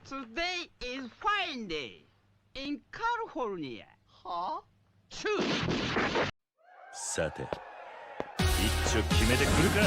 Today is fine day in California. Huh? Choose. さて、一丁決めてくるか。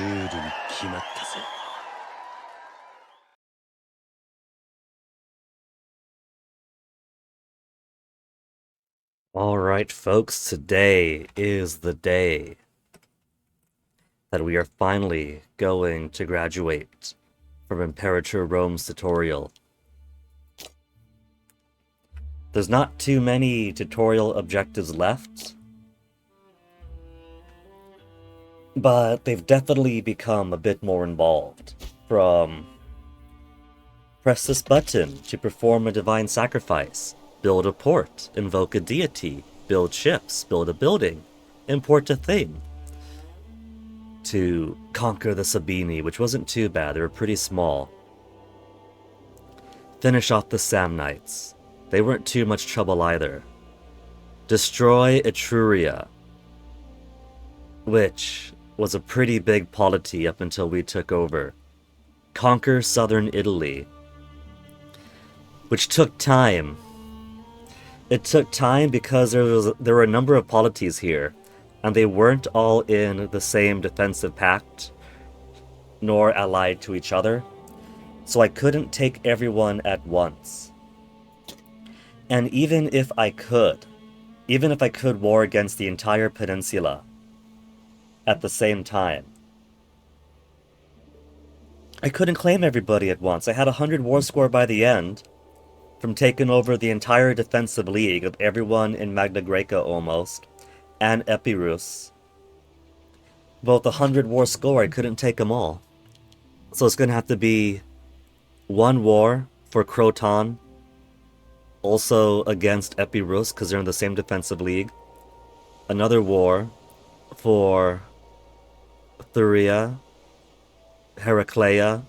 クールに決まったぜ。Alright, folks, today is the day that we are finally going to graduate from Imperator Rome's tutorial. There's not too many tutorial objectives left, but they've definitely become a bit more involved. From press this button to perform a divine sacrifice, build a port, invoke a deity, build ships, build a building, import a thing, to conquer the Sabini, which wasn't too bad, they were pretty small. Finish off the Samnites. They weren't too much trouble either. Destroy Etruria, which was a pretty big polity up until we took over. Conquer southern Italy, which took time. It took time because there were a number of polities here, and they weren't all in the same defensive pact, nor allied to each other, so I couldn't take everyone at once. And even if I could war against the entire peninsula at the same time, I couldn't claim everybody at once. I had 100 war score by the end, from taking over the entire defensive league of everyone in Magna Graeca almost, and Epirus. Both 100 war score, I couldn't take them all. So it's gonna have to be one war for Croton, also against Epirus, because they're in the same defensive league. Another war for Thuria, Heraclea,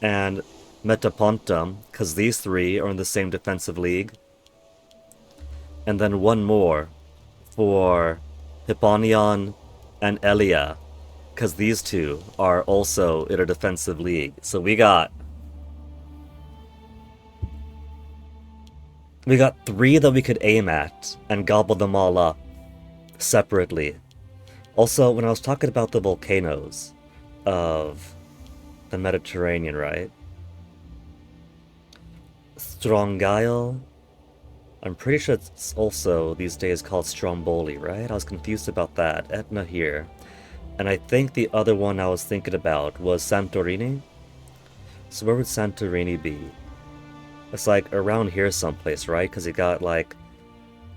and Metapontum, because these three are in the same defensive league. And then one more for Hipponion and Elia, because these two are also in a defensive league. So we got three that we could aim at and gobble them all up separately. Also, when I was talking about the volcanoes of the Mediterranean, right? Strongile. I'm pretty sure it's also these days called Stromboli, right? I was confused about that. Etna here. And I think the other one I was thinking about was Santorini. So where would Santorini be? It's like around here someplace, right? Because you got like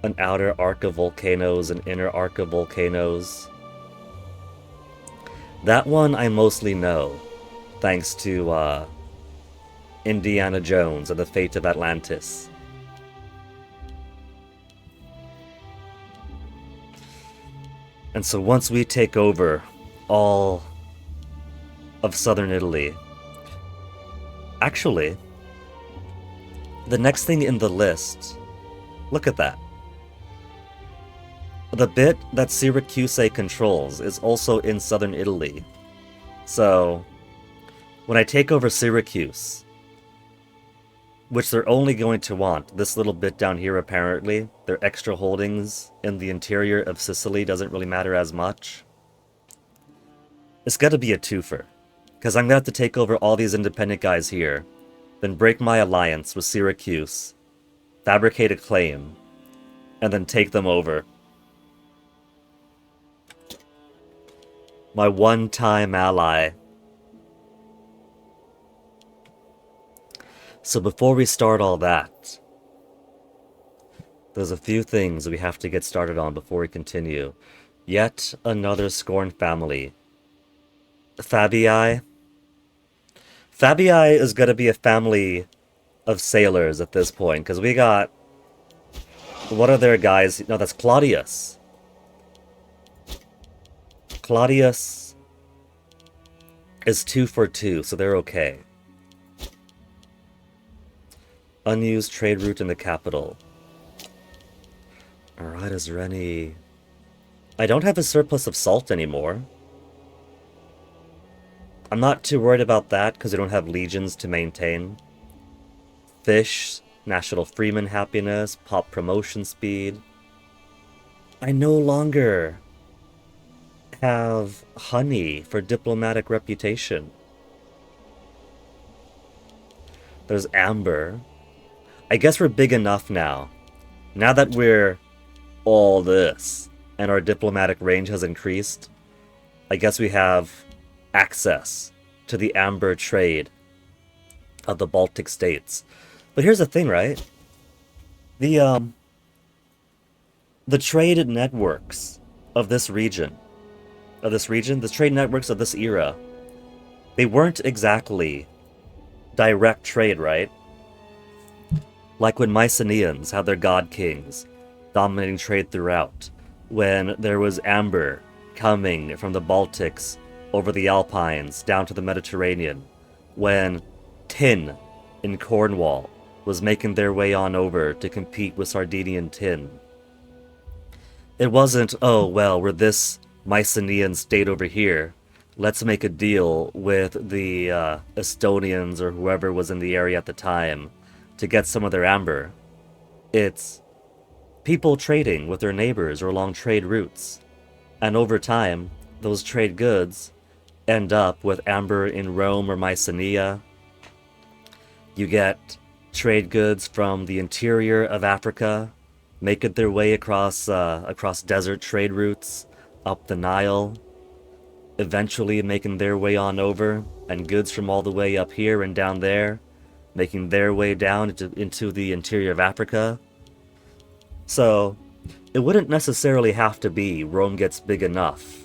an outer arc of volcanoes, an inner arc of volcanoes. That one I mostly know, thanks to Indiana Jones and the Fate of Atlantis. And so once we take over all of southern Italy, actually, the next thing in the list, look at that. The bit that Syracuse controls is also in southern Italy. So, when I take over Syracuse, which they're only going to want this little bit down here apparently, their extra holdings in the interior of Sicily doesn't really matter as much. It's gotta be a twofer, because I'm gonna have to take over all these independent guys here, then break my alliance with Syracuse, fabricate a claim, and then take them over. My one-time ally. So before we start all that, there's a few things we have to get started on before we continue. Yet another scorned family. Fabii. Fabii is gonna be a family of sailors at this point, because we got... What are their guys? No, that's Claudius. Claudius is 2 for 2, so they're okay. Unused trade route in the capital. Alright, is there any... I don't have a surplus of salt anymore. I'm not too worried about that, because I don't have legions to maintain. Fish, national freeman happiness, pop promotion speed. I no longer have honey for diplomatic reputation. There's amber. I guess we're big enough now. Now that we're all this, and our diplomatic range has increased, I guess we have access to the amber trade of the Baltic states. But here's the thing, right? The trade networks of this region, the trade networks of this era, they weren't exactly direct trade, right? Like when Mycenaeans had their god kings dominating trade throughout, when there was amber coming from the Baltics over the Alpines down to the Mediterranean, when tin in Cornwall was making their way on over to compete with Sardinian tin. It wasn't, oh, well, we're this Mycenaean state over here, let's make a deal with the Estonians or whoever was in the area at the time to get some of their amber. It's people trading with their neighbors or along trade routes. And over time, those trade goods end up with amber in Rome or Mycenae. You get trade goods from the interior of Africa, making their way across desert trade routes, up the Nile, eventually making their way on over, and goods from all the way up here and down there, making their way down into the interior of Africa. So, it wouldn't necessarily have to be Rome gets big enough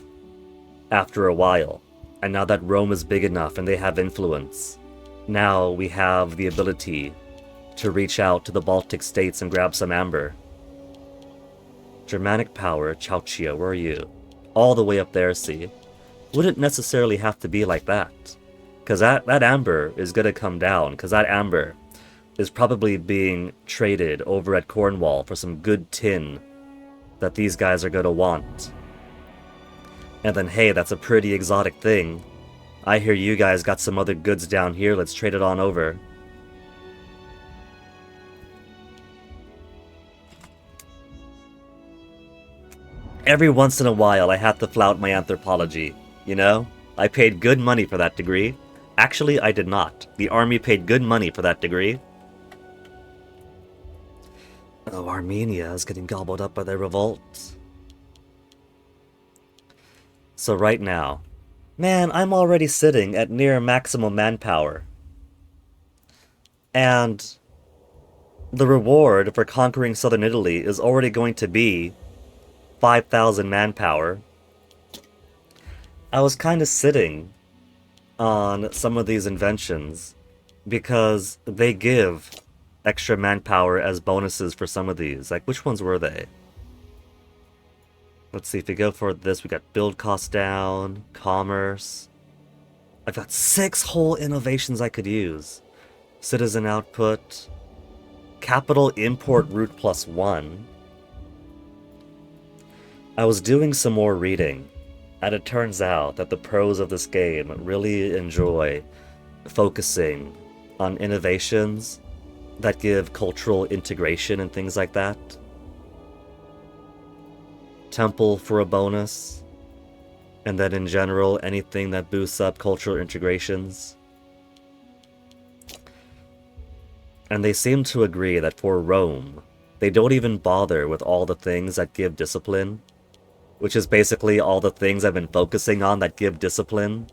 after a while. And now that Rome is big enough and they have influence, now we have the ability to reach out to the Baltic states and grab some amber. Germanic power, Chauchia, where are you? All the way up there, see? Wouldn't necessarily have to be like that. Because that amber is going to come down, because that amber is probably being traded over at Cornwall for some good tin that these guys are going to want. And then, hey, that's a pretty exotic thing. I hear you guys got some other goods down here, let's trade it on over. Every once in a while, I have to flout my anthropology, you know? I paid good money for that degree. Actually, I did not. The army paid good money for that degree. Oh, Armenia is getting gobbled up by their revolt. So right now, man, I'm already sitting at near maximum manpower. And the reward for conquering southern Italy is already going to be 5,000 manpower. I was kind of sitting on some of these inventions because they give extra manpower as bonuses for some of these. Like, which ones were they? Let's see, if we go for this, we got build cost down, commerce. I've got 6 whole innovations I could use. Citizen output, capital import route +1. I was doing some more reading, and it turns out that the pros of this game really enjoy focusing on innovations that give cultural integration and things like that. Temple for a bonus, and then in general, anything that boosts up cultural integrations. And they seem to agree that for Rome, they don't even bother with all the things that give discipline, which is basically all the things I've been focusing on that give discipline,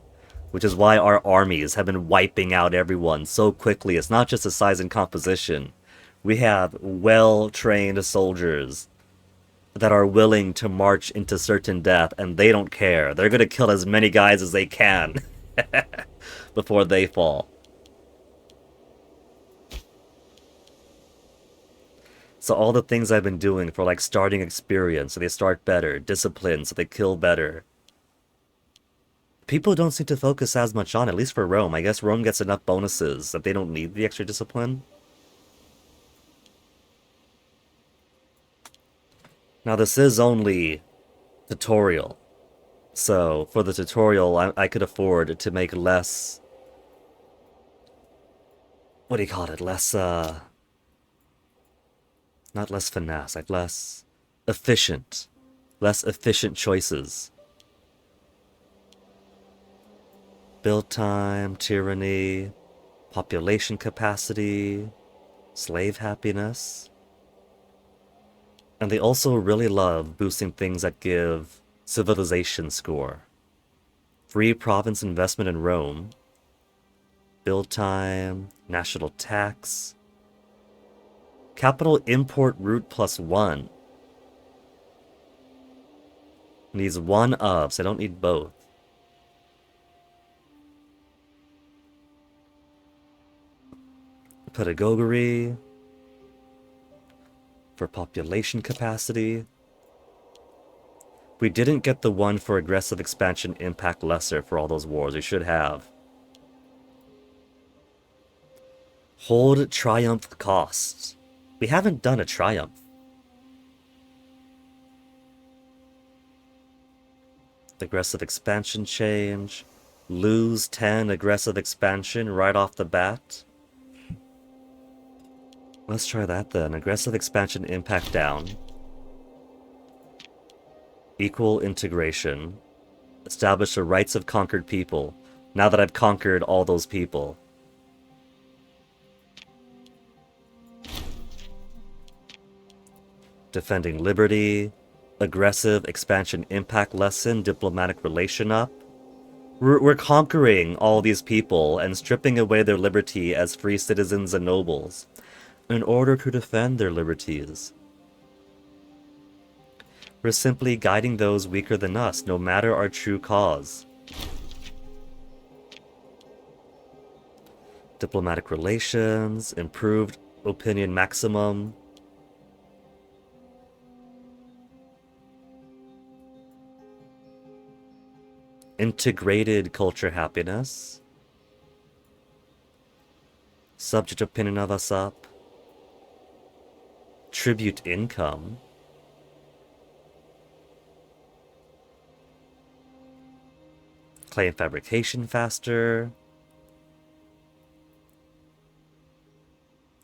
which is why our armies have been wiping out everyone so quickly. It's not just the size and composition. We have well-trained soldiers that are willing to march into certain death, and they don't care. They're gonna kill as many guys as they can before they fall. So all the things I've been doing for like starting experience, so they start better, discipline, so they kill better. People don't seem to focus as much on, at least for Rome. I guess Rome gets enough bonuses that they don't need the extra discipline. Now this is only tutorial. So for the tutorial, I could afford to make less... What do you call it? Less, not less finesse, like less efficient. Less efficient choices. Build time, tyranny, population capacity, slave happiness. And they also really love boosting things that give civilization score. Free province investment in Rome. Build time, national tax. Capital import route +1. Needs one of, so I don't need both. Pedagogy. For population capacity. We didn't get the one for aggressive expansion impact lesser for all those wars. We should have. Hold triumph cost. We haven't done a triumph. Aggressive expansion change. Lose 10 aggressive expansion right off the bat. Let's try that then. Aggressive expansion impact down. Equal integration. Establish the rights of conquered people. Now that I've conquered all those people. Defending liberty. Aggressive expansion impact lessen. Diplomatic relation up. We're conquering all these people and stripping away their liberty as free citizens and nobles in order to defend their liberties. We're simply guiding those weaker than us, no matter our true cause. Diplomatic relations, improved opinion maximum. Integrated culture happiness. Subject opinion of us up. Tribute income. Claim fabrication faster.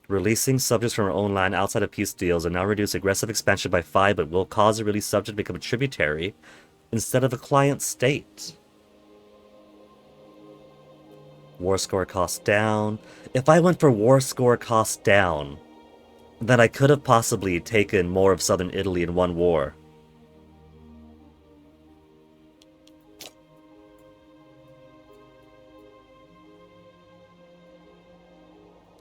Releasing subjects from our own land outside of peace deals and now reduce aggressive expansion by 5, but will cause a released subject to become a tributary instead of a client state. War score cost down. If I went for war score cost down, then I could have possibly taken more of southern Italy in one war.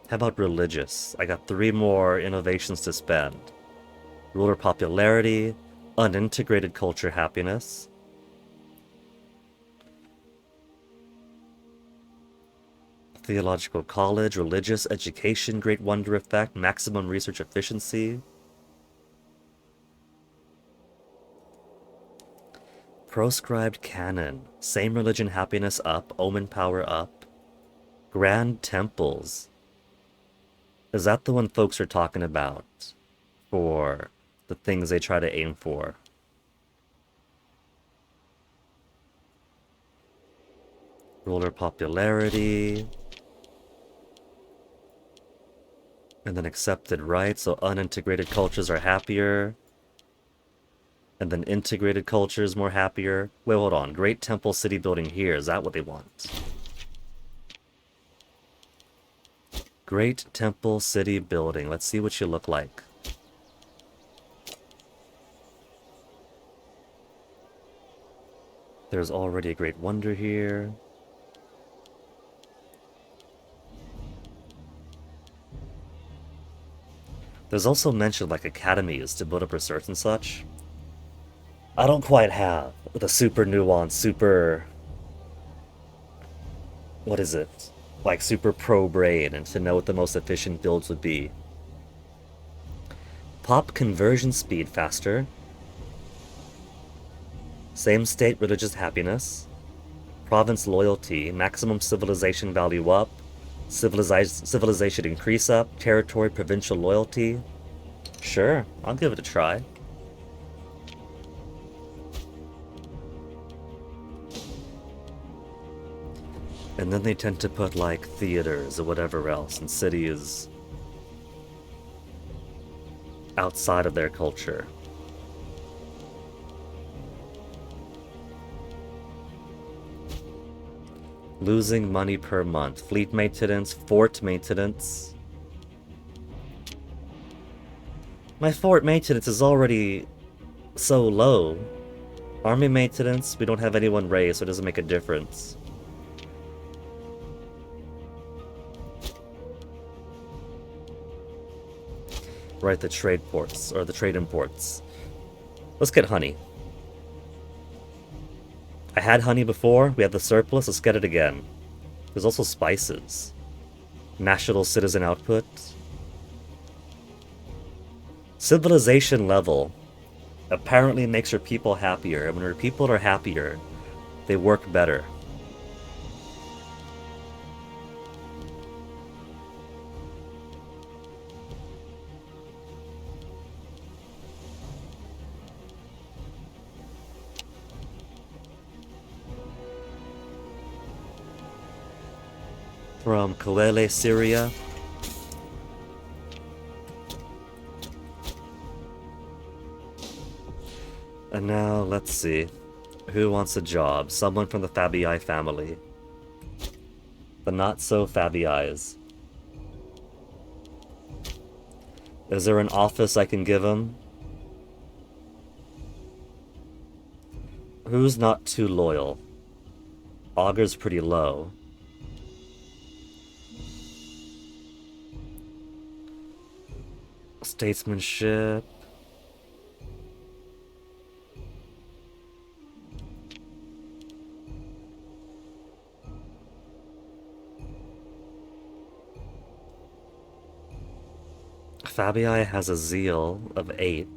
How about religious? I got 3 more innovations to spend. Ruler popularity, unintegrated culture happiness. Theological college, religious education, great wonder effect, maximum research efficiency. Proscribed canon, same religion happiness up, omen power up. Grand temples. Is that the one folks are talking about for the things they try to aim for? Ruler popularity. And then accepted rights, so unintegrated cultures are happier. And then integrated cultures more happier. Wait, hold on. Great temple city building here. Is that what they want? Great temple city building. Let's see what you look like. There's already a great wonder here. There's also mentioned like academies to build up research and such. I don't quite have the super nuanced, super... What is it? Like super pro brain and to know what the most efficient builds would be. Pop conversion speed faster. Same state religious happiness. Province loyalty, maximum civilization value up. Civilization increase up. Territory provincial loyalty. Sure, I'll give it a try. And then they tend to put like theaters or whatever else, and cities outside of their culture. Losing money per month. Fleet maintenance, fort maintenance. My fort maintenance is already so low. Army maintenance, we don't have anyone raised, so it doesn't make a difference. Right, the trade ports, or the trade imports. Let's get honey. I had honey before, we have the surplus, let's get it again. There's also spices. National citizen output. Civilization level apparently makes your people happier, and when your people are happier, they work better. From Kalele, Syria. And now, let's see. Who wants a job? Someone from the Fabii family. The not-so-Fabiis. Is there an office I can give him? Who's not too loyal? Augur's pretty low. Statesmanship. Fabii has a zeal of 8.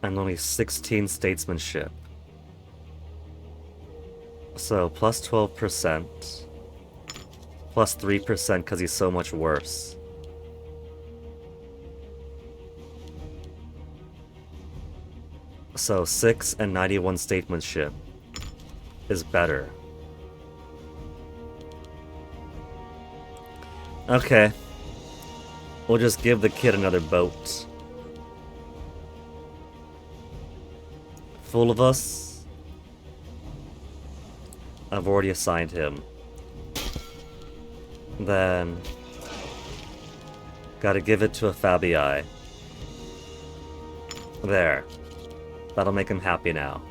And only 16 statesmanship. So, plus 12%. Plus 3% because he's so much worse. So, 6 and 91 statesmanship is better. Okay. We'll just give the kid another boat. Full of us? I've already assigned him. Then gotta give it to a Fabii. There. That'll make him happy now.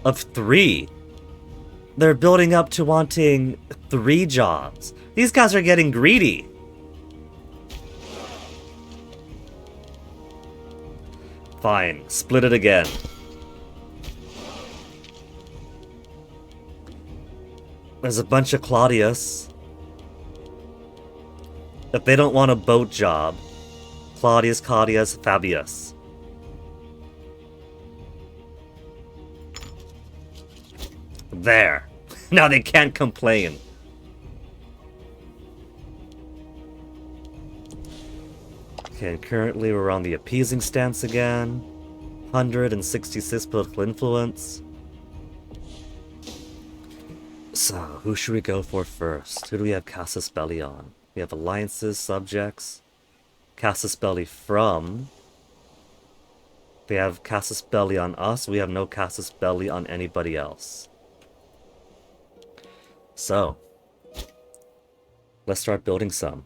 Of 3. They're building up to wanting 3 jobs. These guys are getting greedy. Fine, split it again. There's a bunch of Claudius. If they don't want a boat job, Claudius, Fabius. There. Now they can't complain. Okay, and currently we're on the appeasing stance again. 166 political influence. So, who should we go for first? Who do we have Casus Belli on? We have alliances, subjects. Casus Belli from. We have Casus Belli on us. We have no Casus Belli on anybody else. So, let's start building some.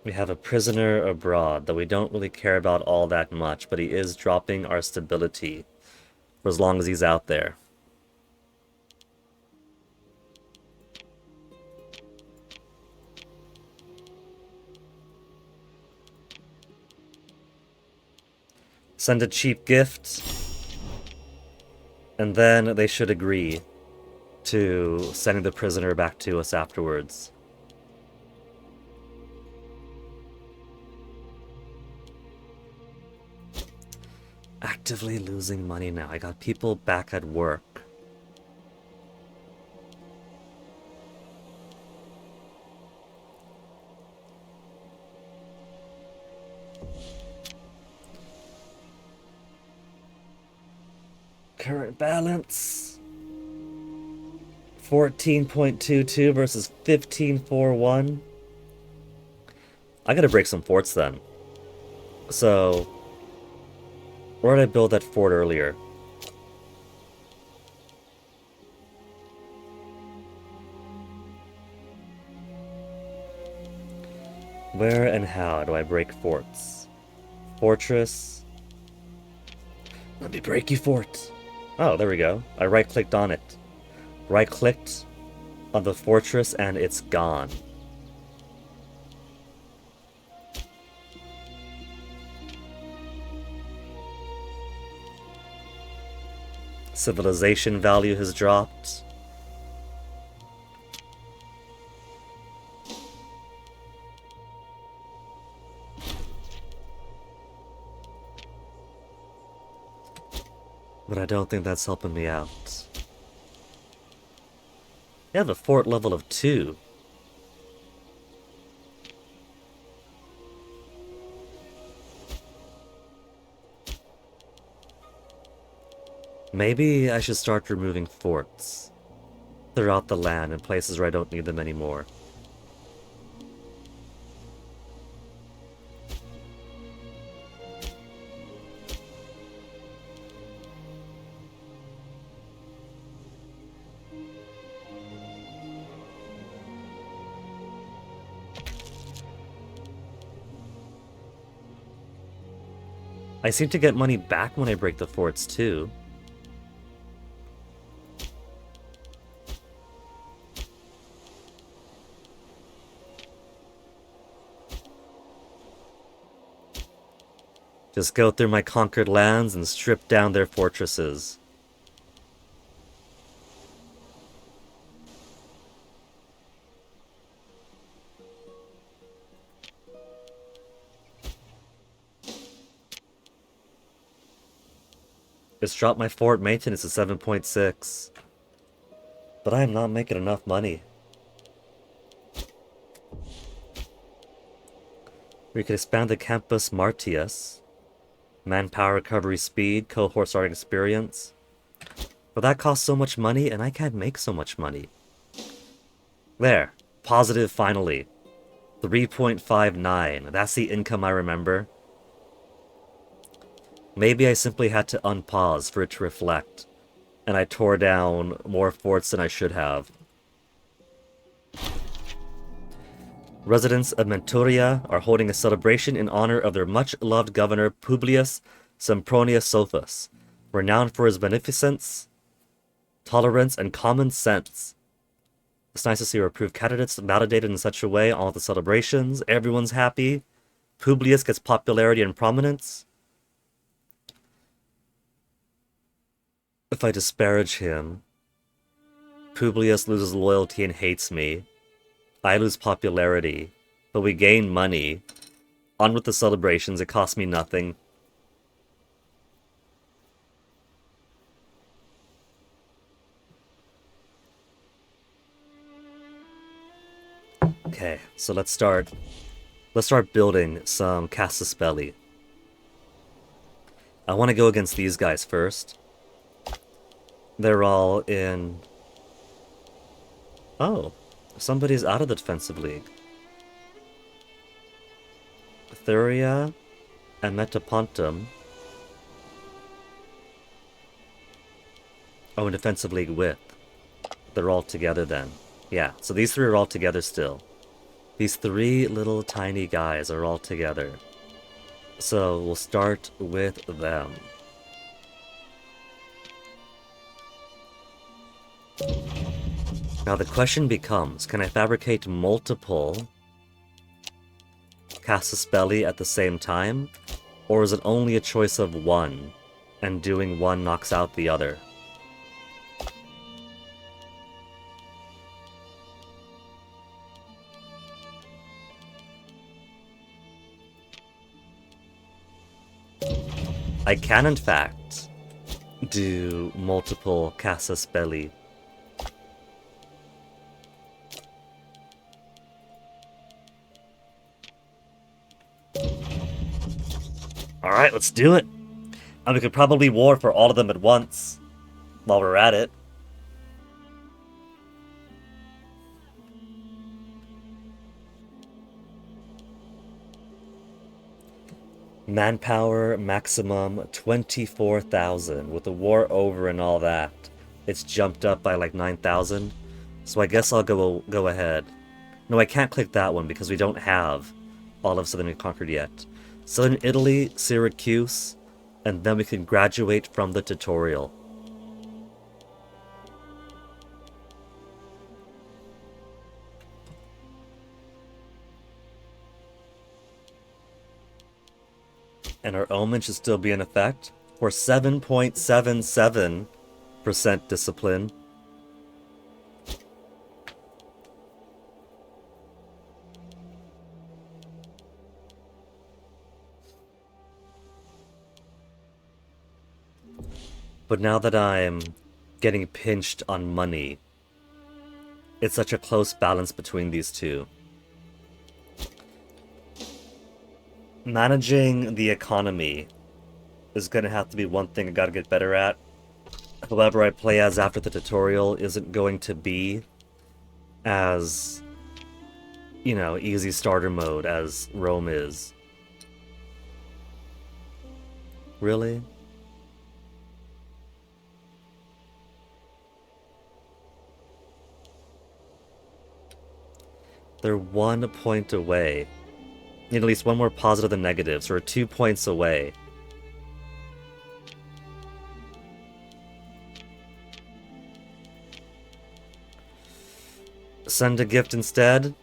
We have a prisoner abroad that we don't really care about all that much, but he is dropping our stability for as long as he's out there. Send a cheap gift, and then they should agree to sending the prisoner back to us afterwards. Actively losing money now. I got people back at work. Current balance 14.22 versus 15.41. I gotta break some forts then. So, where did I build that fort earlier? Where and how do I break forts? Fortress. Let me break you fort. Oh, there we go. I right-clicked on it. Right-clicked on the fortress and it's gone. Civilization value has dropped. But I don't think that's helping me out. You have a fort level of 2. Maybe I should start removing forts throughout the land in places where I don't need them anymore. I seem to get money back when I break the forts too. Just go through my conquered lands and strip down their fortresses. Just dropped my fort maintenance to 7.6. But I am not making enough money. We could expand the Campus Martius. Manpower recovery speed, cohort starting experience. But that costs so much money and I can't make so much money. There. Positive finally. 3.59. That's the income I remember. Maybe I simply had to unpause for it to reflect, and I tore down more forts than I should have. Residents of Menturia are holding a celebration in honor of their much-loved governor Publius Sempronius Sophus, renowned for his beneficence, tolerance, and common sense. It's nice to see our approved candidates validated in such a way. All the celebrations, everyone's happy. Publius gets popularity and prominence. If I disparage him, Publius loses loyalty and hates me. I lose popularity, but we gain money. On with the celebrations, it costs me nothing. Okay, so let's start building some Casaspelli. I want to go against these guys first. They're all in... Oh, somebody's out of the defensive league. Thuria and Metapontum. Oh, in defensive league with. They're all together then. Yeah, so these three are all together still. These three little tiny guys are all together. So we'll start with them. Now the question becomes, can I fabricate multiple Casaspelli at the same time? Or is it only a choice of one, and doing one knocks out the other? I can, in fact, do multiple Casaspelli. Alright, let's do it! And we could probably war for all of them at once, while we're at it. Manpower maximum 24,000. With the war over and all that, it's jumped up by like 9,000. So I guess I'll go ahead. No, I can't click that one because we don't have all of Southern conquered yet. Southern Italy, Syracuse, and then we can graduate from the tutorial. And our omen should still be in effect for 7.77% discipline. But now that I'm getting pinched on money, it's such a close balance between these two. Managing the economy is going to have to be one thing I gotta get better at. Whoever I play as after the tutorial isn't going to be as, you know, easy starter mode as Rome is. Really? They're 1 point away. Need at least one more positive than negative, so we're 2 points away. Send a gift instead.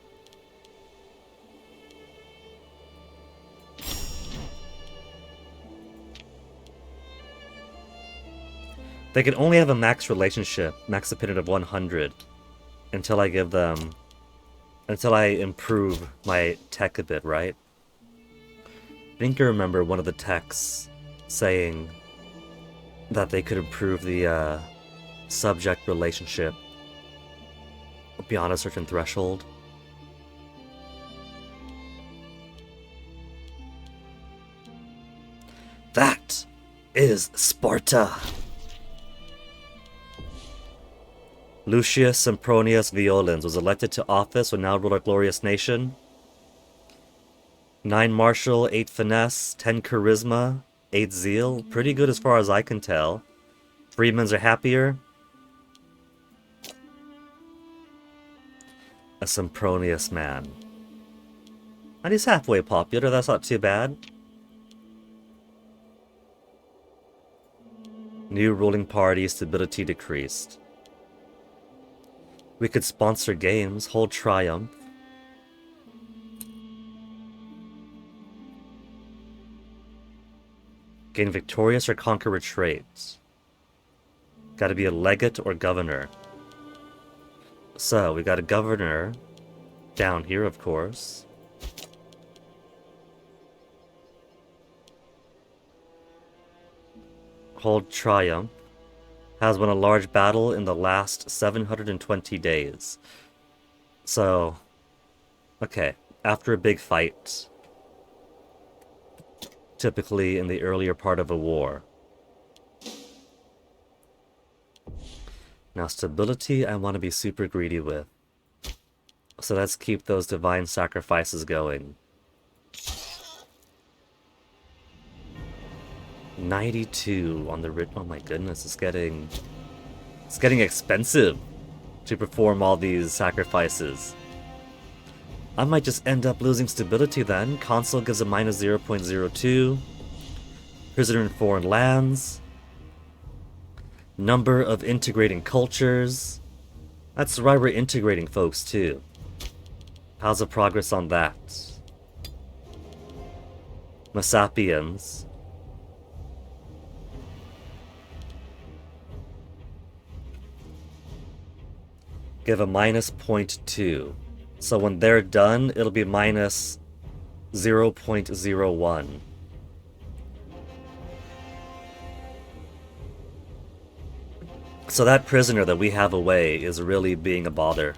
They can only have a max relationship, max opinion of 100, until I give them... until I improve my tech a bit, right? I think I remember one of the techs saying that they could improve the subject relationship beyond a certain threshold. That is Sparta! Lucius Sempronius Violens was elected to office when now ruled our glorious nation. 9 martial, 8 finesse, 10 charisma, 8 zeal. Pretty good as far as I can tell. Freedmans are happier. A Sempronius man. And he's halfway popular, that's not too bad. New ruling party, stability decreased. We could sponsor games, hold triumph. Gain victorious or conquer retreat. Gotta be a legate or governor. So, we got a governor down here, of course. Hold triumph. Has won a large battle in the last 720 days. So, okay, after a big fight, typically in the earlier part of a war. Now stability I want to be super greedy with. So let's keep those divine sacrifices going. 92 on the oh my goodness, it's getting expensive to perform all these sacrifices. I might just end up losing stability then. Consul gives a minus 0.02. Prisoner in foreign lands. Number of integrating cultures. That's right, we're integrating folks too. How's the progress on that? Masapians. Give a minus 0.2. So when they're done, it'll be minus 0.01. So that prisoner that we have away is really being a bother.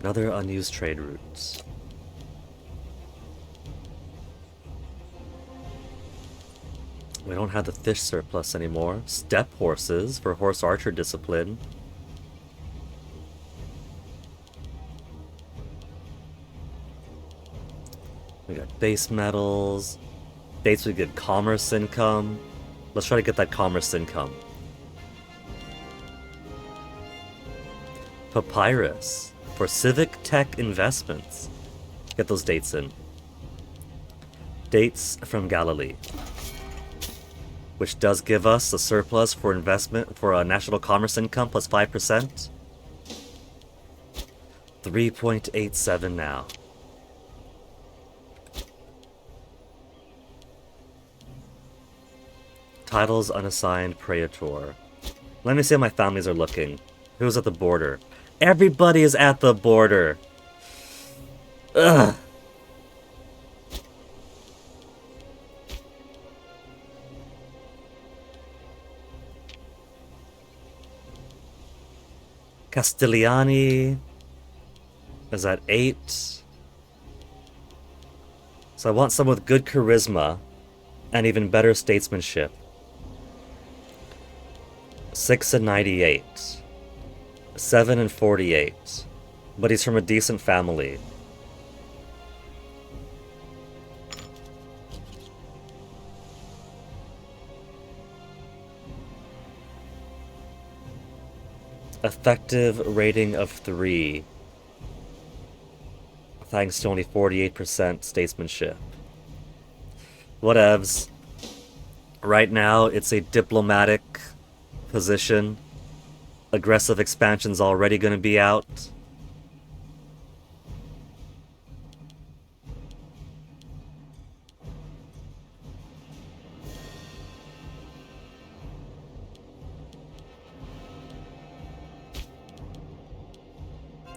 Another unused trade routes. We don't have the fish surplus anymore. Steppe horses for horse archer discipline. We got base metals. Dates we get commerce income. Let's try to get that commerce income. Papyrus. For civic tech investments. Get those dates in. Dates from Galilee. Which does give us a surplus for investment for a national commerce income plus 5%. 3.87 now. Titles unassigned Praetor. Let me see how my families are looking. Who's at the border? Everybody is at the border. Ugh. Castigliani is at 8. So I want someone with good charisma and even better statesmanship. 6 and 98. 7 and 48. But he's from a decent family. Effective rating of 3. Thanks to only 48% statesmanship. Whatevs. Right now, it's a diplomatic position. Aggressive expansion's already going to be out.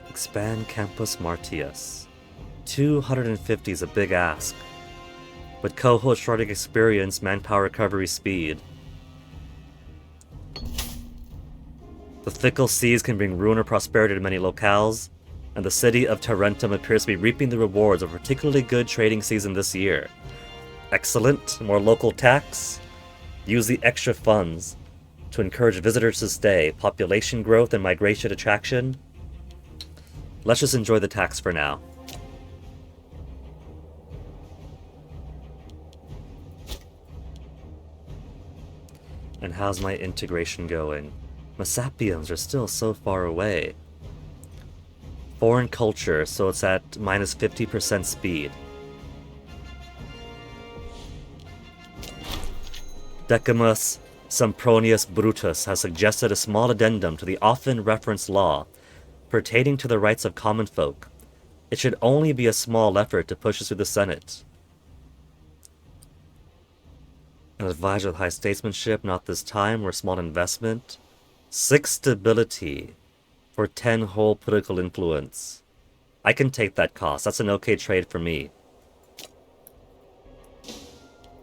Expand Campus Martius. 250 is a big ask. But cohort shorting experience, manpower recovery speed. The fickle seas can bring ruin or prosperity to many locales, and the city of Tarentum appears to be reaping the rewards of a particularly good trading season this year. Excellent, more local tax. Use the extra funds to encourage visitors to stay, population growth and migration attraction. Let's just enjoy the tax for now. And how's my integration going? Masapians are still so far away. Foreign culture, so it's at minus 50% speed. Decimus Sempronius Brutus has suggested a small addendum to the often referenced law pertaining to the rights of common folk. It should only be a small effort to push us through the Senate. An advisor with high statesmanship, not this time, or a small investment. 6 stability for 10 whole political influence. I can take that cost. That's an okay trade for me.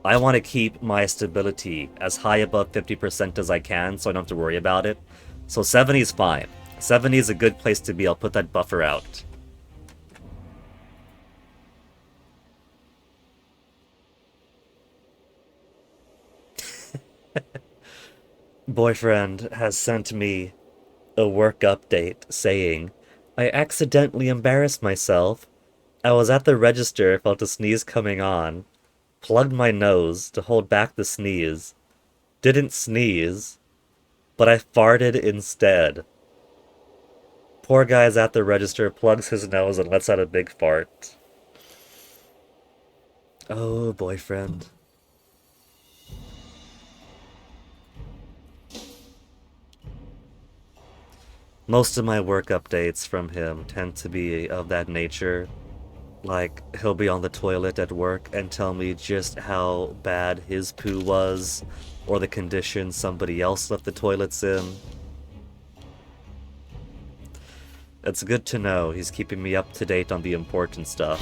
I want to keep my stability as high above 50% as I can, so I don't have to worry about it. So 70 is fine. 70 is a good place to be. I'll put that buffer out. Boyfriend has sent me a work update saying, I accidentally embarrassed myself. I was at the register, felt a sneeze coming on, plugged my nose to hold back the sneeze, didn't sneeze, but I farted instead. Poor guy's at the register, plugs his nose and lets out a big fart. Oh, boyfriend. Most of my work updates from him tend to be of that nature. Like, he'll be on the toilet at work and tell me just how bad his poo was, or the condition somebody else left the toilets in. It's good to know he's keeping me up to date on the important stuff.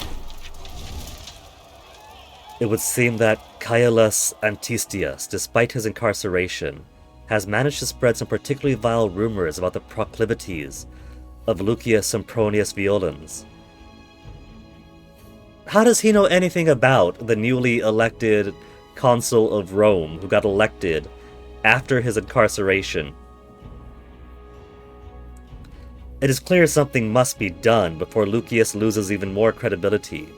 It would seem that Caius Antistius, despite his incarceration, has managed to spread some particularly vile rumors about the proclivities of Lucius Sempronius Violens. How does he know anything about the newly elected consul of Rome who got elected after his incarceration? It is clear something must be done before Lucius loses even more credibility.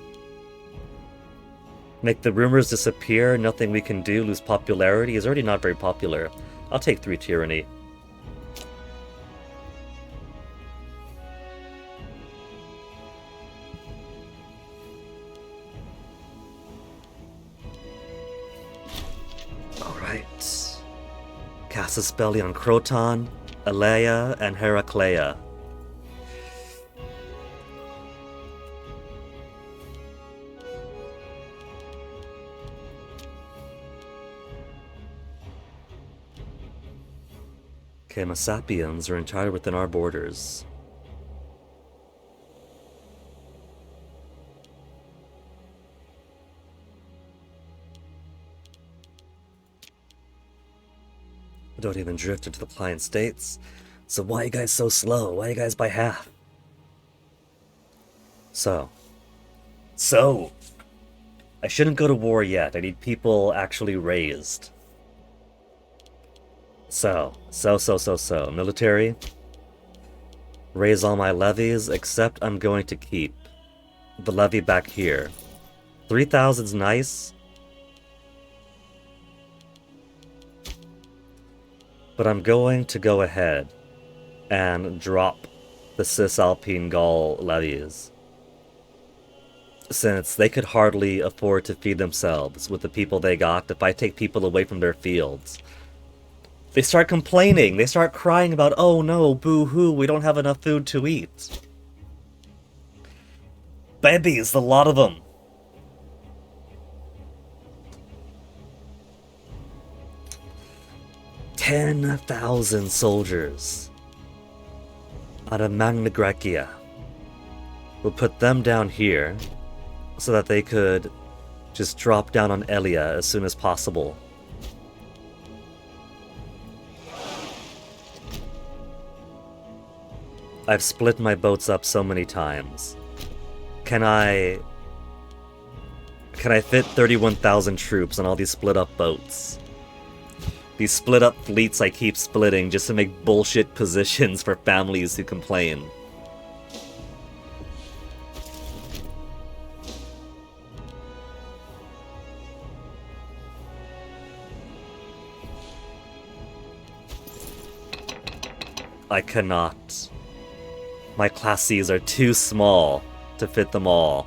Make the rumors disappear, nothing we can do, lose popularity. He's already not very popular. I'll take 3 tyranny. Alright. Cast a spell on Croton, Alea, and Heraclea. Okay, Masapians are entirely within our borders. Don't even drift into the client states. So why are you guys so slow? Why are you guys by half? So. I shouldn't go to war yet. I need people actually raised. So. Military. Raise all my levies, except I'm going to keep the levy back here. 3,000's nice. But I'm going to go ahead and drop the Cisalpine Gaul levies, since they could hardly afford to feed themselves with the people they got. If I take people away from their fields, they start complaining, they start crying about, oh no, boo-hoo, we don't have enough food to eat. Babies, a lot of them. $10,000 soldiers out of Magna Graecia. We'll put them down here so that they could just drop down on Elia as soon as possible. I've split my boats up so many times. Can I fit 31,000 troops on all these split up boats? These split up fleets I keep splitting just to make bullshit positions for families who complain. I cannot. My classes are too small to fit them all.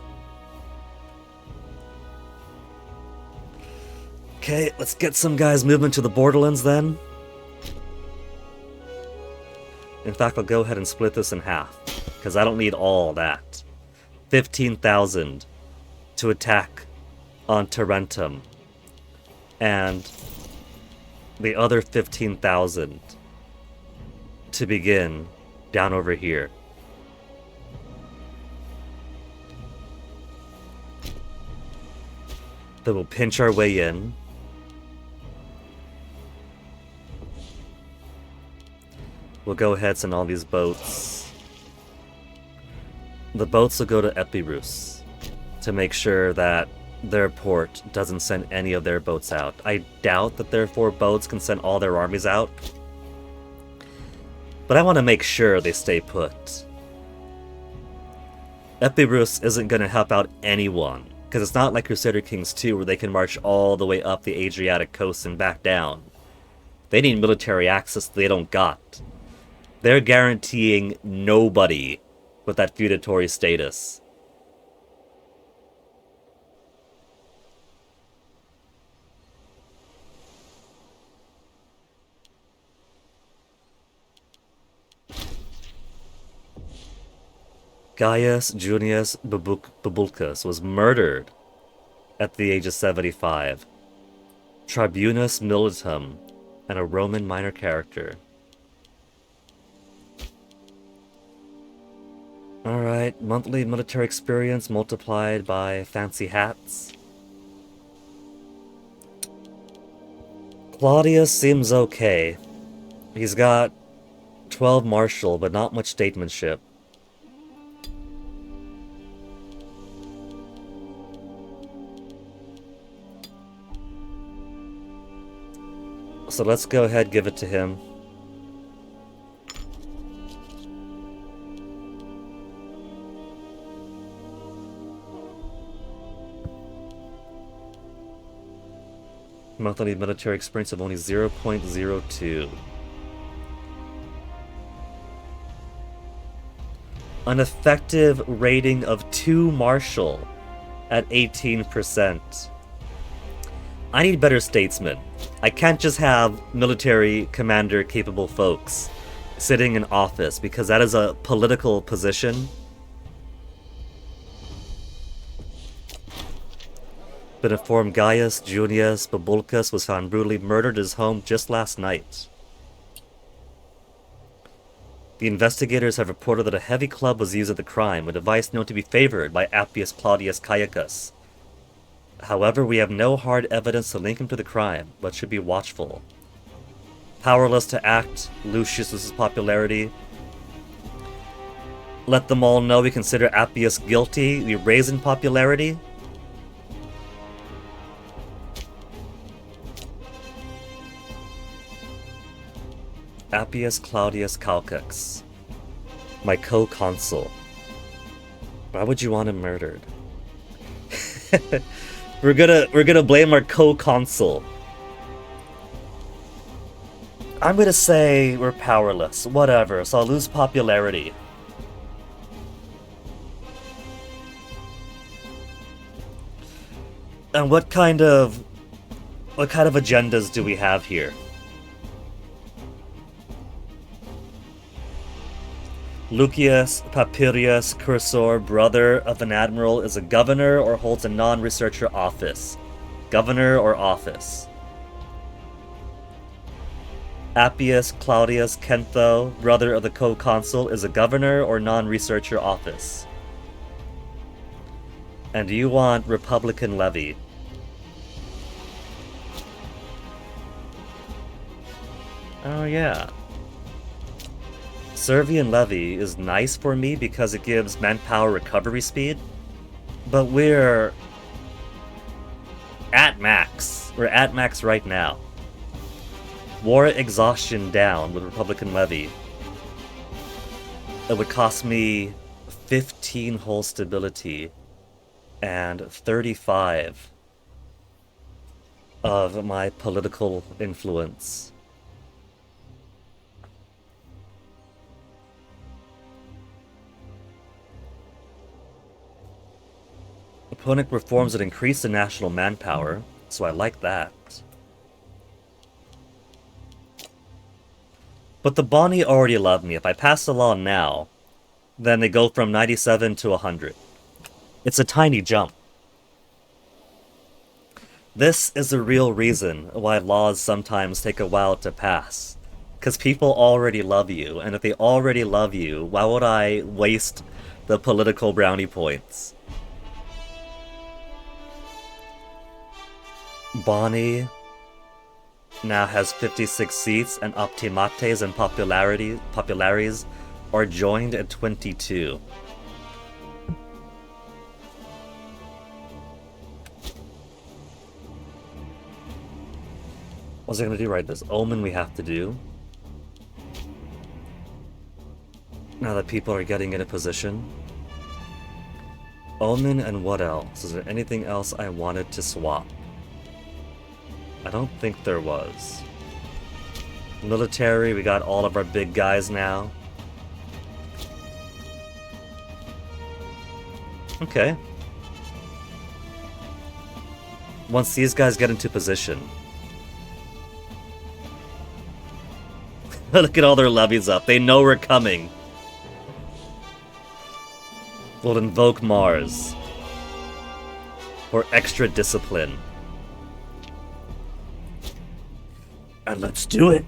Okay, let's get some guys moving to the borderlands then. In fact, I'll go ahead and split this in half, because I don't need all that. 15,000 to attack on Tarentum, and the other 15,000 to begin down over here. Then we'll pinch our way in. We'll go ahead and send all these boats. The boats will go to Epirus to make sure that their port doesn't send any of their boats out. I doubt that their 4 boats can send all their armies out. But I want to make sure they stay put. Epirus isn't going to help out anyone, because it's not like Crusader Kings 2 where they can march all the way up the Adriatic coast and back down. They need military access they don't got. They're guaranteeing nobody with that feudatory status. Gaius Junius Babulcus was murdered at the age of 75. Tribunus Militum, and a Roman minor character. Alright, monthly military experience multiplied by fancy hats. Claudius seems okay. He's got 12 martial, but not much statesmanship. So let's go ahead and give it to him. Monthly military experience of only 0.02. An effective rating of 2 martial at 18%. I need better statesmen. I can't just have military commander capable folks sitting in office, because that is a political position. Been informed Gaius Junius Babulcus was found brutally murdered at his home just last night. The investigators have reported that a heavy club was used at the crime, a device known to be favored by Appius Claudius Caecus. However, we have no hard evidence to link him to the crime, but should be watchful. Powerless to act, Lucius's popularity. Let them all know we consider Appius guilty. We raise in popularity. Appius Claudius Caecus, my co-consul. Why would you want him murdered? We're gonna blame our co-consul. I'm gonna say we're powerless. Whatever, so I'll lose popularity. And what kind of agendas do we have here? Lucius Papirius Cursor, brother of an admiral, is a governor or holds a non-researcher office. Governor or office. Appius Claudius Kentho, brother of the co-consul, is a governor or non-researcher office. And you want Republican levy. Oh yeah. Servian Levy is nice for me because it gives manpower recovery speed, but we're at max. We're at max right now. War exhaustion down with Republican Levy. It would cost me 15 hull stability and 35 of my political influence. Opponent reforms that increase the national manpower, so I like that. But the Bonnie already love me. If I pass the law now, then they go from 97 to 100. It's a tiny jump. This is the real reason why laws sometimes take a while to pass. Because people already love you, and if they already love you, why would I waste the political brownie points? Bonnie now has 56 seats, and Optimates and Populares are joined at 22. What's it gonna do right this? Omen we have to do. Now that people are getting in a position. Omen and what else? Is there anything else I wanted to swap? I don't think there was. Military, we got all of our big guys now. Okay. Once these guys get into position. Look at all their levies up. They know we're coming. We'll invoke Mars. For extra discipline. And let's do it.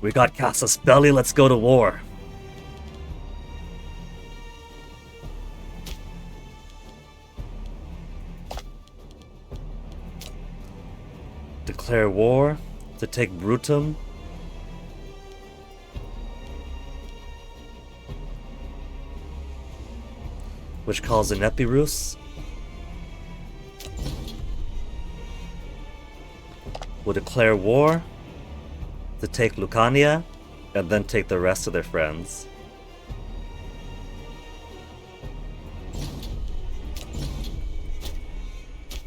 We got Casus Belli, let's go to war. Declare war to take Brutum. Which calls in Epirus. We'll declare war to take Lucania, and then take the rest of their friends.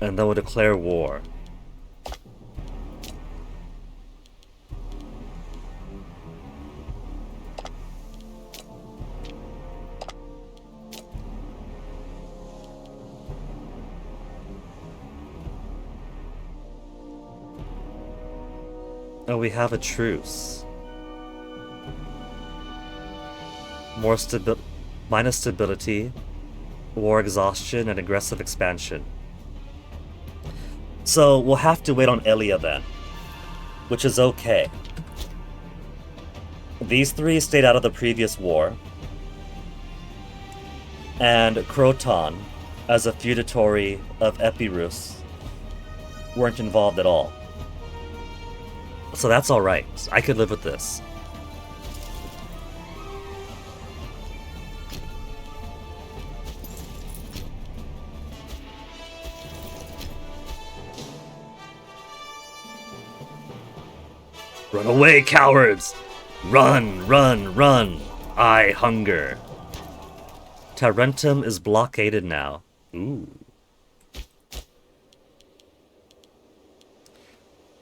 And then we'll declare war. Oh, we have a truce. Minus stability, war exhaustion, and aggressive expansion. So we'll have to wait on Elia then, which is okay. These three stayed out of the previous war, and Croton, as a feudatory of Epirus, weren't involved at all. So that's alright. I could live with this. Run away, cowards! Run, run, run! I hunger. Tarentum is blockaded now. Ooh.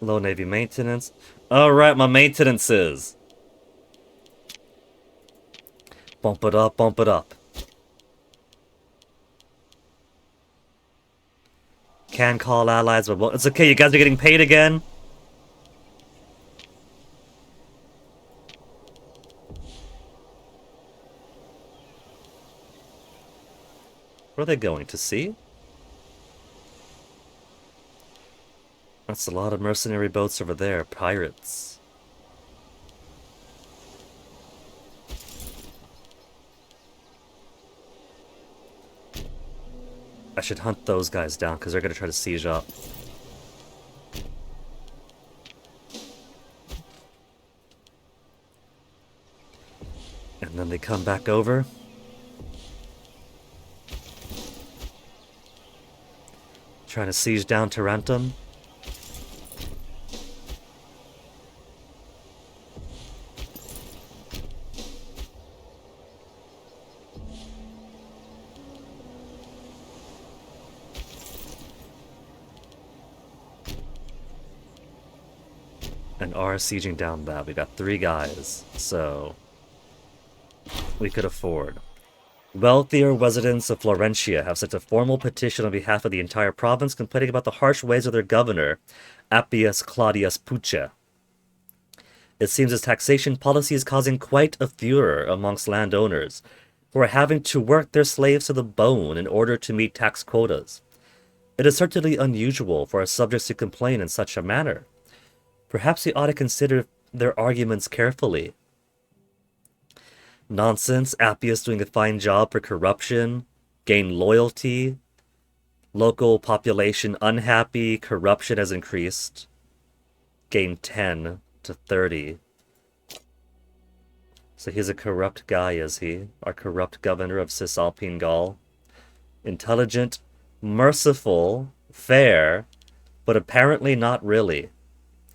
Low Navy maintenance. Alright, my maintenance is. Bump it up, bump it up. Can call allies, but it's okay, you guys are getting paid again. Where are they going? To sea? That's a lot of mercenary boats over there. Pirates. I should hunt those guys down because they're going to try to siege up. And then come back over. Trying to siege down Tarentum. And are sieging down that. We got 3 guys, so we could afford. Wealthier residents of Florentia have sent a formal petition on behalf of the entire province complaining about the harsh ways of their governor, Appius Claudius Puccia. It seems his taxation policy is causing quite a furor amongst landowners, who are having to work their slaves to the bone in order to meet tax quotas. It is certainly unusual for our subjects to complain in such a manner. Perhaps we ought to consider their arguments carefully. Nonsense, Appius doing a fine job for corruption, gain loyalty, local population unhappy, corruption has increased, gain 10 to 30. So he's a corrupt guy, is he? Our corrupt governor of Cisalpine Gaul. Intelligent, merciful, fair, but apparently not really.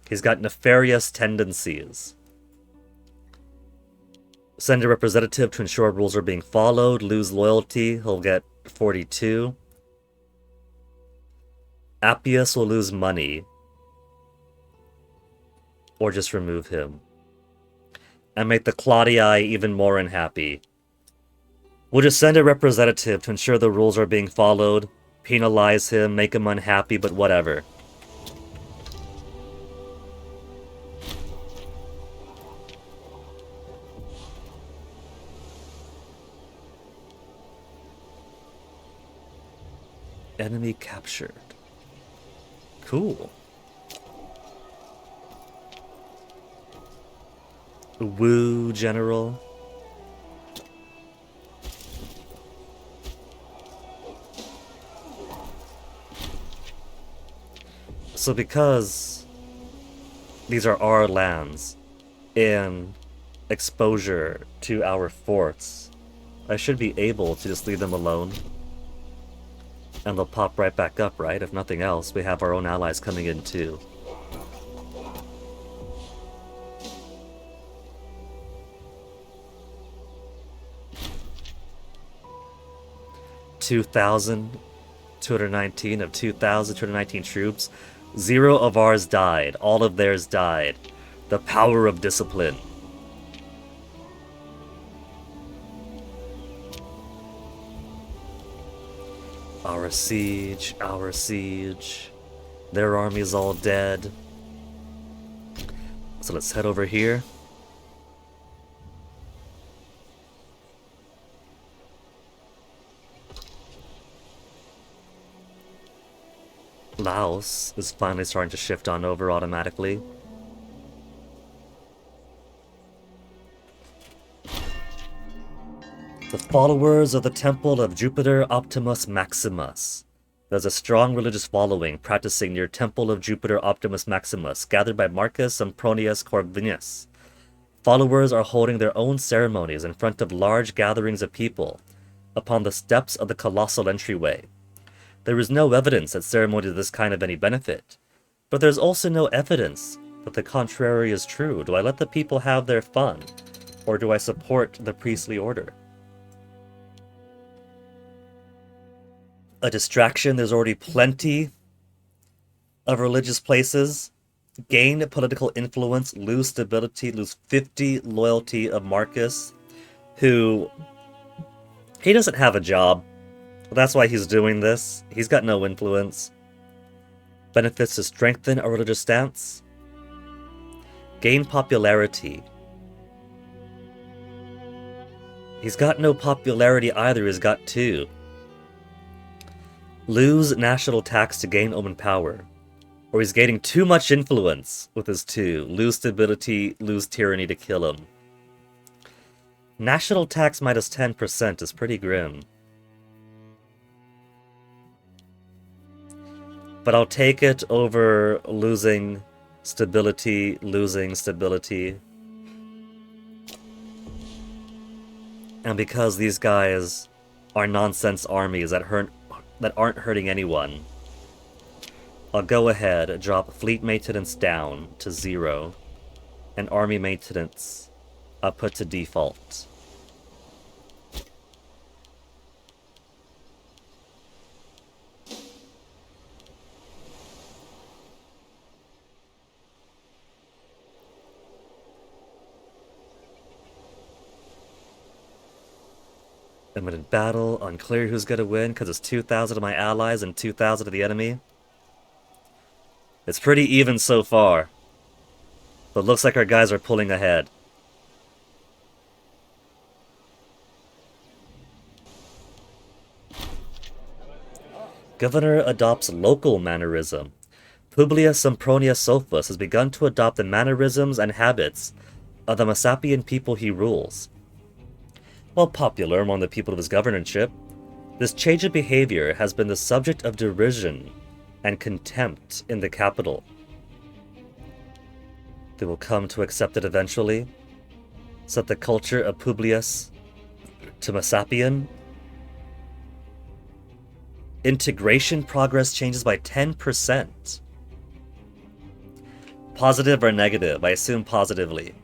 He's got nefarious tendencies. Send a representative to ensure rules are being followed. Lose loyalty. He'll get 42. Appius will lose money. Or just remove him. And make the Claudii even more unhappy. We'll just send a representative to ensure the rules are being followed. Penalize him. Make him unhappy, but whatever. Enemy captured. Cool. Woo, General. So because these are our lands and exposure to our forts, I should be able to just leave them alone. And they'll pop right back up, right? If nothing else, we have our own allies coming in too. $2,219 of 2,219 troops. 0 of ours died. All of theirs died. The power of discipline. Our siege, our siege. Their army's all dead. So let's head over here. Laos is finally starting to shift on over automatically. The followers of the Temple of Jupiter Optimus Maximus. There's a strong religious following practicing near Temple of Jupiter Optimus Maximus, gathered by Marcus Sempronius Corvinus. Followers are holding their own ceremonies in front of large gatherings of people upon the steps of the colossal entryway. There is no evidence that ceremonies of this kind have any benefit, but there's also no evidence that the contrary is true. Do I let the people have their fun, or do I support the priestly order? A distraction, there's already plenty of religious places. Gain political influence, lose stability, lose 50 loyalty of Marcus, who, he doesn't have a job. That's why he's doing this. He's got no influence. Benefits to strengthen a religious stance. Gain popularity. He's got no popularity either, he's got 2. Lose national tax to gain Omen power. Or he's gaining too much influence with his 2. Lose stability, lose tyranny to kill him. National tax minus 10% is pretty grim. But I'll take it over losing stability, losing stability. And because these guys are nonsense armies that aren't hurting anyone, I'll go ahead and drop fleet maintenance down to 0, and army maintenance I'll put to default. Limited battle, unclear who's gonna win because it's 2,000 of my allies and 2,000 of the enemy. It's pretty even so far, but looks like our guys are pulling ahead. Governor adopts local mannerism. Publius Sempronius Sophus has begun to adopt the mannerisms and habits of the Massapian people he rules. While popular among the people of his governorship, this change of behavior has been the subject of derision and contempt in the capital. They will come to accept it eventually. Set the culture of Publius to Massapian. Integration progress changes by 10%. Positive or negative? I assume positively.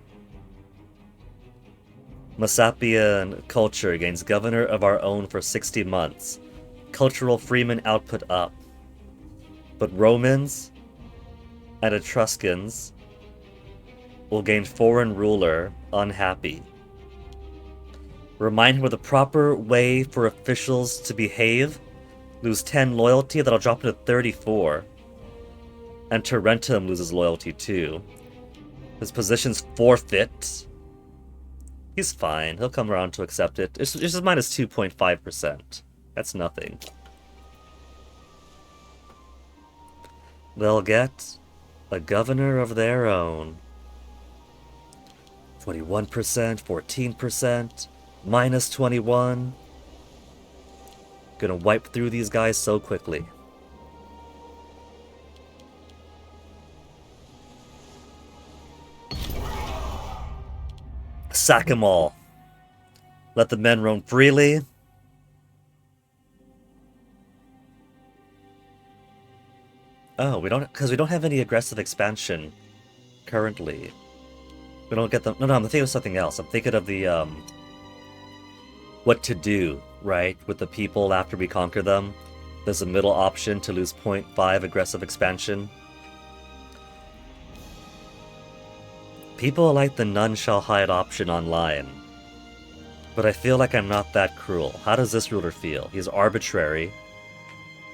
Massapian culture gains governor of our own for 60 months. Cultural freeman output up. But Romans and Etruscans will gain foreign ruler unhappy. Remind him of the proper way for officials to behave. Lose 10 loyalty, that'll drop into 34. And Tarentum loses loyalty too. His position's forfeit. He's fine. He'll come around to accept it. It's just minus 2.5%. That's nothing. They'll get a governor of their own. 21%, 14%, minus 21. Gonna wipe through these guys so quickly. Sack them all. Let the men roam freely. Oh, we don't have any aggressive expansion currently. We don't get them. No, I'm thinking of something else. I'm thinking of the what to do, right, with the people after we conquer them. There's a middle option to lose 0.5 aggressive expansion. People like the none shall hide option online. But I feel like I'm not that cruel. How does this ruler feel? He's arbitrary,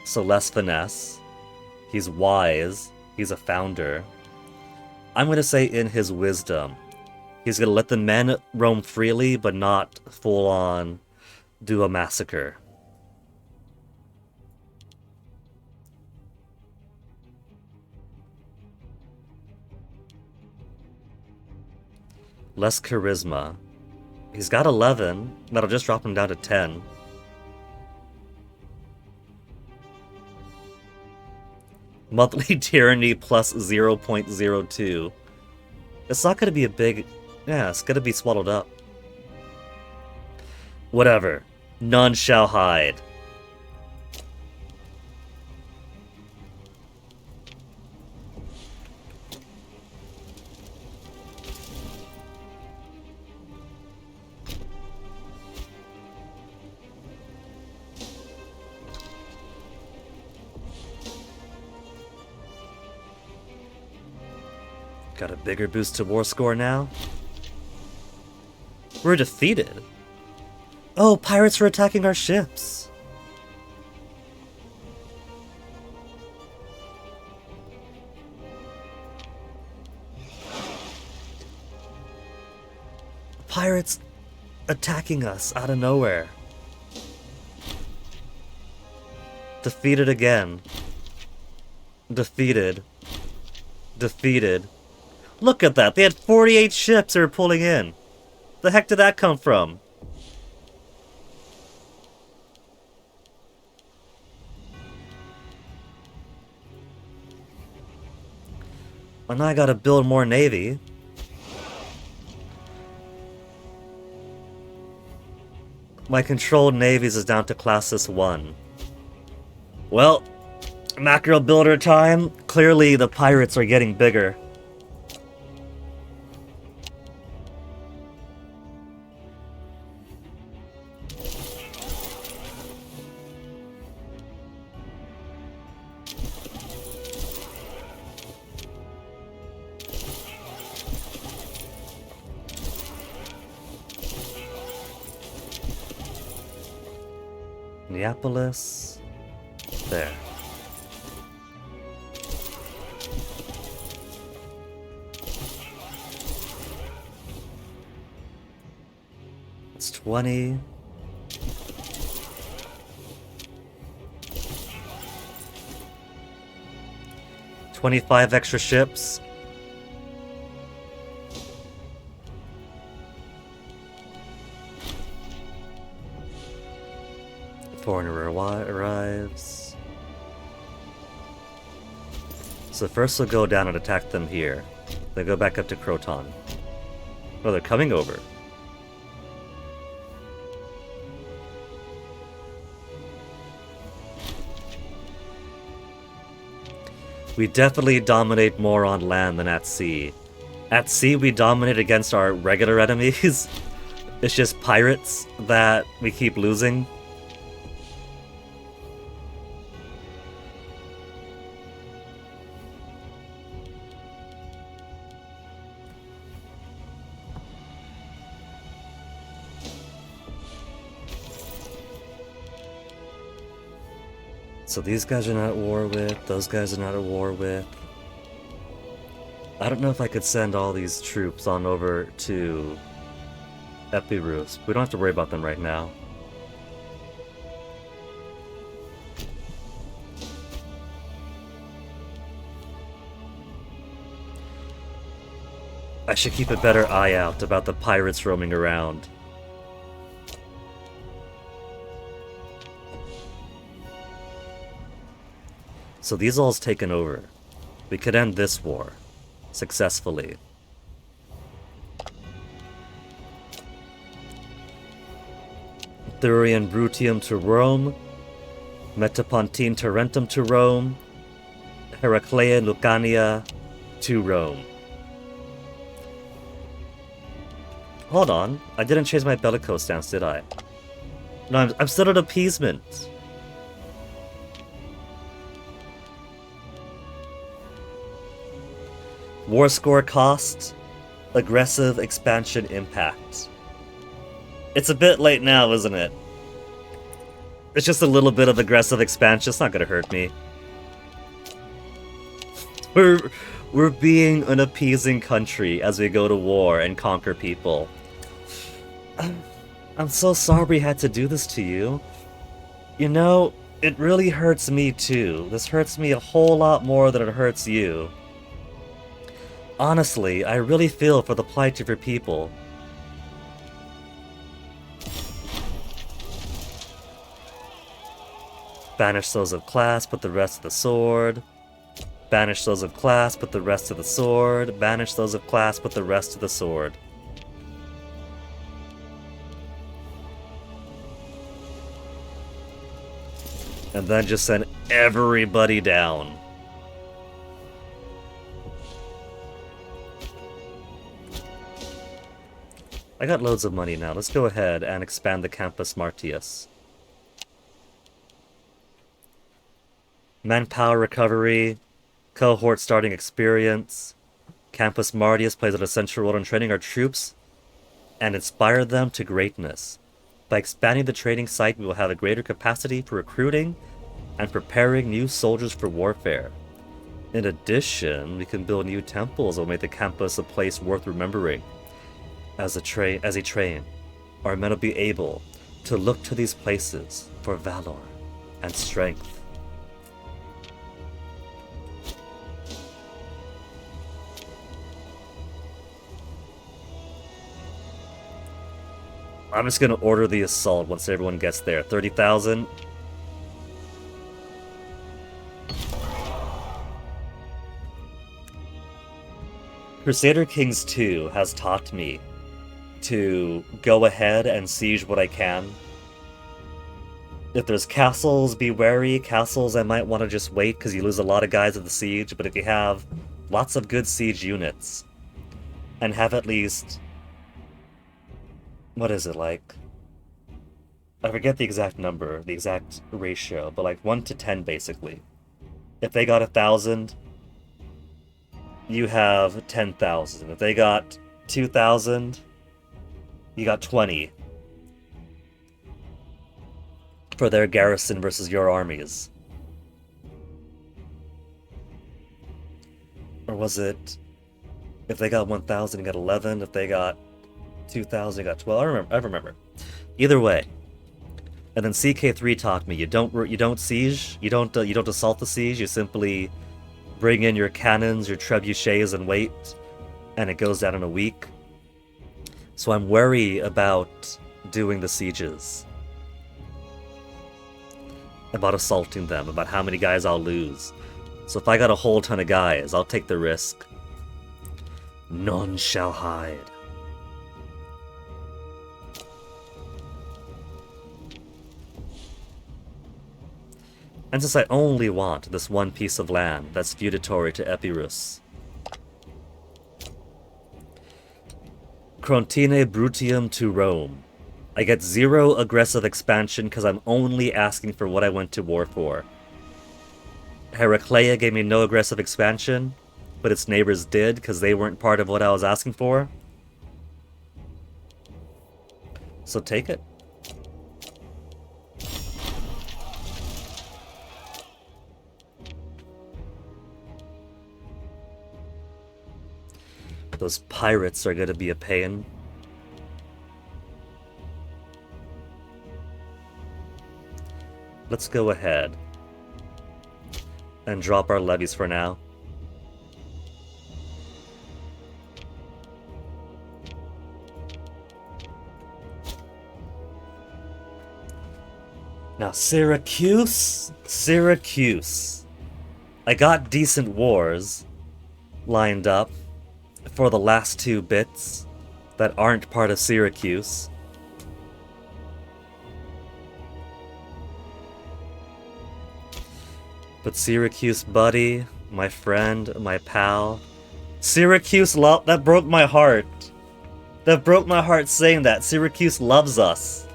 so less finesse. He's wise. He's a founder. I'm going to say in his wisdom, he's going to let the men roam freely, but not full-on do a massacre. Less charisma. He's got 11. That'll just drop him down to 10. Monthly tyranny plus 0.02. It's not going to be a big... Yeah, it's going to be swallowed up. Whatever. None shall hide. Got a bigger boost to war score now? We're defeated. Oh, pirates are attacking our ships. Pirates attacking us out of nowhere. Defeated again. Defeated. Defeated. Look at that! They had 48 ships they were pulling in! The heck did that come from? Well, now I gotta build more navy. My controlled navies is down to classes 1. Well, macro builder time. Clearly the pirates are getting bigger. Neapolis. There. It's 20. $25 extra ships. Foreigner arrives. So first we'll go down and attack them here. Then go back up to Croton. Oh, they're coming over. We definitely dominate more on land than at sea. At sea we dominate against our regular enemies. It's just pirates that we keep losing. So these guys are not at war with, those guys are not at war with. I don't know if I could send all these troops on over to Epirus. We don't have to worry about them right now. I should keep a better eye out about the pirates roaming around. So these all's taken over. We could end this war successfully. Thurian Brutium to Rome, Metapontine Tarentum to Rome, Heraclea Lucania to Rome. Hold on, I didn't change my bellicose stance, did I? No, I'm still at appeasement. War score cost, aggressive expansion impact. It's a bit late now, isn't it? It's just a little bit of aggressive expansion, it's not gonna hurt me. We're being an appeasing country as we go to war and conquer people. I'm so sorry we had to do this to you. You know, it really hurts me too. This hurts me a whole lot more than it hurts you. Honestly, I really feel for the plight of your people. Banish those of class, put the rest of the sword. Banish those of class, put the rest of the sword. Banish those of class, put the rest of the sword. And then just send everybody down. I got loads of money now. Let's go ahead and expand the Campus Martius. Manpower recovery, cohort starting experience. Campus Martius plays an essential role in training our troops and inspire them to greatness. By expanding the training site, we will have a greater capacity for recruiting and preparing new soldiers for warfare. In addition, we can build new temples that will make the campus a place worth remembering. As they train, our men will be able to look to these places for valor and strength. I'm just gonna order the assault once everyone gets there. 30,000. Crusader Kings 2 has taught me to go ahead and siege what I can. If there's castles, be wary. Castles, I might want to just wait because you lose a lot of guys at the siege. But if you have lots of good siege units and have at least... What is it like? I forget the exact number, the exact ratio, but like 1 to 10 basically. If they got 1,000, you have 10,000. If they got 2,000, you got 20. For their garrison versus your armies. Or was it... If they got 1,000, you got 11. If they got 2,000, you got 12. I remember. Either way. And then CK3 taught me, you don't siege, you don't assault the siege, you simply bring in your cannons, your trebuchets, and wait, and it goes down in a week. So I'm wary about doing the sieges. About assaulting them, about how many guys I'll lose. So if I got a whole ton of guys, I'll take the risk. None shall hide. And since I only want this one piece of land that's feudatory to Epirus. Crontine Brutium to Rome. I get 0 aggressive expansion because I'm only asking for what I went to war for. Heraclea gave me no aggressive expansion, but its neighbors did because they weren't part of what I was asking for. So take it. Those pirates are going to be a pain. Let's go ahead and drop our levies for now. Now Syracuse. I got decent wars lined up for the last 2 bits that aren't part of Syracuse. But Syracuse, buddy, my friend, my pal. Syracuse, that broke my heart. That broke my heart saying that. Syracuse loves us.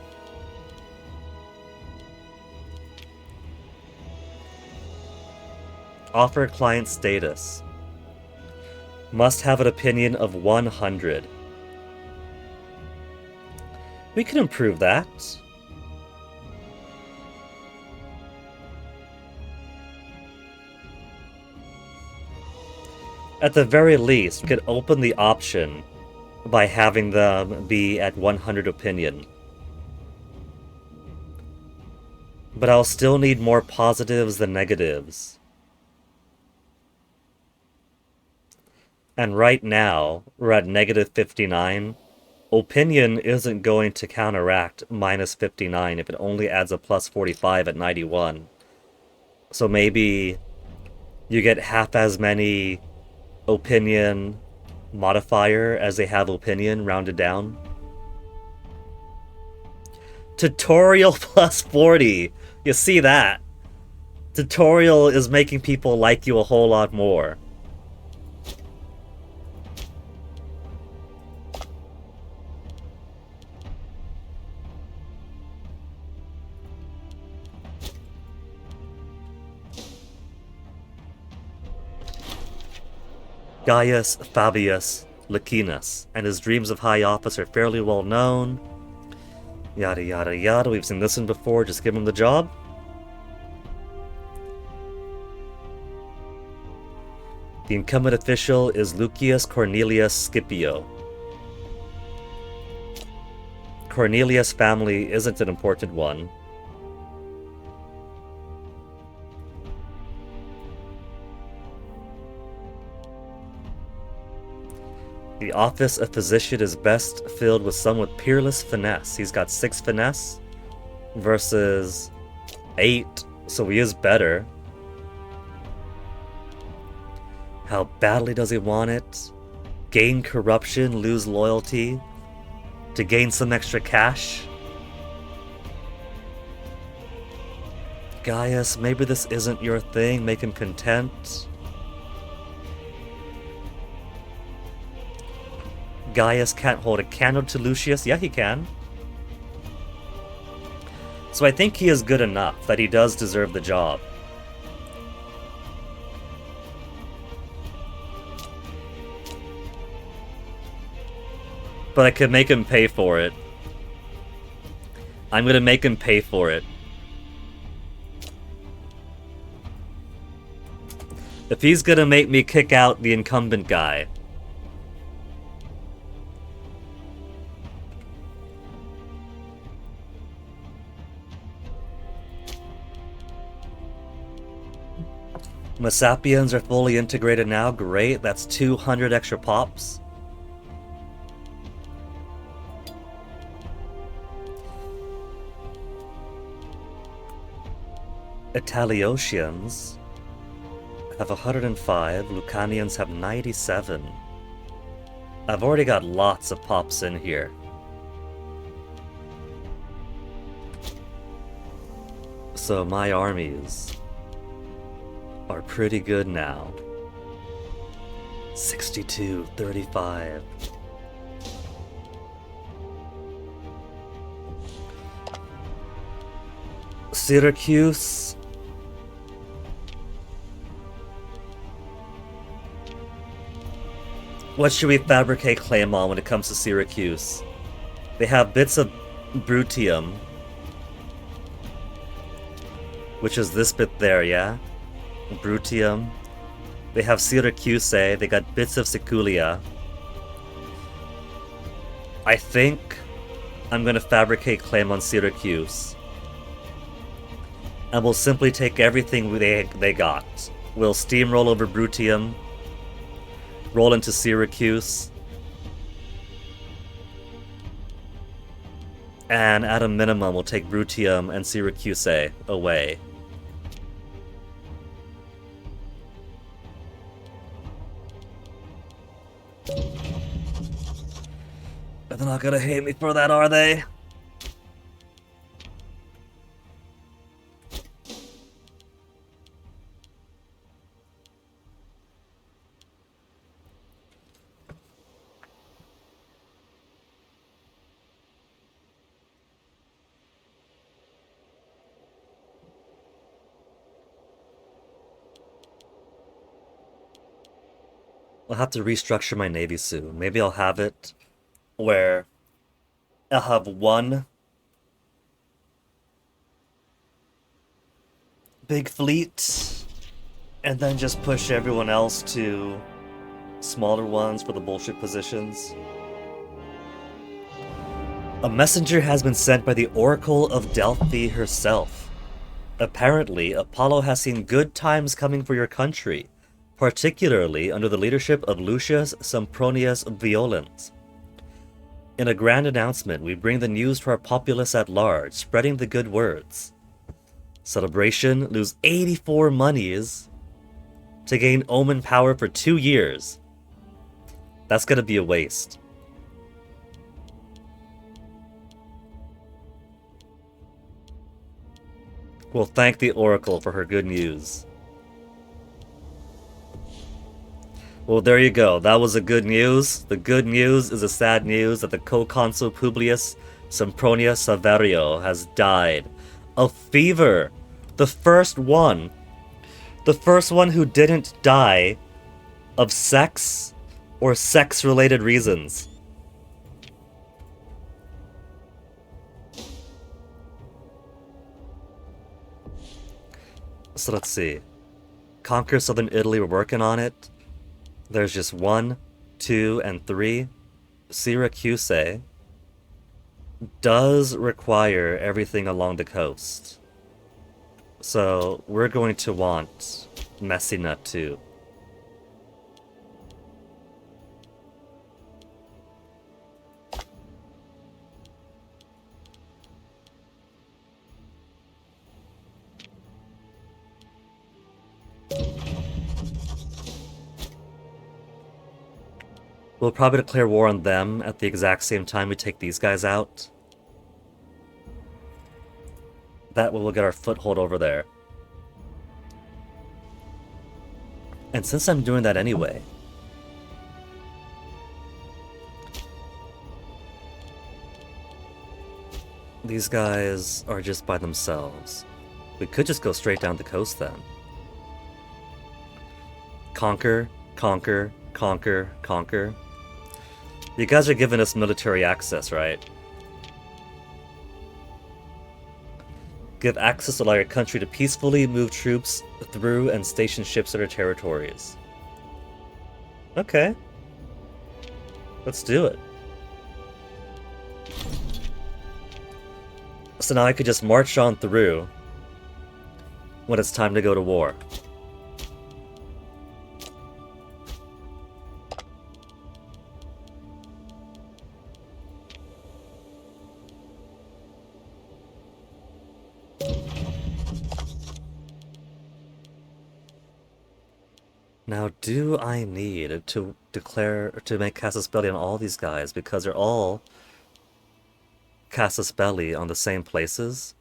Offer client status. Must have an opinion of 100. We can improve that. At the very least, we could open the option by having them be at 100 opinion. But I'll still need more positives than negatives. And right now, we're at negative 59. Opinion isn't going to counteract minus 59 if it only adds a plus 45 at 91. So maybe you get half as many opinion modifier as they have opinion rounded down. Tutorial plus 40. You see that? Tutorial is making people like you a whole lot more. Gaius Fabius Licinus, and his dreams of high office are fairly well known. Yada yada yada, we've seen this one before, just give him the job. The incumbent official is Lucius Cornelius Scipio. Cornelius' family isn't an important one. The office of physician is best filled with someone with peerless finesse. He's got 6 finesse versus 8, so he is better. How badly does he want it? Gain corruption, lose loyalty, to gain some extra cash? Gaius, maybe this isn't your thing. Make him content. Gaius can't hold a candle to Lucius. Yeah, he can. So I think he is good enough that he does deserve the job. But I could make him pay for it. I'm gonna make him pay for it. If he's gonna make me kick out the incumbent guy. Masapians are fully integrated now. Great, that's 200 extra pops. Italiosians have 105, Lucanians have 97. I've already got lots of pops in here. So my armies are pretty good now. 62, 35. Syracuse. What should we fabricate claim on when it comes to Syracuse? They have bits of Brutium. Which is this bit there, yeah? Brutium. They have Syracuse, they got bits of Siculia. I think I'm gonna fabricate claim on Syracuse. And we'll simply take everything they got. We'll steamroll over Brutium, roll into Syracuse, and at a minimum we'll take Brutium and Syracuse away. They're not gonna hate me for that, are they? I'll have to restructure my navy soon. Maybe I'll have it where I'll have one big fleet and then just push everyone else to smaller ones for the bullshit positions. A messenger has been sent by the Oracle of Delphi herself. Apparently, Apollo has seen good times coming for your country, particularly under the leadership of Lucius Sempronius Violens. In a grand announcement, we bring the news to our populace at large, spreading the good words. Celebration, lose 84 monies to gain omen power for 2 years. That's gonna be a waste. We'll thank the Oracle for her good news. Well, there you go. That was the good news. The good news is the sad news that the co-consul Publius Sempronius Saverio has died of fever. The first one. The first one who didn't die of sex or sex-related reasons. So let's see. Conquer southern Italy, we're working on it. There's just 1, 2, and 3. Syracuse does require everything along the coast. So we're going to want Messina too. We'll probably declare war on them at the exact same time we take these guys out. That way we'll get our foothold over there. And since I'm doing that anyway, these guys are just by themselves. We could just go straight down the coast then. Conquer, conquer, conquer, conquer. You guys are giving us military access, right? Give access to allow your country to peacefully move troops through and station ships in our territories. Okay. Let's do it. So now I could just march on through when it's time to go to war. Now, do I need to make Casus Belli on all these guys because they're all Casus Belli on the same places?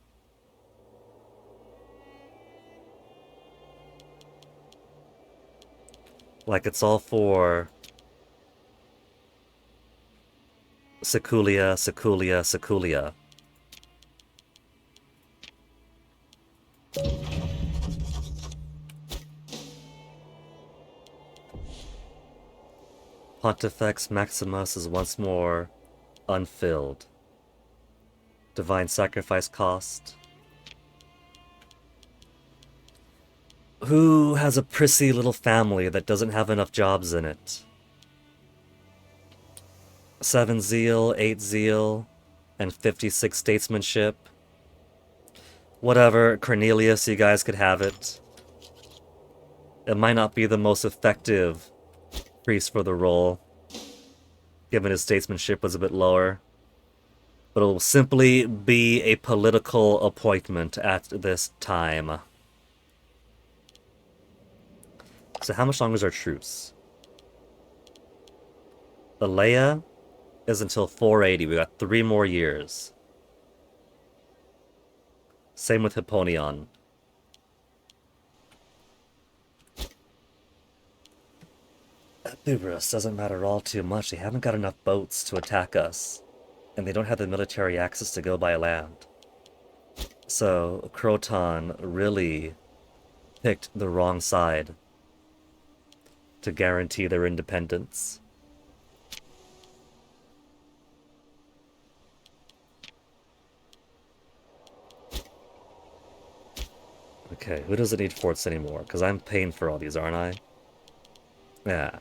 Like it's all for Siculia, Siculia, Siculia. Pontifex Maximus is once more unfilled. Divine Sacrifice cost. Who has a prissy little family that doesn't have enough jobs in it? 7 zeal, 8 zeal, and 56 statesmanship. Whatever, Cornelius, you guys could have it. It might not be the most effective priest for the role, given his statesmanship was a bit lower. But it will simply be a political appointment at this time. So how much longer is our truce? Alea is until 480. We got 3 more years. Same with Hipponion. Ebubrus doesn't matter all too much. They haven't got enough boats to attack us. And they don't have the military access to go by land. So, Croton really picked the wrong side to guarantee their independence. Okay, who doesn't need forts anymore? Because I'm paying for all these, aren't I? Yeah.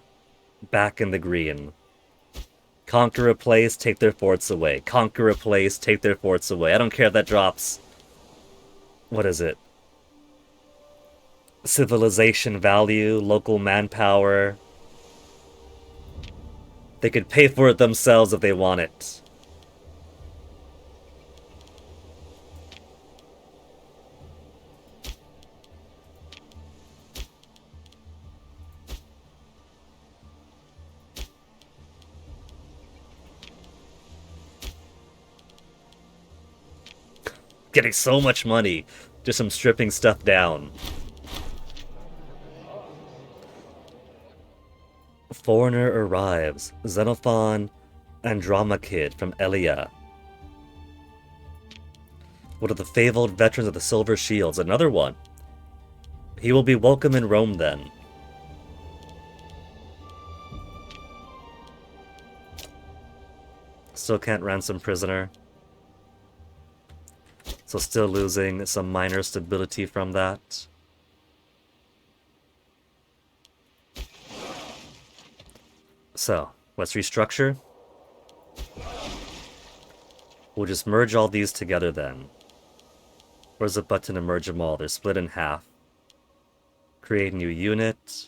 Back in the green. Conquer a place, take their forts away. Conquer a place, take their forts away. I don't care if that drops... What is it? Civilization value, local manpower. They could pay for it themselves if they want it. Getting so much money just from stripping stuff down. Foreigner arrives. Xenophon Andromachid from Elia. One of the fabled veterans of the Silver Shields. Another one. He will be welcome in Rome then. Still can't ransom prisoner. So still losing some minor stability from that. So, let's restructure. We'll just merge all these together then. Where's the button to merge them all? They're split in half. Create new unit.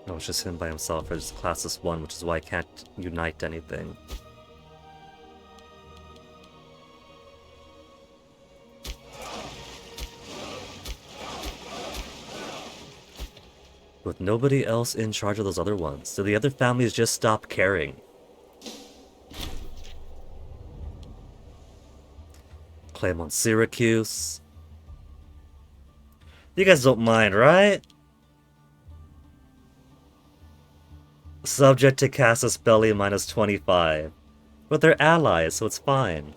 No, it's just him by himself. It's classless 1, which is why I can't unite anything. With nobody else in charge of those other ones, do the other families just stop caring? Claim on Syracuse. You guys don't mind, right? Subject to Casus Belli minus 25. But they're allies, so it's fine.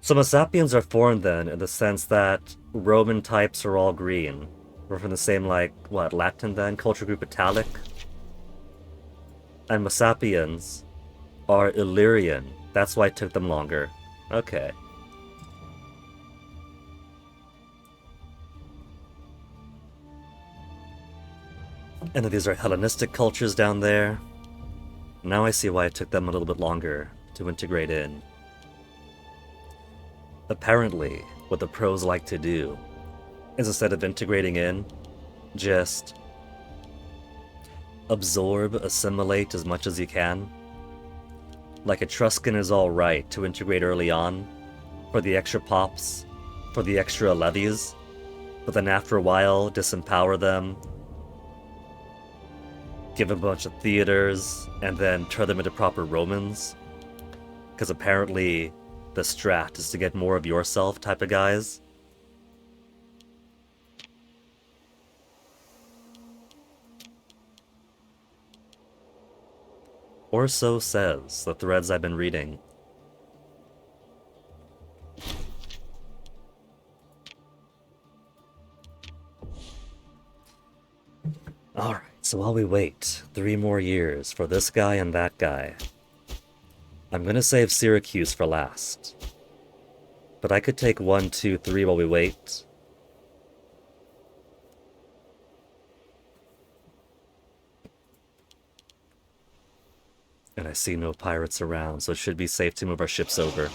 So Messapians are foreign then, in the sense that Roman types are all green. We're from the same, like, what, Latin then? Culture group Italic? And Messapians are Illyrian. That's why it took them longer. Okay. And then these are Hellenistic cultures down there. Now I see why it took them a little bit longer to integrate in. Apparently, what the pros like to do is instead of integrating in, just absorb, assimilate as much as you can. Like Etruscan is alright to integrate early on, for the extra pops, for the extra levies, but then after a while, disempower them, give them a bunch of theaters, and then turn them into proper Romans. Because apparently the strat is to get more of yourself type of guys. Or so says the threads I've been reading. Alright, so while we wait 3 more years for this guy and that guy, I'm gonna save Syracuse for last. But I could take 1, 2, 3 while we wait. And I see no pirates around, so it should be safe to move our ships over.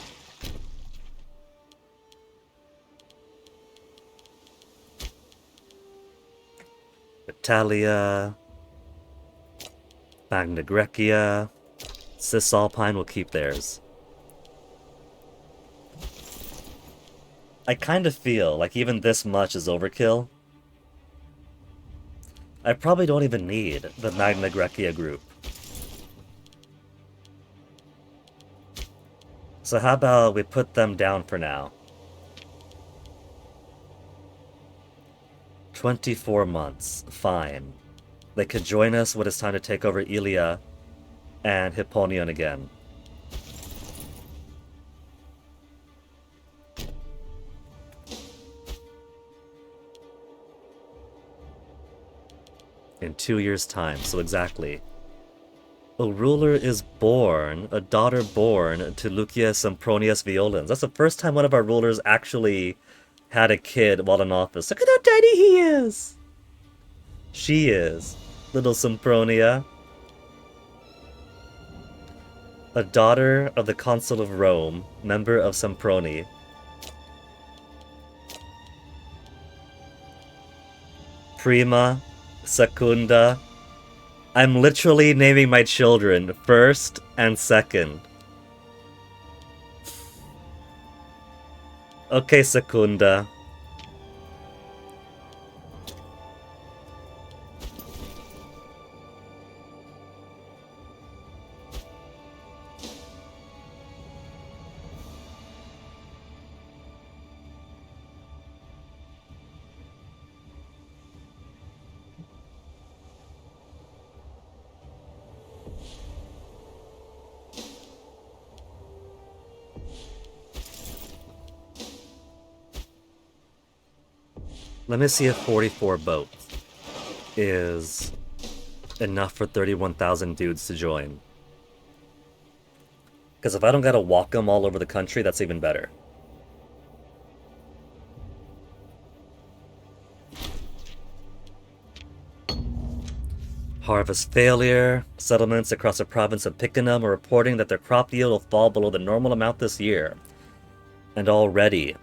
Italia, Magna Grecia, Cisalpine will keep theirs. I kind of feel like even this much is overkill. I probably don't even need the Magna Grecia group. So how about we put them down for now? 24 months, fine. They could join us when it's time to take over Ilia and Hipponion again. In 2 years' time, so exactly. A ruler is born, a daughter born to Lucius Sempronius Violens. That's the first time one of our rulers actually had a kid while in office. Look at how tiny he is! She is, little Sempronia. A daughter of the Consul of Rome, member of Semproni. Prima, Secunda. I'm literally naming my children first and second. Okay, Secunda. Let me see if 44 boats is enough for 31,000 dudes to join. Because if I don't gotta walk them all over the country, that's even better. Harvest failure. Settlements across the province of Picenum are reporting that their crop yield will fall below the normal amount this year. And already,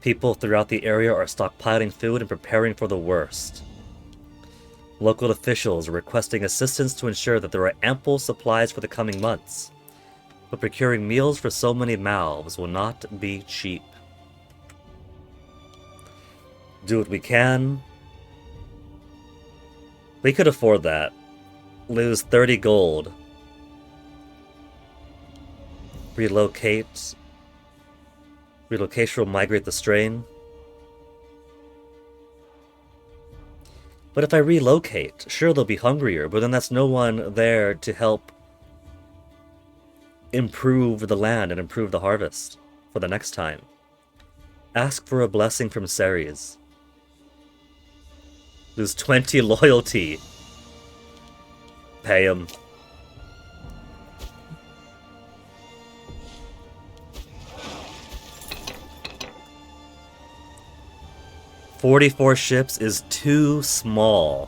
people throughout the area are stockpiling food and preparing for the worst. Local officials are requesting assistance to ensure that there are ample supplies for the coming months. But procuring meals for so many mouths will not be cheap. Do what we can. We could afford that. Lose 30 gold. Relocate. Relocation will migrate the strain. But if I relocate, sure they'll be hungrier, but then that's no one there to help improve the land and improve the harvest for the next time. Ask for a blessing from Ceres. Lose 20 loyalty. Pay him. "44 ships is too small."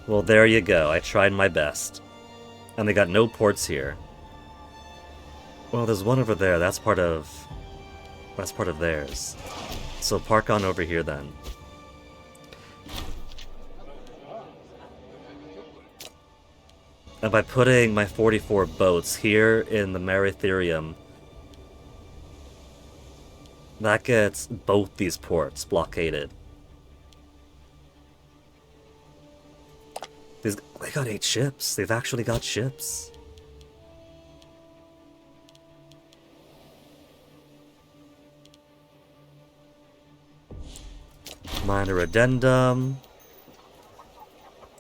Well, there you go. I tried my best. And they got no ports here. Well, there's one over there. That's part of theirs. So park on over here then. And by putting my 44 boats here in the Meratherium, that gets both these ports blockaded. They got 8 ships. They've actually got ships. Minor addendum.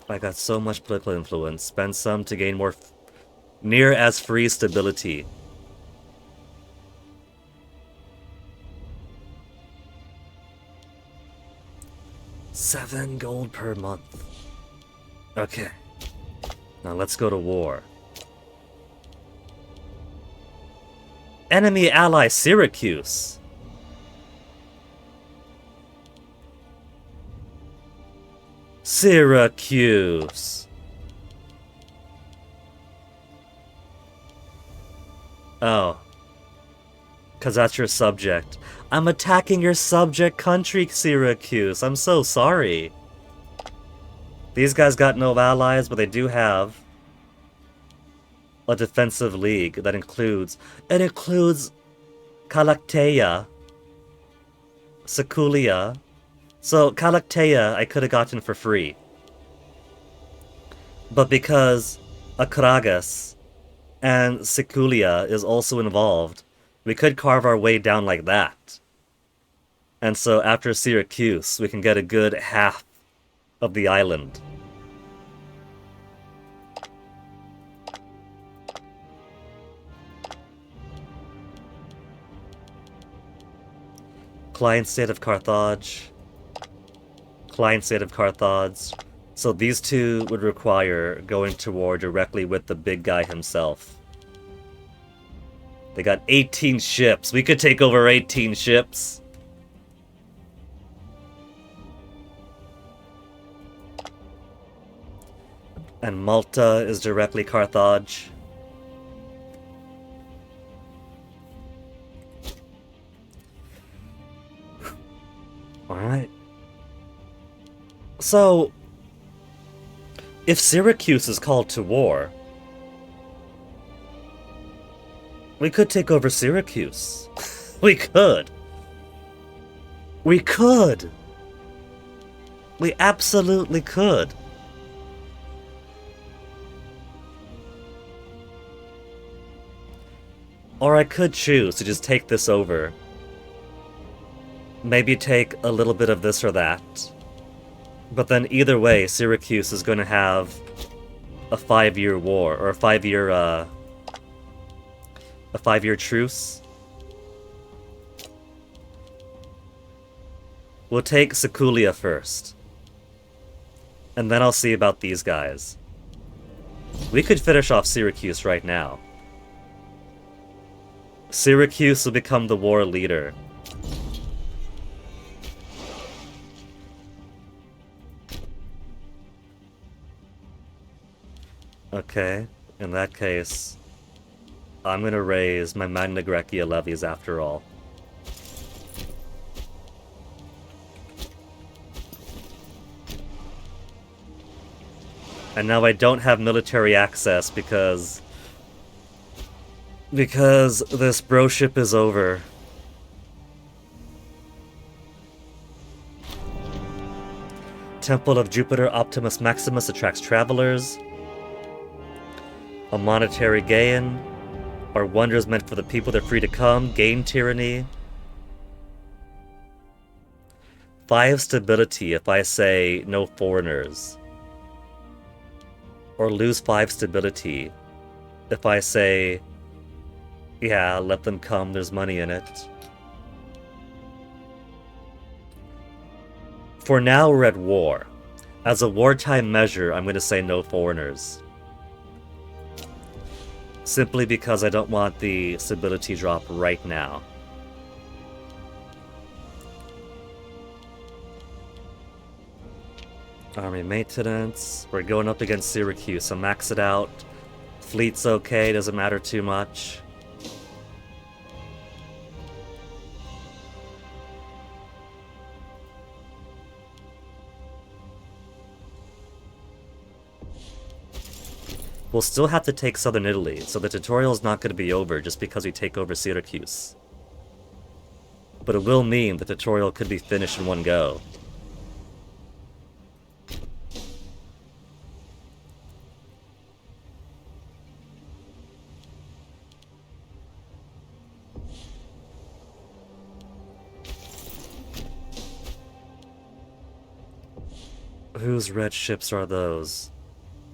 I got so much political influence. Spend some to gain more near as free stability. $7 gold per month. Okay. Now let's go to war. Enemy ally Syracuse. Syracuse. Oh. 'Cause that's your subject. I'm attacking your subject country, Syracuse. I'm so sorry. These guys got no allies, but they do have a defensive league that includes... It includes Calactea, Siculia. So Calactea I could have gotten for free. But because Acragas and Siculia is also involved, we could carve our way down like that. And so after Syracuse, we can get a good half of the island. Client state of Carthage. Client state of Carthage. So these two would require going to war directly with the big guy himself. They got 18 ships. We could take over 18 ships. And Malta is directly Carthage. Alright. So, if Syracuse is called to war, we could take over Syracuse. We could. We could. We absolutely could. Or I could choose to just take this over. Maybe take a little bit of this or that. But then either way, Syracuse is going to have a 5-year war, or a 5-year truce. We'll take Siculia first. And then I'll see about these guys. We could finish off Syracuse right now. Syracuse will become the war leader. Okay, in that case, I'm gonna raise my Magna Graecia levies after all. And now I don't have military access because this bro ship is over. Temple of Jupiter Optimus Maximus attracts travelers. A monetary gain. Our wonders meant for the people, they're free to come. Gain tyranny. 5 stability if I say no foreigners. Or lose 5 stability if I say, yeah, let them come, there's money in it. For now, we're at war. As a wartime measure, I'm going to say no foreigners. Simply because I don't want the stability drop right now. Army maintenance. We're going up against Syracuse, so max it out. Fleet's okay, doesn't matter too much. We'll still have to take southern Italy, so the tutorial's not going to be over just because we take over Syracuse. But it will mean the tutorial could be finished in one go. Whose red ships are those?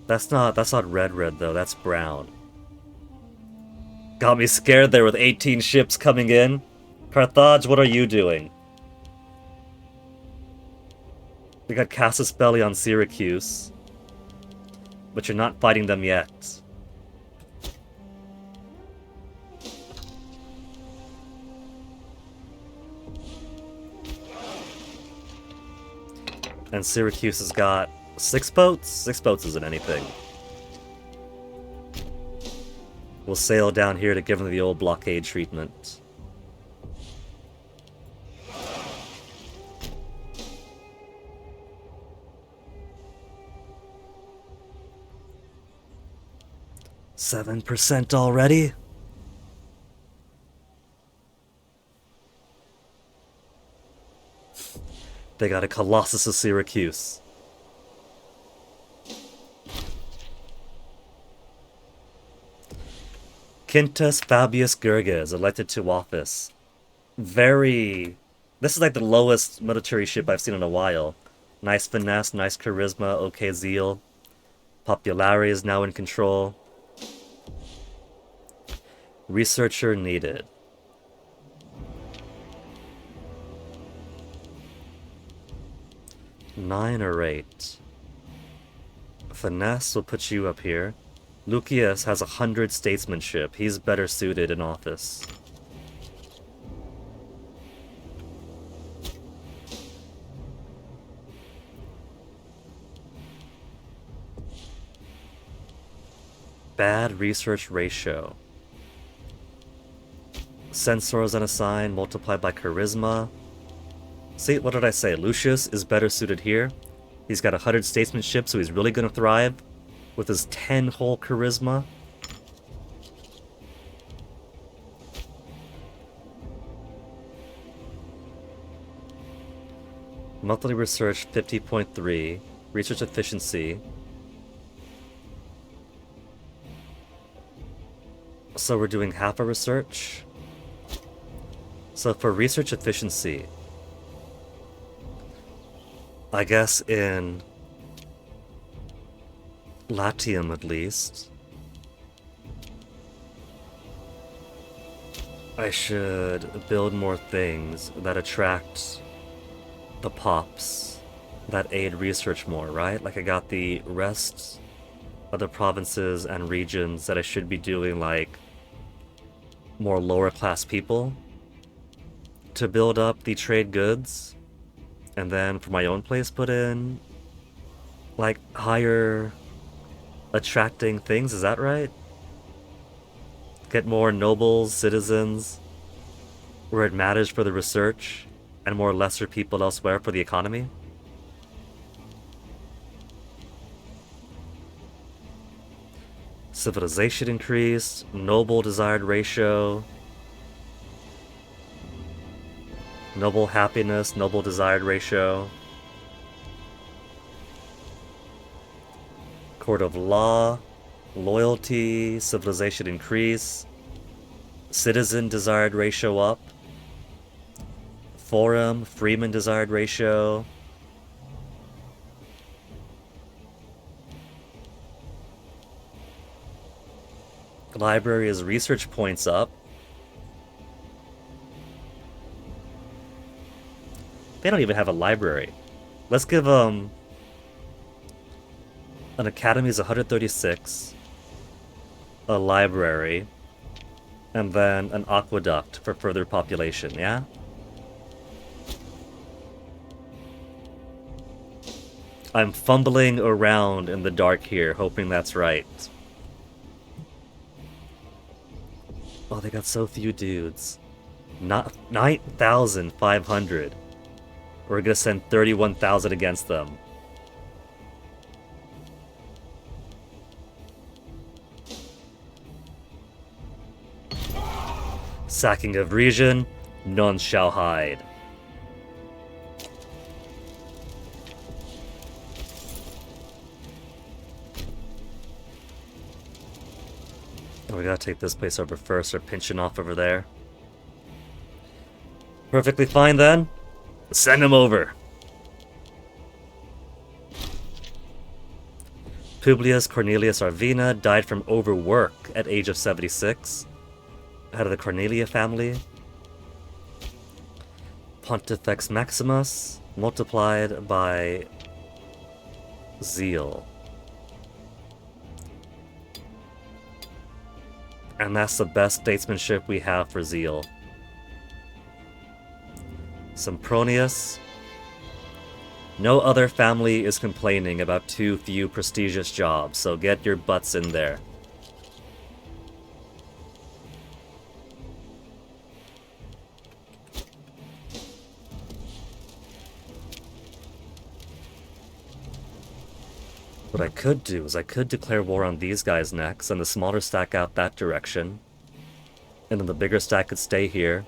That's not red though, that's brown. Got me scared there with 18 ships coming in. Carthage, what are you doing? We got Casus Belli on Syracuse. But you're not fighting them yet. And Syracuse has got 6 boats? 6 boats isn't anything. We'll sail down here to give them the old blockade treatment. $7% already? They got a Colossus of Syracuse. Quintus Fabius Gerges, elected to office. This is like the lowest military ship I've seen in a while. Nice finesse, nice charisma, okay zeal. Popularity is now in control. Researcher needed. Nine or 8. Finesse will put you up here. Lucius has 100 statesmanship. He's better suited in office. Bad research ratio. Censors unassigned multiplied by charisma. See, what did I say? Lucius is better suited here. He's got 100 statesmanship, so he's really going to thrive with his 10 whole charisma. Monthly research 50.3. Research efficiency. So we're doing half a research. So for research efficiency, I guess in Latium at least, I should build more things that attract the pops, that aid research more, right? Like I got the rest of the provinces and regions that I should be doing like more lower class people to build up the trade goods. And then for my own place put in like higher attracting things, is that right? Get more nobles, citizens, where it matters for the research, and more lesser people elsewhere for the economy? Civilization increased. Noble desired ratio. Noble happiness, noble desired ratio. Court of law. Loyalty, civilization increase. Citizen desired ratio up. Forum, freeman desired ratio. Library is research points up. They don't even have a library. Let's give an academy is 136. A library. And then an aqueduct for further population, yeah? I'm fumbling around in the dark here, hoping that's right. Oh, they got so few dudes. Not 9,500. We're gonna send 31,000 against them. Sacking of region, none shall hide. Oh, we gotta take this place over first. They're pinching off over there. Perfectly fine then. Send him over. Publius Cornelius Arvina died from overwork at age of 76. Head of the Cornelia family. Pontifex Maximus multiplied by zeal. And that's the best statesmanship we have for zeal. Sempronius. No other family is complaining about too few prestigious jobs, so get your butts in there. What I could do is I could declare war on these guys next, and the smaller stack out that direction. And then the bigger stack could stay here,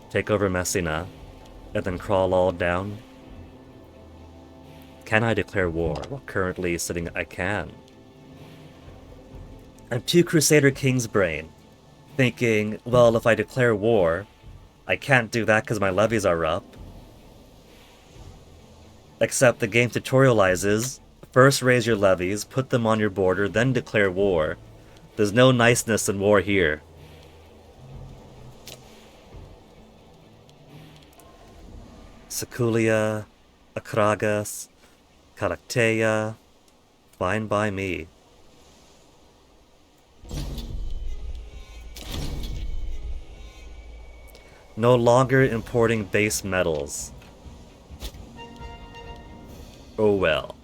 take over Messina, and then crawl all down. Can I declare war? Well, currently sitting I can. I'm too Crusader King's brain, thinking, well, if I declare war, I can't do that because my levies are up. Except the game tutorializes, first raise your levies, put them on your border, then declare war. There's no niceness in war here. Seculia, Akragas, Caractea, fine by me. No longer importing base metals. Oh well.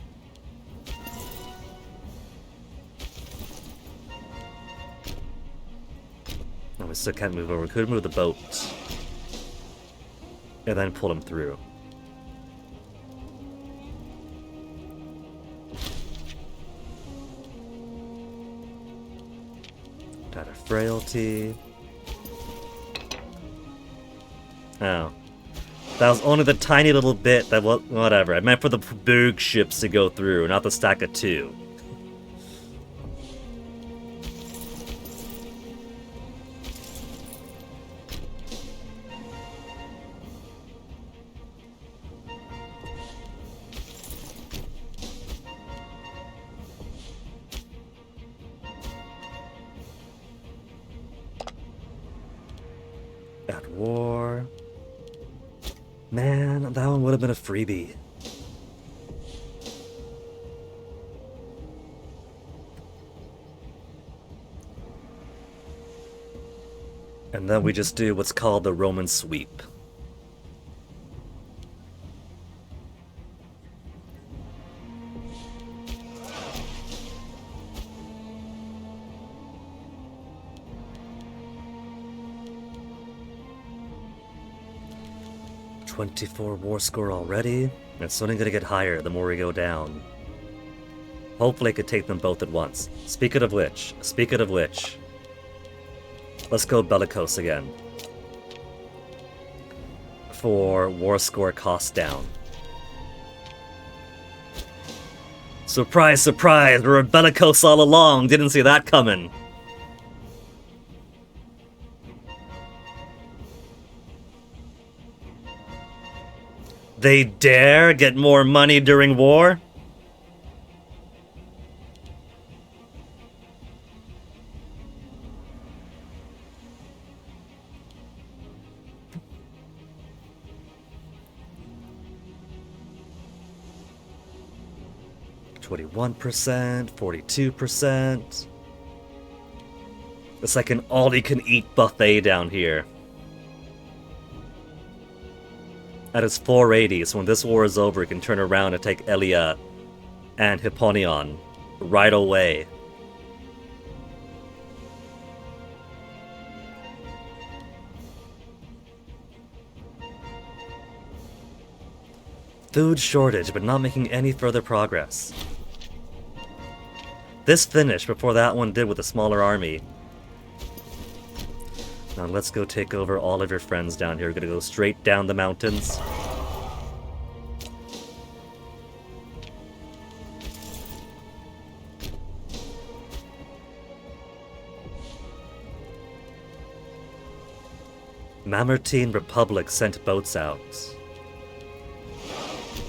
No, we still can't move over. We could move the boat. And then pull him through. Data frailty. Oh. That was only the tiny little bit that was... Whatever. I meant for the big ships to go through, not the stack of two. At war. Man, that one would have been a freebie. And then we just do what's called the Roman sweep. ...24 war score already. It's only gonna get higher the more we go down. Hopefully I could take them both at once. Speaking of which, let's go bellicose again. For war score cost down. Surprise, surprise, we were bellicose all along, didn't see that coming. They dare get more money during war? %, 42%. It's like an all-you-can-eat buffet down here. At its 480, so when this war is over, we can turn around and take Elia and Hipponion right away. Food shortage, but not making any further progress. This finished before that one did with a smaller army. Now let's go take over all of your friends down here. We're gonna go straight down the mountains. Mamertine Republic sent boats out.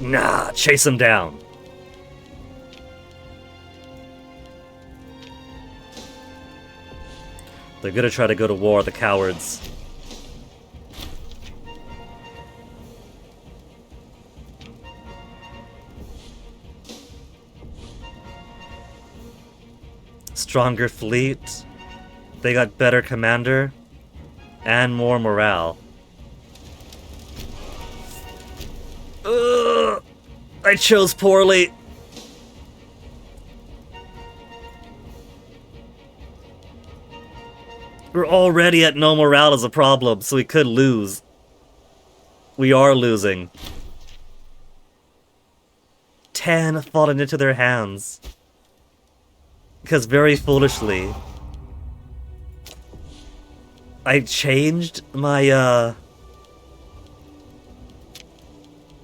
Nah, chase them down. They're gonna try to go to war, the cowards. Stronger fleet. They got better commander. And more morale. Ugh, I chose poorly. We're already at no morale as a problem, so we could lose. We are losing. 10 fallen into their hands. Because very foolishly, I changed my,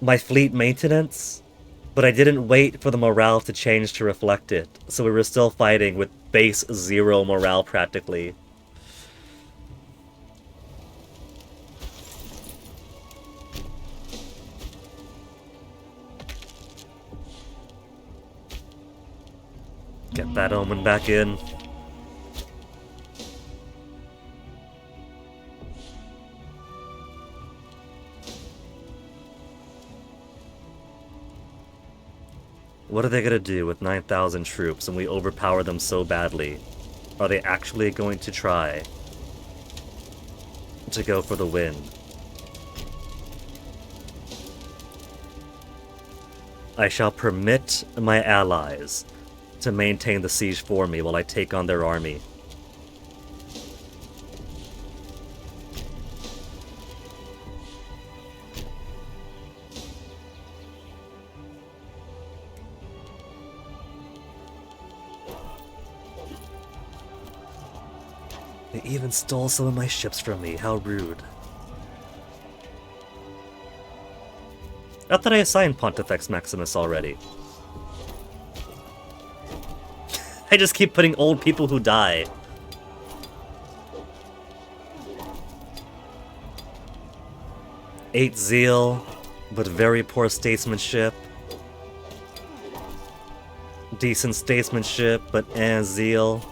my fleet maintenance, but I didn't wait for the morale to change to reflect it, so we were still fighting with base 0 morale practically. Get that omen back in. What are they gonna do with 9,000 troops and we overpower them so badly? Are they actually going to try to go for the win? I shall permit my allies to maintain the siege for me while I take on their army. They even stole some of my ships from me, how rude. I thought I assigned Pontifex Maximus already. I just keep putting old people who die. Eight zeal, but very poor statesmanship. Decent statesmanship, but zeal.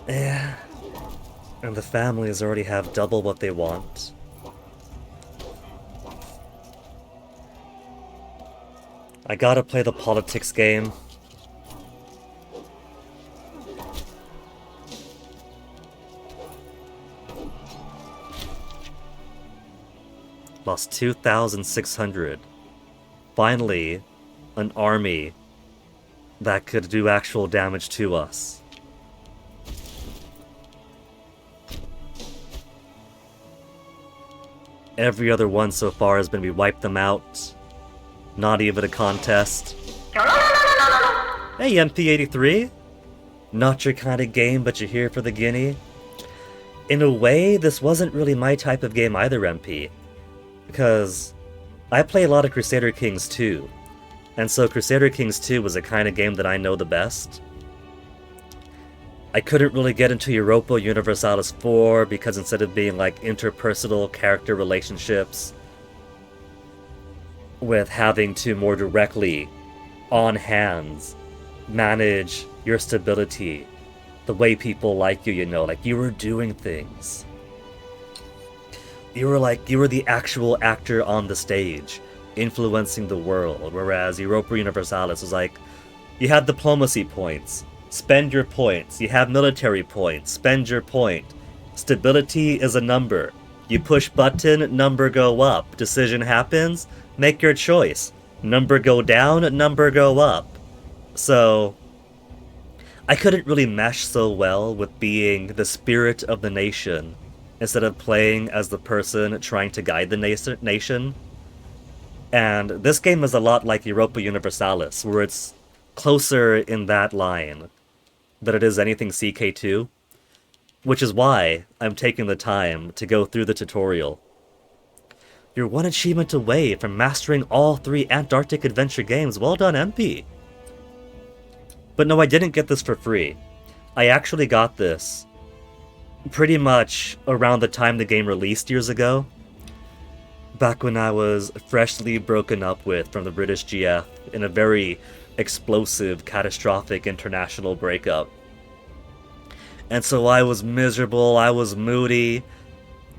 Yeah. And the families already have double what they want. I gotta play the politics game. Lost 2,600. Finally, an army that could do actual damage to us. Every other one so far has been we wipe them out. Not even a contest. Hey, MP83. Not your kind of game, but you're here for the guinea. In a way, this wasn't really my type of game either, MP. Because I play a lot of Crusader Kings 2. And so Crusader Kings 2 was the kind of game that I know the best. I couldn't really get into Europa Universalis 4 because instead of being like interpersonal character relationships with having to more directly, on hands, manage your stability, the way people like you, like you were doing things. You were the actual actor on the stage, influencing the world, whereas Europa Universalis was like, you had diplomacy points, spend your points, you have military points, spend your point. Stability is a number. You push button, number go up. Decision happens, make your choice. Number go down, number go up. So I couldn't really mesh so well with being the spirit of the nation instead of playing as the person trying to guide the nation. And this game is a lot like Europa Universalis, where it's closer in that line than it is anything CK2, which is why I'm taking the time to go through the tutorial. You're one achievement away from mastering all 3 Antarctic adventure games. Well done, MP! But no, I didn't get this for free. I actually got this pretty much around the time the game released years ago. Back when I was freshly broken up with from the British GF in a very explosive, catastrophic international breakup. And so I was miserable, I was moody.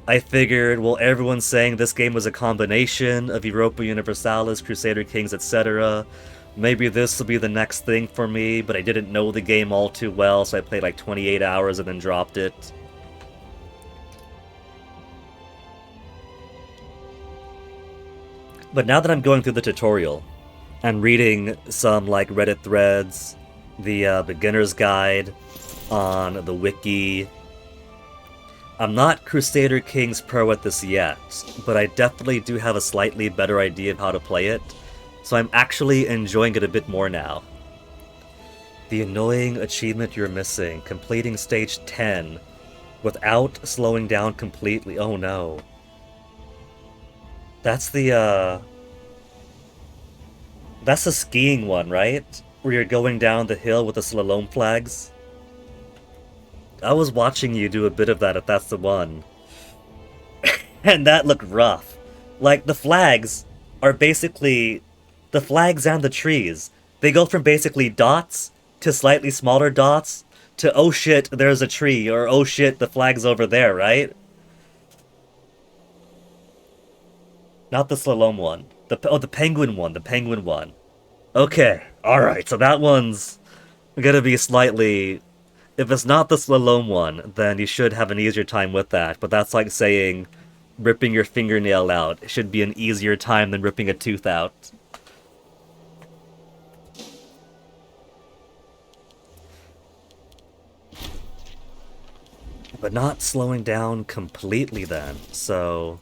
I figured, well, everyone's saying this game was a combination of Europa Universalis, Crusader Kings, etc. Maybe this will be the next thing for me, but I didn't know the game all too well, so I played like 28 hours and then dropped it. But now that I'm going through the tutorial, and reading some like Reddit threads, the beginner's guide on the wiki, I'm not Crusader Kings Pro at this yet, but I definitely do have a slightly better idea of how to play it, so I'm actually enjoying it a bit more now. The annoying achievement you're missing, completing stage 10 without slowing down completely. Oh no. That's the skiing one, right? Where you're going down the hill with the slalom flags? I was watching you do a bit of that, if that's the one. And that looked rough. Like, the flags are basically... the flags and the trees. They go from basically dots to slightly smaller dots to, oh shit, there's a tree, or oh shit, the flag's over there, right? Not the slalom one. The penguin one, the penguin one. Okay, alright, so that one's gonna be slightly... if it's not the slalom one, then you should have an easier time with that, but that's like saying ripping your fingernail out. It should be an easier time than ripping a tooth out. But not slowing down completely then, so...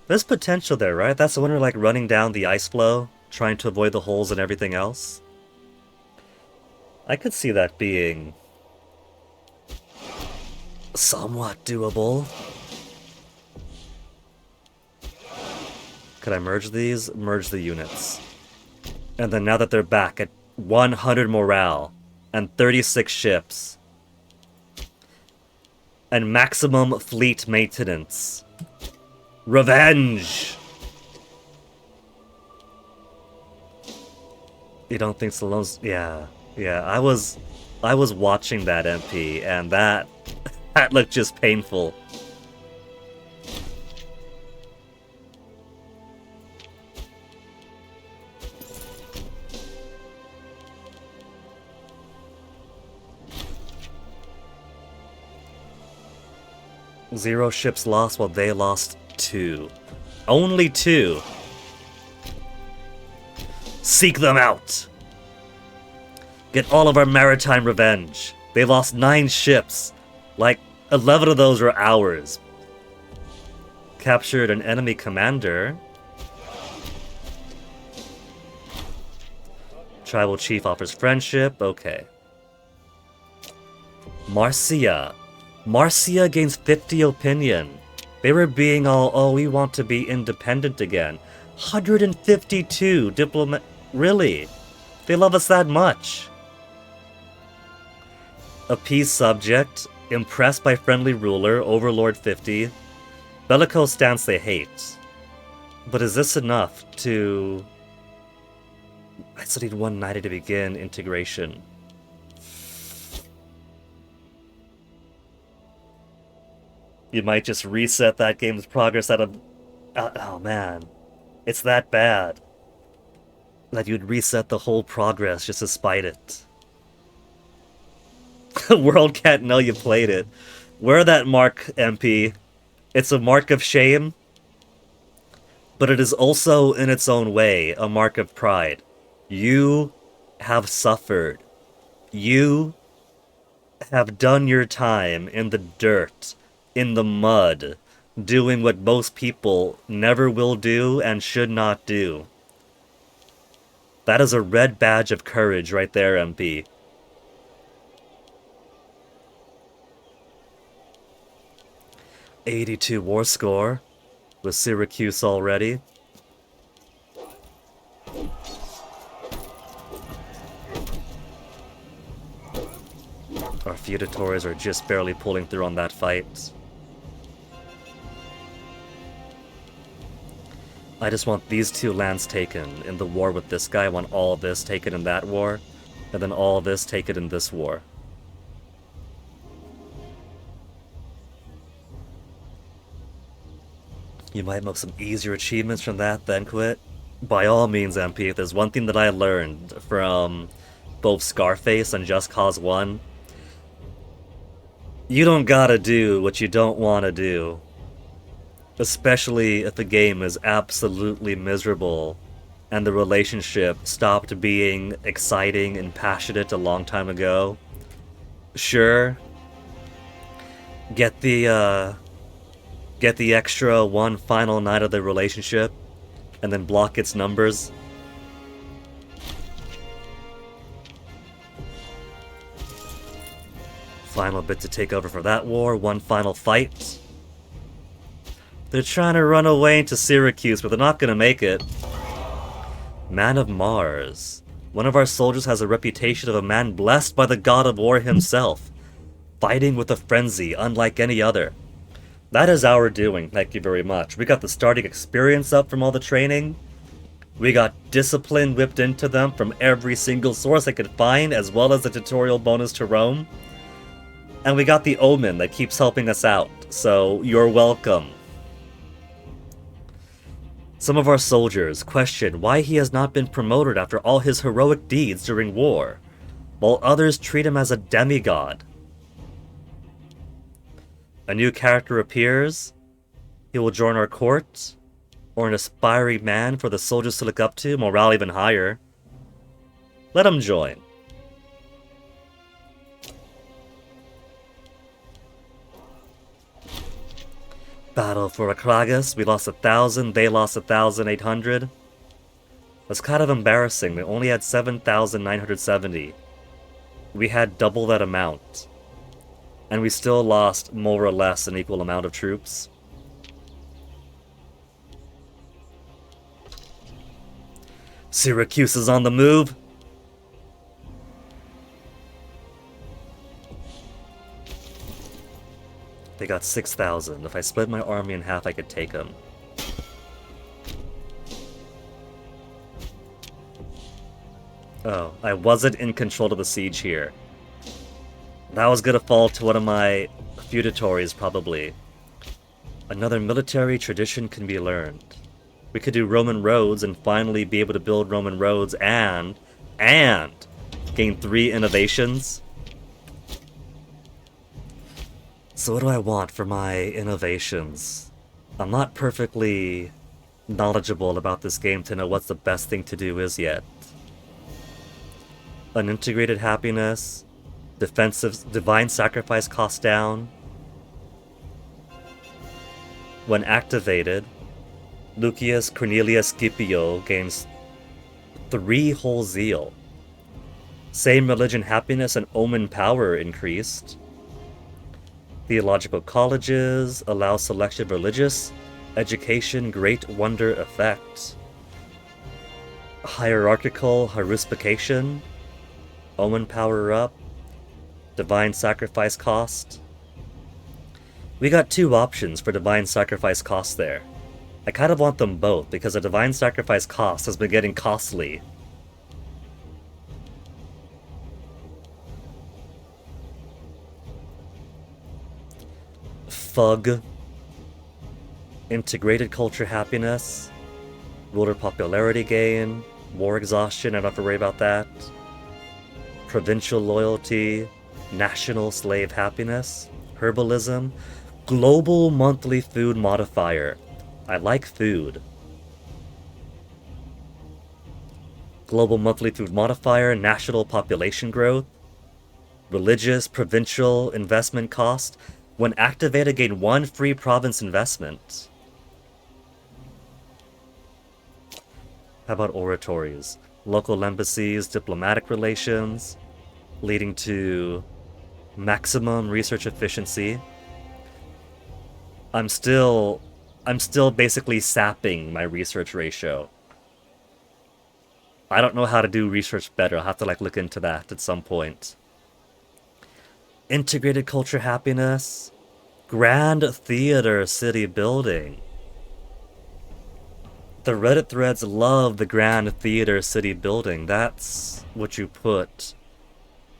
there's potential there, right? That's the one where, like, running down the ice flow, trying to avoid the holes and everything else. I could see that being... somewhat doable. Could I merge these? Merge the units. And then now that they're back at 100 morale, and 36 ships, and maximum fleet maintenance. Revenge! You don't think Stallone's... yeah. Yeah, I was watching that MP, and that looked just painful. Zero ships lost while they lost 2. Only 2. Seek them out! Get all of our maritime revenge. They lost 9 ships. Like, 11 of those were ours. Captured an enemy commander. Tribal chief offers friendship. Okay. Marcia. Marcia gains 50 opinion. They were being all, oh, we want to be independent again. 152 diplomat. Really? They love us that much. Appease subject. Impressed by friendly ruler. Overlord 50. Bellicose stance they hate. But is this enough to... I still need 190 to begin integration. You might just reset that game's progress out of... Oh man. It's that bad. That you'd reset the whole progress just to spite it. The world can't know you played it. Wear that mark, MP. It's a mark of shame. But it is also, in its own way, a mark of pride. You have suffered. You have done your time in the dirt, in the mud, doing what most people never will do and should not do. That is a red badge of courage right there, MP. '82 war score with Syracuse already. Our feudatories are just barely pulling through on that fight. I just want these two lands taken in the war with this guy. I want all of this taken in that war, and then all of this taken in this war. You might make some easier achievements from that, then quit. By all means, MP, if there's one thing that I learned from both Scarface and Just Cause 1, you don't gotta do what you don't want to do. Especially if the game is absolutely miserable and the relationship stopped being exciting and passionate a long time ago. Sure, get the extra one final night of the relationship and then block its numbers. Final bit to take over for that war, one final fight. They're trying to run away into Syracuse, but they're not gonna make it. Man of Mars. One of our soldiers has a reputation of a man blessed by the god of war himself, fighting with a frenzy unlike any other. That is our doing, thank you very much. We got the starting experience up from all the training. We got discipline whipped into them from every single source I could find, as well as the tutorial bonus to Rome. And we got the Omen that keeps helping us out, so you're welcome. Some of our soldiers question why he has not been promoted after all his heroic deeds during war, while others treat him as a demigod. A new character appears, he will join our court, or an aspiring man for the soldiers to look up to, morale even higher. Let him join. Battle for Akragas, we lost 1,000, they lost 1,800. That's kind of embarrassing, they only had 7,970. We had double that amount. And we still lost more or less an equal amount of troops. Syracuse is on the move. They got 6,000. If I split my army in half, I could take them. Oh, I wasn't in control of the siege here. That was gonna fall to one of my feudatories, probably. Another military tradition can be learned. We could do Roman roads and finally be able to build Roman roads and gain 3 innovations. So what do I want for my innovations? I'm not perfectly knowledgeable about this game to know what's the best thing to do is yet. Unintegrated happiness, defensive divine sacrifice cost down. When activated, Lucius Cornelius Scipio gains 3 whole zeal. Same religion happiness and omen power increased. Theological colleges allow selective religious education great wonder effect. Hierarchical haruspication, omen power up, divine sacrifice cost. We got 2 options for divine sacrifice cost there. I kind of want them both because the divine sacrifice cost has been getting costly. Fug. Integrated culture happiness. Ruler popularity gain. War exhaustion, I don't have to worry about that. Provincial loyalty. National slave happiness. Herbalism. Global monthly food modifier. I like food. Global monthly food modifier. National population growth. Religious provincial investment cost. When activated, gain 1 free province investment. How about oratories? Local embassies, diplomatic relations, leading to maximum research efficiency. I'm still basically sapping my research ratio. I don't know how to do research better. I'll have to look into that at some point. Integrated culture happiness. Grand theater city building. The Reddit threads love the grand theater city building. That's what you put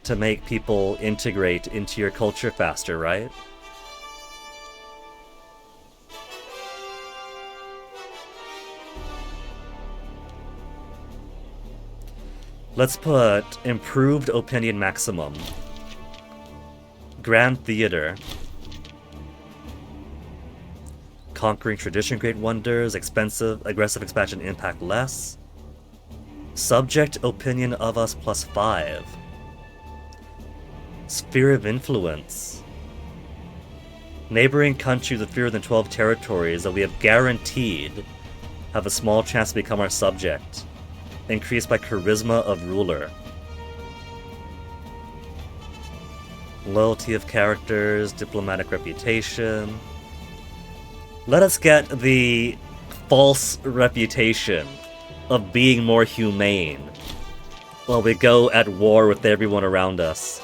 to make people integrate into your culture faster, right? Let's put improved opinion maximum. Grand theater. Conquering tradition great wonders, aggressive expansion impact less. Subject opinion of us +5. Sphere of influence. Neighboring countries with fewer than 12 territories that we have guaranteed have a small chance to become our subject. Increased by charisma of ruler. Loyalty of characters, diplomatic reputation. Let us get the false reputation of being more humane while we go at war with everyone around us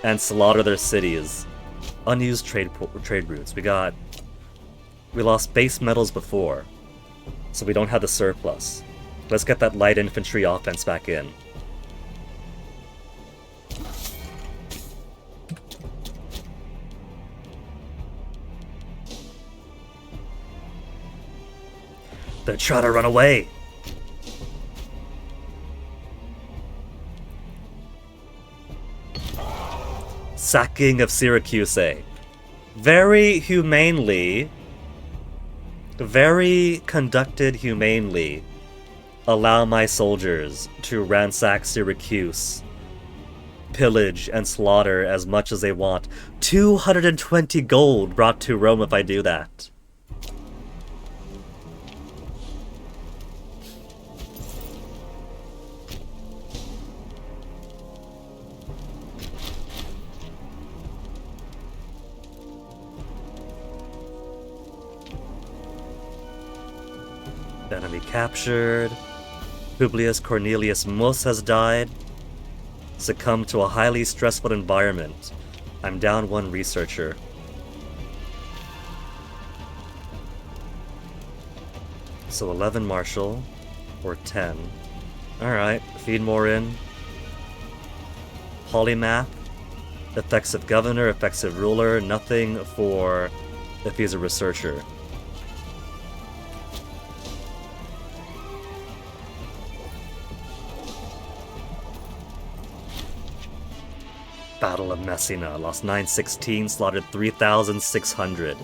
and slaughter their cities. Unused trade routes. We lost base metals before, so we don't have the surplus. Let's get that light infantry offense back in. They're trying to run away. Sacking of Syracuse. Very humanely, very conducted humanely, allow my soldiers to ransack Syracuse, pillage and slaughter as much as they want. 220 gold brought to Rome if I do that. Enemy captured. Publius Cornelius Mus has died. Succumbed to a highly stressful environment. I'm down 1 researcher. So 11 martial, or 10. Alright, feed more in. Polymath. Effective governor, effective ruler, nothing for if he's a researcher. Battle of Messina, lost 916, slaughtered 3,600.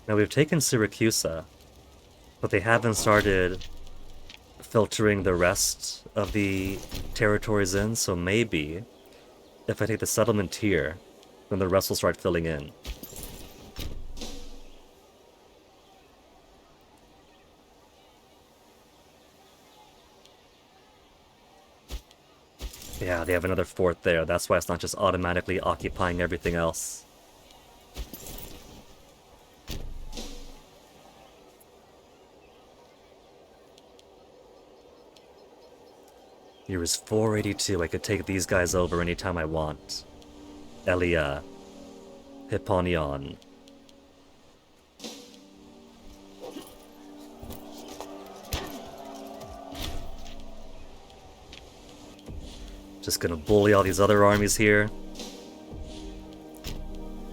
Now we've taken Syracusa, but they haven't started filtering the rest of the territories in, so maybe if I take the settlement here, then the rest will start filling in. Yeah, they have another fort there. That's why it's not just automatically occupying everything else. Here is 482. I could take these guys over anytime I want. Elia. Hipponion. Just gonna bully all these other armies here.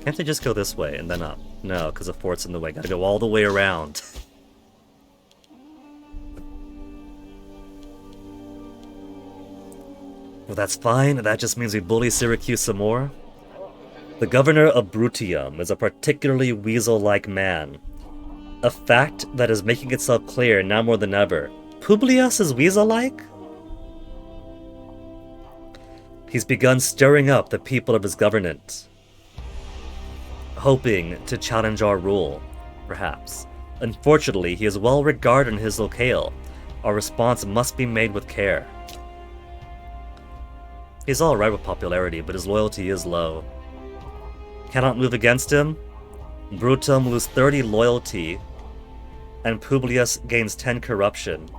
Can't they just go this way and then up? No, because the fort's in the way. Gotta go all the way around. Well, that's fine. That just means we bully Syracuse some more. The governor of Brutium is a particularly weasel-like man. A fact that is making itself clear now more than ever. Publius is weasel-like? He's begun stirring up the people of his government, hoping to challenge our rule, perhaps. Unfortunately, he is well regarded in his locale. Our response must be made with care. He's alright with popularity, but his loyalty is low. Cannot move against him? Brutum lose 30 loyalty, and Publius gains 10 corruption.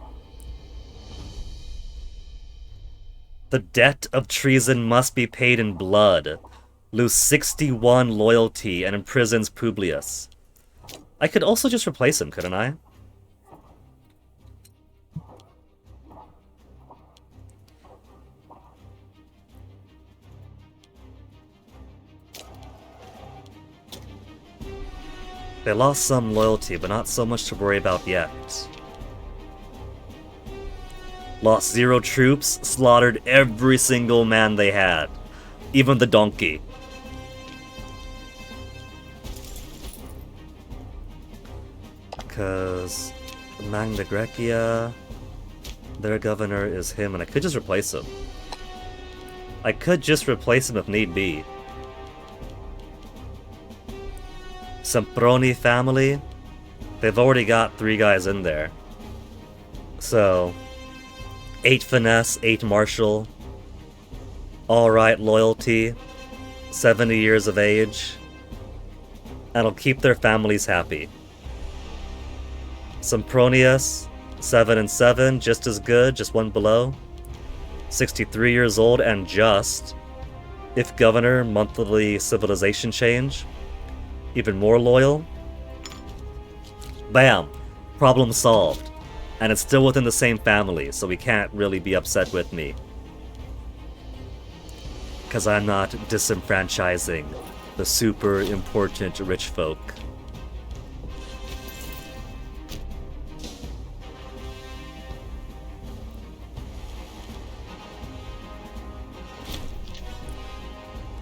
The debt of treason must be paid in blood. Lose 61 loyalty and imprisons Publius. I could also just replace him, couldn't I? They lost some loyalty, but not so much to worry about yet. Lost 0 troops, slaughtered every single man they had. Even the donkey. Because Magna Graecia, their governor is him, and I could just replace him. I could just replace him if need be. Semproni family, they've already got 3 guys in there. So, 8 finesse, 8 martial, alright loyalty, 70 years of age, and it'll keep their families happy. Sempronius, 7 and 7, just as good, just one below. 63 years old and just. If governor, monthly civilization change. Even more loyal. Bam! Problem solved. And it's still within the same family, so he can't really be upset with me. Because I'm not disenfranchising the super important rich folk.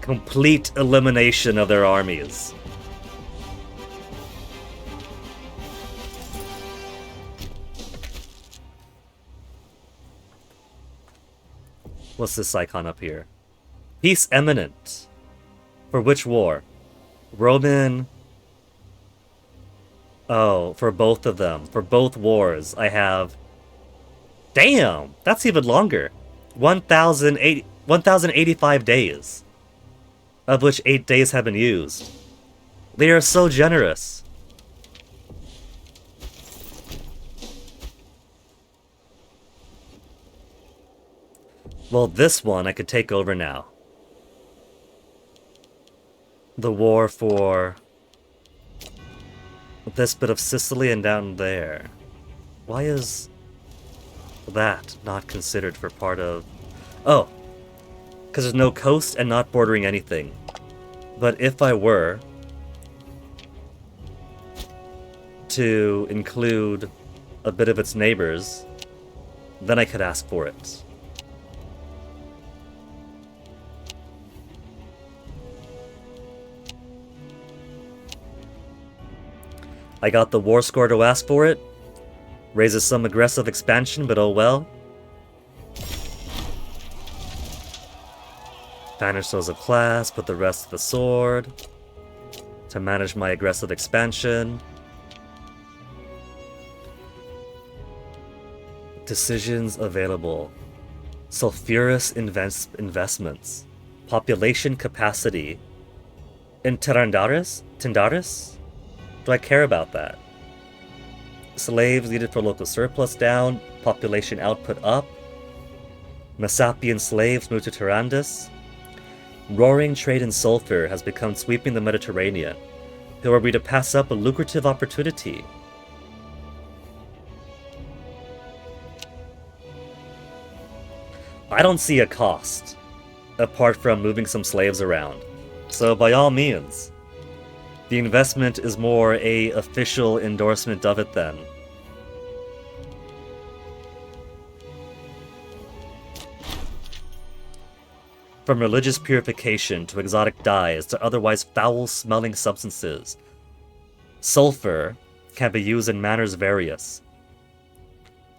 Complete elimination of their armies. What's this icon up here? Peace Eminent. For which war? Roman... Oh, for both of them. For both wars, I have... Damn! That's even longer. 1,085 days. Of which 8 days have been used. They are so generous. Well, this one I could take over now. The war for this bit of Sicily and down there. Why is that not considered for part of... Oh, because there's no coast and not bordering anything. But if I were to include a bit of its neighbors, then I could ask for it. I got the war score to ask for it. Raises some aggressive expansion, but oh well. Banish those of class, put the rest of the sword. To manage my aggressive expansion. Decisions available. Sulfurous investments. Population capacity. In Tirandaris? Tindaris? Do I care about that? Slaves needed for local surplus down. Population output up. Masapian slaves moved to Tyrannus. Roaring trade in sulfur has begun sweeping the Mediterranean. Who are we to pass up a lucrative opportunity? I don't see a cost, apart from moving some slaves around. So by all means, the investment is more a official endorsement of it then. From religious purification to exotic dyes to otherwise foul-smelling substances, sulfur can be used in manners various.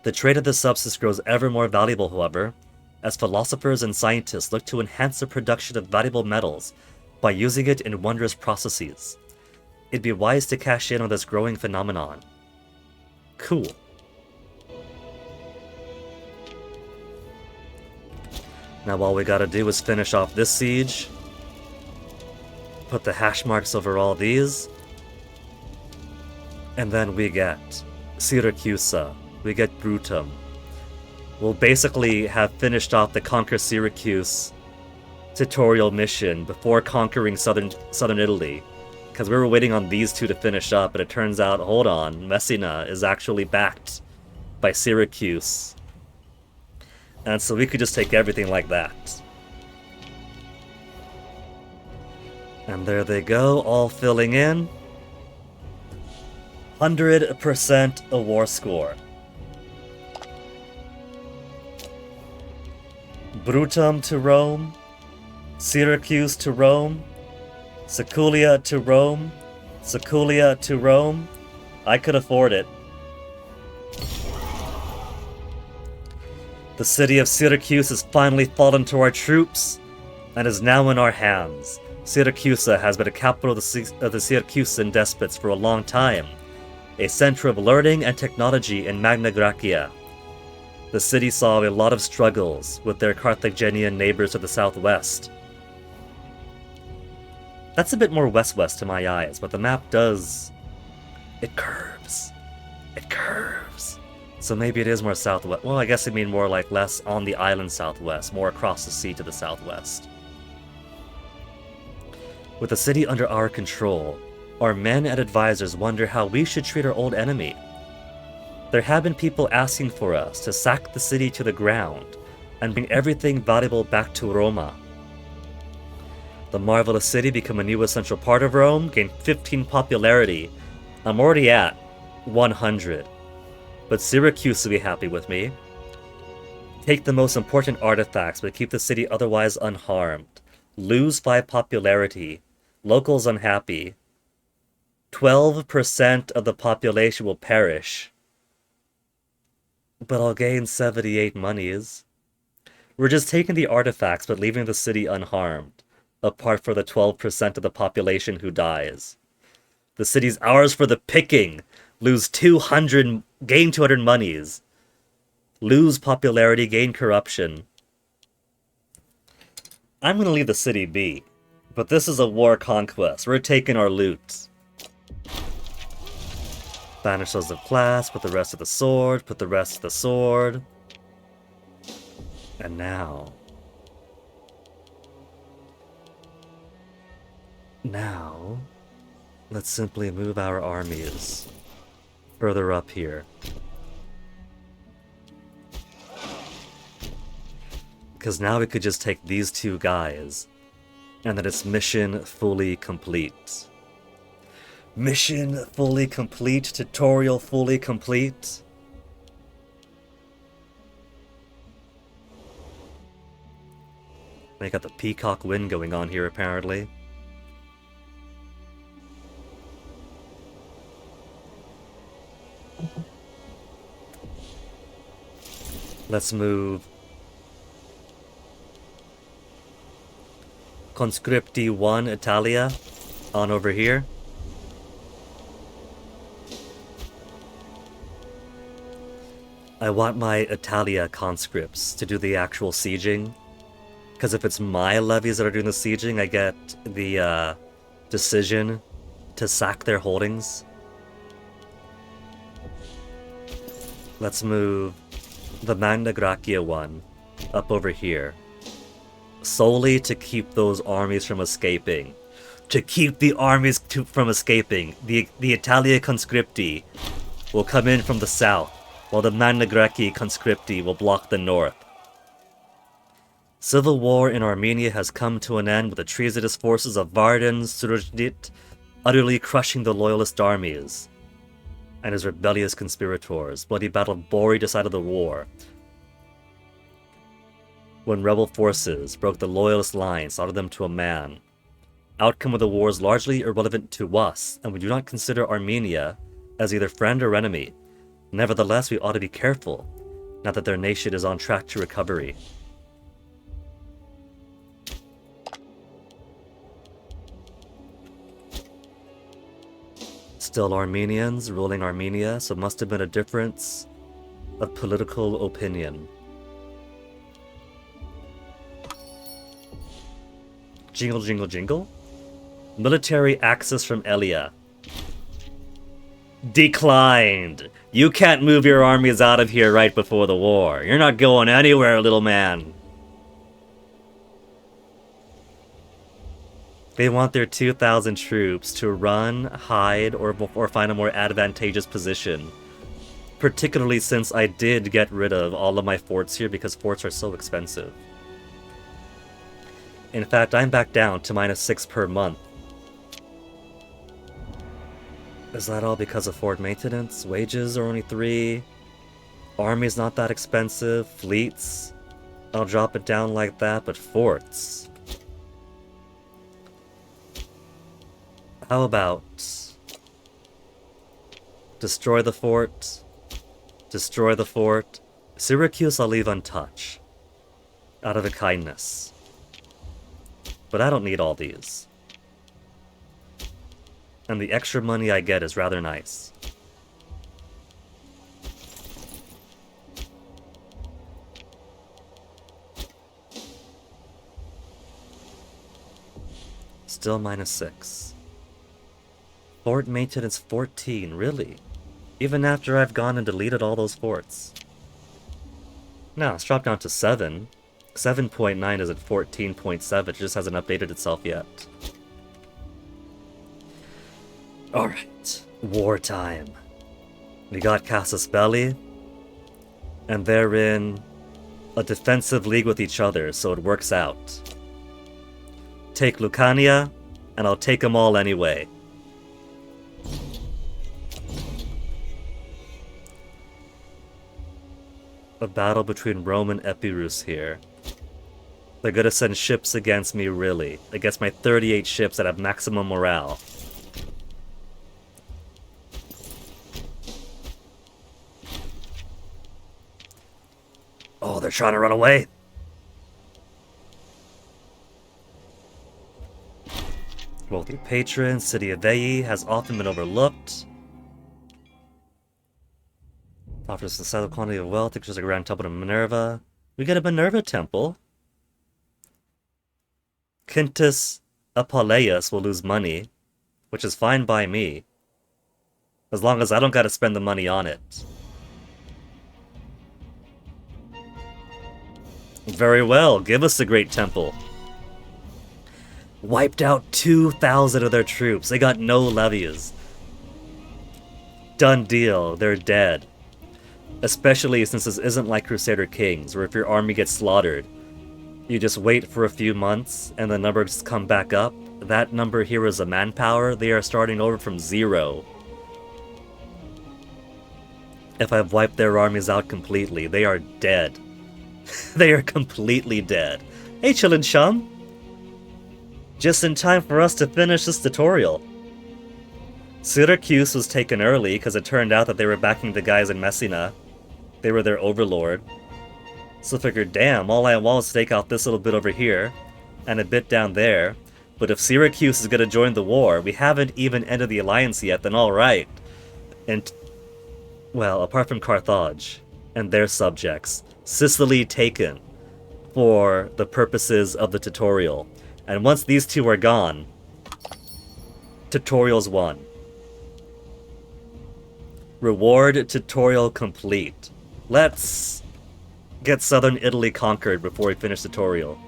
The trade of this substance grows ever more valuable, however, as philosophers and scientists look to enhance the production of valuable metals by using it in wondrous processes. It'd be wise to cash in on this growing phenomenon. Cool. Now all we gotta do is finish off this siege. Put the hash marks over all these. And then we get Syracusa. We get Brutum. We'll basically have finished off the Conquer Syracuse tutorial mission before conquering southern Italy. Because we were waiting on these two to finish up, but it turns out, hold on, Messina is actually backed by Syracuse. And so we could just take everything like that. And there they go, all filling in. 100% a war score. Brutum to Rome. Syracuse to Rome. Siculia to Rome. Siculia to Rome. I could afford it. The city of Syracuse has finally fallen to our troops, and is now in our hands. Syracusa has been a capital of the Syracusan despots for a long time, a center of learning and technology in Magna Graecia. The city saw a lot of struggles with their Carthaginian neighbors to the southwest. That's a bit more west-west to my eyes, but the map does... it curves. It curves. So maybe it is more southwest. Well, I guess it means more like less on the island southwest, more across the sea to the southwest. With the city under our control, our men and advisors wonder how we should treat our old enemy. There have been people asking for us to sack the city to the ground and bring everything valuable back to Roma. The marvelous city become a new essential part of Rome, gain 15 popularity. I'm already at 100. But Syracuse will be happy with me. Take the most important artifacts, but keep the city otherwise unharmed. Lose 5 popularity. Locals unhappy. 12% of the population will perish. But I'll gain 78 monies. We're just taking the artifacts, but leaving the city unharmed. Apart from the 12% of the population who dies. The city's ours for the picking. Lose 200... gain 200 monies. Lose popularity, gain corruption. I'm gonna leave the city be. But this is a war conquest. We're taking our loot. Banish those of class, put the rest of the sword, put the rest of the sword. And now... let's simply move our armies further up here. Because now we could just take these two guys, and then it's mission fully complete. Mission fully complete, tutorial fully complete. They got the peacock wind going on here apparently. Let's move Conscripti 1 Italia on over here. I want my Italia conscripts to do the actual sieging, because if it's my levies that are doing the sieging, I get the decision to sack their holdings. Let's move the Magna Graecia one up over here, solely to keep those armies from escaping. To keep the armies from escaping, the Italia Conscripti will come in from the south, while the Magna Graecia Conscripti will block the north. Civil war in Armenia has come to an end with the treasonous forces of Vardan Surojdit utterly crushing the loyalist armies and his rebellious conspirators. Bloody Battle of Bori decided the war, when rebel forces broke the loyalist line, slaughtered them to a man. Outcome of the war is largely irrelevant to us, and we do not consider Armenia as either friend or enemy. Nevertheless, we ought to be careful, now that their nation is on track to recovery. Still Armenians ruling Armenia, so must have been a difference of political opinion. Jingle, jingle, jingle. Military access from Elia. Declined. You can't move your armies out of here right before the war. You're not going anywhere, little man. They want their 2,000 troops to run, hide, or find a more advantageous position. Particularly since I did get rid of all of my forts here because forts are so expensive. In fact, I'm back down to -6 per month. Is that all because of fort maintenance? Wages are only 3. Army's not that expensive. Fleets, I'll drop it down like that, but forts. How about destroy the fort, destroy the fort. Syracuse I'll leave untouched, out of a kindness. But I don't need all these. And the extra money I get is rather nice. Still -6. Fort maintenance 14, really? Even after I've gone and deleted all those forts. Now, it's dropped down to 7. 7.9 is at 14.7, it just hasn't updated itself yet. Alright, wartime. We got Casus Belli, and they're in a defensive league with each other, so it works out. Take Lucania, and I'll take them all anyway. A battle between Rome and Epirus here. They're gonna send ships against me, really. Against my 38 ships that have maximum morale. Oh, they're trying to run away. Wealthy patron, City of Veii has often been overlooked. Offers a subtle quantity of wealth, which is a grand temple to Minerva. We get a Minerva temple. Quintus Apuleius will lose money, which is fine by me, as long as I don't gotta spend the money on it. Very well, give us the Great Temple. Wiped out 2,000 of their troops. They got no levies. Done deal, they're dead. Especially since this isn't like Crusader Kings, where if your army gets slaughtered, you just wait for a few months and the numbers come back up. That number here is a manpower. They are starting over from 0. If I've wiped their armies out completely, they are dead. They are completely dead. Hey, chillin' chum! Just in time for us to finish this tutorial. Syracuse was taken early because it turned out that they were backing the guys in Messina. They were their overlord. So I figured, damn, all I want is to take out this little bit over here, and a bit down there. But if Syracuse is gonna join the war, we haven't even ended the alliance yet, then alright. And, well, apart from Carthage and their subjects, Sicily taken for the purposes of the tutorial. And once these two are gone, tutorial's won. Reward tutorial complete. Let's get southern Italy conquered before we finish tutorial.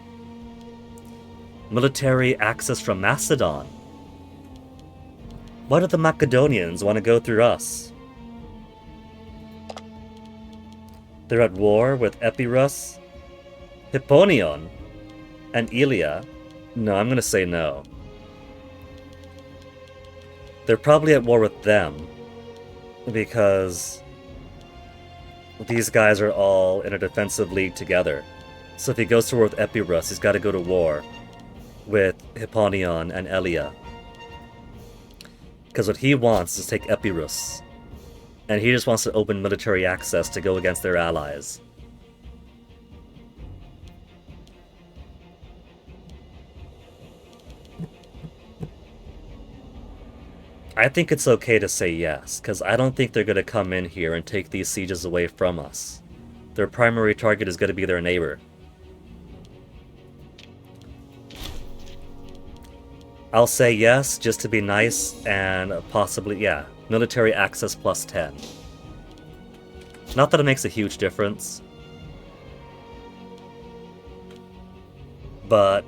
Military access from Macedon. Why do the Macedonians want to go through us? They're at war with Epirus, Hipponion, and Ilia. No, I'm gonna say no. They're probably at war with them, because these guys are all in a defensive league together. So if he goes to war with Epirus, he's got to go to war with Hipponion and Elia. Because what he wants is to take Epirus, and he just wants to open military access to go against their allies. I think it's okay to say yes, because I don't think they're going to come in here and take these sieges away from us. Their primary target is going to be their neighbor. I'll say yes, just to be nice, and possibly, yeah, military access plus 10. Not that it makes a huge difference. But,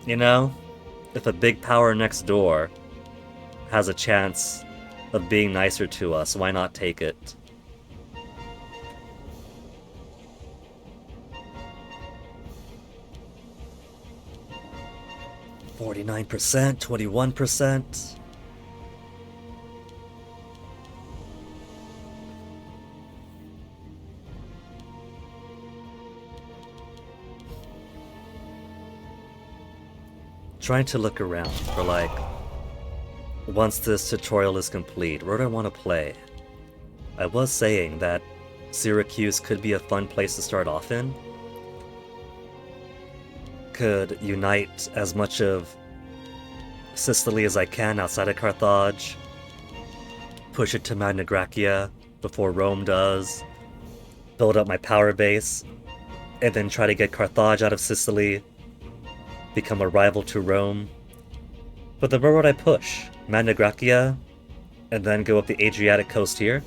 you know, if a big power next door has a chance of being nicer to us, why not take it? $49%, 21%. Trying to look around for, like, once this tutorial is complete, where do I want to play? I was saying that Syracuse could be a fun place to start off in. Could unite as much of Sicily as I can outside of Carthage. Push it to Magna Graecia before Rome does. Build up my power base. And then try to get Carthage out of Sicily. Become a rival to Rome. But then where would I push? Magna Graecia? And then go up the Adriatic coast here?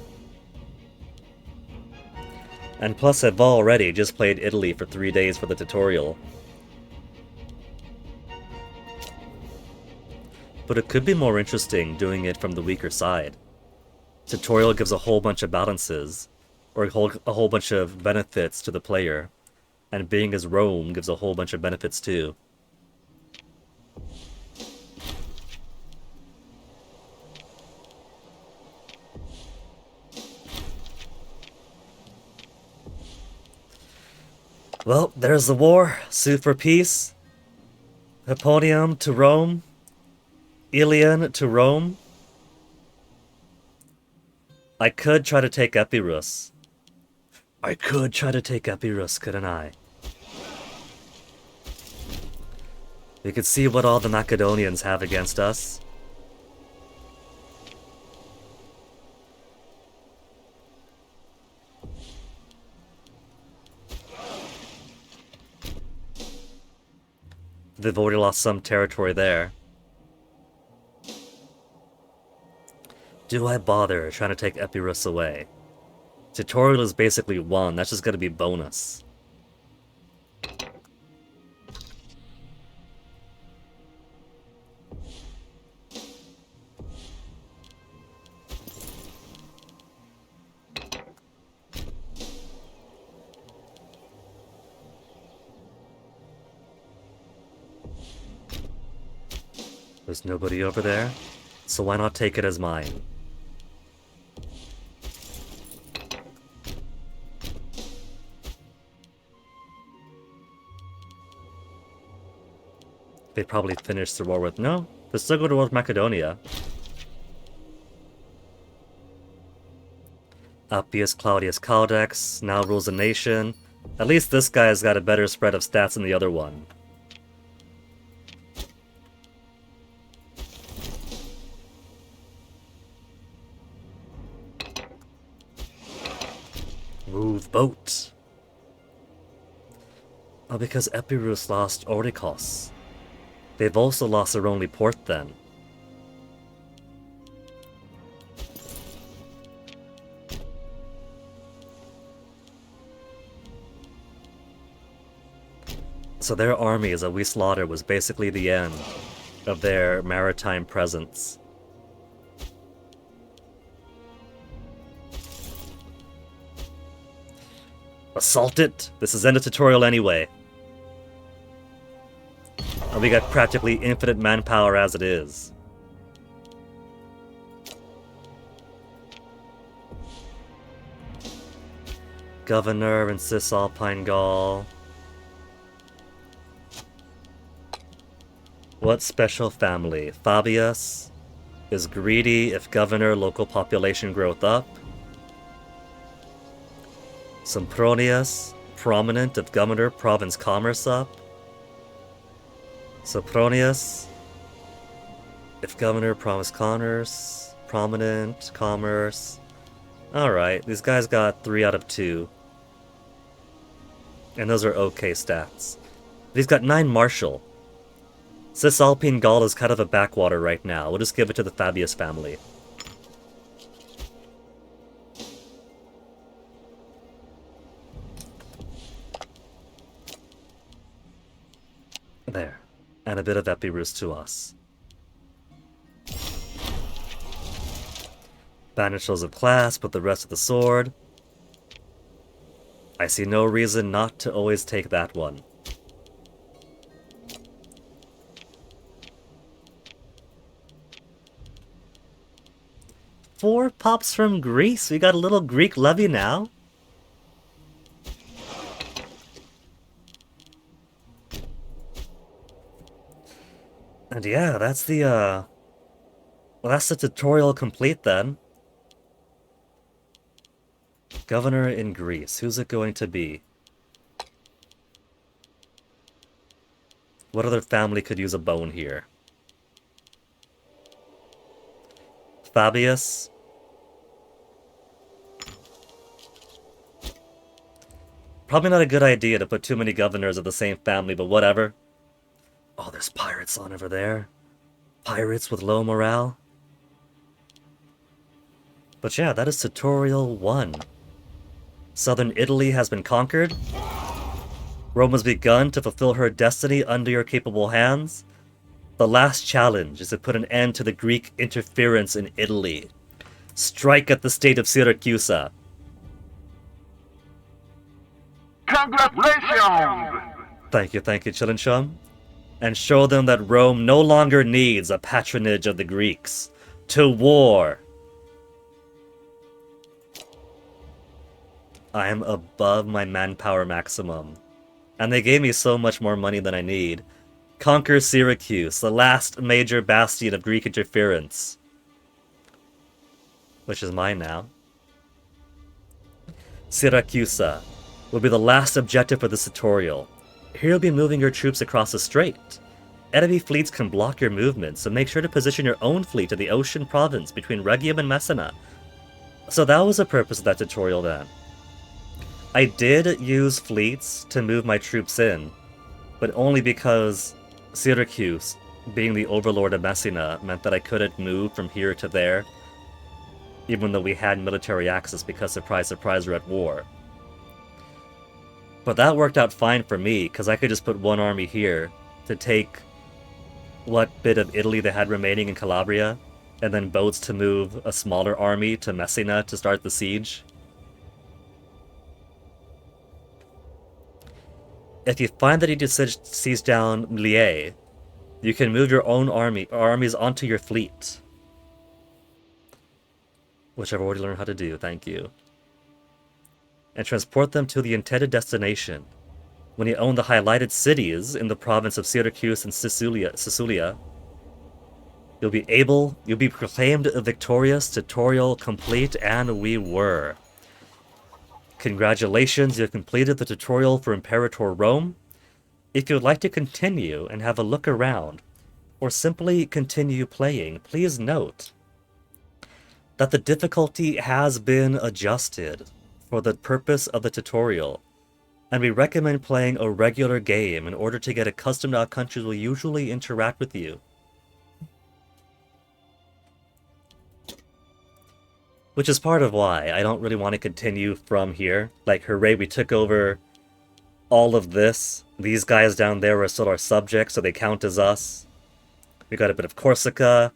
And plus I've already just played Italy for 3 days for the tutorial. But it could be more interesting doing it from the weaker side. Tutorial gives a whole bunch of balances, or a whole bunch of benefits to the player, and being as Rome gives a whole bunch of benefits too. Well, there's the war. Sue for peace. Hipponium to Rome. Ilion to Rome. I could try to take Epirus. I could try to take Epirus, couldn't I? We could see what all the Macedonians have against us. They've already lost some territory there. Do I bother trying to take Epirus away? Tutorial is basically won, that's just gonna be bonus. There's nobody over there, so why not take it as mine? They probably finished the war with... No, they still go to war with Macedonia. Appius Claudius Caudex now rules the nation. At least this guy's got a better spread of stats than the other one. Move boat. Oh, because Epirus lost Orikos. They've also lost their only port then. So their armies that we slaughtered was basically the end of their maritime presence. Assault it! This is in the tutorial anyway. And we got practically infinite manpower as it is. Governor in Cisalpine Gaul. What special family? Fabius is greedy if governor local population growth up. Sempronius, prominent if governor province commerce up. Sempronius, if governor province commerce, prominent commerce. Alright, these guys got 3 out of 2. And those are okay stats. But he's got 9 martial. Cisalpine Gaul is kind of a backwater right now. We'll just give it to the Fabius family. There. And a bit of Epirus to us. Banishals of clasp with the rest of the sword. I see no reason not to always take that one. Four pops from Greece. We got a little Greek levy now. And yeah, that's the well, that's the tutorial complete then. Governor in Greece. Who's it going to be? What other family could use a bone here? Fabius. Probably not a good idea to put too many governors of the same family, but whatever. Oh, there's pirates on over there. Pirates with low morale. But yeah, that is tutorial 1. Southern Italy has been conquered. Rome has begun to fulfill her destiny under your capable hands. The last challenge is to put an end to the Greek interference in Italy. Strike at the state of Syracusa. Congratulations! Thank you, Chilinchum. And show them that Rome no longer needs a patronage of the Greeks. To war! I am above my manpower maximum. And they gave me so much more money than I need. Conquer Syracuse, the last major bastion of Greek interference. Which is mine now. Syracusa will be the last objective for this tutorial. Here you'll be moving your troops across the strait. Enemy fleets can block your movement, so make sure to position your own fleet in the ocean province between Rhegium and Messina. So that was the purpose of that tutorial then. I did use fleets to move my troops in, but only because Syracuse, being the overlord of Messina, meant that I couldn't move from here to there, even though we had military access because, surprise, surprise, we're at war. But that worked out fine for me, because I could just put one army here to take what bit of Italy they had remaining in Calabria, and then boats to move a smaller army to Messina to start the siege. If you find that you need to siege down Mlier, you can move your own armies onto your fleet. Which I've already learned how to do, thank you. And transport them to the intended destination. When you own the highlighted cities in the province of Syracuse and Sicilia, you'll be proclaimed victorious, tutorial complete, and we were. Congratulations, you have completed the tutorial for Imperator Rome. If you would like to continue and have a look around, or simply continue playing, please note that the difficulty has been adjusted for the purpose of the tutorial, and we recommend playing a regular game in order to get accustomed to how countries will usually interact with you. Which is part of why I don't really want to continue from here. Like, hooray, we took over all of this. These guys down there are still our subjects, so they count as us. We got a bit of Corsica,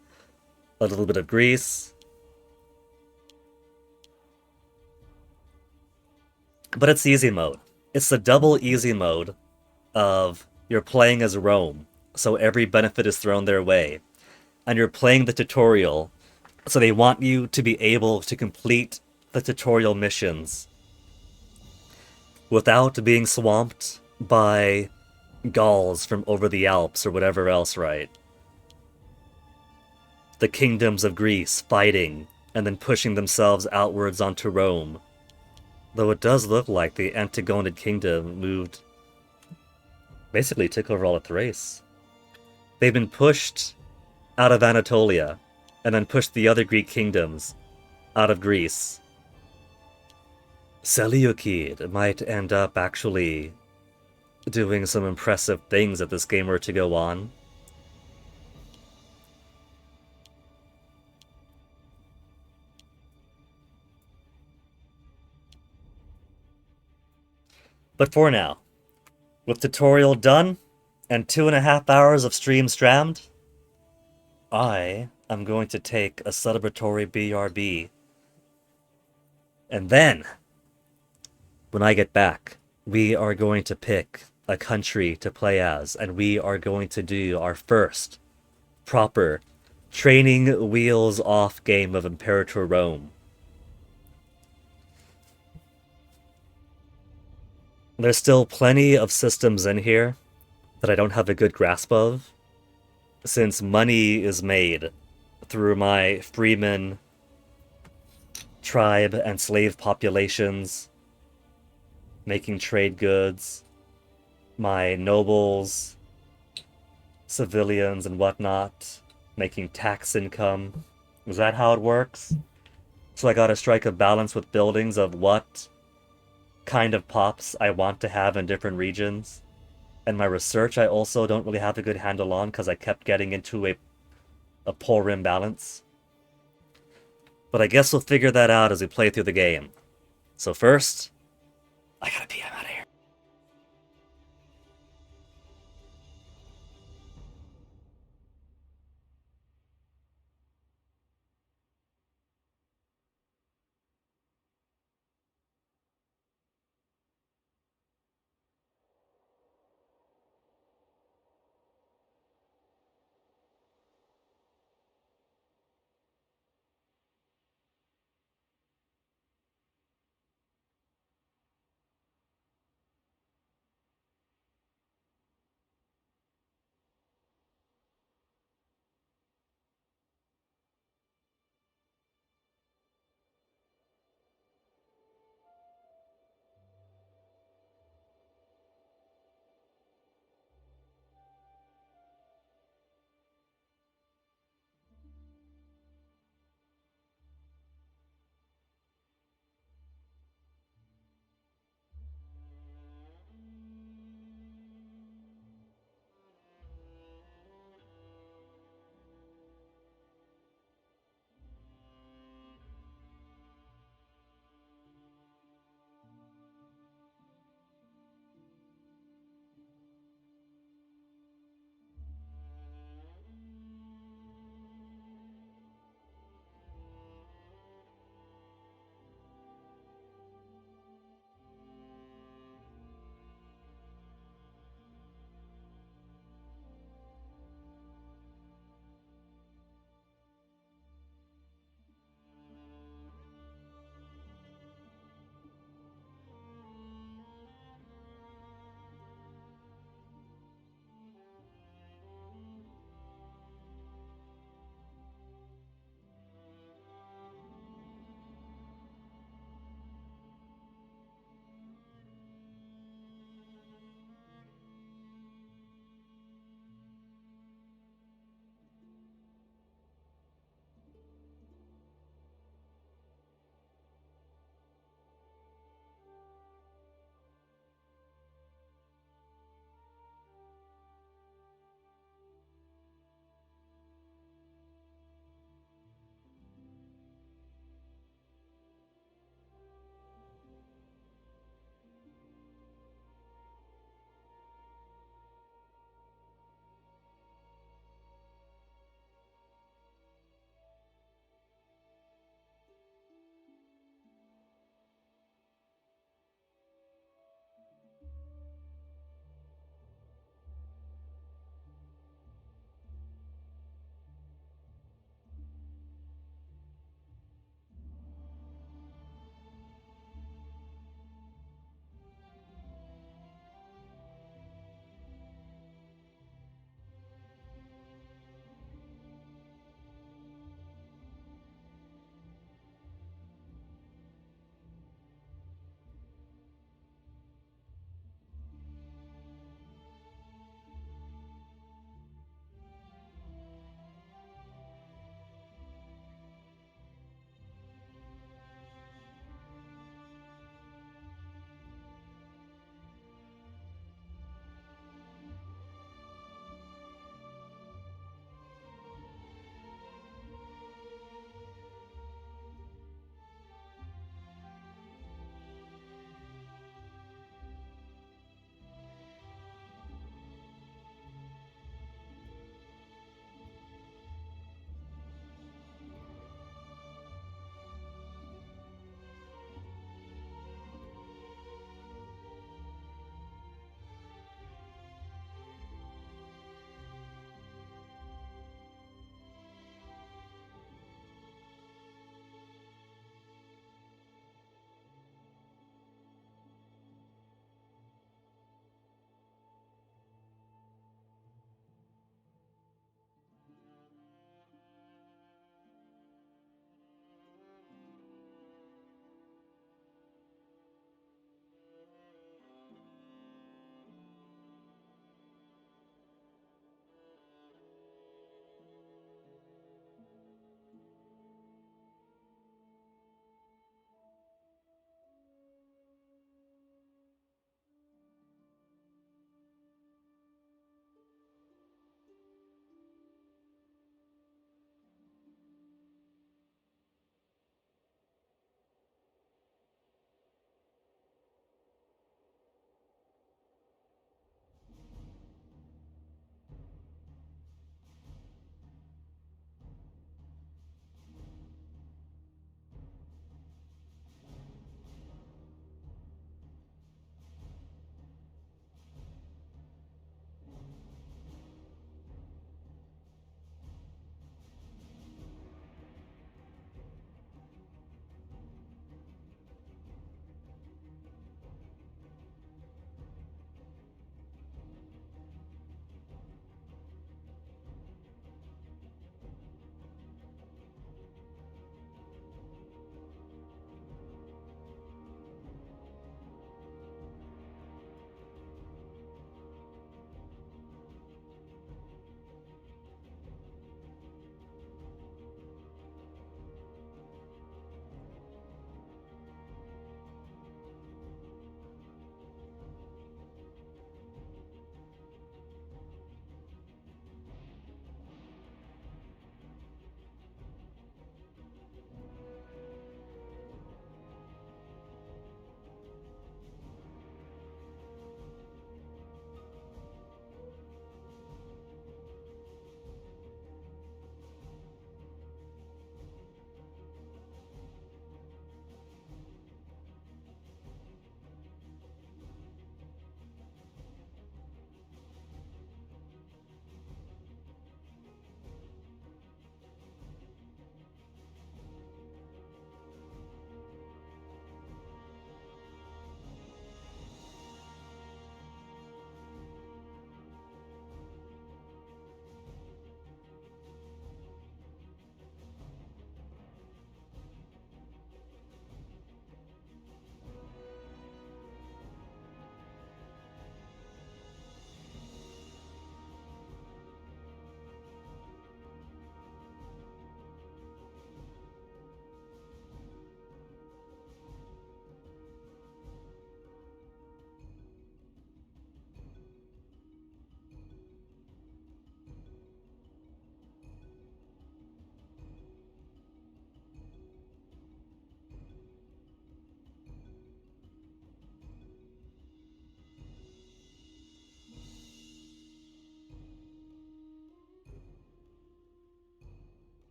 a little bit of Greece. But it's easy mode. It's the double easy mode of you're playing as Rome, so every benefit is thrown their way. And you're playing the tutorial, so they want you to be able to complete the tutorial missions without being swamped by Gauls from over the Alps or whatever else, right? The kingdoms of Greece fighting and then pushing themselves outwards onto Rome. Though it does look like the Antigonid kingdom basically took over all of Thrace. They've been pushed out of Anatolia and then pushed the other Greek kingdoms out of Greece. Seleucid might end up actually doing some impressive things if this game were to go on. But for now, with tutorial done and 2.5 hours of stream strammed, I am going to take a celebratory BRB. And then, when I get back, we are going to pick a country to play as, and we are going to do our first proper training wheels off game of Imperator Rome. There's still plenty of systems in here that I don't have a good grasp of, since money is made through my freeman, tribe, and slave populations, making trade goods, my nobles, civilians, and whatnot, making tax income. Is that how it works? So I gotta strike a balance with buildings of what kind of pops I want to have in different regions. And my research I also don't really have a good handle on because I kept getting into a poor imbalance. But I guess we'll figure that out as we play through the game. So first, I gotta pee, I'm out of here.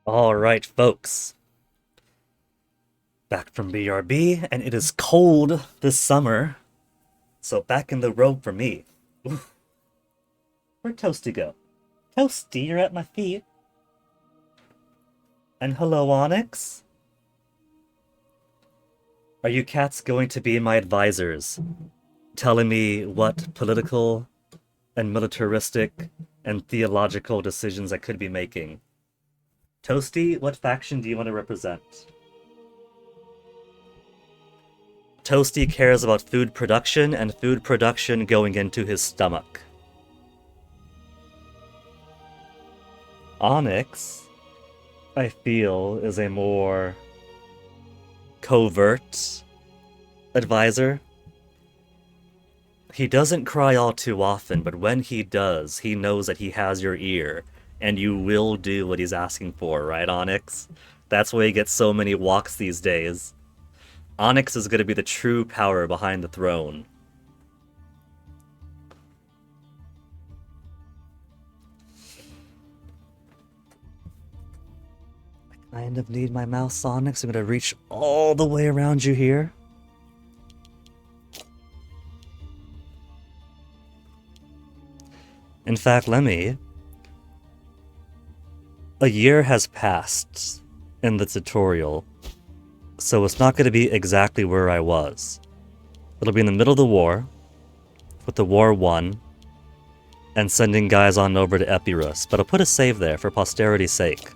Alright, folks. Back from BRB, and it is cold this summer. So back in the robe for me. Oof. Where'd Toasty go? Toasty, you're at my feet. And hello, Onyx. Are you cats going to be my advisors? Telling me what political and militaristic and theological decisions I could be making? Toasty, what faction do you want to represent? Toasty cares about food production and food production going into his stomach. Onyx, I feel, is a more covert advisor. He doesn't cry all too often, but when he does, he knows that he has your ear, and you will do what he's asking for, right, Onyx? That's why he gets so many walks these days. Onyx is going to be the true power behind the throne. I kind of need my mouse, Onyx. I'm going to reach all the way around you here. In fact, a year has passed in the tutorial, so it's not going to be exactly where I was. It'll be in the middle of the war, with the war won, and sending guys on over to Epirus, but I'll put a save there for posterity's sake.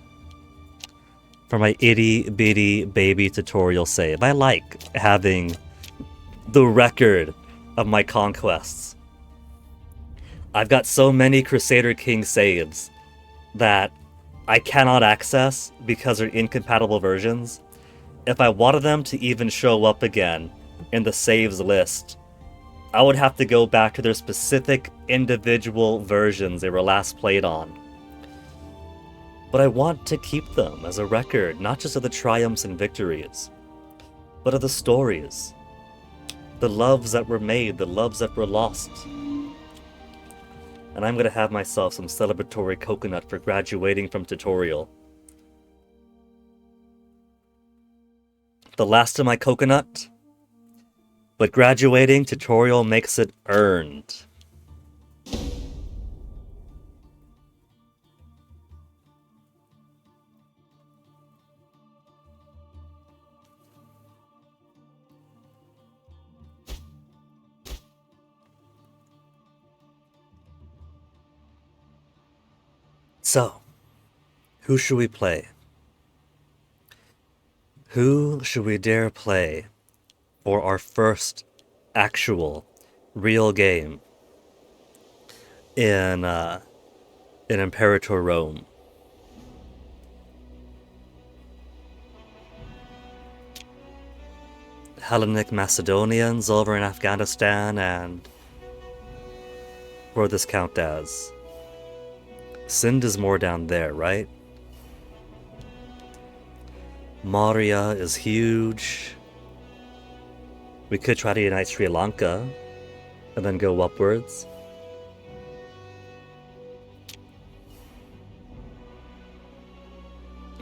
For my itty-bitty baby tutorial save. I like having the record of my conquests. I've got so many Crusader King saves that I cannot access because they're incompatible versions. If I wanted them to even show up again in the saves list, I would have to go back to their specific individual versions they were last played on. But I want to keep them as a record, not just of the triumphs and victories, but of the stories, the loves that were made, the loves that were lost. And I'm going to have myself some celebratory coconut for graduating from tutorial. The last of my coconut, but graduating tutorial makes it earned. So, who should we play? Who should we dare play for our first actual, real game in Imperator Rome? Hellenic Macedonians over in Afghanistan, and where would this count as? Sind is more down there, right? Maurya is huge. We could try to unite Sri Lanka and then go upwards.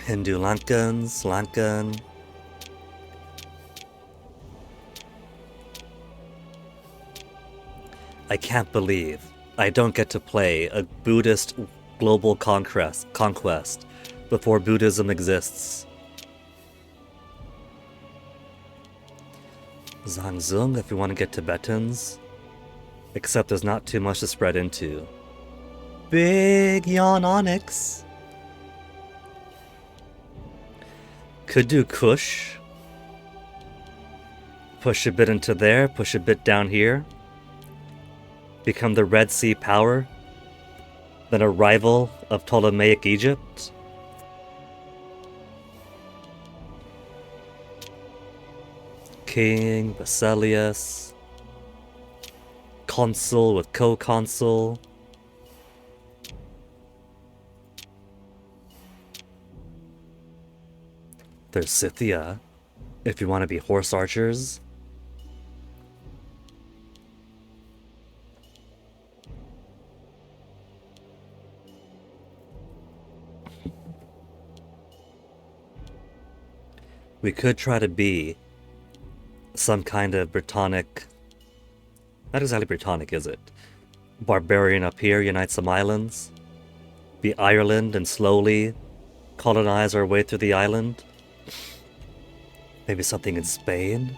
Hindu Lankans, Lankan. I can't believe I don't get to play a Buddhist global conquest before Buddhism exists. Zhangzung if we want to get Tibetans. Except there's not too much to spread into. Big yawn Onyx. Could do Kush. Push a bit into there, push a bit down here. Become the Red Sea power. Then a rival of Ptolemaic Egypt. King, Basileus. Consul with co-consul. There's Scythia, if you want to be horse archers. We could try to be some kind of Brittonic... Not exactly Brittonic, is it? Barbarian up here, unite some islands. Be Ireland and slowly colonize our way through the island. Maybe something in Spain?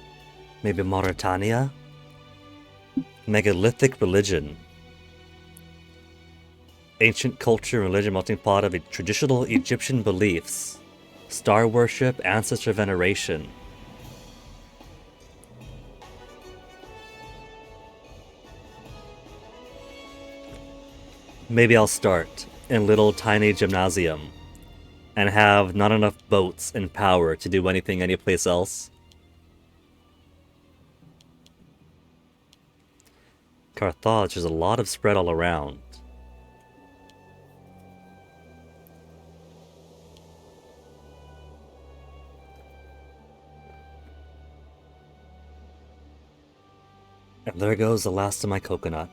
Maybe Mauritania? Megalithic religion. Ancient culture and religion melting pot of traditional Egyptian beliefs. Star worship, ancestor veneration. Maybe I'll start in little tiny gymnasium and have not enough boats and power to do anything anyplace else. Carthage, there's a lot of spread all around. And there goes the last of my coconut.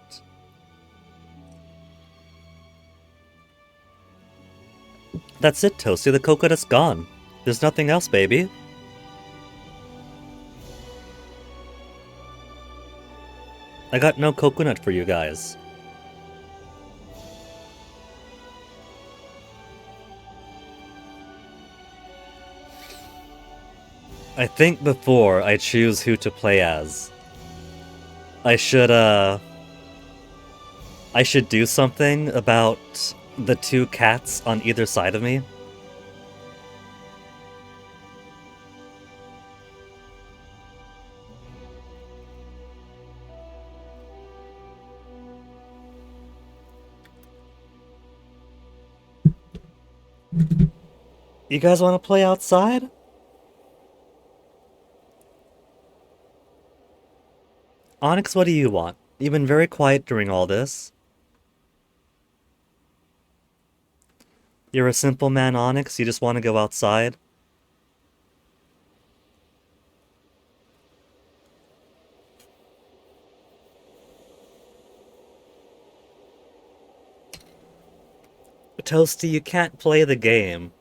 That's it, Toasty. The coconut's gone. There's nothing else, baby. I got no coconut for you guys. I think before I choose who to play as, I should do something about the two cats on either side of me. You guys want to play outside? Onyx, what do you want? You've been very quiet during all this. You're a simple man, Onyx? You just want to go outside? Toasty, you can't play the game.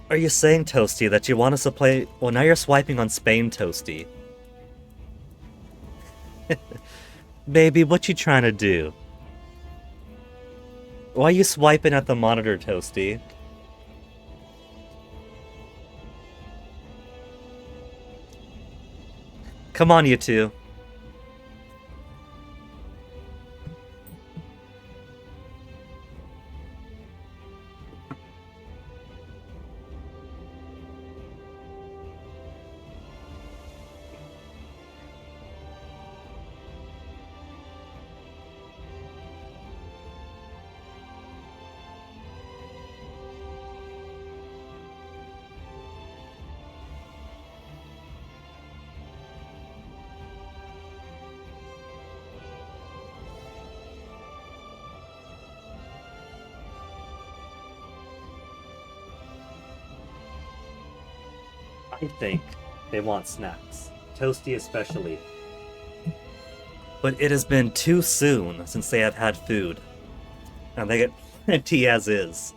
Are you saying, Toasty, that you want us to play... Well, now you're swiping on Spain, Toasty. Baby, what you trying to do? Why are you swiping at the monitor, Toasty? Come on, you two. I think they want snacks. Toasty especially. But it has been too soon since they have had food. And they get plenty as is.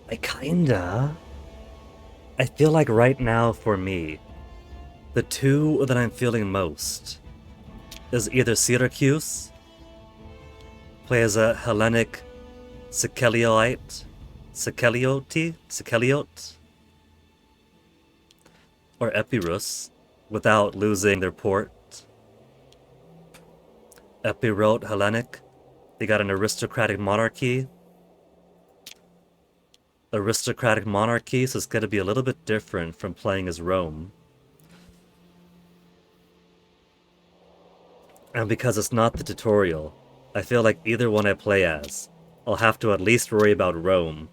I feel like right now for me, the two that I'm feeling most is either Syracuse, play as a Hellenic Sikeliote, or Epirus, without losing their port. Epirote, Hellenic. They got an aristocratic monarchy. Aristocratic monarchy, so it's going to be a little bit different from playing as Rome. And because it's not the tutorial, I feel like either one I play as, I'll have to at least worry about Rome,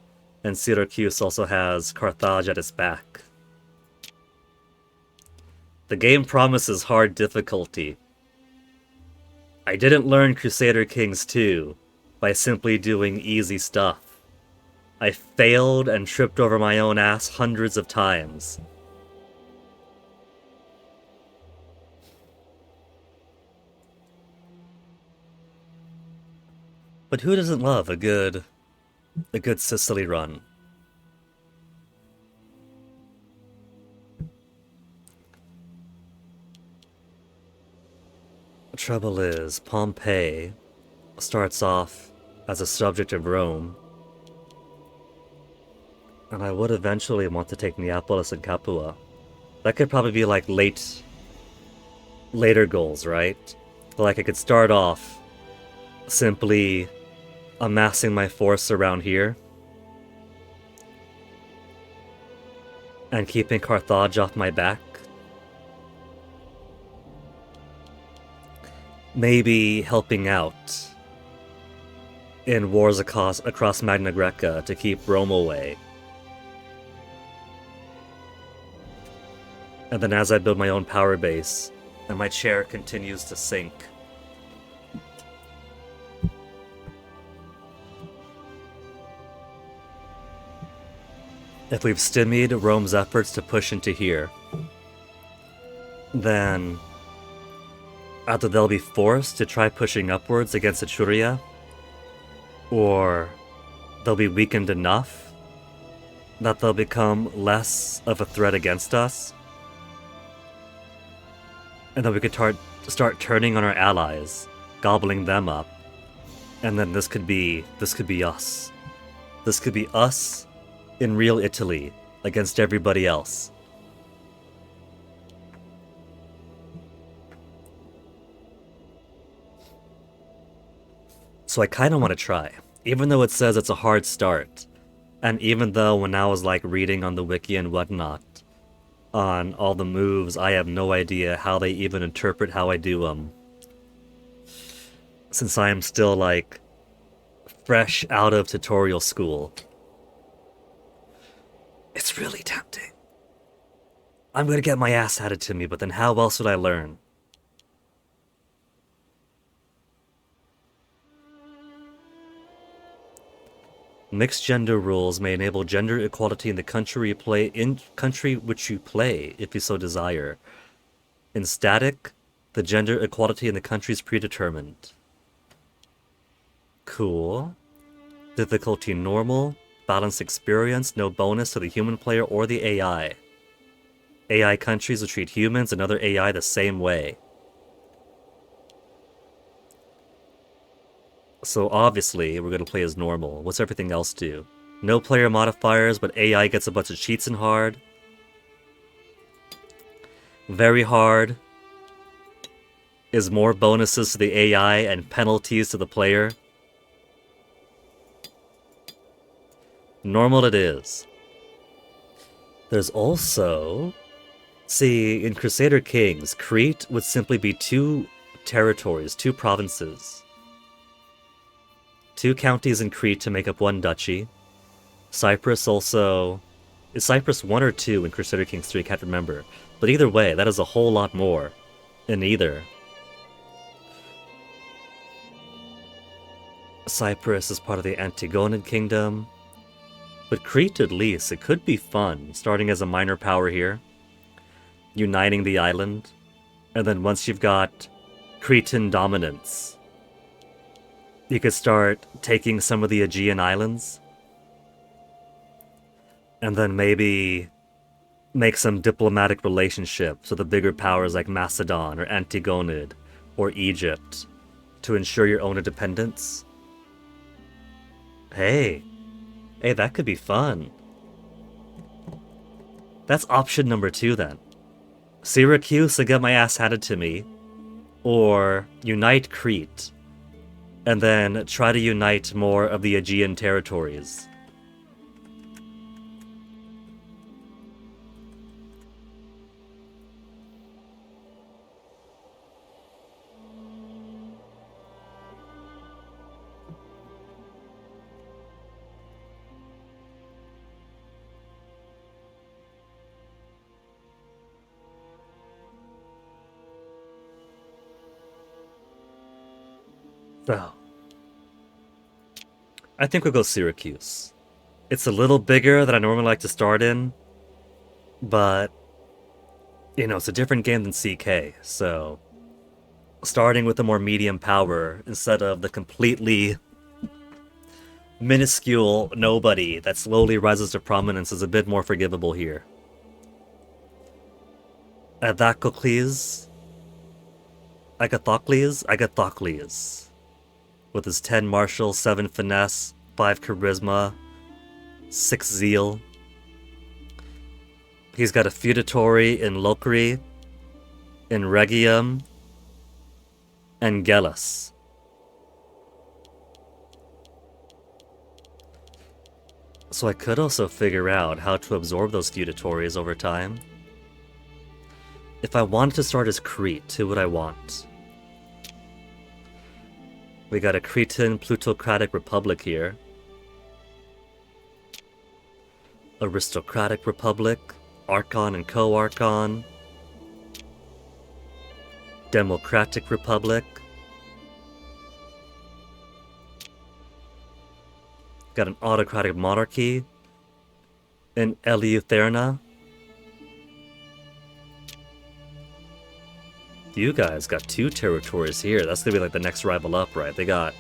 and Syracuse also has Carthage at its back. The game promises hard difficulty. I didn't learn Crusader Kings 2 by simply doing easy stuff. I failed and tripped over my own ass hundreds of times. But who doesn't love a good A good Sicily run. The trouble is, Pompeii starts off as a subject of Rome, and I would eventually want to take Neapolis and Capua. That could probably be like later goals, right? Like I could start off simply amassing my force around here and keeping Carthage off my back. Maybe helping out in wars across Magna Greca to keep Rome away. And then as I build my own power base, and my chair continues to sink, if we've stymied Rome's efforts to push into here, then either they'll be forced to try pushing upwards against Etruria, or they'll be weakened enough that they'll become less of a threat against us, and then we could start turning on our allies, gobbling them up, and then this could be us. This could be us in real Italy against everybody else. So I kind of want to try, even though it says it's a hard start, and even though when I was like reading on the wiki and whatnot, on all the moves, I have no idea how they even interpret how I do them. Since I am still like fresh out of tutorial school. It's really tempting. I'm gonna get my ass handed to me, but then how else would I learn? Mixed gender rules may enable gender equality in the country which you play, if you so desire. In static, the gender equality in the country is predetermined. Cool. Difficulty normal. Balanced experience, no bonus to the human player or the AI. AI countries will treat humans and other AI the same way. So obviously, we're gonna play as normal. What's everything else do? No player modifiers, but AI gets a bunch of cheats in hard. Very hard is more bonuses to the AI and penalties to the player. Normal it is. There's also... See, in Crusader Kings, Crete would simply be 2 territories, 2 provinces. 2 counties in Crete to make up 1 duchy. Cyprus also... Is Cyprus 1 or 2 in Crusader Kings 3? I can't remember. But either way, that is a whole lot more in either. Cyprus is part of the Antigonid Kingdom. But Crete, at least, it could be fun, starting as a minor power here, uniting the island, and then once you've got Cretan dominance, you could start taking some of the Aegean islands, and then maybe make some diplomatic relationships with the bigger powers like Macedon or Antigonid or Egypt to ensure your own independence. Hey, that could be fun. That's option number 2 then. Syracuse to get my ass handed to me, or unite Crete, and then try to unite more of the Aegean territories. So, I think we'll go Syracuse. It's a little bigger than I normally like to start in, but, you know, it's a different game than CK, so starting with a more medium power instead of the completely minuscule nobody that slowly rises to prominence is a bit more forgivable here. Agathocles, with his 10 martial, 7 finesse, 5 charisma, 6 zeal. He's got a feudatory in Locri, in Regium, and Gellus. So I could also figure out how to absorb those feudatories over time. If I wanted to start as Crete, who would I want? We got a Cretan plutocratic republic here. Aristocratic republic, Archon and co-Archon. Democratic republic. Got an autocratic monarchy in Eleutherna. You guys got 2 territories here. That's gonna be like the next rival up, right? They got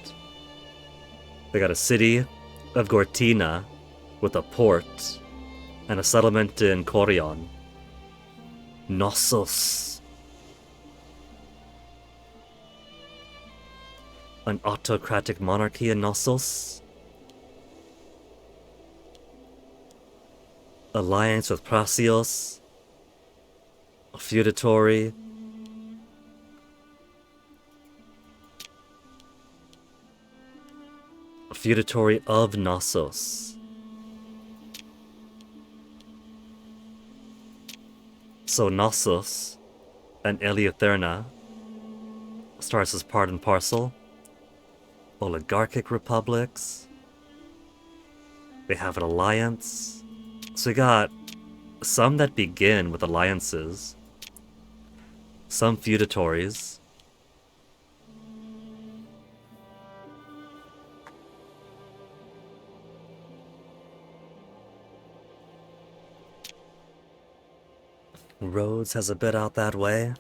a city of Gortina with a port and a settlement in Corion. Knossos. An autocratic monarchy in Knossos. Alliance with Prasios. A feudatory. A feudatory of Knossos. So Knossos and Eleutherna starts as part and parcel. Oligarchic republics. They have an alliance. So we got some that begin with alliances. Some feudatories. Rhodes has a bit out that way.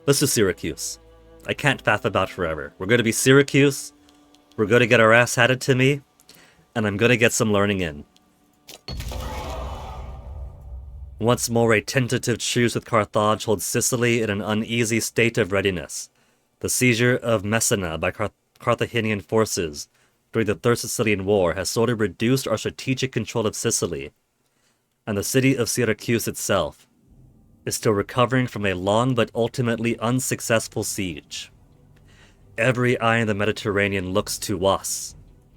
Let's do Syracuse. I can't faff about forever. We're going to be Syracuse. We're going to get our ass handed to me. And I'm going to get some learning in. Once more, a tentative truce with Carthage holds Sicily in an uneasy state of readiness. The seizure of Messina by Carthaginian forces during the Third Sicilian War has sorely reduced our strategic control of Sicily, and the city of Syracuse itself is still recovering from a long but ultimately unsuccessful siege. Every eye in the Mediterranean looks to us,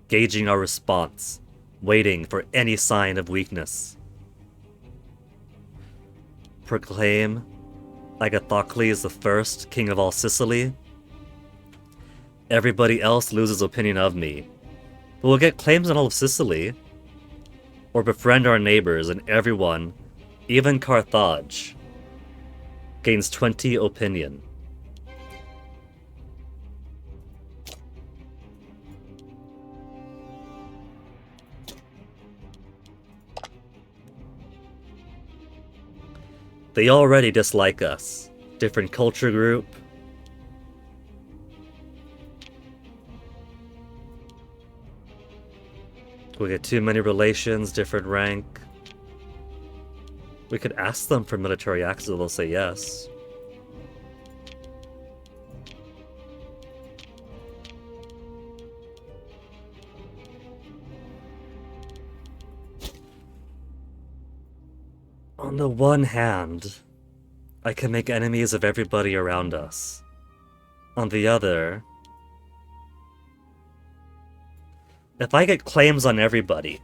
gauging our response, waiting for any sign of weakness. Proclaim Agathocles I, king of all Sicily. Everybody else loses opinion of me, but we'll get claims on all of Sicily. Or befriend our neighbors, and everyone, even Carthage, gains 20 opinion. They already dislike us. Different culture group. We get too many relations, different rank. We could ask them for military access, they'll say yes. On the one hand, I can make enemies of everybody around us. On the other, if I get claims on everybody,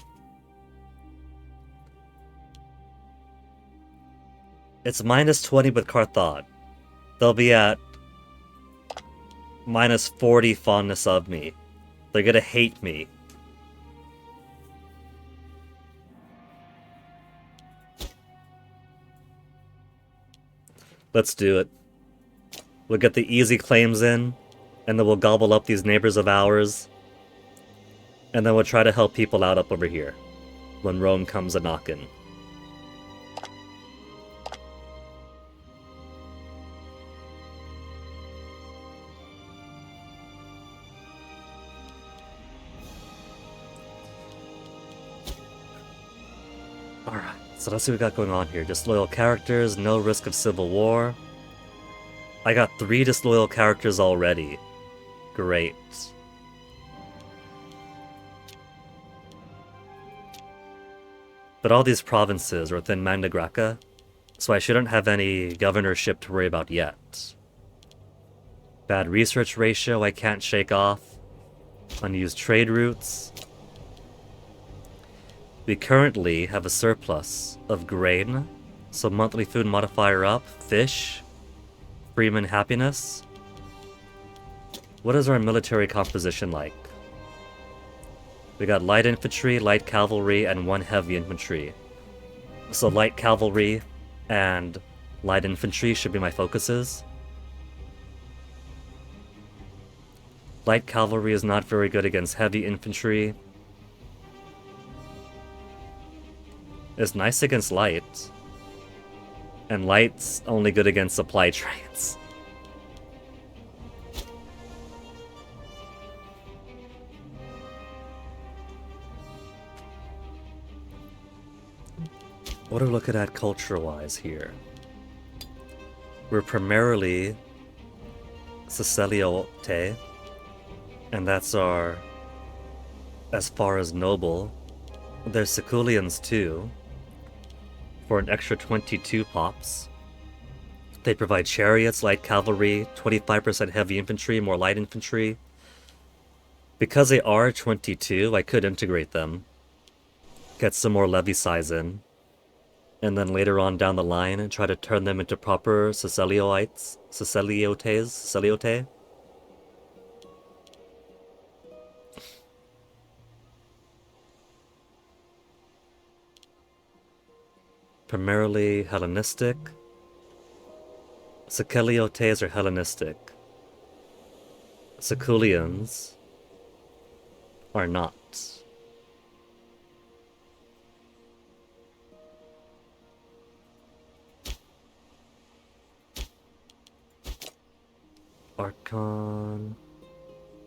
it's minus 20 with Carthage. They'll be at minus 40 fondness of me. They're gonna hate me. Let's do it. We'll get the easy claims in, and then we'll gobble up these neighbors of ours. And then we'll try to help people out up over here when Rome comes a-knockin'. Alright, so let's see what we got going on here. Disloyal characters, no risk of civil war. I got 3 disloyal characters already. Great. But all these provinces are within Magna Graeca, so I shouldn't have any governorship to worry about yet. Bad research ratio I can't shake off. Unused trade routes. We currently have a surplus of grain, so monthly food modifier up, fish, freeman happiness. What is our military composition like? We got light infantry, light cavalry, and 1 heavy infantry. So light cavalry and light infantry should be my focuses. Light cavalry is not very good against heavy infantry. It's nice against light. And light's only good against supply trains. What are we looking at culture-wise here? We're primarily Siciliote, and that's our as far as noble. There's Siculians too, for an extra 22 pops. They provide chariots, light cavalry, 25% heavy infantry, more light infantry. Because they are 22, I could integrate them. Get some more levy size in. And then later on down the line, and try to turn them into proper Siciliotes, Siciliote. Primarily Hellenistic. Siciliotes are Hellenistic. Siculians are not. Archon,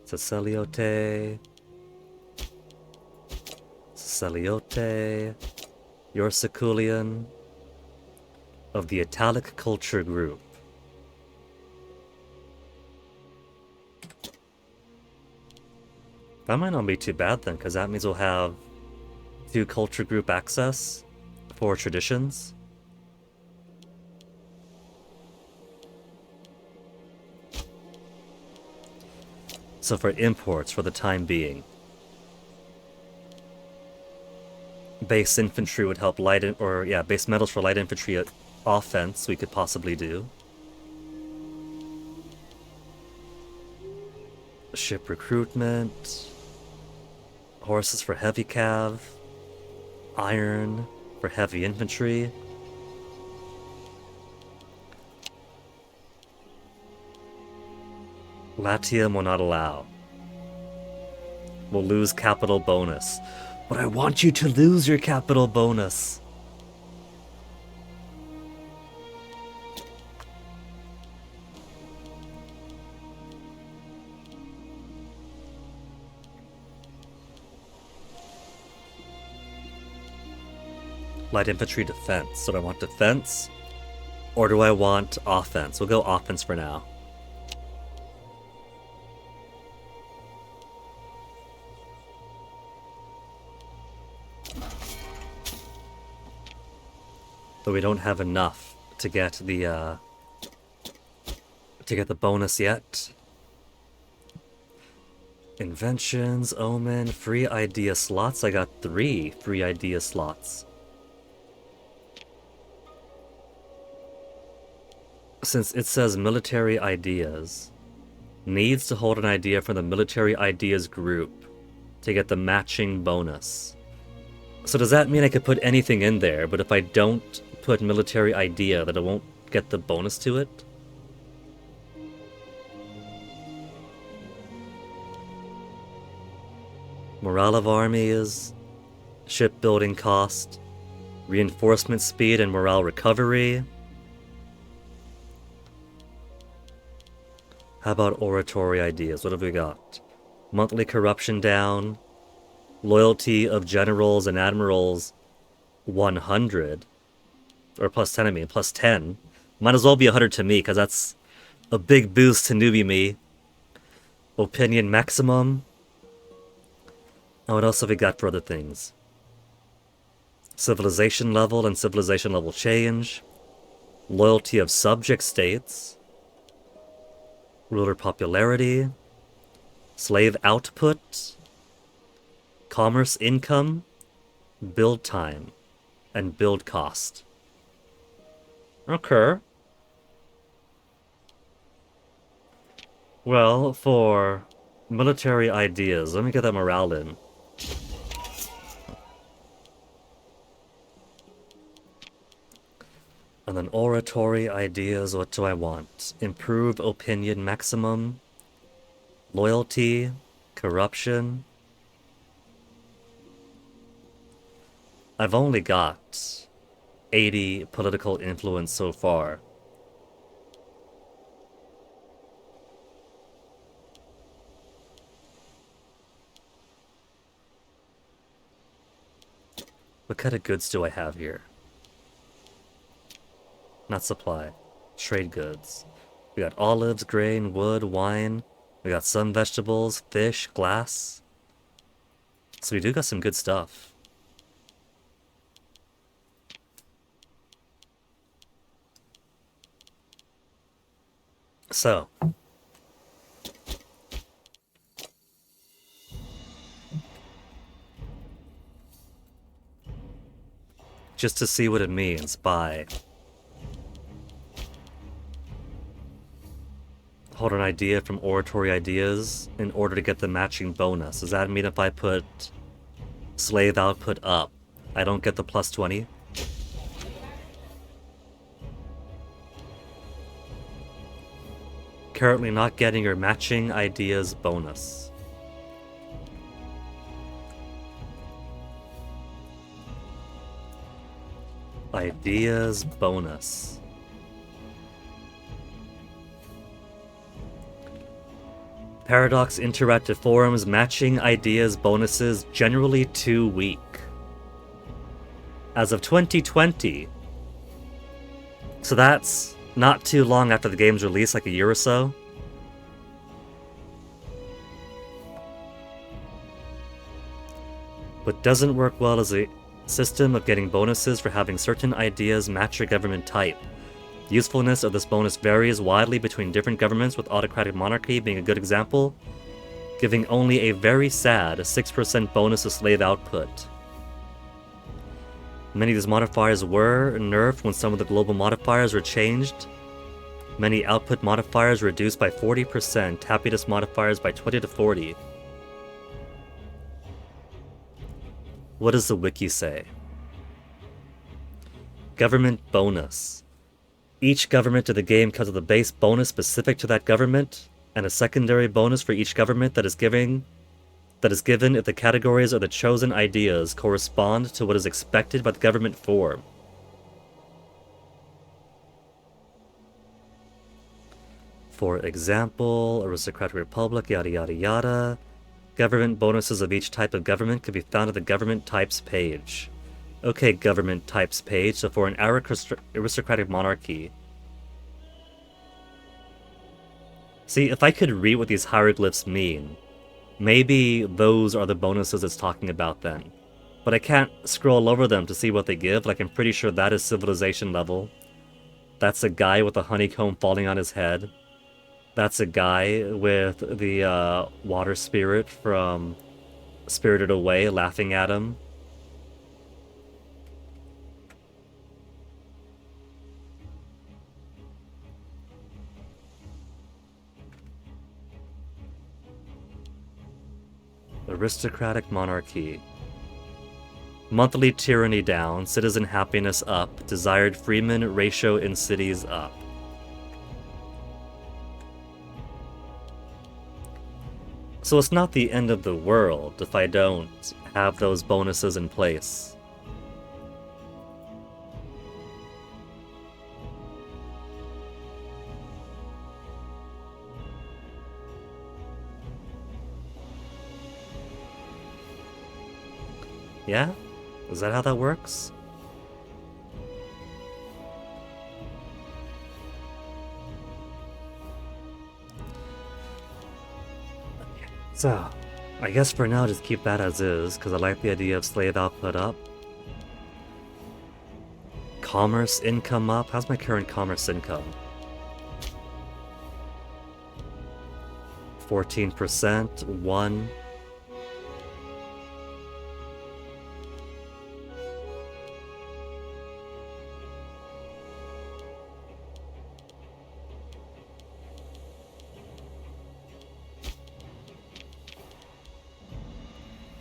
Siciliote, Siciliote, you're Siculian, of the Italic culture group. That might not be too bad then, because that means we'll have 2 culture group access for traditions. So for imports, for the time being, base infantry would help base metals for light infantry offense we could possibly do. Ship recruitment, horses for heavy cav, iron for heavy infantry. Latium will not allow. We'll lose capital bonus. But I want you to lose your capital bonus. Light infantry defense. So do I want defense? Or do I want offense? We'll go offense for now. But we don't have enough to get the bonus yet. Inventions, Omen, free idea slots. I got 3 free idea slots. Since it says military ideas, needs to hold an idea from the military ideas group to get the matching bonus. So does that mean I could put anything in there, but if I don't put military idea, that I won't get the bonus to it? Morale of armies, shipbuilding cost, reinforcement speed and morale recovery. How about oratory ideas? What have we got? Monthly corruption down, loyalty of generals and admirals 100. Or plus 10, I mean, plus 10. Might as well be 100 to me, because that's a big boost to newbie me. Opinion maximum. And what else have we got for other things? Civilization level and civilization level change. Loyalty of subject states. Ruler popularity. Slave output. Commerce income. Build time. And build cost. Okay. Well, for military ideas, let me get that morale in. And then oratory ideas, what do I want? Improve opinion maximum. Loyalty. Corruption. I've only got 80 political influence so far. What kind of goods do I have here? Not supply. Trade goods. We got olives, grain, wood, wine. We got some vegetables, fish, glass. So we do got some good stuff. So. Just to see what it means by... Hold an idea from oratory ideas in order to get the matching bonus. Does that mean if I put slave output up, I don't get the plus 20? Currently not getting your matching ideas bonus. Ideas bonus. Paradox Interactive Forums matching ideas bonuses generally too weak. As of 2020. So that's not too long after the game's release, like a year or so. What doesn't work well is a system of getting bonuses for having certain ideas match your government type. The usefulness of this bonus varies widely between different governments, with autocratic monarchy being a good example, giving only a very sad 6% bonus to slave output. Many of these modifiers were nerfed when some of the global modifiers were changed. Many output modifiers reduced by 40%, happiness modifiers by 20 to 40. What does the wiki say? Government bonus. Each government of the game comes with a base bonus specific to that government, and a secondary bonus for each government that is given if the categories of the chosen ideas correspond to what is expected by the government form. For example, aristocratic republic, yada yada yada. Government bonuses of each type of government can be found at the government types page. Okay, government types page, so for an aristocratic monarchy. See, if I could read what these hieroglyphs mean, maybe those are the bonuses it's talking about then. But I can't scroll over them to see what they give, like I'm pretty sure that is civilization level. That's a guy with a honeycomb falling on his head. That's a guy with the water spirit from Spirited Away laughing at him. Aristocratic monarchy. Monthly tyranny down, citizen happiness up, desired freeman ratio in cities up. So it's not the end of the world if I don't have those bonuses in place. Yeah? Is that how that works? So, I guess for now just keep that as is, because I like the idea of slave output up. Commerce income up? How's my current commerce income? 14%, 1.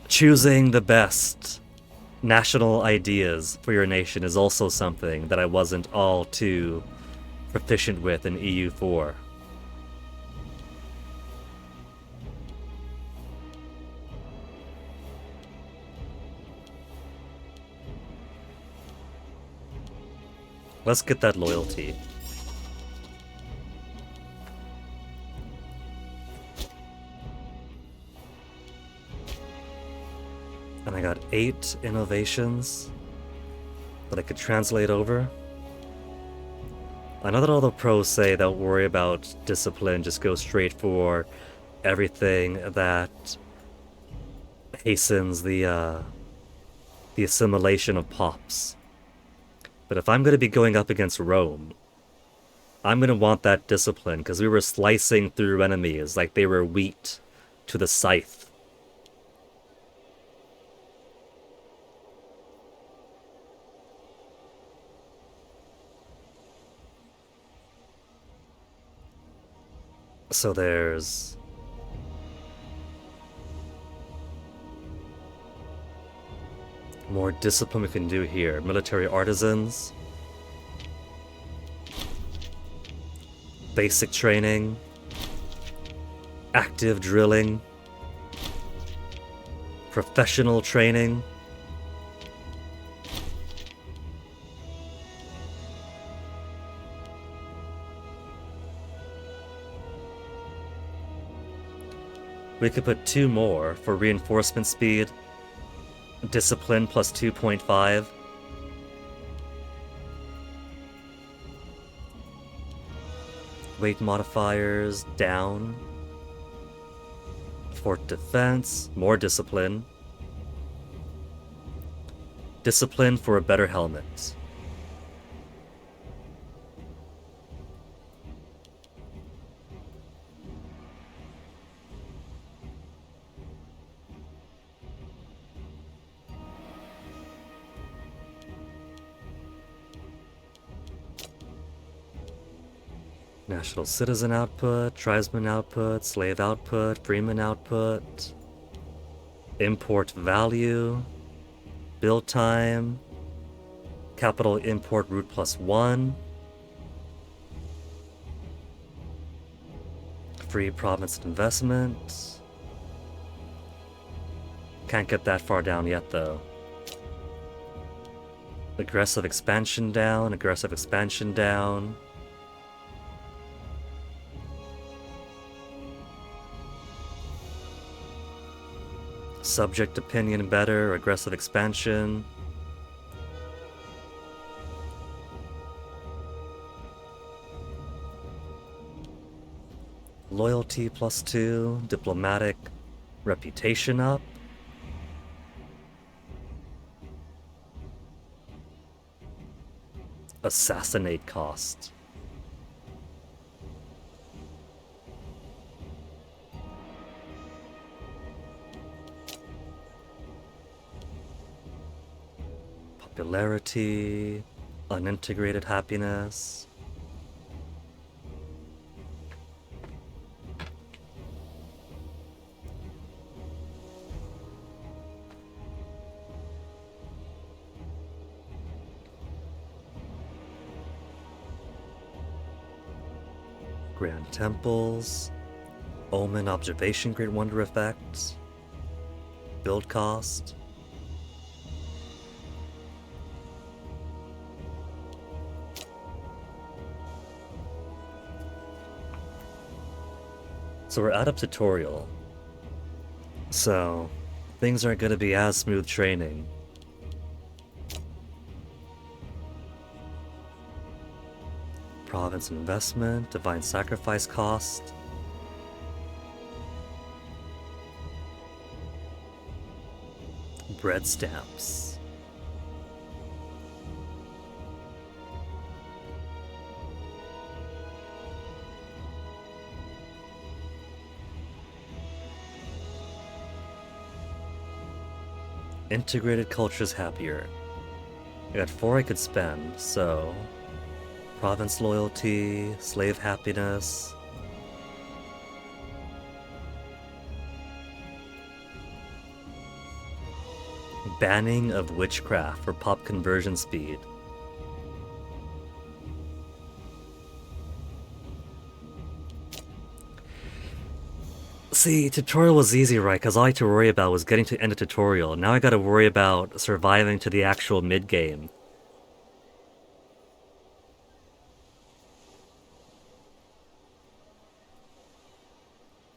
Choosing the best national ideas for your nation is also something that I wasn't all too proficient with in EU4. Let's get that loyalty. And I got 8 innovations that I could translate over. I know that all the pros say don't worry about discipline, just go straight for everything that hastens the assimilation of pops. But if I'm going to be going up against Rome, I'm going to want that discipline, because we were slicing through enemies like they were wheat to the scythe. So there's more discipline we can do here. Military artisans. Basic training. Active drilling. Professional training. We could put 2 more for reinforcement speed. Discipline plus 2.5. Weight modifiers down. Fort defense, more discipline. Discipline for a better helmet. National citizen output, tribesman output, slave output, freeman output, import value, build time, capital import route +1, free province investment. Can't get that far down yet though. Aggressive expansion down, aggressive expansion down. Subject opinion better, aggressive expansion. Loyalty +2, diplomatic reputation up. Assassinate cost. Popularity, unintegrated happiness. Grand temples, omen observation great wonder effects, build cost. So we're out of tutorial. So things aren't going to be as smooth training. Province investment, divine sacrifice cost. Bread stamps. Integrated cultures happier. I got 4 I could spend, so... Province loyalty, slave happiness... Banning of witchcraft for pop conversion speed. See, tutorial was easy, right? Because all I had to worry about was getting to end of tutorial. Now I gotta worry about surviving to the actual mid-game.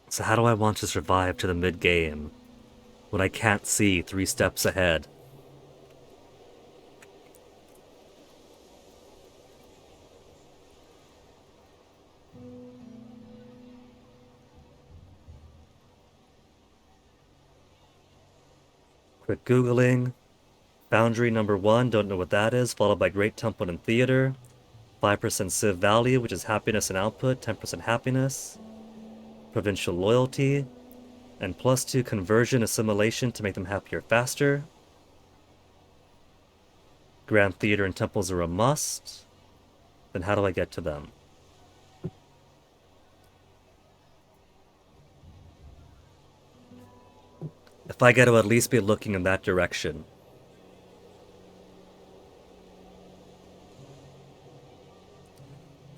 So how do I want to survive to the mid-game when I can't see 3 steps ahead? Quick Googling. Boundary number 1, don't know what that is, followed by Great Temple and Theater. 5% Civ value, which is happiness and output, 10% happiness. Provincial loyalty. And +2 conversion assimilation to make them happier faster. Grand Theater and temples are a must. Then how do I get to them? If I get to at least be looking in that direction.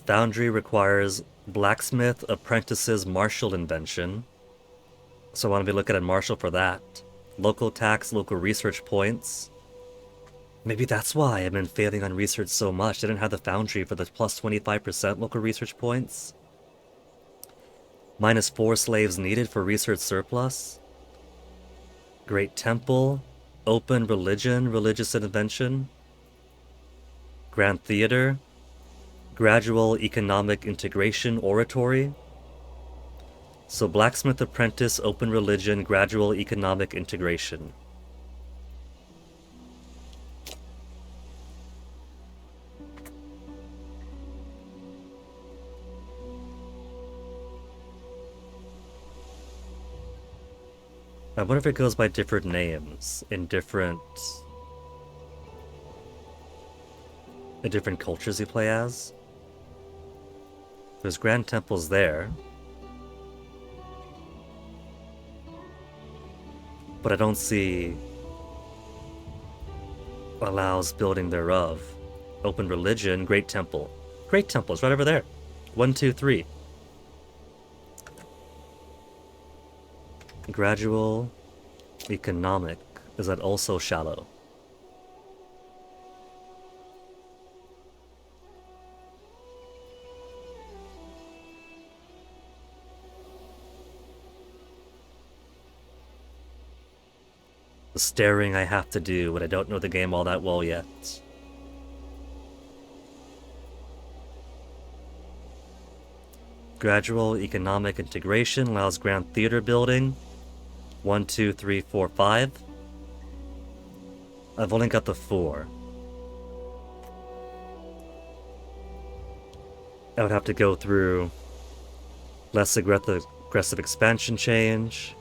Foundry requires blacksmith, apprentices, martial invention. So I want to be looking at martial for that. Local tax, local research points. Maybe that's why I've been failing on research so much. I didn't have the foundry for the plus 25% local research points. -4 slaves needed for research surplus. Great Temple. Open religion, religious invention. Grand Theater. Gradual economic integration, oratory. So blacksmith apprentice, open religion, gradual economic integration. I wonder if it goes by different names in different cultures you play as. There's Grand Temples there. But I don't see allows building thereof. Open religion, Great Temple. Great Temple is right over there. 1, 2, 3. Gradual economic. Is that also shallow? The staring I have to do when I don't know the game all that well yet. Gradual economic integration allows Grand Theater building. 1, 2, 3, 4, 5. I've only got the 4. I would have to go through less aggressive expansion change,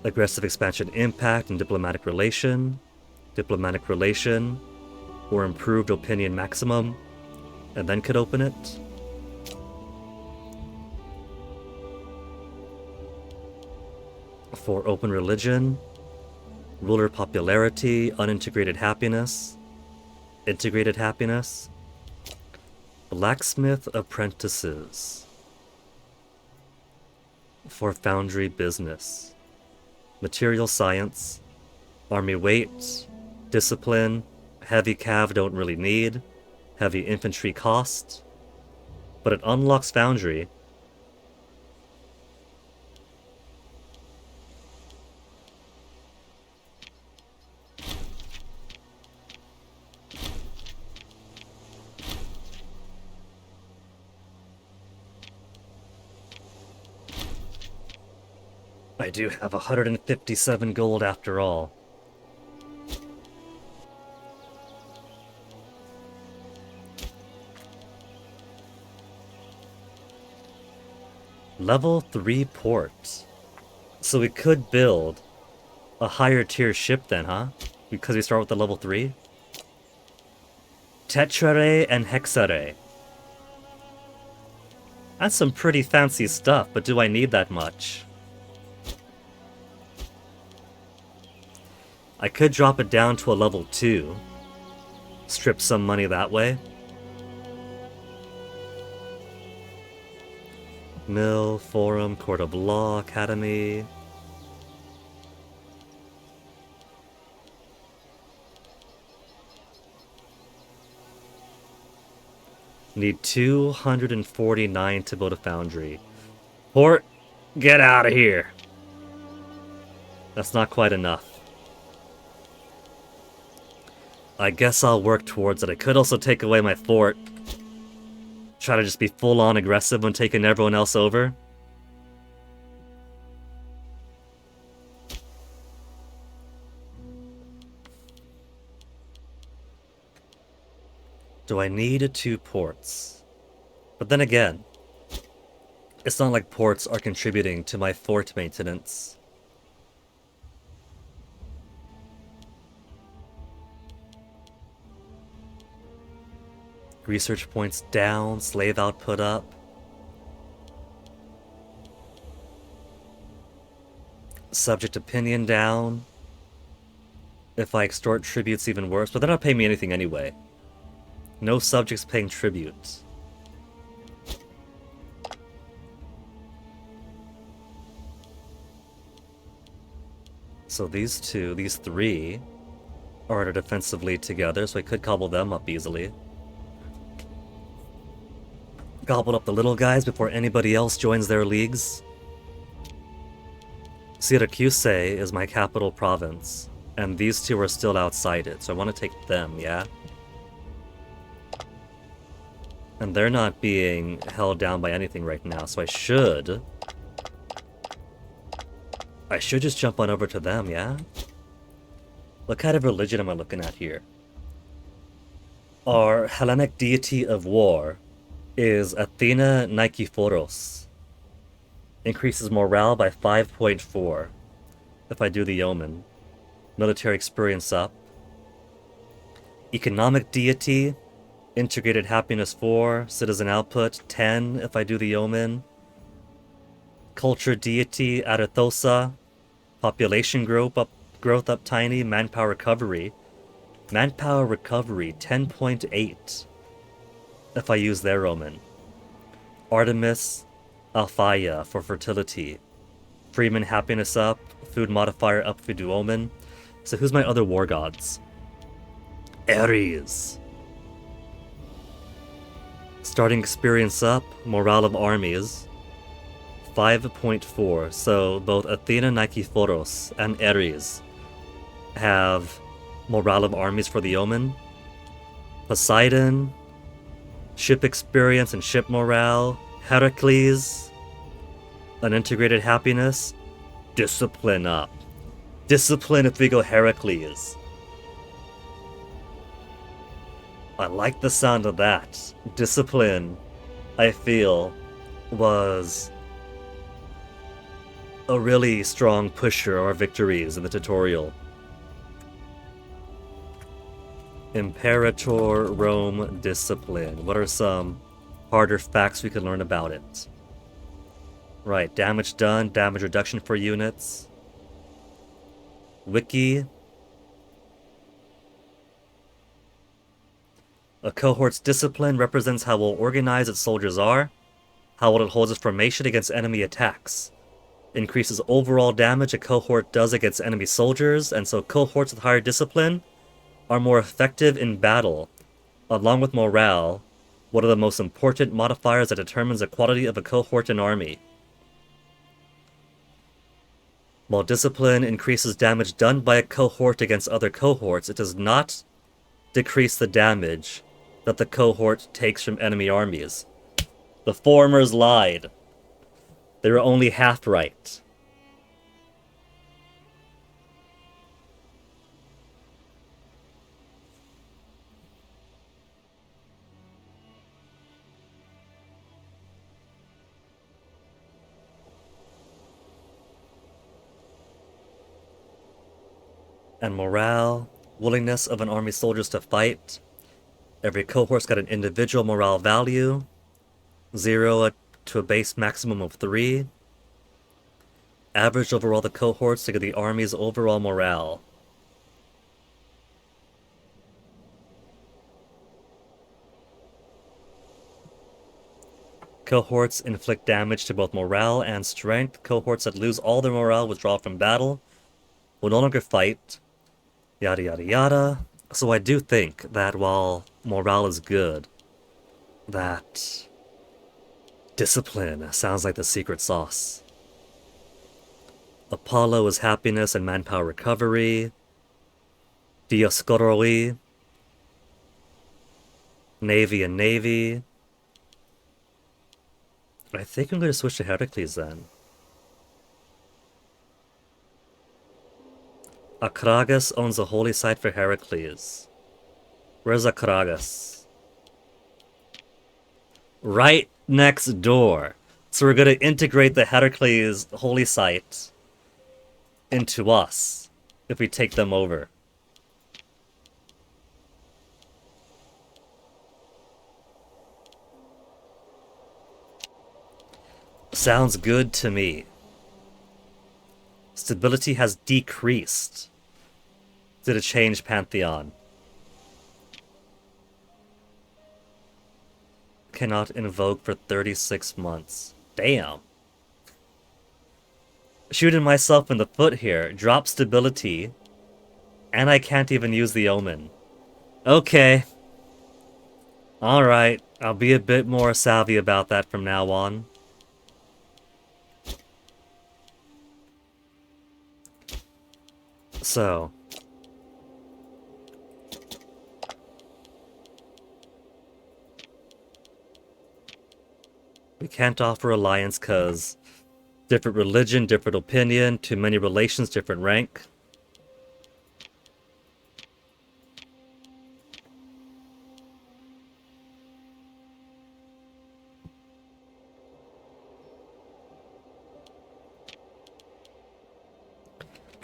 aggressive expansion impact and diplomatic relation, or improved opinion maximum, and then could open it. For open religion, ruler popularity, unintegrated happiness, integrated happiness, blacksmith apprentices, for foundry business, material science, army weight, discipline, heavy cav don't really need, heavy infantry cost, but it unlocks foundry. I do have 157 gold after all. Level 3 port. So we could build a higher tier ship then, huh? Because we start with the level 3? Tetrare and Hexare. That's some pretty fancy stuff, but do I need that much? I could drop it down to a level 2. Strip some money that way. Mill, Forum, Court of Law, Academy. Need 249 to build a foundry. Port, get out of here. That's not quite enough. I guess I'll work towards it. I could also take away my fort. Try to just be full-on aggressive when taking everyone else over. Do I need 2 ports? But then again, it's not like ports are contributing to my fort maintenance. Research points down, slave output up. Subject opinion down. If I extort tributes, even worse, but they're not paying me anything anyway. No subjects paying tribute. So these 3 are defensively together, so I could cobble them up easily. Gobbled up the little guys before anybody else joins their leagues. Syracuse is my capital province, and these 2 are still outside it, so I want to take them, yeah? And they're not being held down by anything right now, so I should just jump on over to them, yeah? What kind of religion am I looking at here? Our Hellenic deity of war is Athena Nikephoros. Increases morale by 5.4 if I do the yeoman. Military experience up. Economic deity, integrated happiness 4, citizen output 10 if I do the yeoman. Culture deity, Arethosa, population growth up tiny, manpower recovery. Manpower recovery 10.8 if I use their omen. Artemis Alphaya for fertility. Freeman happiness up, food modifier up if we do omen. So who's my other war gods? Ares. Starting experience up, morale of armies 5.4. So both Athena Nikephoros and Ares have morale of armies for the omen. Poseidon, ship experience and ship morale. Heracles, an integrated happiness. Discipline up. Discipline if we go Heracles. I like the sound of that. Discipline, I feel, was a really strong pusher of our victories in the tutorial. Imperator, Rome, discipline. What are some harder facts we can learn about it? Right, damage done, damage reduction for units. Wiki. A cohort's discipline represents how well organized its soldiers are, how well it holds its formation against enemy attacks. Increases overall damage a cohort does against enemy soldiers, and so cohorts with higher discipline are more effective in battle. Along with morale, one of the most important modifiers that determines the quality of a cohort and army. While discipline increases damage done by a cohort against other cohorts, it does not decrease the damage that the cohort takes from enemy armies. The formers lied. They were only half right. and morale, willingness of an army soldiers to fight. Every cohort's got an individual morale value, 0 to a base maximum of 3. Average over all the cohorts to get the army's overall morale. Cohorts inflict damage to both morale and strength. Cohorts that lose all their morale withdraw from battle, will no longer fight, yada yada yada. So I do think that while morale is good, that discipline sounds like the secret sauce. Apollo is happiness and manpower recovery. Dioscoroi, Navy and Navy. I think I'm going to switch to Heracles then. Akragas owns a holy site for Heracles. Where's Akragas? Right next door. So we're going to integrate the Heracles holy site into us if we take them over. Sounds good to me. Stability has decreased. Did it change Pantheon? Cannot invoke for 36 months. Damn. Shooting myself in the foot here. Drop stability. And I can't even use the omen. Okay. Alright. I'll be a bit more savvy about that from now on. So. We can't offer alliance because different religion, different opinion, too many relations, different rank.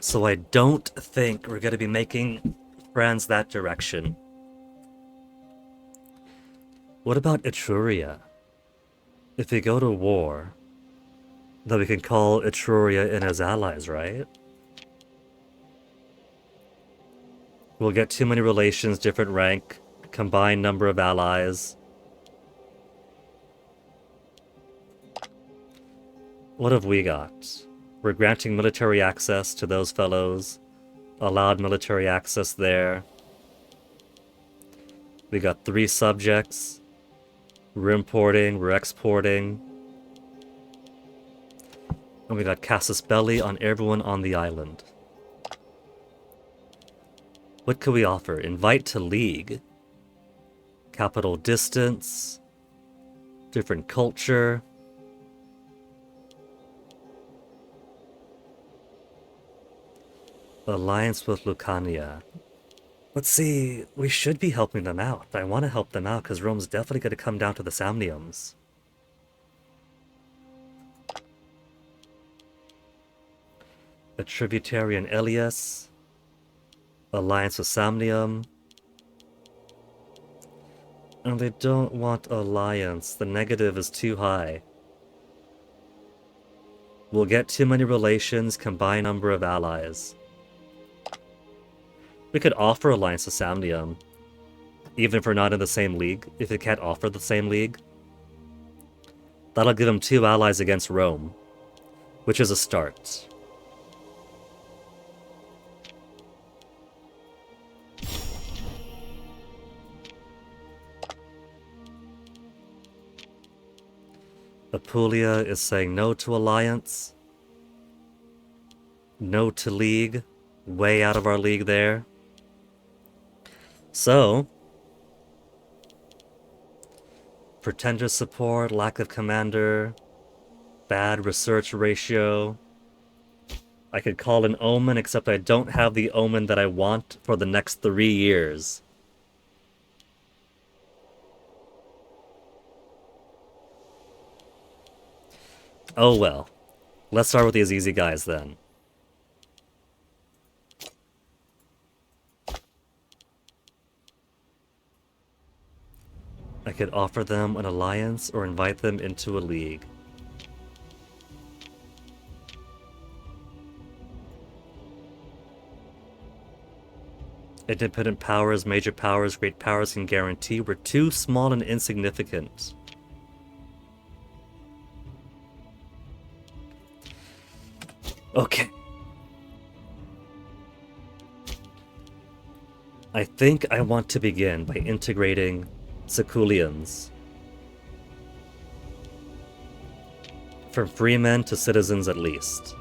So I don't think we're going to be making friends that direction. What about Etruria? If we go to war, then we can call Etruria in as allies, right? We'll get too many relations, different rank, combined number of allies. What have we got? We're granting military access to those fellows. Allowed military access there. We got 3 subjects. We're importing, we're exporting. And we got Casus Belli on everyone on the island. What could we offer? Invite to League. Capital distance. Different culture. Alliance with Lucania. Let's see, we should be helping them out. I want to help them out because Rome's definitely going to come down to the Samniums. A tributary in Elias. Alliance with Samnium. And they don't want alliance. The negative is too high. We'll get too many relations, combined number of allies. We could offer alliance to Samnium, even if we're not in the same league, if it can't offer the same league. That'll give them 2 allies against Rome, which is a start. Apulia is saying no to alliance. No to league. Way out of our league there. So, pretender support, lack of commander, bad research ratio. I could call an omen, except I don't have the omen that I want for the next 3 years. Oh well. Let's start with these easy guys then. I could offer them an alliance or invite them into a league. Independent powers, major powers, great powers can guarantee we're too small and insignificant. Okay. I think I want to begin by integrating Sekulians. From freemen to citizens at least.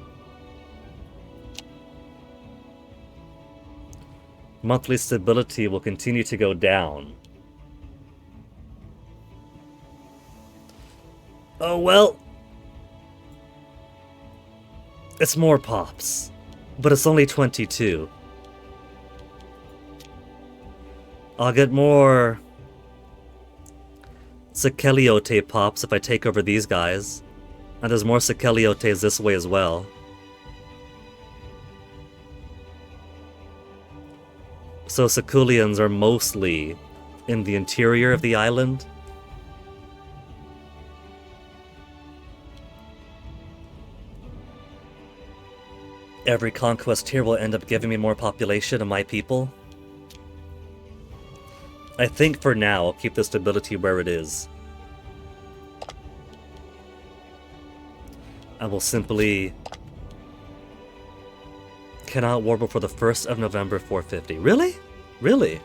Monthly stability will continue to go down. Oh well. It's more pops. But it's only 22. I'll get more Sekeliote pops if I take over these guys. And there's more Sekeliotes this way as well. So Sekulians are mostly in the interior of the island. Every conquest here will end up giving me more population of my people. I think for now I'll keep the stability where it is. I will simply... Cannot war before the 1st of November 450. Really? Really?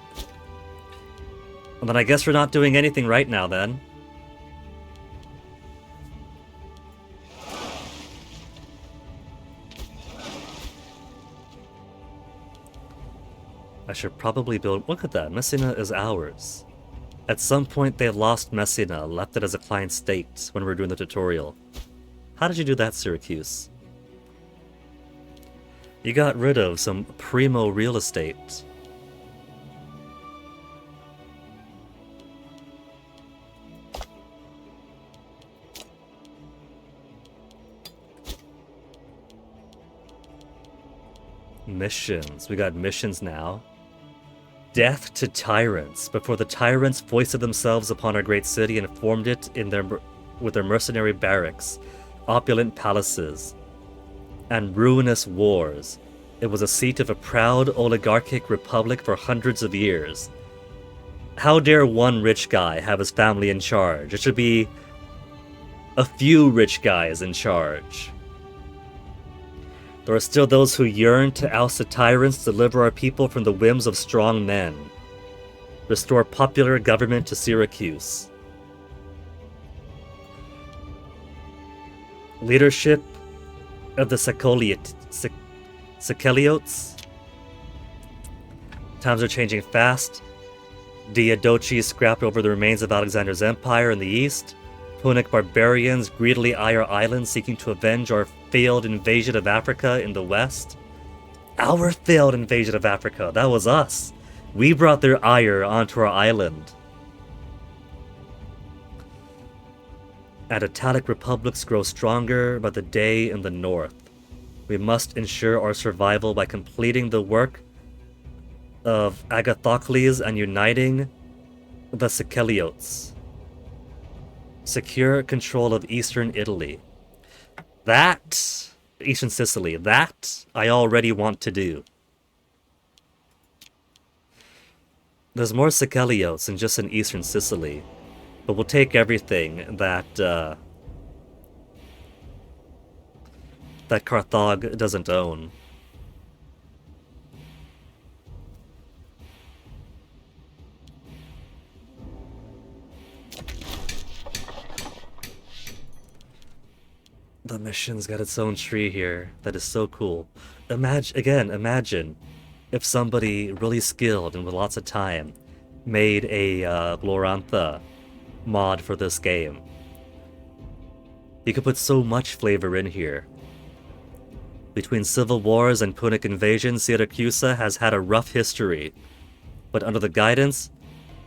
Well, then I guess we're not doing anything right now then. I should probably build... Look at that, Messina is ours. At some point they lost Messina, left it as a client state when we were doing the tutorial. How did you do that, Syracuse? You got rid of some primo real estate. Missions. We got missions now. Death to tyrants. Before the tyrants foisted themselves upon our great city and formed it in with their mercenary barracks, opulent palaces, and ruinous wars. It was a seat of a proud oligarchic republic for hundreds of years. How dare one rich guy have his family in charge? It should be a few rich guys in charge. There are still those who yearn to oust the tyrants, deliver our people from the whims of strong men. Restore popular government to Syracuse. Leadership of the Sekeliotes. Times are changing fast. Diadochi scrapped over the remains of Alexander's empire in the east. Punic barbarians greedily eye our island, seeking to avenge our failed invasion of Africa in the west. Our failed invasion of Africa, that was us. We brought their ire onto our island. And Italic republics grow stronger by the day in the north. We must ensure our survival by completing the work of Agathocles and uniting the Sekeliotes. Secure control of eastern Italy. That, eastern Sicily, that I already want to do. There's more Sekeliotes than just in eastern Sicily. But we'll take everything that that Carthage doesn't own. The mission's got its own tree here. That is so cool. Imagine if somebody really skilled and with lots of time made a Glorantha mod for this game. You could put so much flavor in here. Between civil wars and Punic invasion, Syracuse has had a rough history. But under the guidance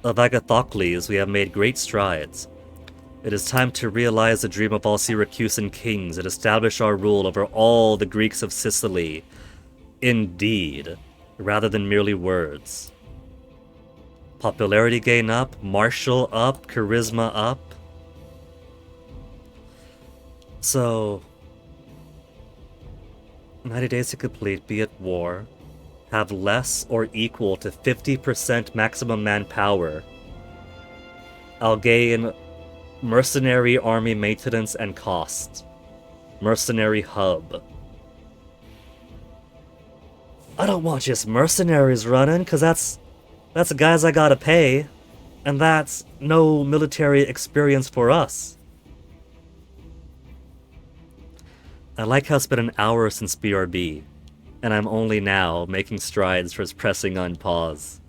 of Agathocles, we have made great strides. It is time to realize the dream of all Syracusan kings and establish our rule over all the Greeks of Sicily. Indeed, rather than merely words. Popularity gain up, martial up, charisma up. So, 90 days to complete, be at war. Have less or equal to 50% maximum manpower. I'll gain mercenary army maintenance and cost. Mercenary hub. I don't want just mercenaries running, cause that's the guys I gotta pay. And that's no military experience for us. I like how it's been an hour since BRB, and I'm only now making strides towards pressing on pause.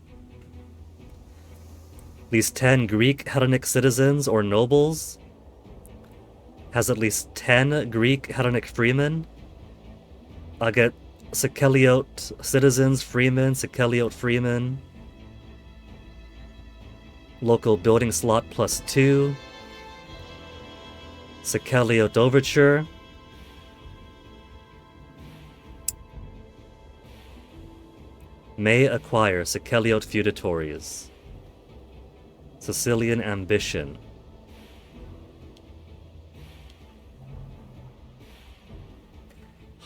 These 10 Greek Hellenic citizens or nobles has at least 10 Greek Hellenic freemen. I'll get Sekeliot citizens, freemen, Sekeliot freemen. Local building slot +2. Sekeliot overture. May acquire Sekeliot feudatories. Sicilian ambition.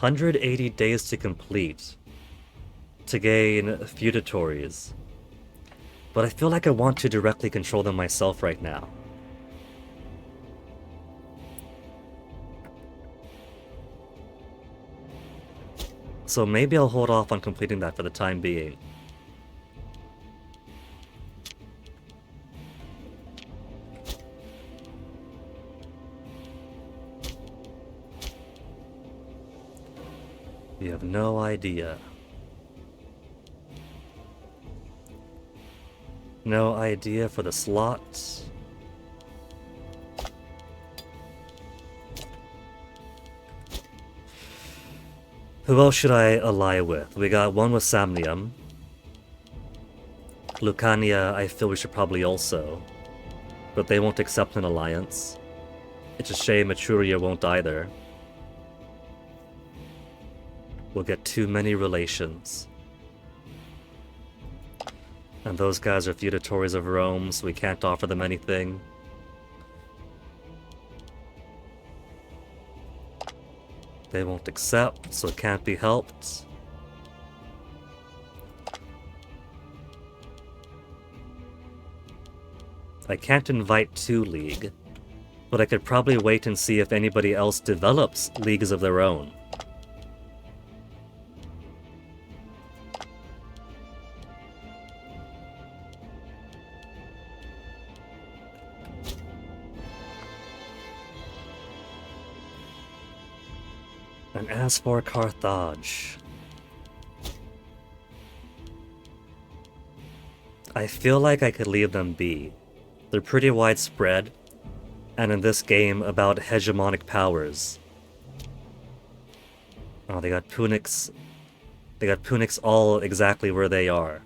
$180 days to complete to gain feudatories. But I feel like I want to directly control them myself right now. So maybe I'll hold off on completing that for the time being. You have no idea. No idea for the slots. Who else should I ally with? We got one with Samnium. Lucania, I feel we should probably also. But they won't accept an alliance. It's a shame Etruria won't either. We'll get too many relations. And those guys are feudatories of Rome, so we can't offer them anything. They won't accept, so it can't be helped. I can't invite 2 League, but I could probably wait and see if anybody else develops leagues of their own. And as for Carthage, I feel like I could leave them be. They're pretty widespread, and in this game about hegemonic powers. Oh, they got Punics. They got Punics all exactly where they are.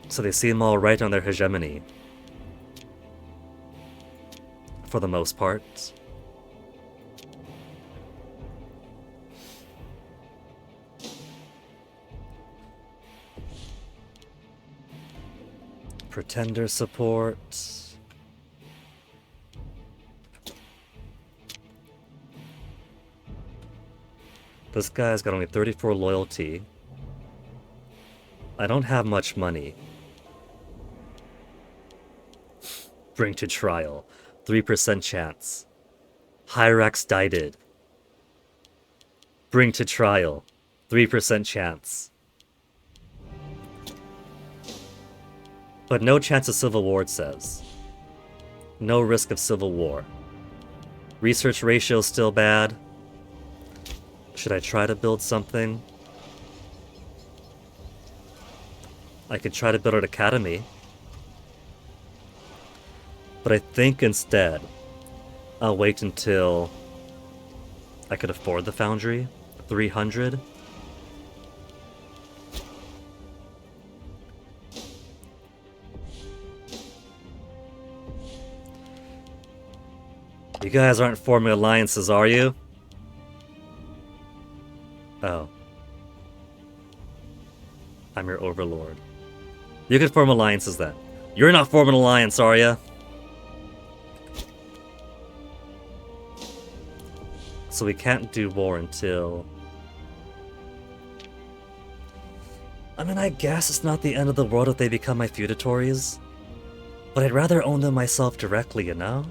So they seem all right on their hegemony. For the most part. Pretender support. This guy's got only 34 loyalty. I don't have much money. Bring to trial. 3% chance. Hyrax Dided. Bring to trial. 3% chance. But no chance of civil war, it says. No risk of civil war. Research ratio is still bad. Should I try to build something? I could try to build an academy. But I think instead, I'll wait until I could afford the foundry. 300. You guys aren't forming alliances, are you? Oh. I'm your overlord. You can form alliances then. You're not forming an alliance, are ya? So we can't do war until... I mean, I guess it's not the end of the world if they become my feudatories. But I'd rather own them myself directly, you know?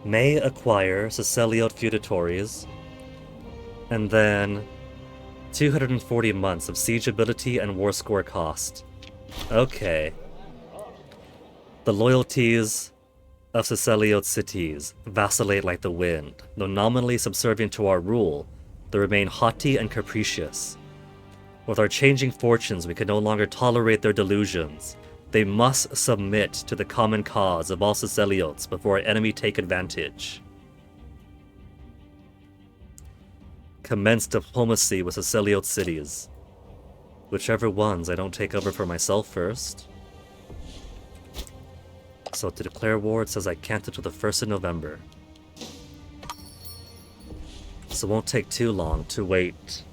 May acquire Siciliote feudatories. And then 240 months of siege ability and war score cost. Okay. The loyalties of Siciliote cities vacillate like the wind. Though nominally subservient to our rule, they remain haughty and capricious. With our changing fortunes, we can no longer tolerate their delusions. They must submit to the common cause of all Siciliotes before our enemy take advantage. Commence diplomacy with Siciliote cities. Whichever ones I don't take over for myself first. So to declare war, it says I can't until the 1st of November. So it won't take too long to wait.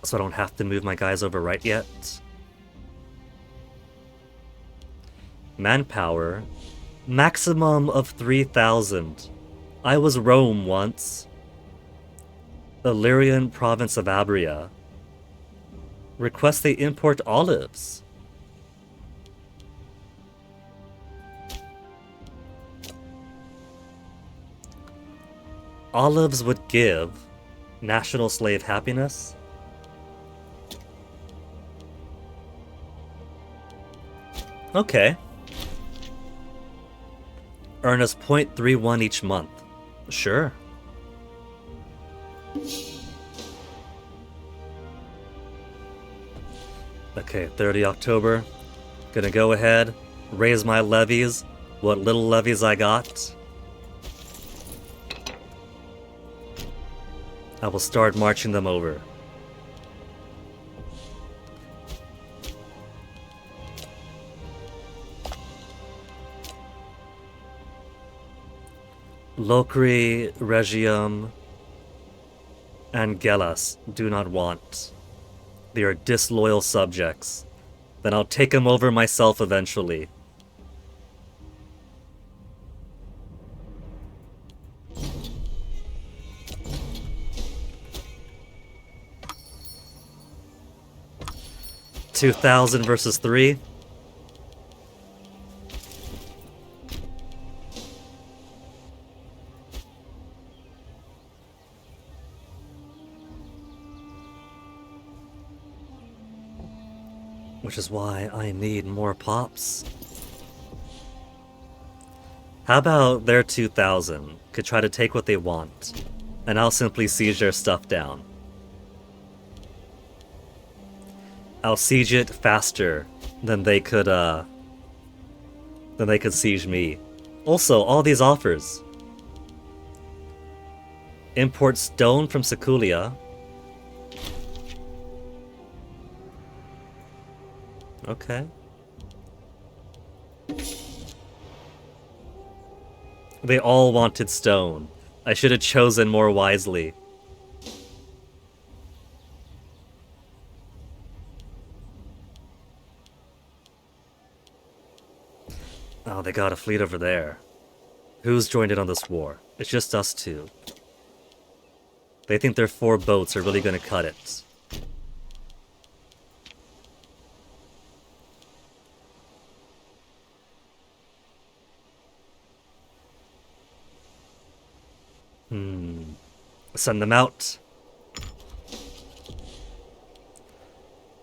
So I don't have to move my guys over right yet. Manpower. Maximum of 3,000. I was Rome once. Illyrian province of Abria. Request they import olives. Olives would give national slave happiness. Okay. Earn us 0.31 each month. Sure. Okay, 30 October. Gonna go ahead, raise my levies. What little levies I got. I will start marching them over. Locri, Regium, and Gelas do not want. They are disloyal subjects. Then I'll take them over myself eventually. $2,000 versus 3. Which is why I need more pops. How about their 2,000 could try to take what they want, and I'll simply siege their stuff down. I'll siege it faster than they could siege me. Also, all these offers. Import stone from Siculia. Okay. They all wanted stone. I should have chosen more wisely. Oh, they got a fleet over there. Who's joined in on this war? It's just us two. They think their 4 boats are really gonna cut it. Send them out.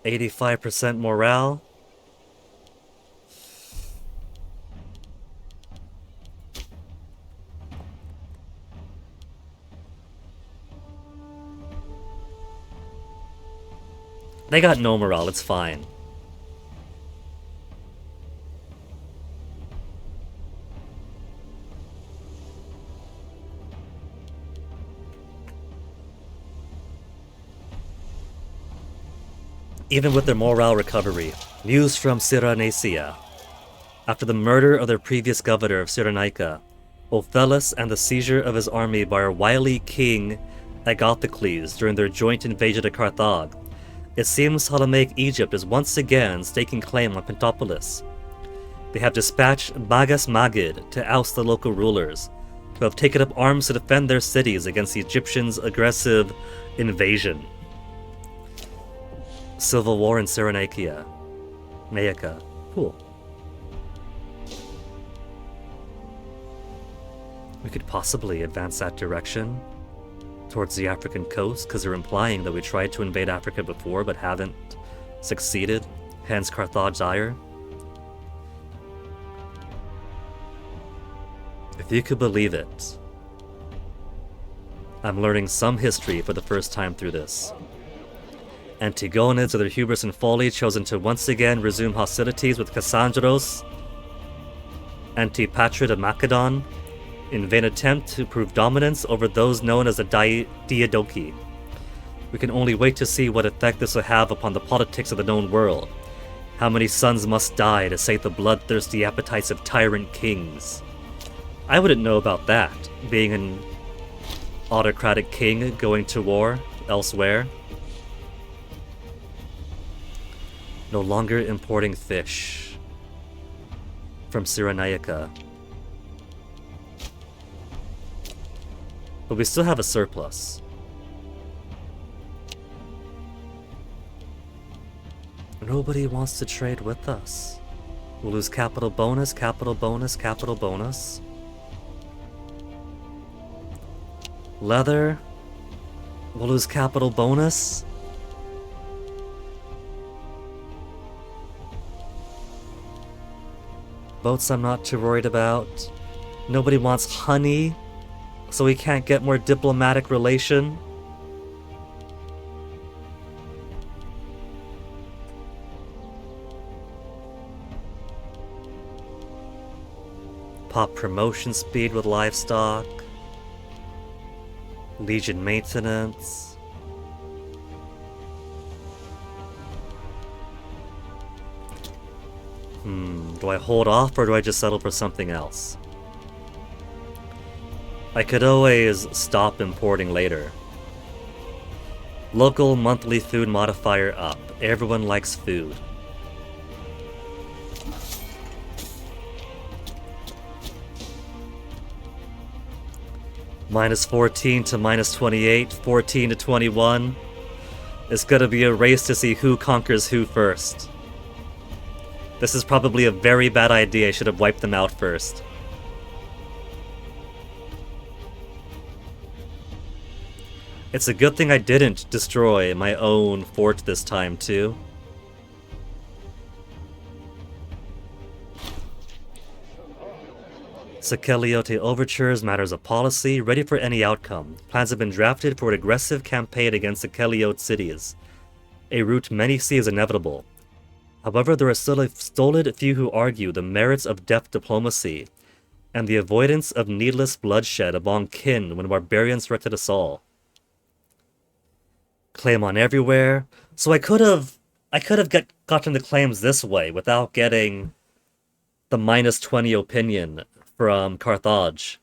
85% morale. They got no morale, it's fine. Even with their morale recovery, news from Cyrenaica. After the murder of their previous governor of Cyrenaica, Othelus and the seizure of his army by our wily king Agathocles during their joint invasion of Carthage, it seems Ptolemaic Egypt is once again staking claim on Pentapolis. They have dispatched Magas Magid to oust the local rulers, who have taken up arms to defend their cities against the Egyptians' aggressive invasion. Civil war in Cyrenaica. Naica. Cool. We could possibly advance that direction towards the African coast, because they're implying that we tried to invade Africa before but haven't succeeded, hence Carthage's ire. If you could believe it, I'm learning some history for the first time through this. Antigonids of their hubris and folly chosen to once again resume hostilities with Cassandros, Antipatrid of Macedon, in vain attempt to prove dominance over those known as the Diadochi. We can only wait to see what effect this will have upon the politics of the known world. How many sons must die to sate the bloodthirsty appetites of tyrant kings? I wouldn't know about that, being an autocratic king going to war elsewhere. No longer importing fish from Cyrenaica. But we still have a surplus. Nobody wants to trade with us. We'll lose capital bonus, capital bonus, capital bonus. Leather. We'll lose capital bonus. Boats I'm not too worried about. Nobody wants honey, so we can't get more diplomatic relation. Pop promotion speed with livestock. Legion maintenance. Do I hold off or do I just settle for something else? I could always stop importing later. Local monthly food modifier up. Everyone likes food. Minus 14 to minus 28, 14 to 21. It's gonna be a race to see who conquers who first. This is probably a very bad idea. I should have wiped them out first. It's a good thing I didn't destroy my own fort this time, too. Sakeliote overtures matters of policy, ready for any outcome. Plans have been drafted for an aggressive campaign against the Keliote cities. A route many see as inevitable. However, there are still a stolid few who argue the merits of deft diplomacy, and the avoidance of needless bloodshed among kin when barbarians threatened us all. Claim on everywhere, so I could have gotten the claims this way without getting the minus 20 opinion from Carthage.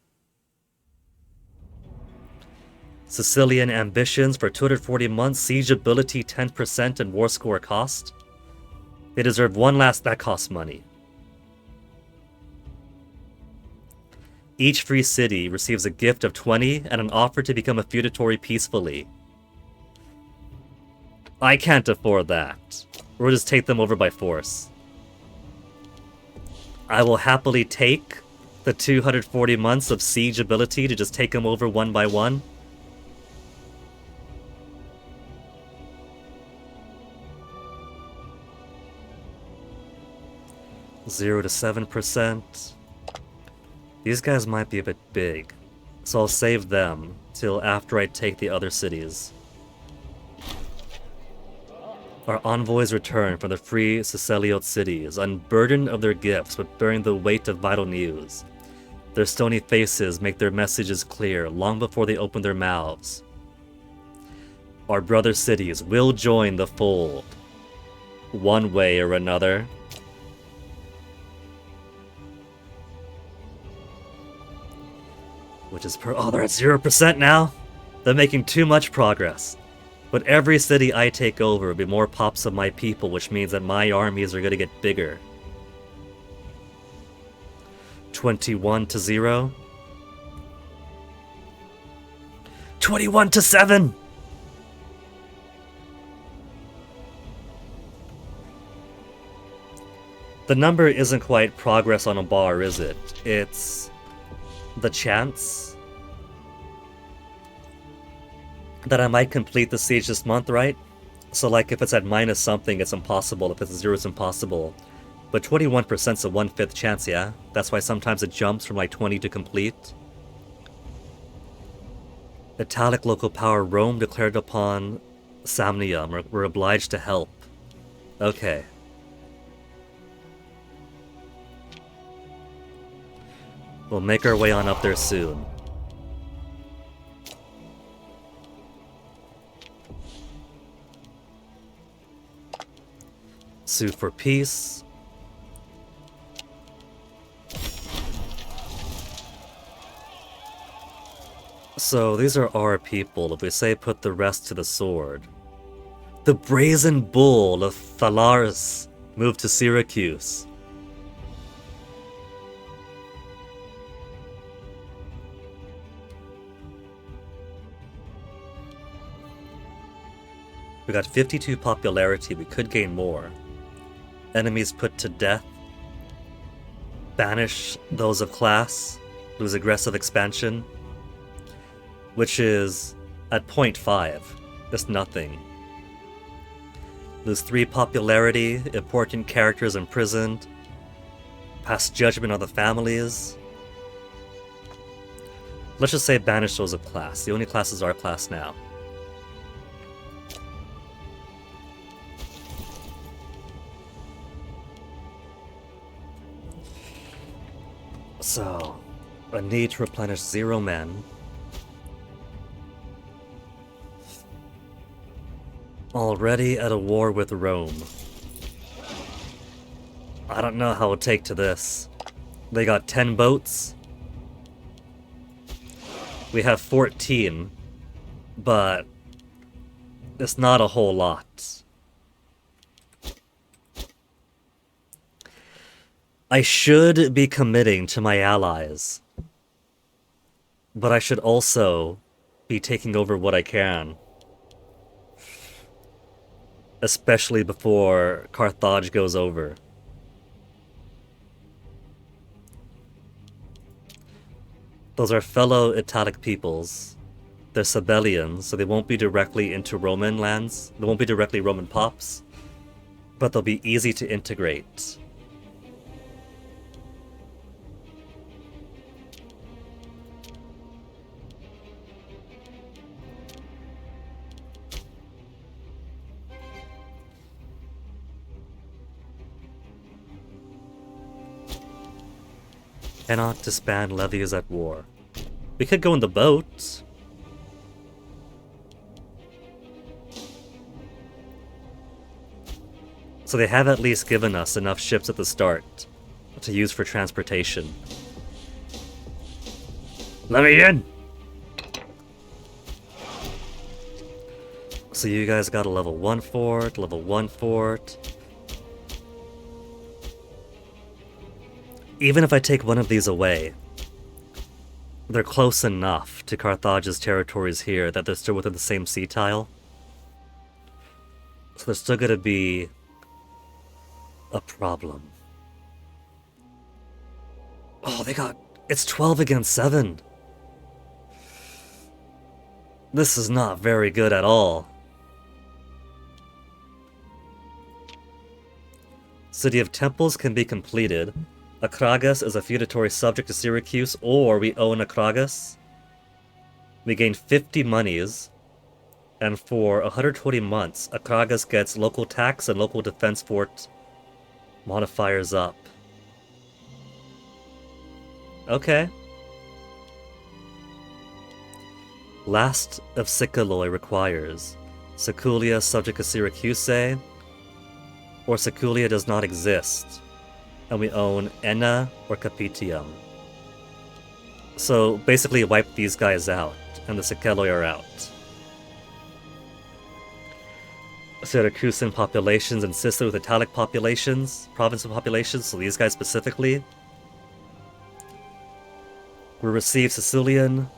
Sicilian ambitions for 240 months, siege ability 10% and war score cost. They deserve one last, that costs money. Each free city receives a gift of 20 and an offer to become a feudatory peacefully. I can't afford that. We'll just take them over by force. I will happily take the 240 months of siege ability to just take them over one by one. Zero to 7%. These guys might be a bit big, so I'll save them till after I take the other cities. Our envoys return from the free Siceliote cities, unburdened of their gifts but bearing the weight of vital news. Their stony faces make their messages clear long before they open their mouths. Our brother cities will join the fold, one way or another. Which is oh, they're at 0% now? They're making too much progress. But every city I take over will be more pops of my people, which means that my armies are going to get bigger. 21-0. 21-7! The number isn't quite progress on a bar, is it? It's the chance that I might complete the siege this month, right? So like if it's at minus something, it's impossible. If it's 0, it's impossible. But 21%'s a 1/5 chance, yeah? That's why sometimes it jumps from like 20 to complete. Italic local power, Rome declared upon Samnium. We're obliged to help. Okay. We'll make our way on up there soon. Sue for peace. So these are our people. If we say put the rest to the sword. The brazen bull of Thalaris moved to Syracuse. We got 52 popularity, we could gain more. Enemies put to death. Banish those of class. Lose aggressive expansion. Which is at 0.5. That's nothing. Lose 3 popularity, important characters imprisoned. Pass judgment on the families. Let's just say banish those of class. The only class is our class now. So, a need to replenish 0 men. Already at a war with Rome. I don't know how we'll take to this. They got 10 boats. We have 14. But it's not a whole lot. I should be committing to my allies. But I should also be taking over what I can. Especially before Carthage goes over. Those are fellow Italic peoples. They're Sabellians, so they won't be directly into Roman lands. They won't be directly Roman pops. But they'll be easy to integrate. Cannot disband levies at war. We could go in the boat. So they have at least given us enough ships at the start to use for transportation. Let me in! So you guys got a level 1 fort, level 1 fort. Even if I take one of these away, they're close enough to Carthage's territories here that they're still within the same sea tile. So there's still gonna be a problem. Oh, they got... It's 12 against 7. This is not very good at all. City of Temples can be completed. Akragas is a feudatory subject to Syracuse, or we own Akragas. We gain 50 monies, and for 120 months, Akragas gets local tax and local defense fort modifiers up. Okay. Last of Siculoi requires Siculia subject to Syracuse, or Siculia does not exist. And we own Enna or Capitium. So basically wipe these guys out, and the Sekeloi are out. Syracusan populations and Sicily with Italic populations, provincial populations, so these guys specifically. We receive Siculian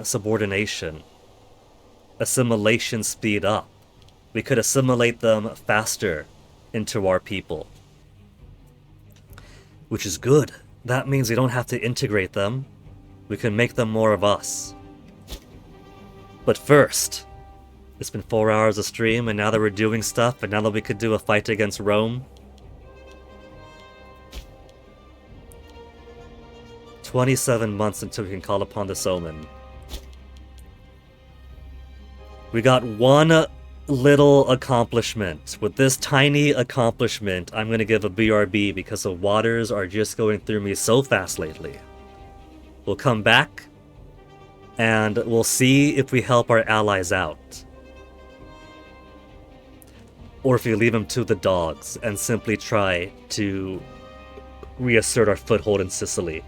subordination. Assimilation speed up. We could assimilate them faster into our people. Which is good. That means we don't have to integrate them. We can make them more of us. But first, it's been 4 hours of stream, and now that we're doing stuff, and now that we could do a fight against Rome, 27 months until we can call upon this omen. We got one little accomplishment. With this tiny accomplishment, I'm gonna give a BRB because the waters are just going through me so fast lately. We'll come back, and we'll see if we help our allies out. Or if we leave them to the dogs and simply try to reassert our foothold in Sicily.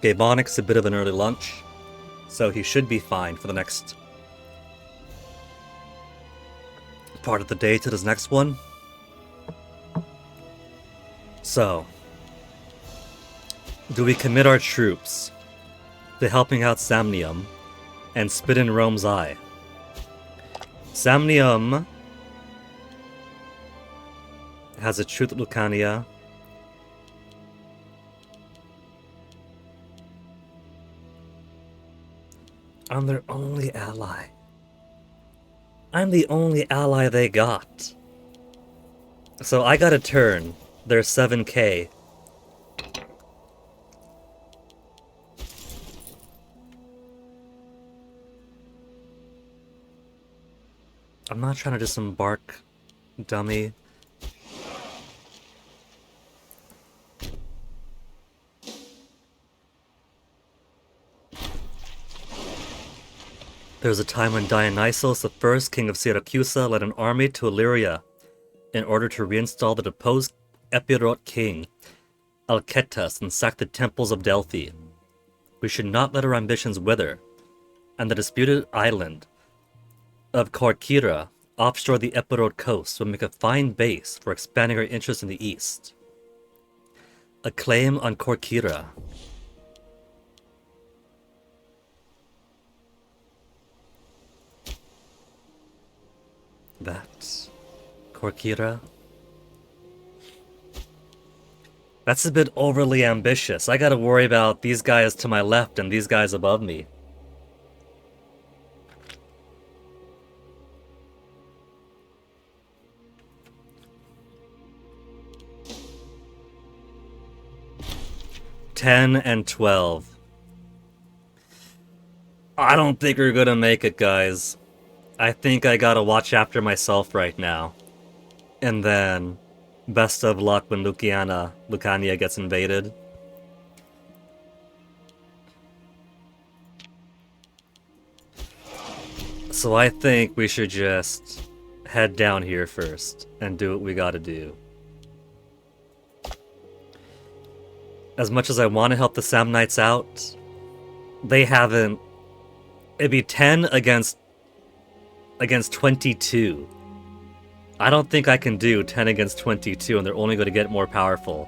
gave Onyx a bit of an early lunch, so he should be fine for the next part of the day to this next one. So, do we commit our troops to helping out Samnium and spit in Rome's eye? Samnium has a truth with Lucania. I'm their only ally. I'm the only ally they got. So I gotta turn their 7k. I'm not trying to disembark, dummy. There was a time when Dionysius I, king of Syracusa, led an army to Illyria in order to reinstall the deposed Epirot king, Alcetus, and sack the temples of Delphi. We should not let our ambitions wither, and the disputed island of Corcyra offshore the Epirot coast will make a fine base for expanding our interests in the east. A claim on Corcyra. That's Corcyra. That's a bit overly ambitious. I gotta worry about these guys to my left and these guys above me. $10 and $12. I don't think we're gonna make it, guys. I think I gotta watch after myself right now. And then, best of luck when Lucania gets invaded. So I think we should just head down here first and do what we gotta do. As much as I want to help the Samnites out, they haven't... It'd be 10 against 22. I don't think I can do 10 against 22, and they're only going to get more powerful.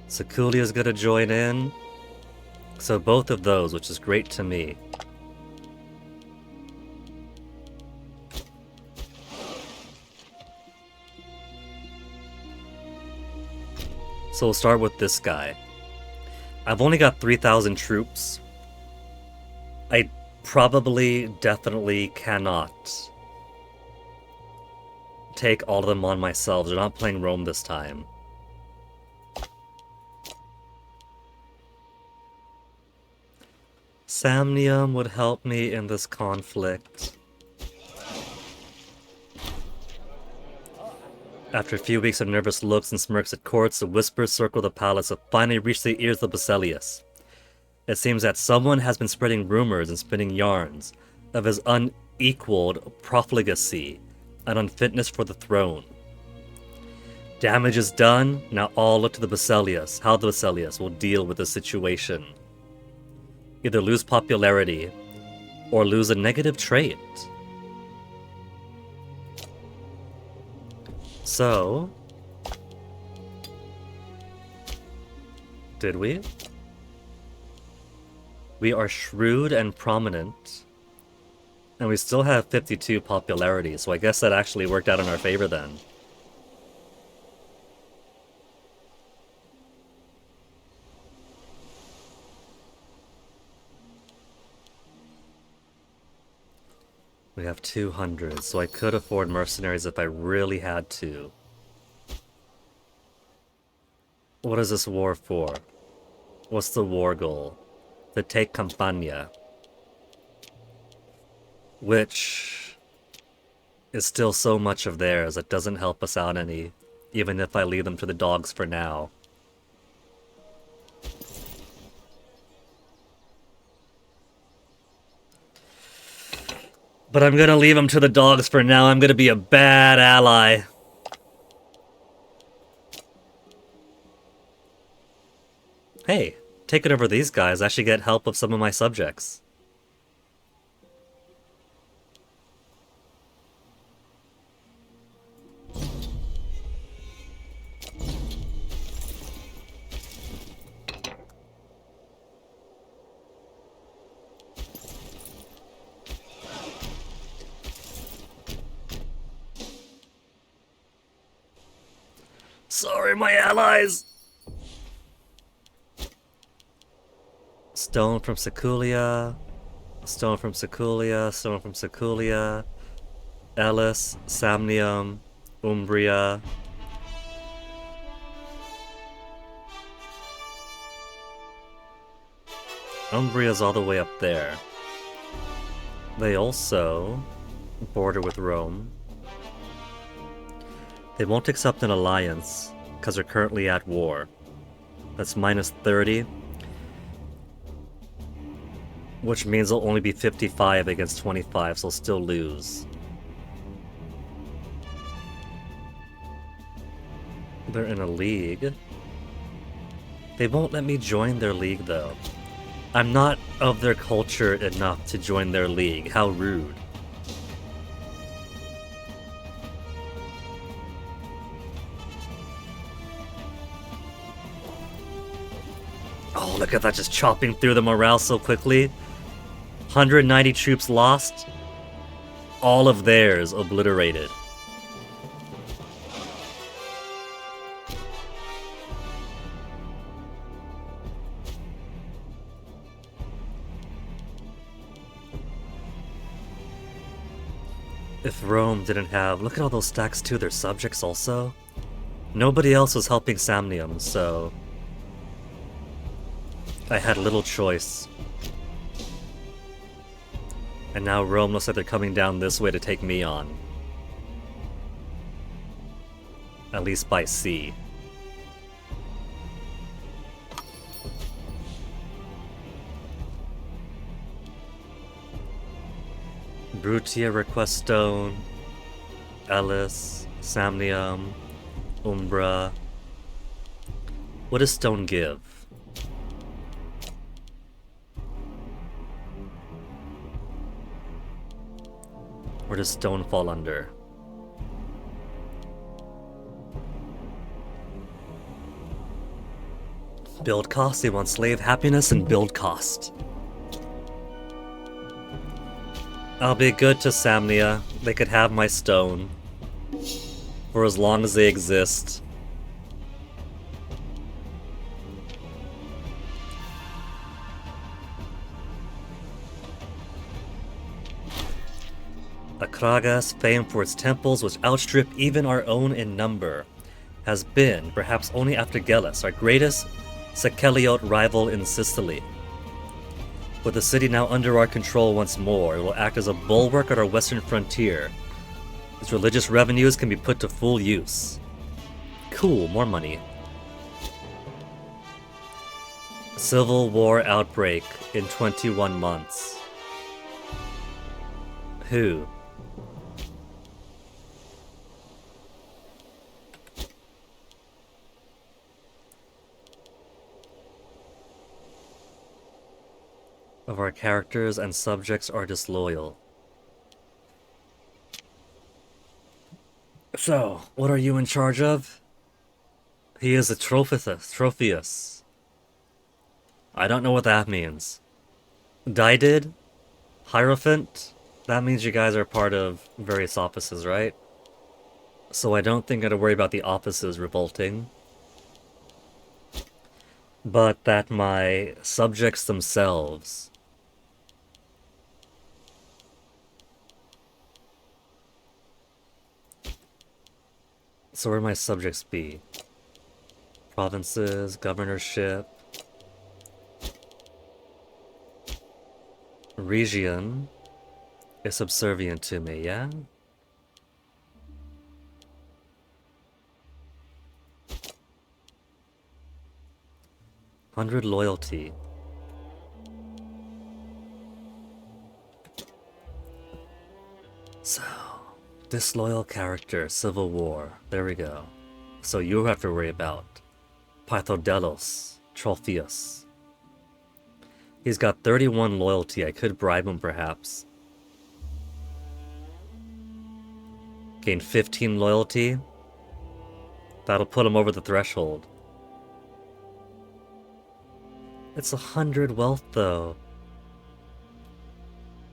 Sakulia's going to join in. So both of those, which is great to me. So we'll start with this guy. I've only got 3,000 troops. I probably, definitely cannot take all of them on myself. They're not playing Rome this time. Samnium would help me in this conflict. After a few weeks of nervous looks and smirks at courts, the whispers circle the palace have finally reached the ears of Basilius. It seems that someone has been spreading rumors and spinning yarns of his unequaled profligacy and unfitness for the throne. Damage is done, now all look to the Basilius, how the Basilius will deal with the situation. Either lose popularity, or lose a negative trait. So... did we? We are shrewd and prominent. And we still have 52 popularity, so I guess that actually worked out in our favor then. We have 200, so I could afford mercenaries if I really had to. What is this war for? What's the war goal? To take Campania. Which is still so much of theirs, it doesn't help us out any, even if I leave them to the dogs for now. But I'm gonna leave them to the dogs for now. I'm gonna be a bad ally. Hey, taking over these guys, I should get help of some of my subjects. Sorry, my allies! Stone from Seculia. Stone from Seculia. Stone from Seculia. Ellis. Samnium. Umbria. Umbria's all the way up there. They also border with Rome. They won't accept an alliance, because they're currently at war. That's minus 30. Which means they'll only be 55 against 25, so they'll still lose. They're in a league. They won't let me join their league, though. I'm not of their culture enough to join their league. How rude. Oh, look at that, just chopping through the morale so quickly. 190 troops lost. All of theirs obliterated. If Rome didn't have... Look at all those stacks too, their subjects also. Nobody else was helping Samnium, so... I had little choice. And now Rome looks like they're coming down this way to take me on. At least by sea. Brutia request stone. Ellis. Samnium. Umbra. What does stone give? Where does stone fall under? Build cost, they want slave happiness and build cost. I'll be good to Samnia. They could have my stone. For as long as they exist. Akragas, famed for its temples which outstrip even our own in number, has been, perhaps only after Gelus, our greatest Sekeliot rival in Sicily. With the city now under our control once more, it will act as a bulwark at our western frontier. Its religious revenues can be put to full use. Cool, more money. Civil war outbreak in 21 months. Who? Of our characters and subjects are disloyal. So, what are you in charge of? He is a Trophius. I don't know what that means. Didid? Hierophant? That means you guys are part of various offices, right? So I don't think I gotta worry about the offices revolting. But that my subjects themselves... So where my subjects be? Provinces, governorship... Region is subservient to me, yeah? $100 loyalty. So, disloyal character, civil war. There we go. So you have to worry about Pythodelos. Trophius. He's got 31 loyalty. I could bribe him, perhaps. Gain 15 loyalty. That'll put him over the threshold. It's 100 wealth, though.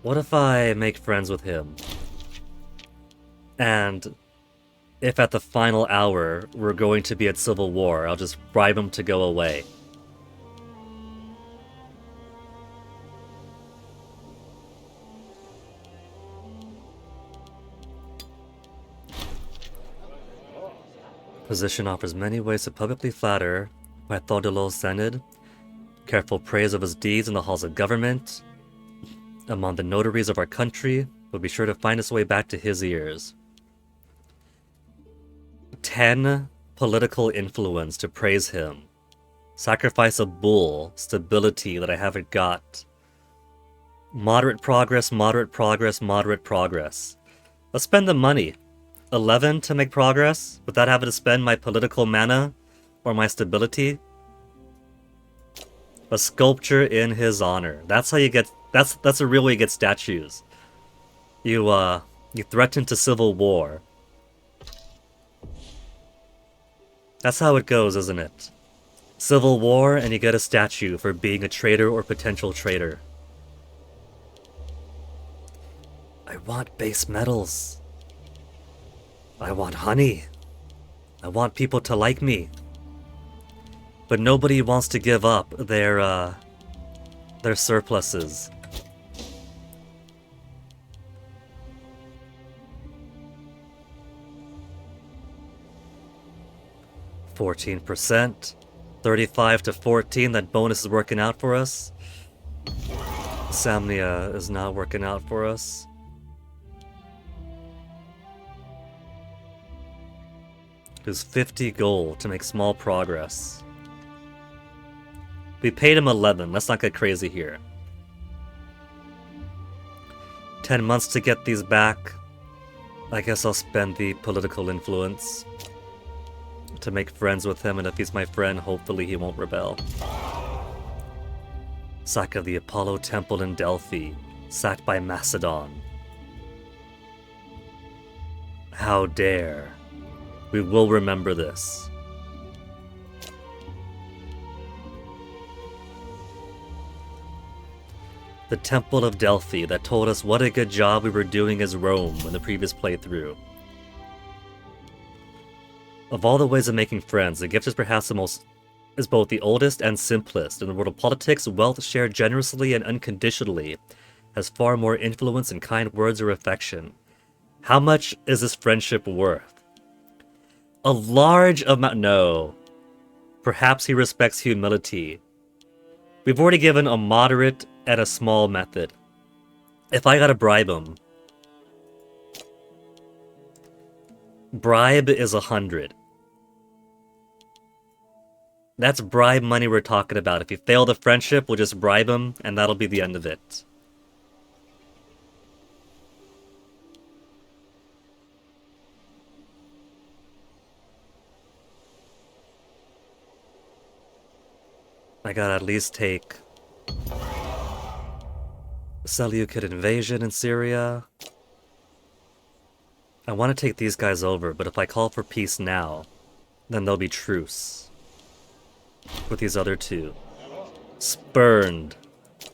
What if I make friends with him? And if at the final hour we're going to be at civil war, I'll just bribe him to go away. Position offers many ways to publicly flatter Bartholomew Senate. Careful praise of his deeds in the halls of government. Among the notaries of our country, will be sure to find its way back to his ears. 10 political influence to praise him. Sacrifice a bull, stability that I haven't got. Moderate progress, moderate progress, moderate progress. Let's spend the money. 11 to make progress, without having to spend my political mana or my stability. A sculpture in his honor. That's how you get. That's a real way you get statues. You threaten to civil war. That's how it goes, isn't it? Civil war, and you get a statue for being a traitor or potential traitor. I want base metals. I want honey. I want people to like me. But nobody wants to give up their surpluses. %, 35 to 14. That bonus is working out for us. Samnia is not working out for us. Lose 50 gold to make small progress. We paid him 11. Let's not get crazy here. 10 months to get these back. I guess I'll spend the political influence to make friends with him, and if he's my friend, hopefully he won't rebel. Sack of the Apollo Temple in Delphi, sacked by Macedon. How dare. We will remember this. The Temple of Delphi that told us what a good job we were doing as Rome in the previous playthrough. Of all the ways of making friends, the gift is perhaps is both the oldest and simplest. In the world of politics, wealth shared generously and unconditionally has far more influence than kind words or affection. How much is this friendship worth? A large amount. No. Perhaps he respects humility. We've already given a moderate and a small method. If I gotta bribe him, bribe is 100. That's bribe money we're talking about. If you fail the friendship, we'll just bribe him, and that'll be the end of it. I gotta at least take Seleucid invasion in Syria. I want to take these guys over, but if I call for peace now, then there'll be truce with these other two. Spurned,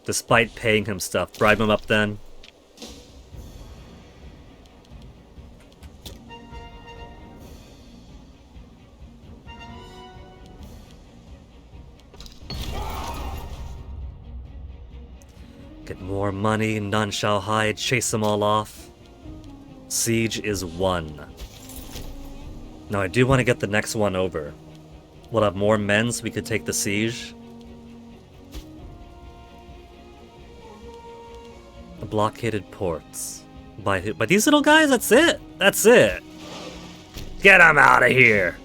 despite paying him stuff. Bribe him up then. Get more money, none shall hide, chase them all off. Siege is won. Now I do want to get the next one over. We'll have more men so we could take the siege. Blockaded ports. By these little guys? That's it! That's it! Get them out of here!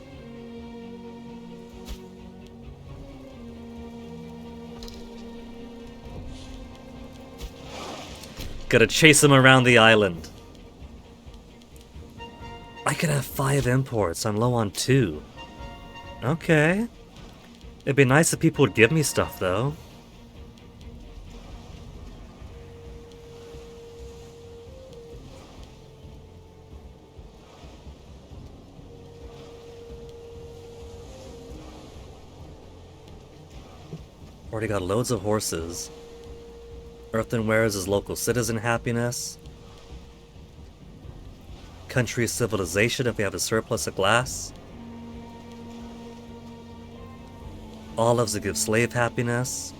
Gotta chase them around the island. I could have 5 imports. I'm low on 2. Okay. It'd be nice if people would give me stuff, though. Already got loads of horses. Earthenwares is local citizen happiness. Country civilization if we have a surplus of glass. Olives that give slave happiness.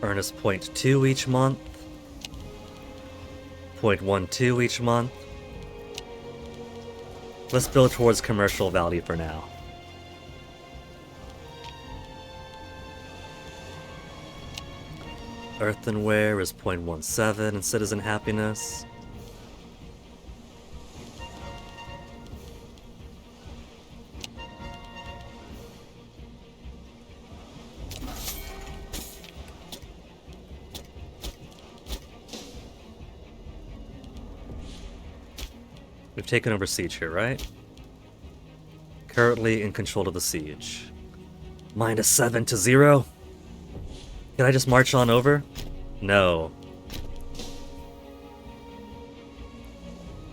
Earnest 0.2 each month. 0.12 each month. Let's build towards commercial value for now. Earthenware is 0.17 in citizen happiness. We've taken over siege here, right? Currently in control of the siege. -7 to 0. Can I just march on over? No.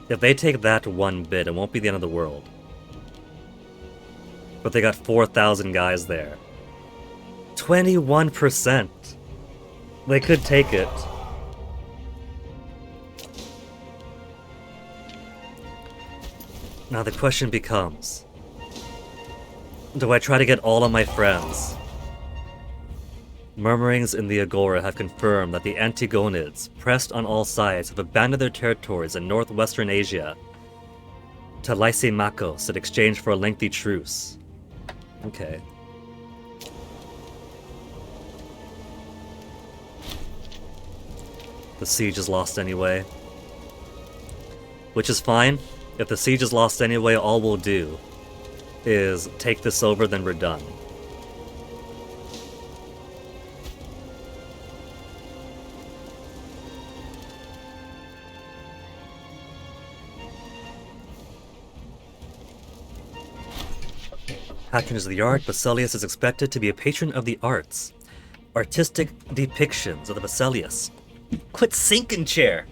If they take that one bit, it won't be the end of the world. But they got 4,000 guys there. 21%. They could take it. Now the question becomes, do I try to get all of my friends? Murmurings in the Agora have confirmed that the Antigonids, pressed on all sides, have abandoned their territories in northwestern Asia to Lysimachos in exchange for a lengthy truce. Okay. The siege is lost anyway. Which is fine. If the siege is lost anyway, all we'll do is take this over, then we're done. Patronage of the art, Basilius is expected to be a patron of the arts. Artistic depictions of the Basilius. Quit sinking, chair!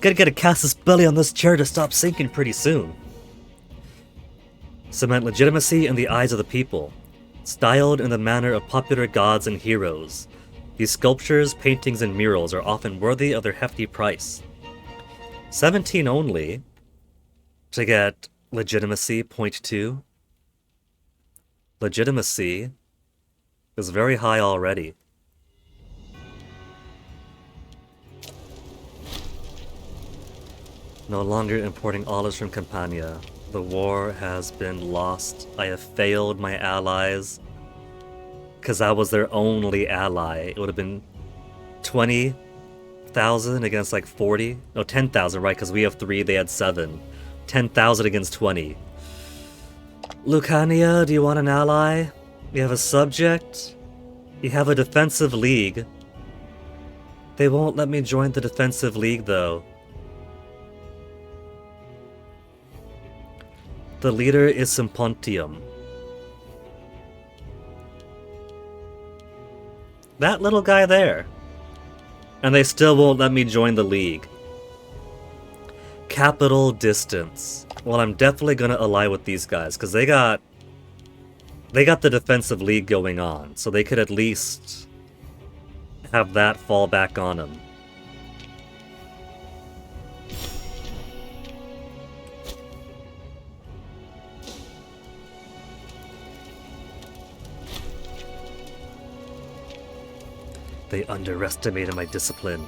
Gotta get a casus belli on this chair to stop sinking pretty soon. Cement legitimacy in the eyes of the people. Styled in the manner of popular gods and heroes. These sculptures, paintings, and murals are often worthy of their hefty price. 17 only to get legitimacy 0.2. Legitimacy is very high already. No longer importing olives from Campania. The war has been lost. I have failed my allies. Because I was their only ally. It would have been 20,000 against like 40. No, 10,000, right? Because we have 3, they had 7. 10,000 against 20. Lucania, do you want an ally? You have a subject? You have a defensive league. They won't let me join the defensive league, though. The leader is Sympontium. That little guy there. And they still won't let me join the league. Capital distance. Well, I'm definitely gonna ally with these guys, because they got the defensive league going on, so they could at least have that fall back on them. They underestimated my discipline.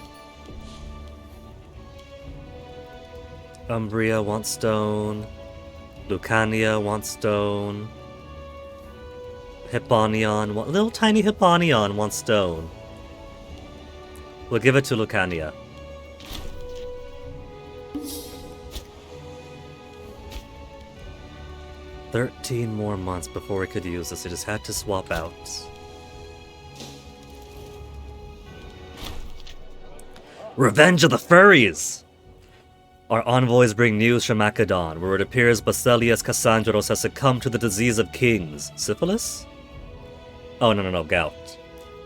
Umbria wants stone. Lucania wants stone. Hipponion, little tiny Hipponion wants stone. We'll give it to Lucania. "13 more months before we could use this. I just had to swap out." Revenge of the Furries! Our envoys bring news from Macedon, where it appears Basilius Cassandros has succumbed to the disease of kings. Syphilis? Oh, no, gout.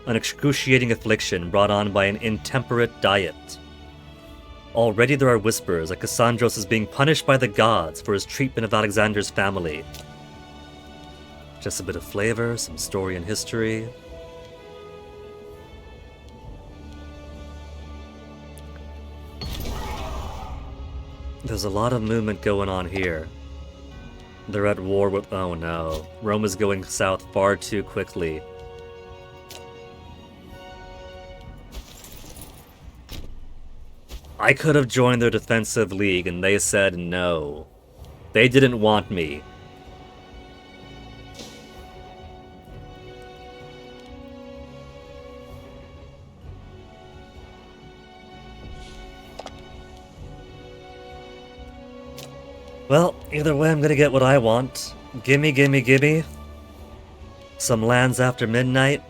An excruciating affliction brought on by an intemperate diet. Already there are whispers that Cassandros is being punished by the gods for his treatment of Alexander's family. Just a bit of flavor, some story and history. There's a lot of movement going on here. They're at war with... oh no. Rome is going south far too quickly. I could have joined their defensive league and they said no. They didn't want me. Well, either way I'm gonna get what I want. Gimme, gimme, gimme. Some lands after midnight.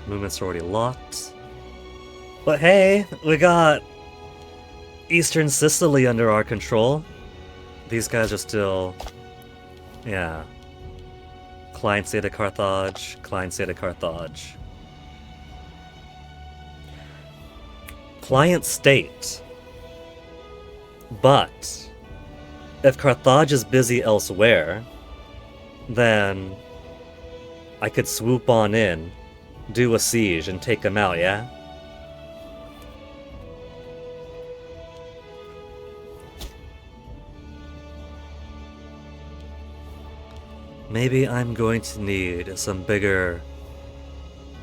Movement's already locked. But hey, we got Eastern Sicily under our control. These guys are still... yeah. Client state of Carthage, client state of Carthage. Client state. But if Carthage is busy elsewhere, then I could swoop on in, do a siege, and take them out, yeah? Maybe I'm going to need some bigger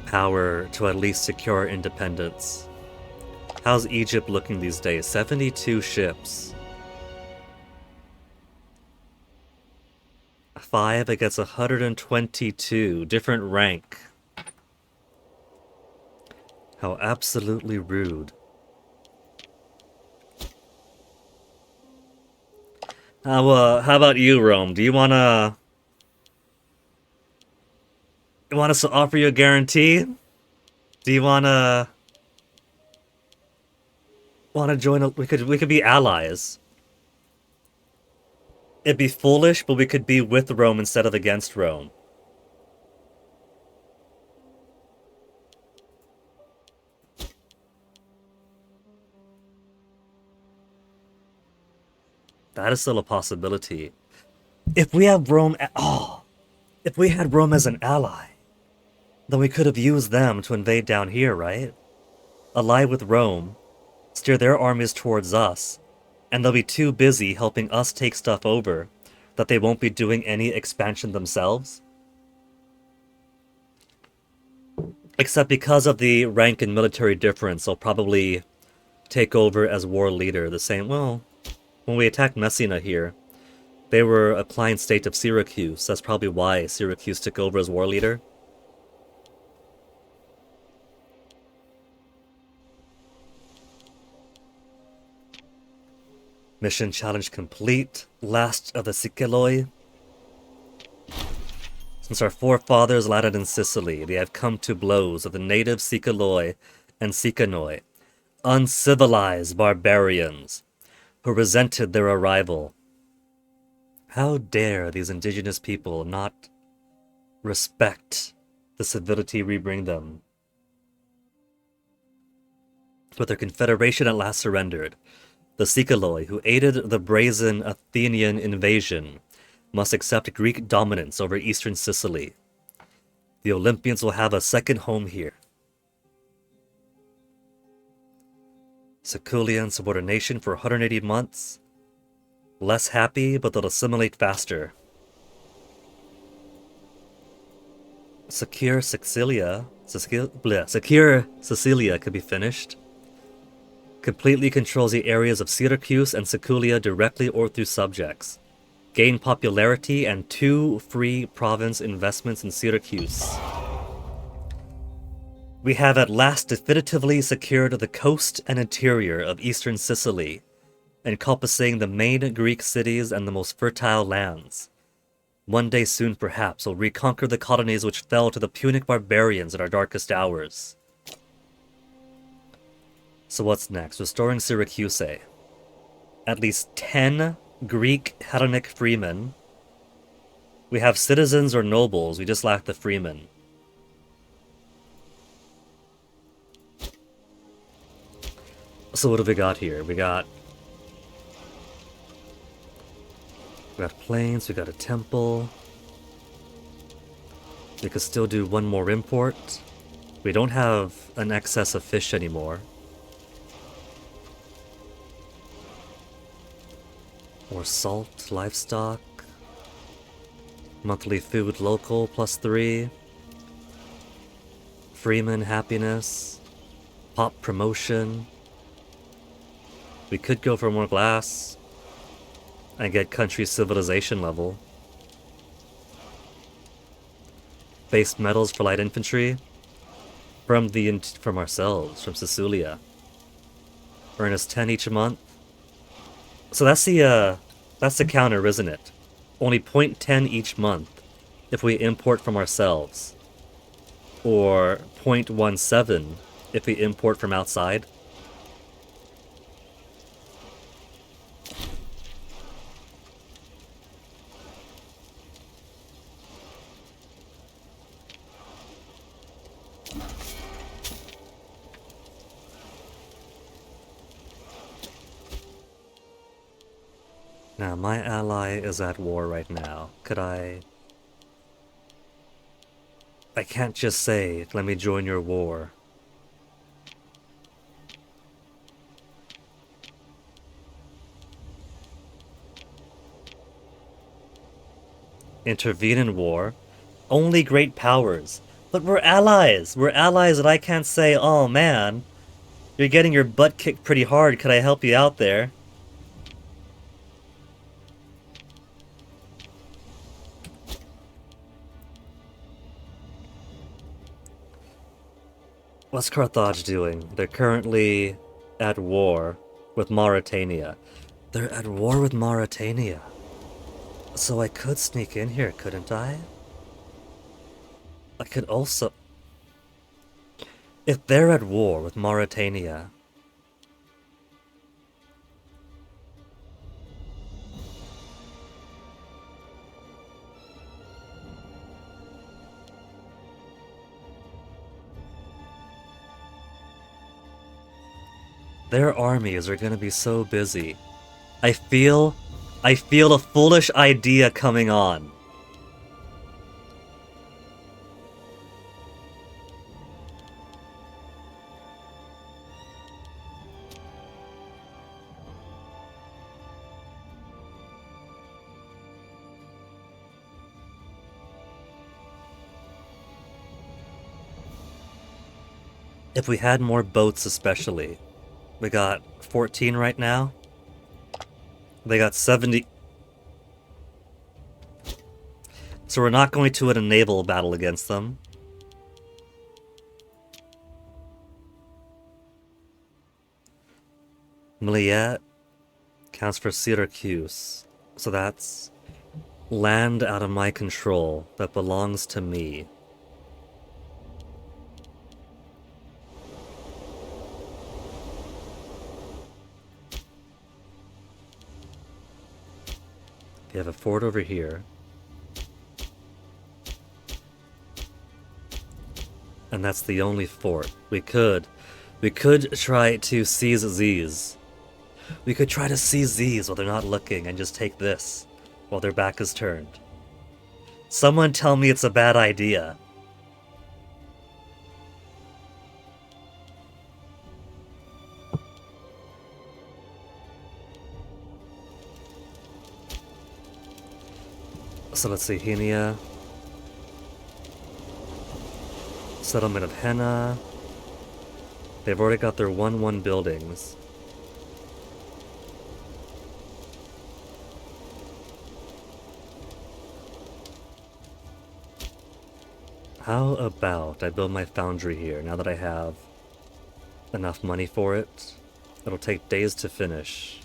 power to at least secure independence. How's Egypt looking these days? 72 ships. 5 against 122. Different rank. How absolutely rude. How about you, Rome? Do you wanna... you want us to offer you a guarantee? Do you wanna join? We could be allies. It'd be foolish, but we could be with Rome instead of against Rome. That is still a possibility. If we have Rome, if we had Rome as an ally, then we could have used them to invade down here, right? Ally with Rome, steer their armies towards us, and they'll be too busy helping us take stuff over that they won't be doing any expansion themselves. Except because of the rank and military difference, they'll probably take over as war leader. The same, well, when we attacked Messina here, they were a client state of Syracuse. That's probably why Syracuse took over as war leader. Mission challenge complete. Last of the Siciloi. Since our forefathers landed in Sicily, they have come to blows with the native Siciloi and Sicanoi, uncivilized barbarians, who resented their arrival. How dare these indigenous people not respect the civility we bring them? But their confederation at last surrendered. The Siciloi, who aided the brazen Athenian invasion, must accept Greek dominance over eastern Sicily. The Olympians will have a second home here. Siculian subordination for 180 months. Less happy, but they'll assimilate faster. Secure Sicilia could be finished. Completely controls the areas of Syracuse and Siculia directly or through subjects. Gain popularity and 2 free province investments in Syracuse. We have at last definitively secured the coast and interior of eastern Sicily, encompassing the main Greek cities and the most fertile lands. One day soon, perhaps, we'll reconquer the colonies which fell to the Punic barbarians in our darkest hours. So what's next? Restoring Syracuse. At least 10 Greek Hellenic freemen. We have citizens or nobles, we just lack the freemen. So what have we got here? We got plains, we got a temple. We could still do one more import. We don't have an excess of fish anymore. More salt, livestock. Monthly food local, +3. Freeman happiness. Pop promotion. We could go for more glass. And get country civilization level. Base metals for light infantry. From ourselves, from Sicilia. Earn us 10 each month. So that's the counter, isn't it? Only 0.10 each month if we import from ourselves. Or 0.17 if we import from outside. Now, my ally is at war right now. Could I can't just say, let me join your war. Intervene in war? Only great powers. But we're allies! We're allies and I can't say, oh man, you're getting your butt kicked pretty hard, could I help you out there? What's Carthage doing? They're currently at war with Mauritania. They're at war with Mauritania. So I could sneak in here, couldn't I? I could also... If they're at war with Mauritania... Their armies are gonna be so busy. I feel a foolish idea coming on. If we had more boats especially. We got 14 right now. They got 70. So we're not going to win a naval battle against them. Miliet counts for Syracuse. So that's land out of my control that belongs to me. We have a fort over here. And that's the only fort. We could try to seize these. We could try to seize these while they're not looking and just take this while their back is turned. Someone tell me it's a bad idea. So let's see, Henia. Settlement of Henna. They've already got their 1-1 buildings. How about I build my foundry here now that I have enough money for it? It'll take days to finish.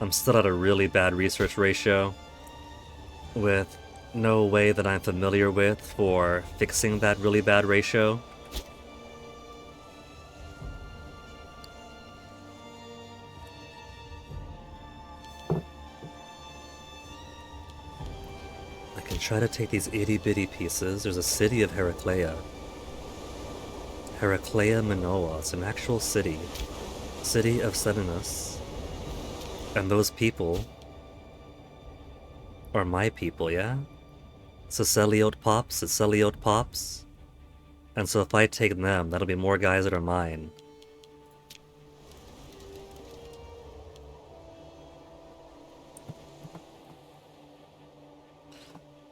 I'm still at a really bad research ratio, with no way that I'm familiar with for fixing that really bad ratio. I can try to take these itty-bitty pieces. There's a city of Heraclea. Heraclea Minoa. It's an actual city. City of Seninus. And those people are my people, yeah? Ceciliote pops. And so if I take them, that'll be more guys that are mine.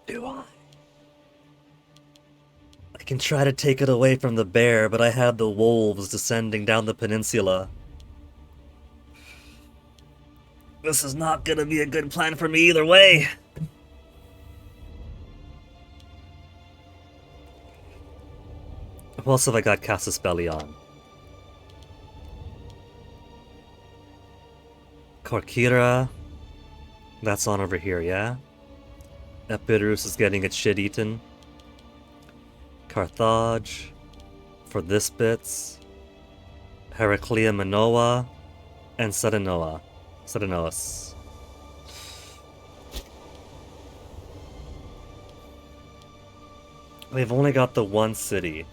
Do I? I can try to take it away from the bear, but I have the wolves descending down the peninsula. This is not gonna be a good plan for me either way. What else have I got Casus Belli on? Corkira. That's on over here, yeah? Epirus is getting its shit eaten. Carthage. For this bits. Heraclea Minoa. And Sedanoa. Sedanois. They've only got the one city.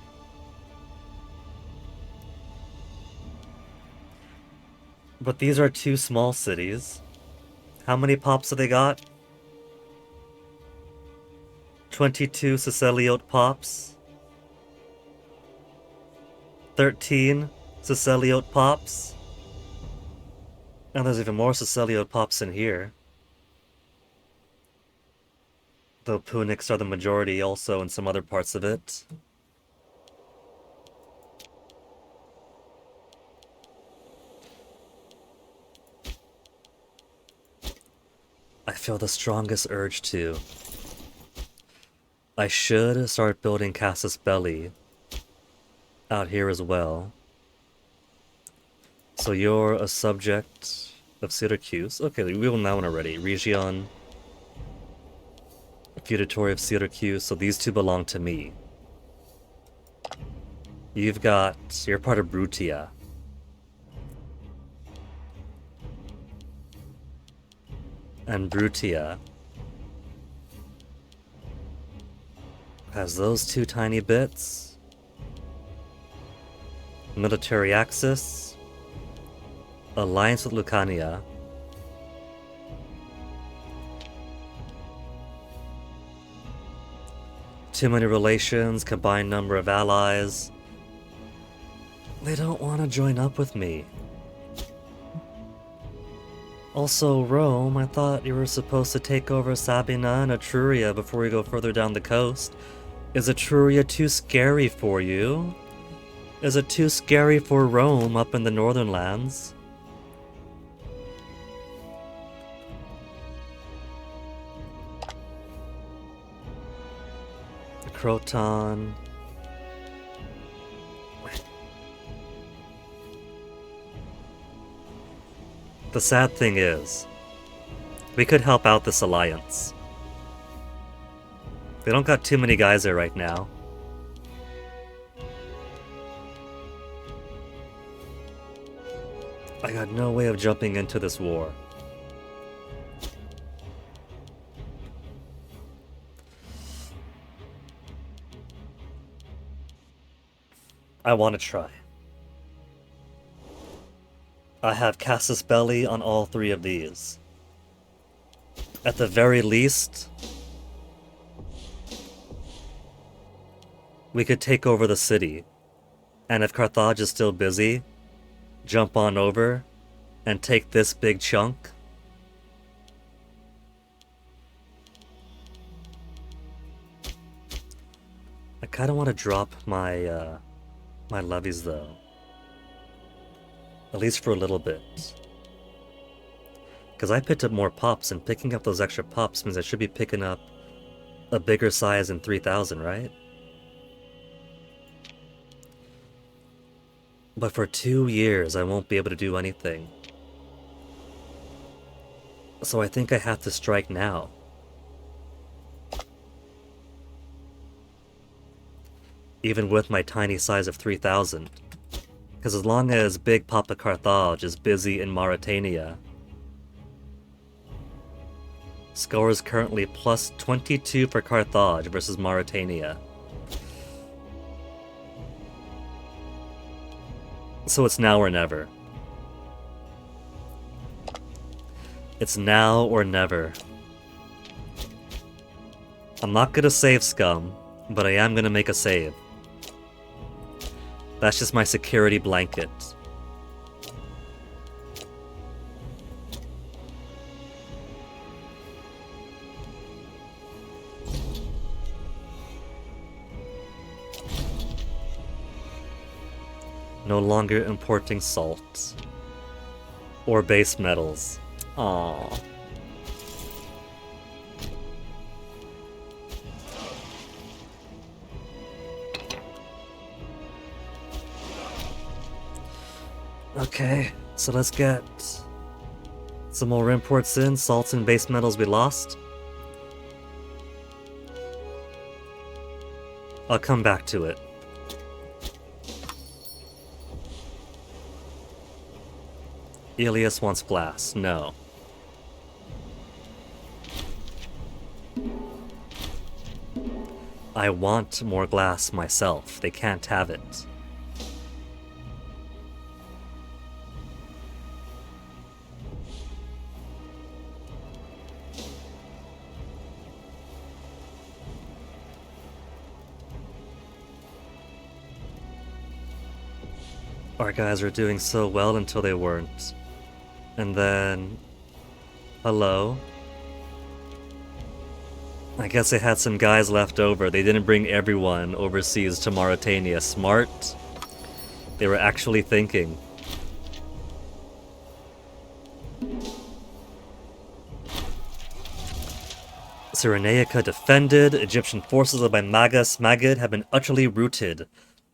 But these are two small cities. How many pops have they got? 22 Ceciliote pops. 13 Ceciliote pops. And there's even more Ceciliote pops in here. Though Punics are the majority also in some other parts of it. I feel the strongest urge to. I should start building Casus Belli out here as well. So you're a subject of Syracuse. Okay, we will know one already. Region. Feudatory of Syracuse. So these two belong to me. You've got... You're part of Brutia. And Brutia has those two tiny bits. Military Axis. Alliance with Lucania. Too many relations, combined number of allies. They don't want to join up with me. Also, Rome, I thought you were supposed to take over Sabina and Etruria before we go further down the coast. Is Etruria too scary for you? Is it too scary for Rome up in the northern lands? Croton. The sad thing is, we could help out this alliance. They don't got too many guys there right now. I got no way of jumping into this war. I want to try. I have Casus Belli on all three of these. At the very least, we could take over the city. And if Carthage is still busy, jump on over and take this big chunk. I kind of want to drop my my levies though At least for a little bit. Because I picked up more pops, and picking up those extra pops means I should be picking up a bigger size in 3000, right? But for 2 years, I won't be able to do anything. So I think I have to strike now. Even with my tiny size of 3000. Because as long as Big Papa Carthage is busy in Mauritania, score is currently plus 22 for Carthage versus Mauritania. So it's now or never. It's now or never. I'm not gonna save Scum, but I am gonna make a save. That's just my security blanket. No longer importing salt. Or base metals. Aww. Okay, so let's get some more imports in. Salts and base metals we lost. I'll come back to it. Elias wants glass. No. I want more glass myself. They can't have it. Our guys were doing so well until they weren't. And then... Hello? I guess they had some guys left over. They didn't bring everyone overseas to Mauritania. Smart. They were actually thinking. Cyrenaica defended. Egyptian forces led by Magus Magid have been utterly routed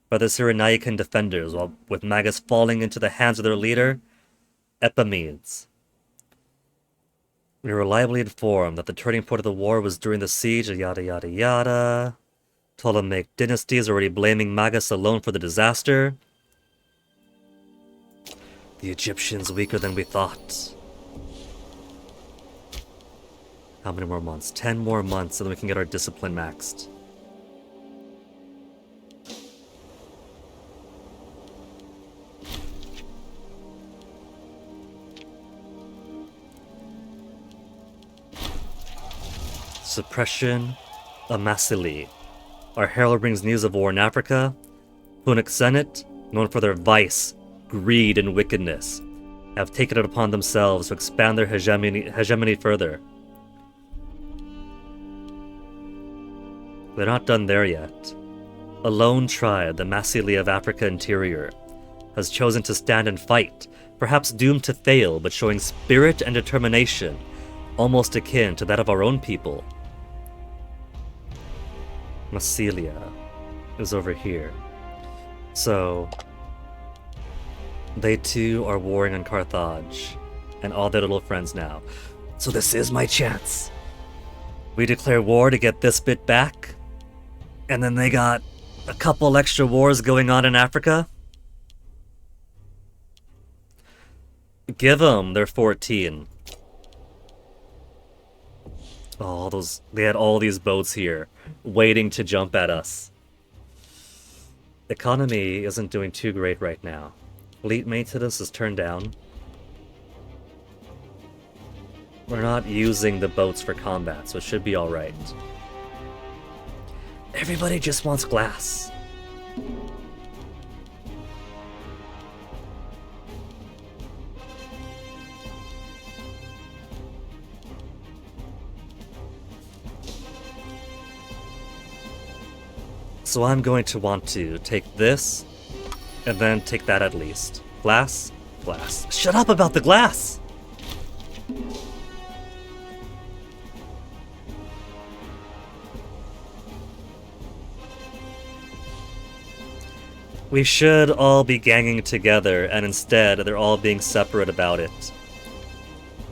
by the Cyrenaican defenders, while with Magus falling into the hands of their leader, Epimedes. We were reliably informed that the turning point of the war was during the siege of yada yada yada. Ptolemaic dynasty is already blaming Magus alone for the disaster. The Egyptians weaker than we thought. How many more months? 10 more months, and then we can get our discipline maxed. Suppression of Massili. Our herald brings news of war in Africa. Punic Senate, known for their vice, greed, and wickedness, have taken it upon themselves to expand their hegemony further. They're not done there yet. A lone tribe, the Massili of Africa Interior, has chosen to stand and fight, perhaps doomed to fail, but showing spirit and determination, almost akin to that of our own people. Massilia is over here. So, they too are warring on Carthage, and all their little friends now. So this is my chance. We declare war to get this bit back, and then they got a couple extra wars going on in Africa. Give them their 14. Oh, they had all these boats here, waiting to jump at us. Economy isn't doing too great right now. Fleet maintenance is turned down. We're not using the boats for combat, so it should be alright. Everybody just wants glass. So I'm going to want to take this, and then take that at least. Glass, Glass. Shut up about the glass! We should all be ganging together, and instead, they're all being separate about it.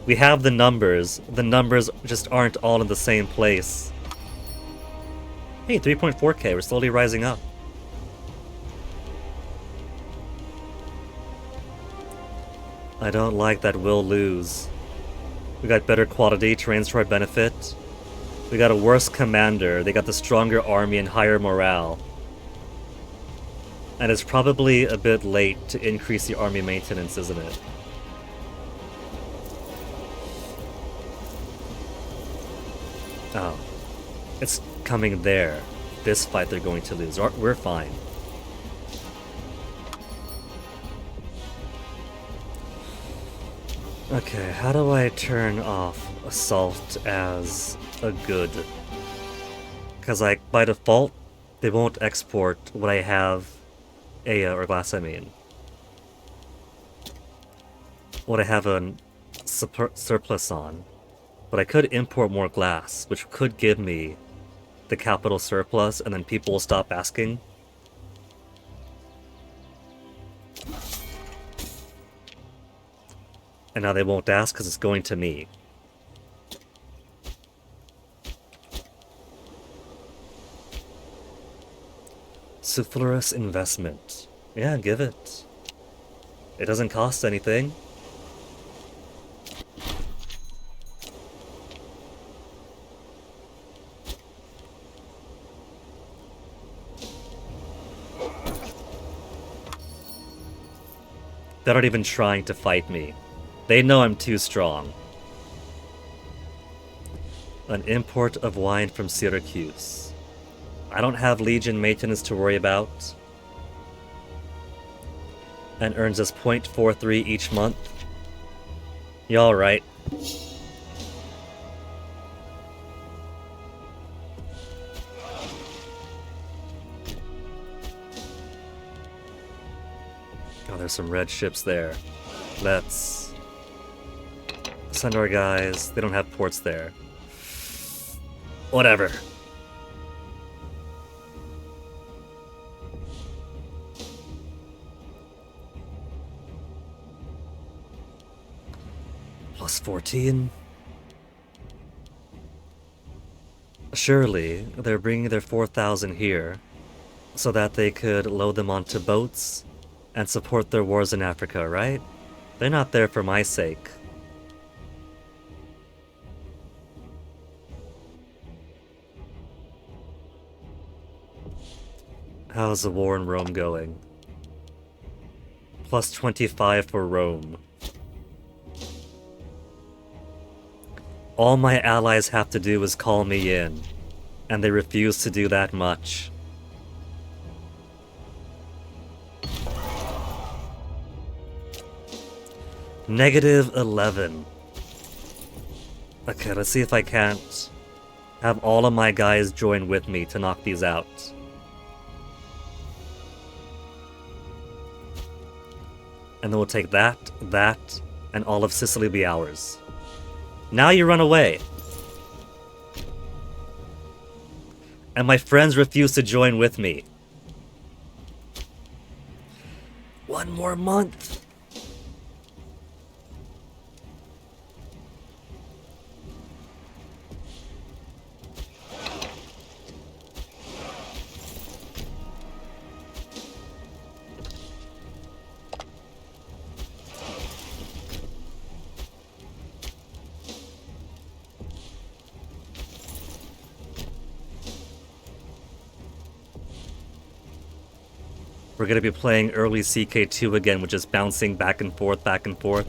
We have the numbers just aren't all in the same place. Hey, 3.4k, we're slowly rising up. I don't like that we'll lose. We got better quality, terrains to our benefit. We got a worse commander, they got the stronger army and higher morale. And it's probably a bit late to increase the army maintenance, isn't it? Oh. It's coming there. This fight they're going to lose. We're fine. Okay, how do I turn off assault as a good? Because, like, by default, they won't export what I have, or glass, I mean. What I have a surplus on. But I could import more glass, which could give me the capital surplus, and then people will stop asking. And now they won't ask because it's going to me. Sulfurous investment. Yeah, give it. It doesn't cost anything. They're not even trying to fight me. They know I'm too strong. An import of wine from Syracuse. I don't have Legion maintenance to worry about. And earns us 0.43 each month. You alright? Oh, there's some red ships there. Let's send our guys. They don't have ports there. Whatever. Plus 14. Surely, they're bringing their 4,000 here so that they could load them onto boats and support their wars in Africa, right? They're not there for my sake. How's the war in Rome going? Plus 25 for Rome. All my allies have to do is call me in, and they refuse to do that much. Negative 11. Okay, let's see if I can't have all of my guys join with me to knock these out. And then we'll take that, and all of Sicily be ours. Now you run away. And my friends refuse to join with me. One more month. We're gonna be playing early CK2 again, which is bouncing back and forth, back and forth.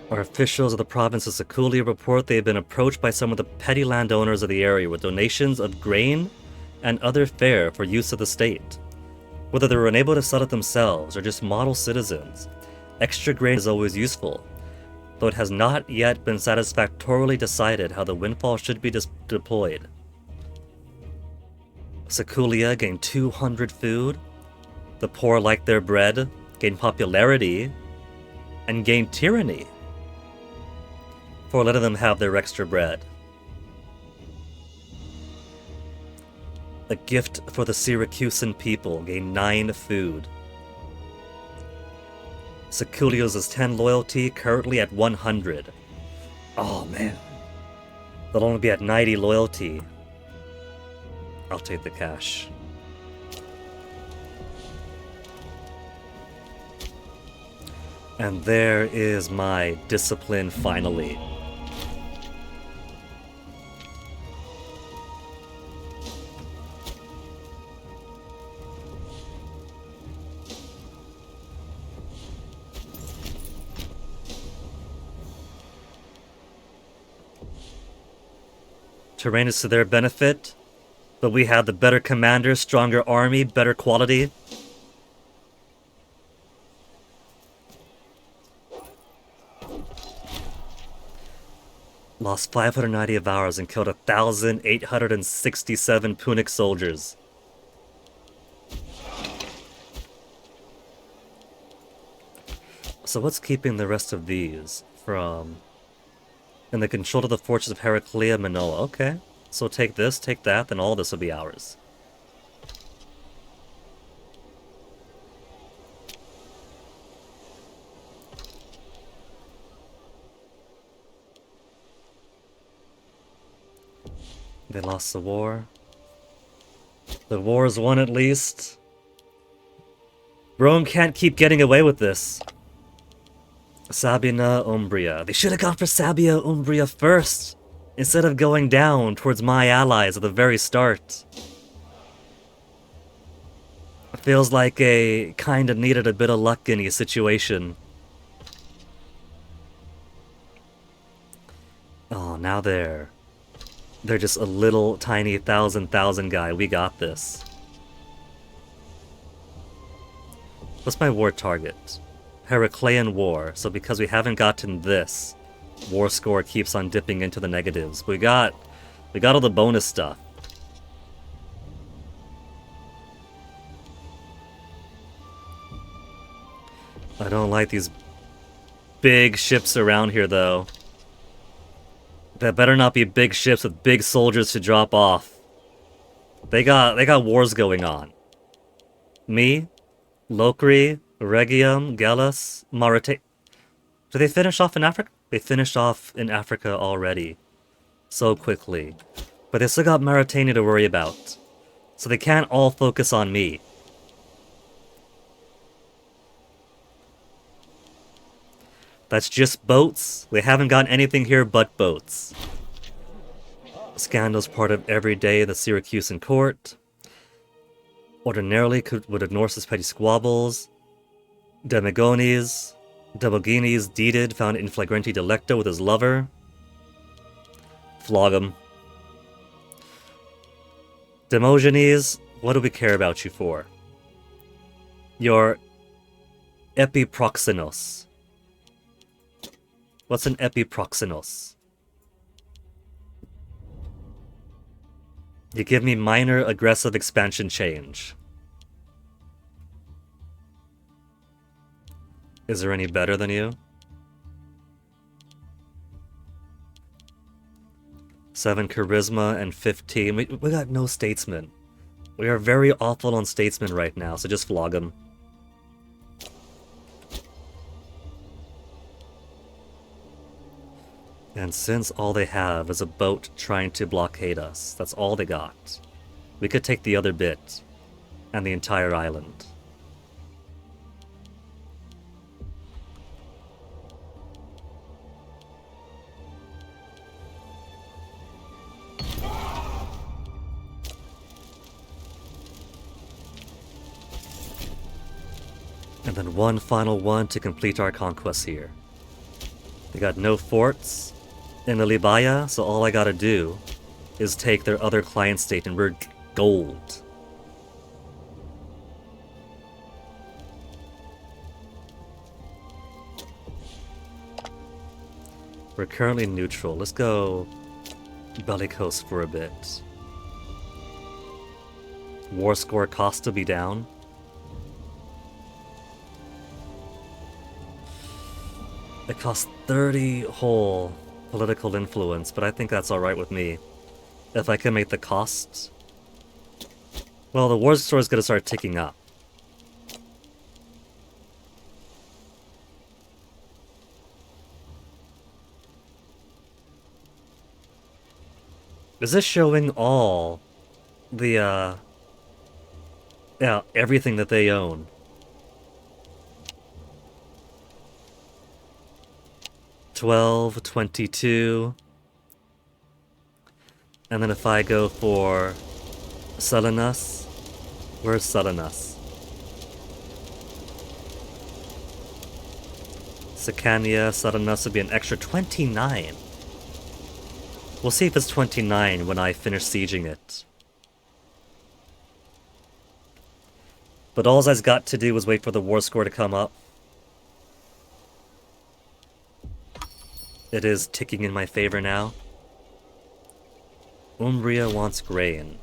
Our officials of the province of Sakulia report they have been approached by some of the petty landowners of the area with donations of grain and other fare for use of the state. Whether they were unable to sell it themselves or just model citizens, extra grain is always useful, though it has not yet been satisfactorily decided how the windfall should be deployed. Sakulia gain 200 food. The poor like their bread, gain popularity, and gain tyranny for letting them have their extra bread. A gift for the Syracusan people, gain 9 food. Sakulios is 10 loyalty, currently at 100. Oh man. They'll only be at 90 loyalty. I'll take the cash. And there is my discipline finally. Terrain is to their benefit, but we have the better commander, stronger army, better quality. Lost 590 of ours and killed 1,867 Punic soldiers. So what's keeping the rest of these from... In the control of the fortress of Heraclea, Manoa. Okay. So take this, take that, then all this will be ours. They lost the war. The war is won at least. Rome can't keep getting away with this. Sabina, Umbria. They should have gone for Sabia, Umbria first, instead of going down towards my allies at the very start. It feels like a kinda needed a bit of luck in a situation. Oh, now they're just a little tiny thousand guy. We got this. What's my war target? Heraclean War. So because we haven't gotten this, war score keeps on dipping into the negatives. But we got all the bonus stuff. I don't like these big ships around here though. That better not be big ships with big soldiers to drop off. They got wars going on. Me, Locri, Regium, Gallus, Mauritania. Did they finish off in Africa? They finished off in Africa already. So quickly. But they still got Mauritania to worry about. So they can't all focus on me. That's just boats. We haven't got anything here but boats. Scandal's part of every day of the Syracusan court. Ordinarily would ignore such petty squabbles. Demagones, deeded, found in flagrante delicto with his lover. Flog him. Demogenes, what do we care about you for? You're epiproxenos. What's an epiproxenos? You give me minor aggressive expansion change. Is there any better than you? 7 charisma and 15. We got no statesmen. We are very awful on statesmen right now, so just flog them. And since all they have is a boat trying to blockade us, that's all they got. We could take the other bit, and the entire island. And then one final one to complete our conquest here. They got no forts in the Libaya, so all I gotta do is take their other client state and we're gold. We're currently neutral. Let's go bellicose for a bit. war score cost to be down. It costs 30 whole political influence, but I think that's alright with me. If I can make the costs. Well, the war score is going to start ticking up. Is this showing all the, yeah, everything that they own? $12, $22. And then if I go for Salinas, where's Salinas? Sicania, Salinas would be an extra 29. We'll see if it's 29 when I finish sieging it. But all I've got to do is wait for the war score to come up. It is ticking in my favor now. Umbria wants grain.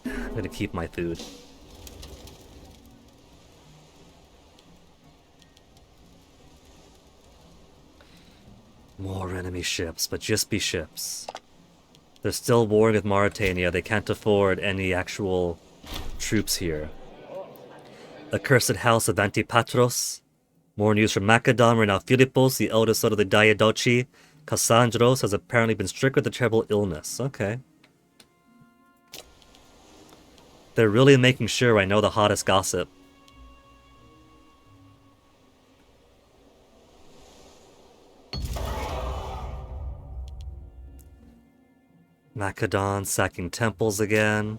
I'm gonna keep my food. More enemy ships, but just be ships. They're still warring with Mauritania. They can't afford any actual troops here. Accursed house of Antipatros. More news from Macedon, where now Philippos, the eldest son of the Diadochi, Cassandros, has apparently been stricken with a terrible illness. Okay. They're really making sure I know the hottest gossip. Macedon sacking temples again.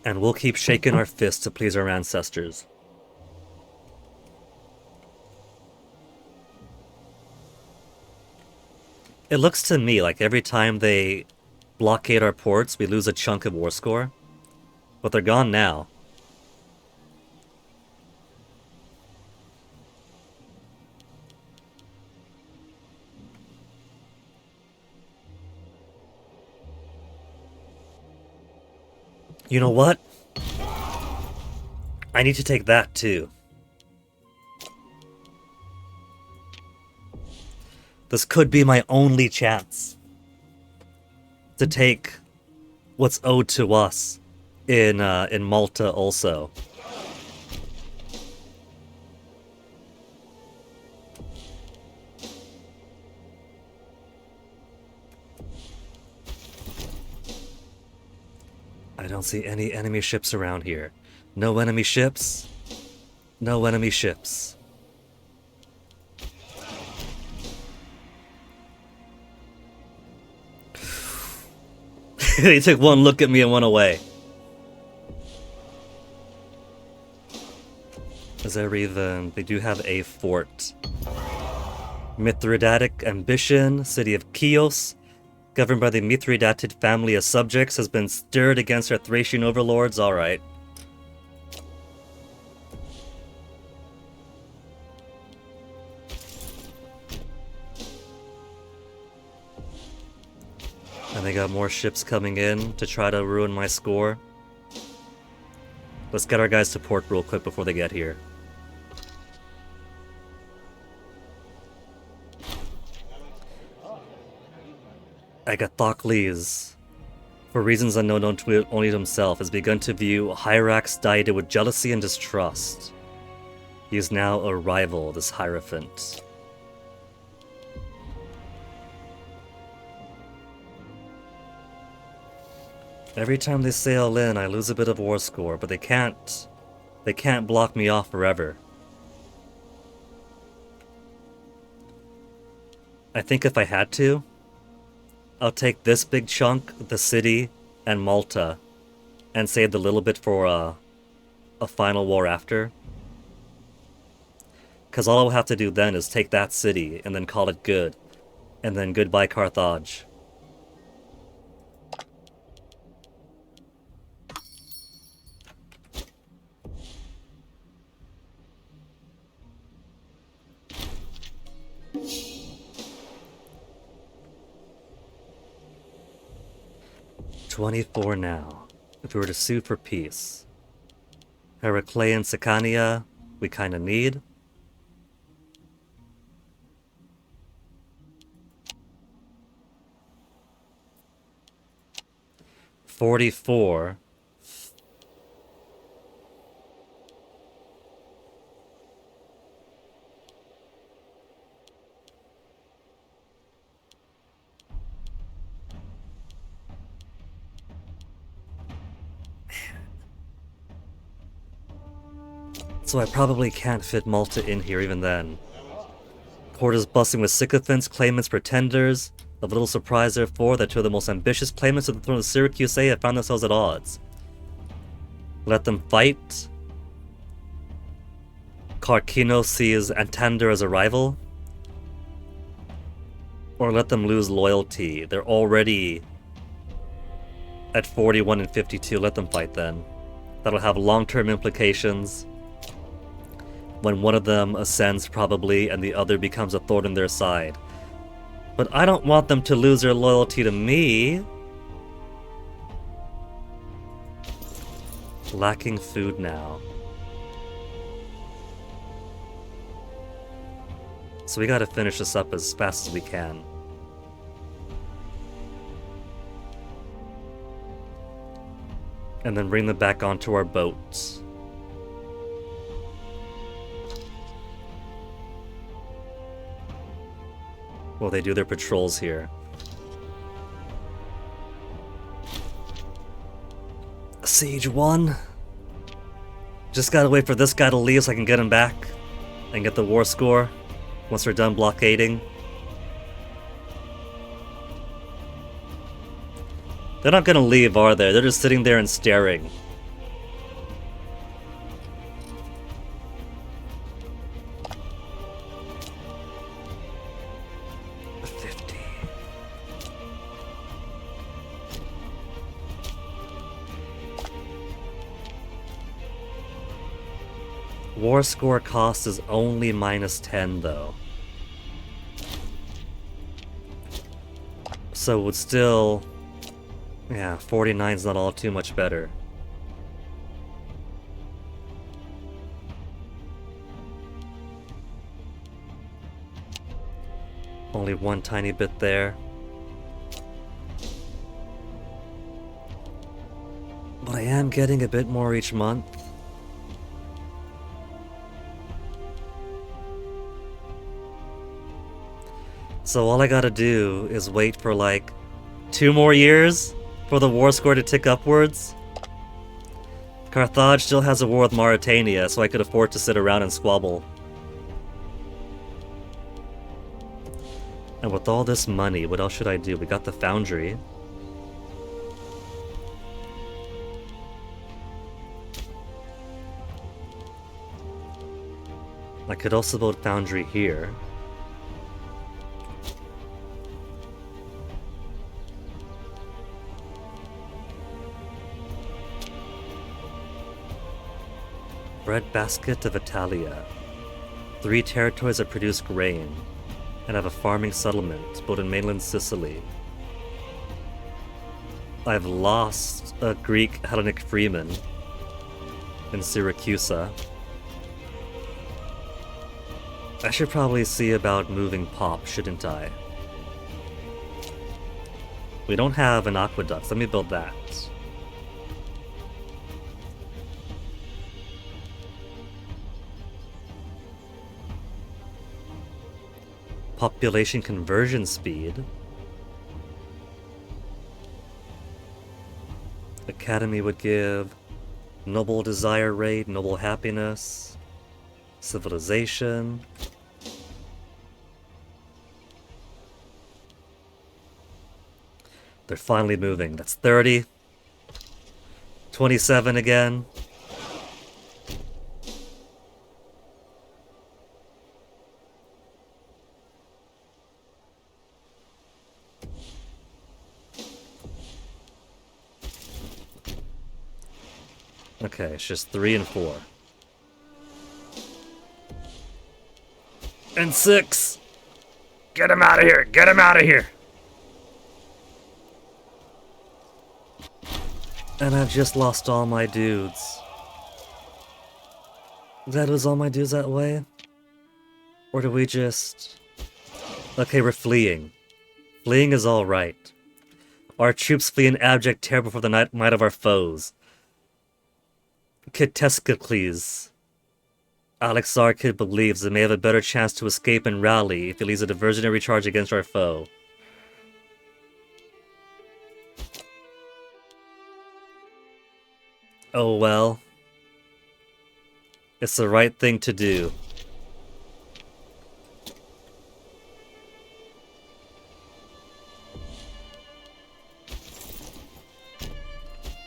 And we'll keep shaking our fists to please our ancestors. It looks to me like every time they blockade our ports, we lose a chunk of war score. But they're gone now. You know what? I need to take that too. This could be my only chance to take what's owed to us in Malta also. I don't see any enemy ships around here. No enemy ships. No enemy ships. He took one look at me and went away. Is there even... They do have a fort. Mithridatic ambition, city of Chios, governed by the Mithridatid family of subjects, has been stirred against our Thracian overlords. Alright. And they got more ships coming in to try to ruin my score. Let's get our guys to port real quick before they get here. Agathocles, for reasons unknown to only himself, has begun to view Hyrax Daida with jealousy and distrust. He is now a rival, this Hierophant. Every time they sail in, I lose a bit of war score, but they can't block me off forever. I think if I had to, I'll take this big chunk, the city, and Malta, and save the little bit for a final war after. Because all I'll have to do then is take that city, and then call it good. And then goodbye Carthage. 24 now. If we were to sue for peace. Heraclean Sicania, we kinda need. $44. So I probably can't fit Malta in here even then. Court is bustling with sycophants, claimants, pretenders. A little surprise, therefore, that two of the most ambitious claimants to the throne of Syracuse have found themselves at odds. Let them fight. Carcino sees Antander as a rival. Or let them lose loyalty. They're already at 41 and 52. Let them fight then. That'll have long-term implications. When one of them ascends, probably, and the other becomes a thorn in their side. But I don't want them to lose their loyalty to me. Lacking food now. So we gotta finish this up as fast as we can. And then bring them back onto our boats. While they do their patrols here. Siege 1. Just gotta wait for this guy to leave so I can get him back. And get the war score once we're done blockading. They're not gonna leave, are they? They're just sitting there and staring. War score cost is only -10 though. So it would still... yeah, 49's not all too much better. Only one tiny bit there. But I am getting a bit more each month. So all I gotta do is wait for like 2 more years for the war score to tick upwards. Carthage still has a war with Mauritania, so I could afford to sit around and squabble. And with all this money, what else should I do? We got the foundry. I could also build foundry here. Breadbasket of Italia. 3 territories that produce grain, and have a farming settlement built in mainland Sicily. I've lost a Greek Hellenic freeman in Syracusa. I should probably see about moving Pop, shouldn't I? We don't have an aqueduct, let me build that. Population conversion speed. Academy would give noble desire rate, noble happiness, civilization. They're finally moving. That's 30. 27 again. Okay, it's just 3 and 4. And 6! Get him out of here! Get him out of here! And I've just lost all my dudes. Did I lose all my dudes that way? Or do we just... Okay, we're fleeing. Fleeing is alright. Our troops flee in abject terror before the might of our foes. Kitescocles. Alexar Kid believes it may have a better chance to escape and rally if he leads a diversionary charge against our foe. Oh well. It's the right thing to do.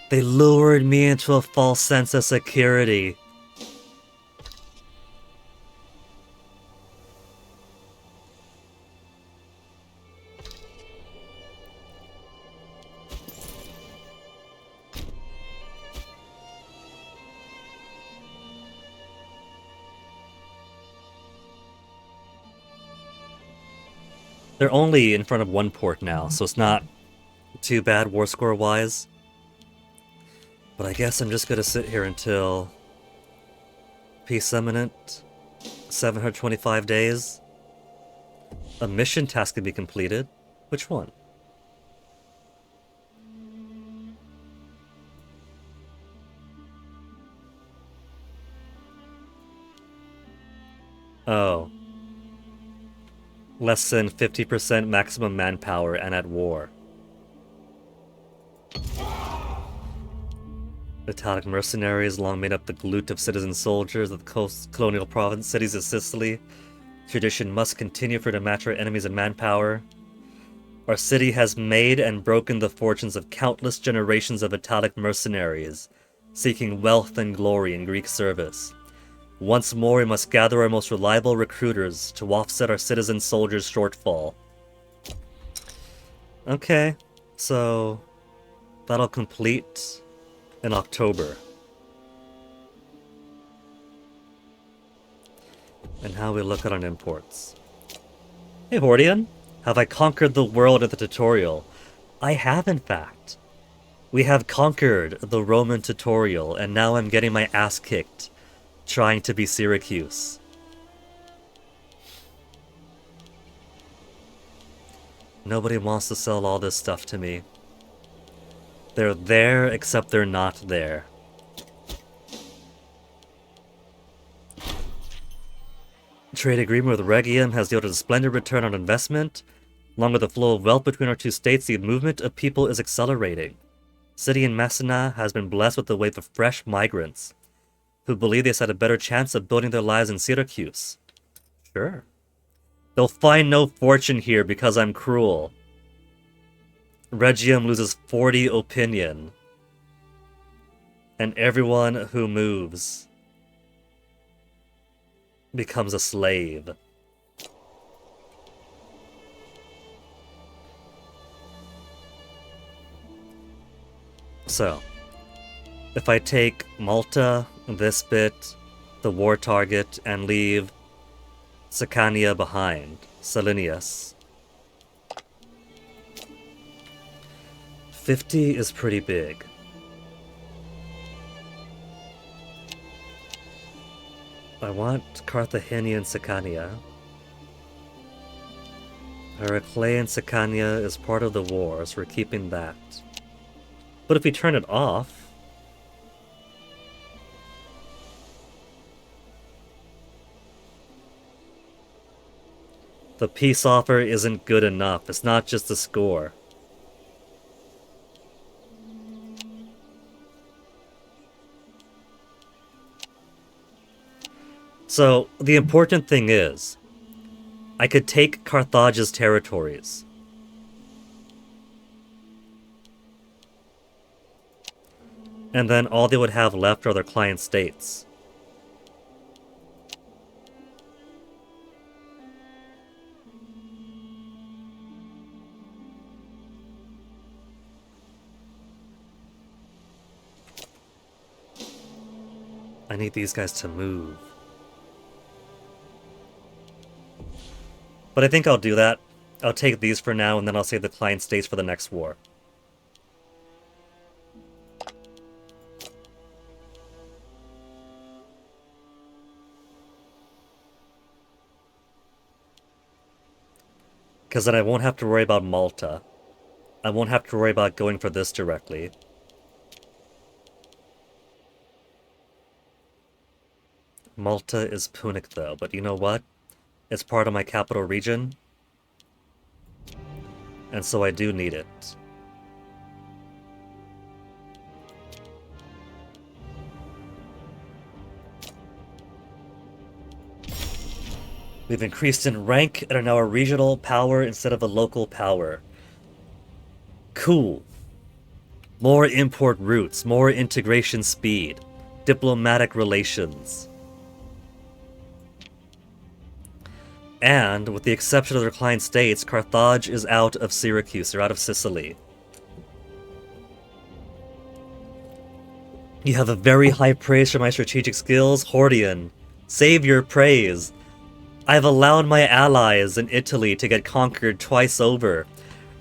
They lured me into a false sense of security. They're only in front of one port now, so it's not too bad war score wise. But I guess I'm just gonna sit here until peace imminent. 725 days. A mission task can be completed. Which one? Oh. Less than 50% maximum manpower and at war. Italic mercenaries long made up the glute of citizen soldiers of the colonial province cities of Sicily. Tradition must continue for to match our enemies in manpower. Our city has made and broken the fortunes of countless generations of Italic mercenaries, seeking wealth and glory in Greek service. Once more, we must gather our most reliable recruiters to offset our citizen soldiers' shortfall. Okay, so that'll complete in October. And how we look at our imports. Hey Hordian, have I conquered the world in the tutorial? I have in fact. We have conquered the Roman tutorial, and now I'm getting my ass kicked trying to be Syracuse. Nobody wants to sell all this stuff to me. They're there, except they're not there. Trade agreement with Regium has yielded a splendid return on investment. Along with the flow of wealth between our two states, the movement of people is accelerating. City in Messina has been blessed with a wave of fresh migrants who believe they had a better chance of building their lives in Syracuse. Sure. They'll find no fortune here because I'm cruel. Regium loses 40 opinion. And everyone who moves becomes a slave. So, if I take Malta, this bit, the war target, and leave Sicania behind, Salinius. 50 is pretty big. I want Carthaginian Sicania. Heraclean Sicania is part of the war, so we're keeping that. But if we turn it off, the peace offer isn't good enough. It's not just the score. So, the important thing is, I could take Carthage's territories. And then all they would have left are their client states. I need these guys to move. But I think I'll do that. I'll take these for now, and then I'll save the client states for the next war. Because then I won't have to worry about Malta. I won't have to worry about going for this directly. Malta is Punic though, but you know what? It's part of my capital region. And so I do need it. We've increased in rank and are now a regional power instead of a local power. Cool. More import routes, more integration speed, diplomatic relations. And, with the exception of the reclined states, Carthage is out of Syracuse, or out of Sicily. You have a very high praise for my strategic skills, Hordian. Save your praise. I've allowed my allies in Italy to get conquered twice over.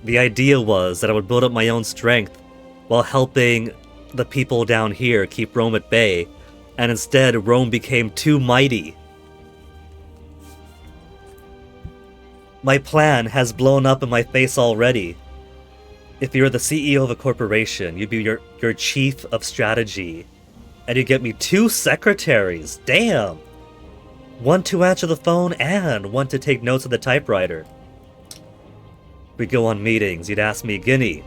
The idea was that I would build up my own strength while helping the people down here keep Rome at bay, and instead Rome became too mighty. My plan has blown up in my face already. If you're the CEO of a corporation, you'd be your chief of strategy, and you get me 2 secretaries. Damn! One to answer the phone and one to take notes of the typewriter. We go on meetings. You'd ask me, Guinea,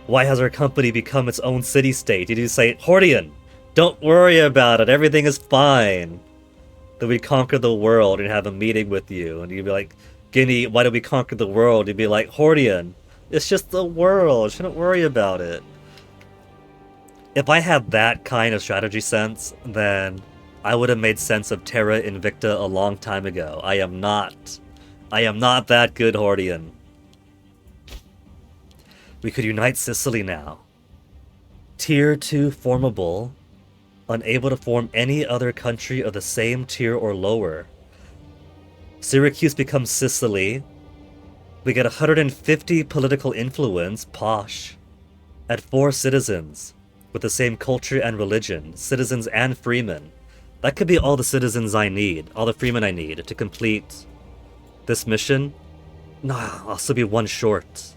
why has our company become its own city-state? You'd say, Hordian, don't worry about it. Everything is fine. Then we'd conquer the world and have a meeting with you. And you'd be like, Guinea, why did we conquer the world? You'd be like, Hordian, it's just the world. Shouldn't worry about it. If I had that kind of strategy sense, then I would have made sense of Terra Invicta a long time ago. I am not that good, Hordian. We could unite Sicily now. Tier 2 formable, unable to form any other country of the same tier or lower. Syracuse becomes Sicily. We get 150 political influence, posh, at 4 citizens, with the same culture and religion, citizens and freemen. That could be all the citizens I need, all the freemen I need to complete this mission. Nah, I'll still be 1 short.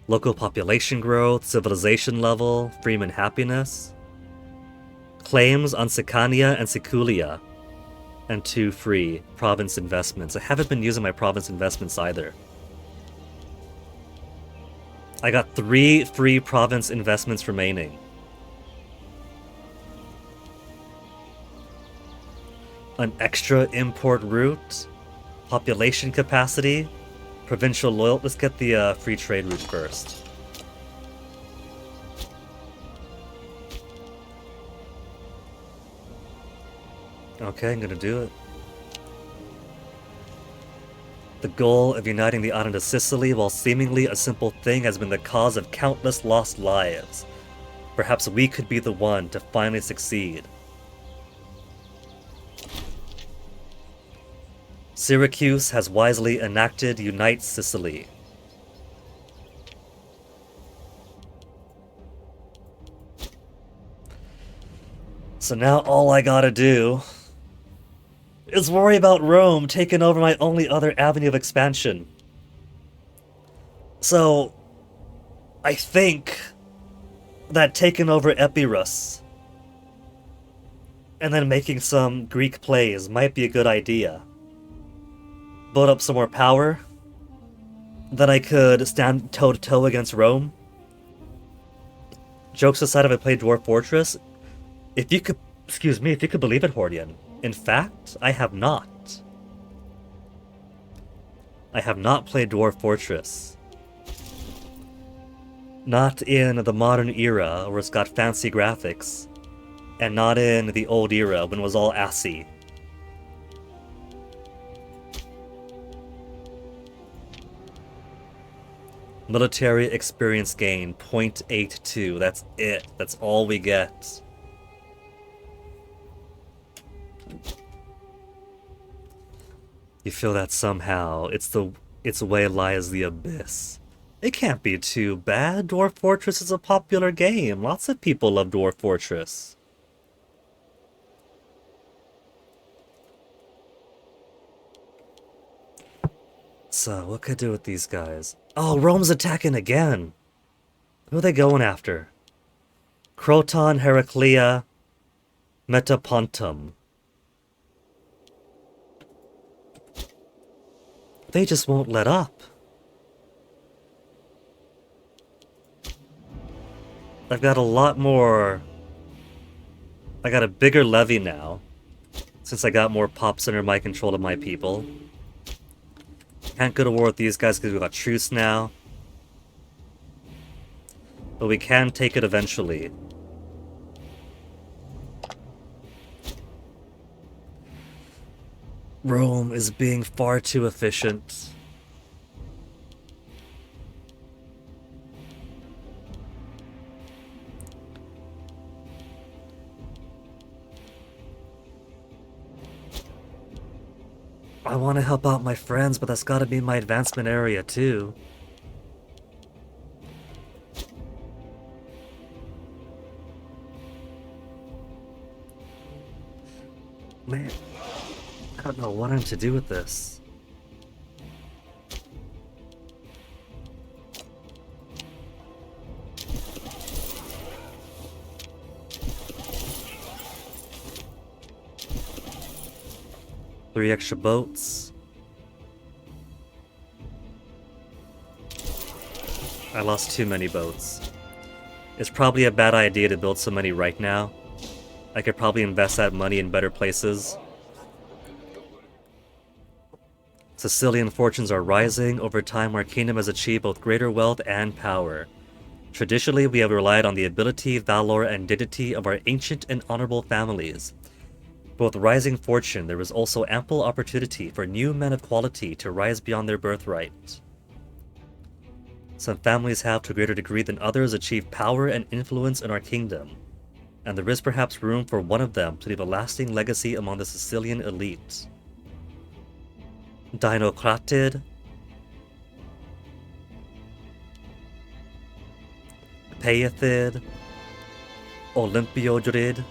Local population growth, civilization level, freeman happiness. Claims on Sicania and Siculia. And 2 free province investments. I haven't been using my province investments either. I got 3 free province investments remaining. An extra import route, population capacity, provincial loyalty. Let's get the free trade route first. Okay, I'm gonna do it. The goal of uniting the island of Sicily, while seemingly a simple thing, has been the cause of countless lost lives. Perhaps we could be the one to finally succeed. Syracuse has wisely enacted Unite Sicily. So now all I gotta do is worry about Rome taking over my only other avenue of expansion. So, I think that taking over Epirus and then making some Greek plays might be a good idea. Build up some more power. Then I could stand toe-to-toe against Rome. Jokes aside, if I played Dwarf Fortress, if you could believe it, Hordian. In fact, I have not. I have not played Dwarf Fortress. Not in the modern era, where it's got fancy graphics. And not in the old era, when it was all assy. Military experience gain, 0.82. That's it. That's all we get. You feel that somehow its way lies the abyss. It can't be too bad. Dwarf Fortress is a popular game. Lots of people love Dwarf Fortress. what could I do with these guys? Oh, Rome's attacking again. Who are they going after? Croton, Heraclea, Metapontum. They just won't let up. I've got a lot more... I got a bigger levy now, since I got more pops under my control of my people. Can't go to war with these guys because we've got truce now. But we can take it eventually. Rome is being far too efficient. I want to help out my friends, but that's gotta be my advancement area too. Man, I don't know what I'm to do with this. Three extra boats. I lost too many boats. It's probably a bad idea to build so many right now. I could probably invest that money in better places. Sicilian fortunes are rising. Over time, our kingdom has achieved both greater wealth and power. Traditionally, we have relied on the ability, valor, and dignity of our ancient and honorable families. But with rising fortune, there is also ample opportunity for new men of quality to rise beyond their birthright. Some families have, to a greater degree than others, achieved power and influence in our kingdom, and there is perhaps room for one of them to leave a lasting legacy among the Sicilian elite. Dinocratid, Paeathid, Olympiodrid,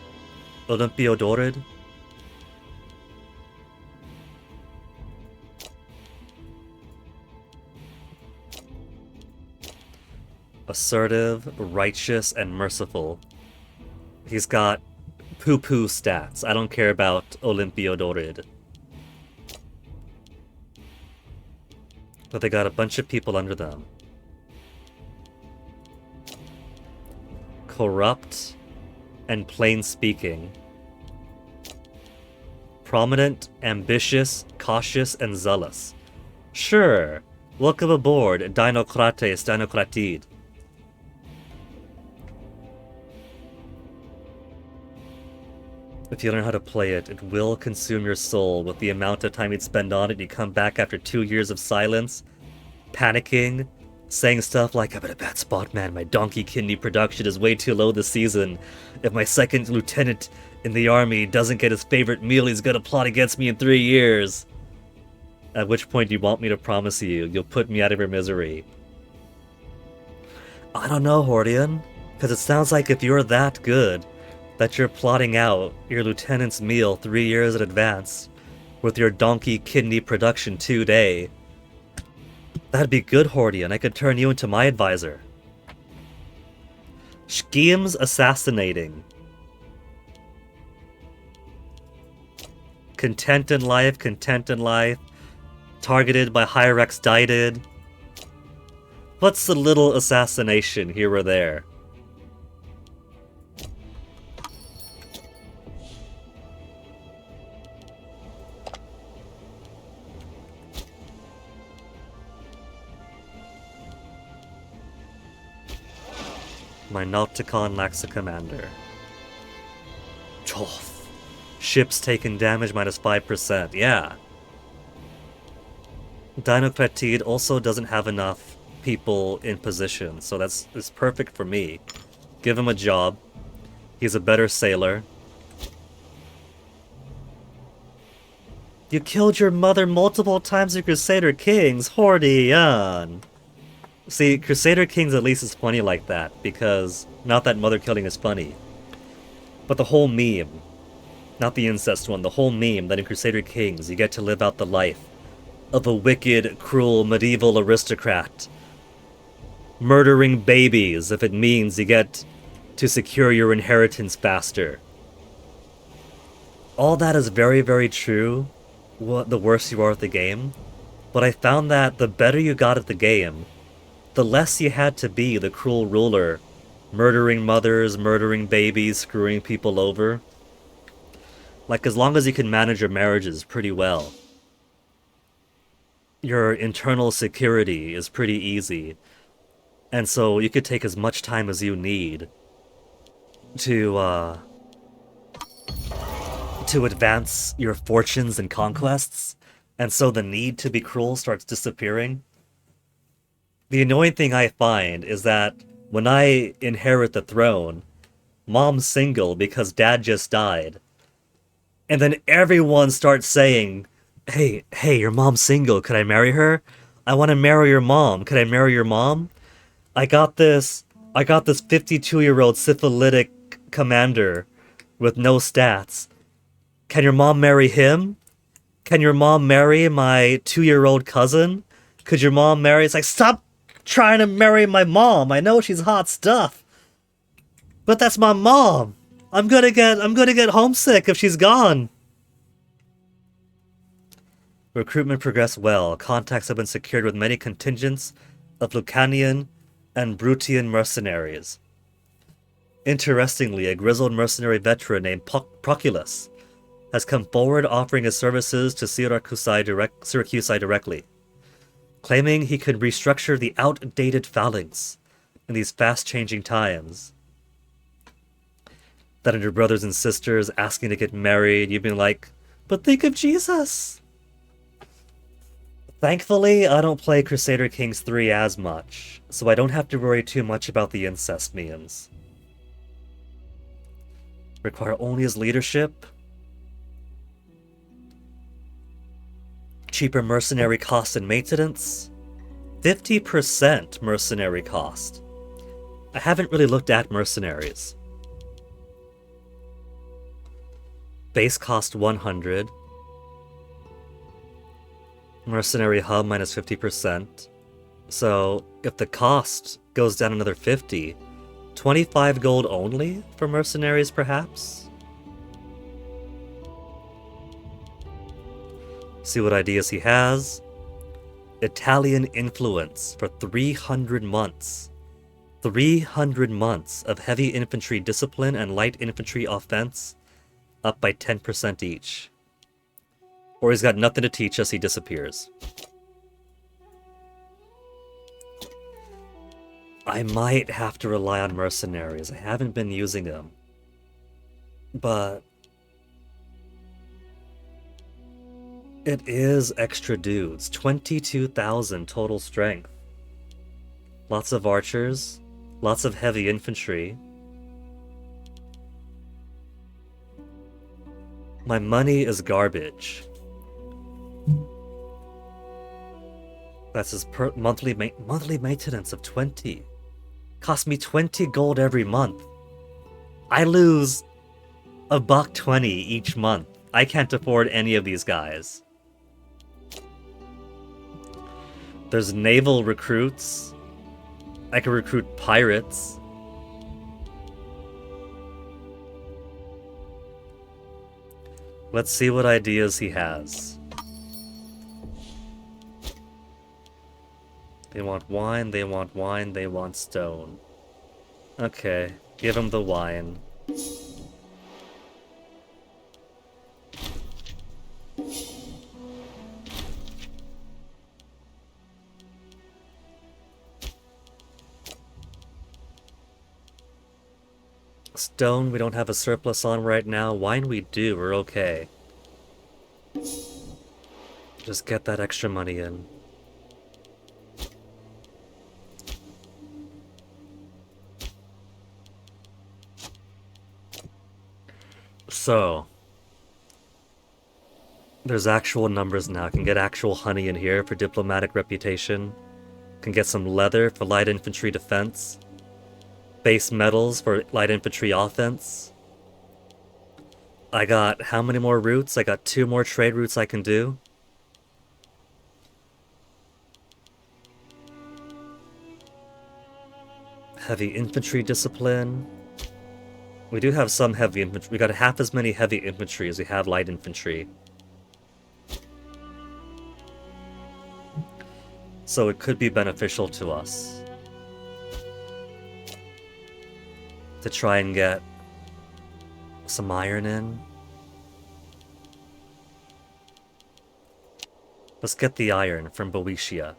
assertive, righteous, and merciful. He's got poo-poo stats. I don't care about Olympiodorid. But they got a bunch of people under them. Corrupt and plain-speaking. Prominent, ambitious, cautious, and zealous. Sure, welcome aboard, Dinocrates Dinocratid. If you learn how to play it, it will consume your soul with the amount of time you'd spend on it. You come back after 2 years of silence, panicking, saying stuff like, I'm in a bad spot, man. My donkey kidney production is way too low this season. If my second lieutenant in the army doesn't get his favorite meal, he's gonna plot against me in 3 years. At which point you want me to promise you'll put me out of your misery. I don't know, Hordian, because it sounds like if you're that good, that you're plotting out your lieutenant's meal 3 years in advance with your donkey kidney production 2-day. That'd be good, Hordian. I could turn you into my advisor. Schemes assassinating. Content in life. Targeted by Hyrex Dided. What's the little assassination here or there? My Nauticon lacks a commander. Choth. Ships taking damage minus 5%. Yeah. Dinocratid also doesn't have enough people in position, so it's perfect for me. Give him a job. He's a better sailor. You killed your mother multiple times in Crusader Kings, Hordian! See, Crusader Kings at least is funny like that, because not that mother killing is funny, but the whole meme, not the incest one, the whole meme that in Crusader Kings you get to live out the life of a wicked, cruel medieval aristocrat. Murdering babies if it means you get to secure your inheritance faster. All that is very, very true, the worse you are at the game. But I found that the better you got at the game, the less you had to be the cruel ruler, murdering mothers, murdering babies, screwing people over. Like, as long as you can manage your marriages pretty well, your internal security is pretty easy. And so you could take as much time as you need to advance your fortunes and conquests. And so the need to be cruel starts disappearing. The annoying thing I find is that when I inherit the throne, mom's single because dad just died. And then everyone starts saying, hey, your mom's single, could I marry her? I want to marry your mom, could I marry your mom? I got this 52-year-old syphilitic commander with no stats. Can your mom marry him? Can your mom marry my 2-year-old cousin? Could your mom marry... It's like, stop trying to marry my mom. I know she's hot stuff. But that's my mom. I'm gonna get homesick if she's gone. Recruitment progressed well. Contacts have been secured with many contingents of Lucanian and Brutian mercenaries. Interestingly, a grizzled mercenary veteran named Proculus has come forward offering his services to Syracusai directly, claiming he could restructure the outdated phalanx in these fast-changing times. That and your brothers and sisters asking to get married, you've been like, but think of Jesus! Thankfully, I don't play Crusader Kings 3 as much, so I don't have to worry too much about the incest memes. Require only his leadership. Cheaper mercenary cost and maintenance. 50% mercenary cost. I haven't really looked at mercenaries. Base cost 100. Mercenary hub minus 50%. So if the cost goes down another 50, 25 gold only for mercenaries perhaps? See what ideas he has. Italian influence for 300 months. 300 months of heavy infantry discipline and light infantry offense, up by 10% each. Or he's got nothing to teach us, he disappears. I might have to rely on mercenaries. I haven't been using them. But it is extra dudes. 22,000 total strength. Lots of archers. Lots of heavy infantry. My money is garbage. That's his monthly maintenance of 20. Cost me 20 gold every month. I lose $1.20 each month. I can't afford any of these guys. There's naval recruits. I can recruit pirates. Let's see what ideas he has. They want wine, they want wine, they want stone. Okay, give him the wine. Stone we don't have a surplus on right now. Wine we do, we're okay. Just get that extra money in. So, there's actual numbers now. I can get actual honey in here for diplomatic reputation. Can get some leather for light infantry defense. Base metals for light infantry offense. I got how many more routes? I got 2 more trade routes I can do. Heavy infantry discipline. We do have some heavy infantry. We got half as many heavy infantry as we have light infantry. So it could be beneficial to us to try and get some iron in. Let's get the iron from Boeotia.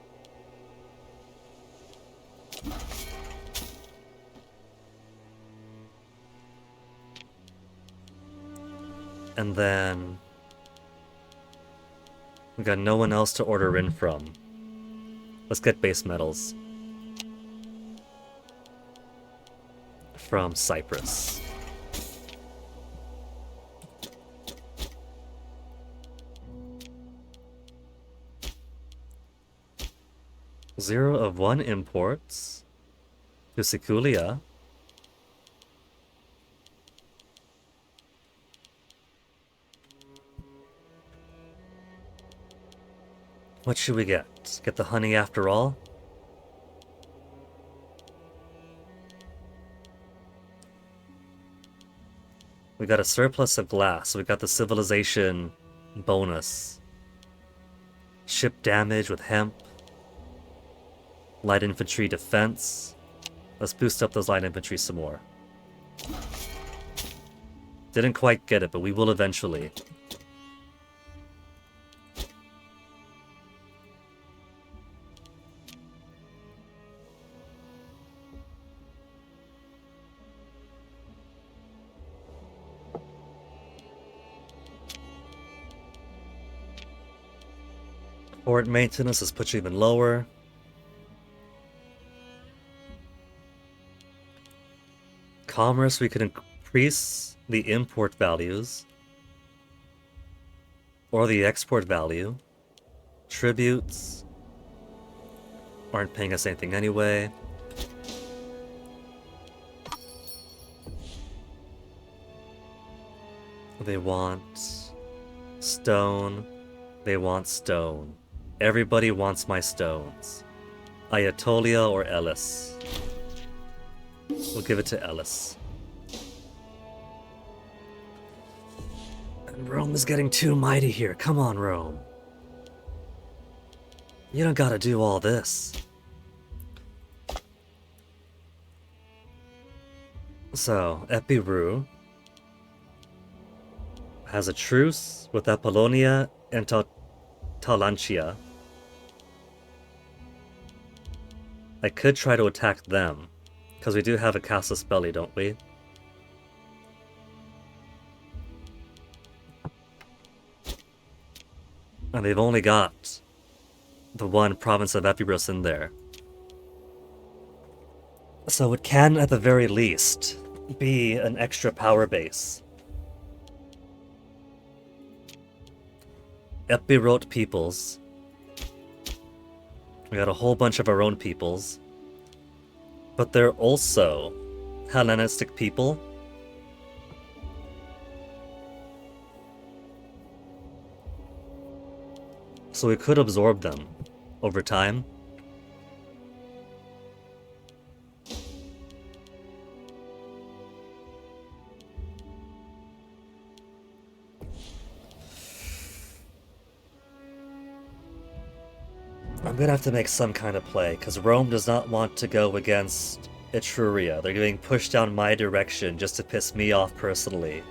And then we got no one else to order in from. Let's get base metals from Cyprus. Zero of 1 imports to Siculia. What should we get? Get the honey after all? We got a surplus of glass, so we got the civilization bonus. Ship damage with hemp. Light infantry defense. Let's boost up those light infantry some more. Didn't quite get it, but we will eventually. Port maintenance is put you even lower. Commerce, we could increase the import values or the export value. Tributes aren't paying us anything anyway. They want stone. They want stone. Everybody wants my stones. Ayatollah or Ellis? We'll give it to Ellis. And Rome is getting too mighty here. Come on, Rome. You don't gotta do all this. So, Epiru has a truce with Apollonia and Talantia. I could try to attack them, because we do have a casus belli, don't we? And they've only got the one province of Epirus in there. So it can, at the very least, be an extra power base. Epirote peoples. We got a whole bunch of our own peoples. But they're also Hellenistic people. So we could absorb them over time. I'm gonna have to make some kind of play, because Rome does not want to go against Etruria. They're getting pushed down my direction just to piss me off personally.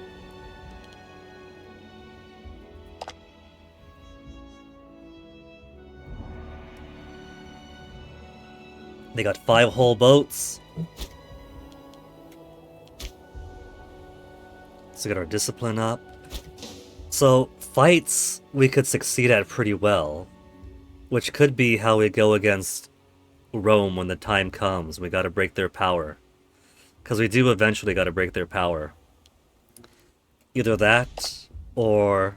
They got 5 whole boats. Let's get our discipline up. So, fights we could succeed at pretty well. Which could be how we go against Rome when the time comes. We gotta break their power. Because we do eventually gotta break their power. Either that, or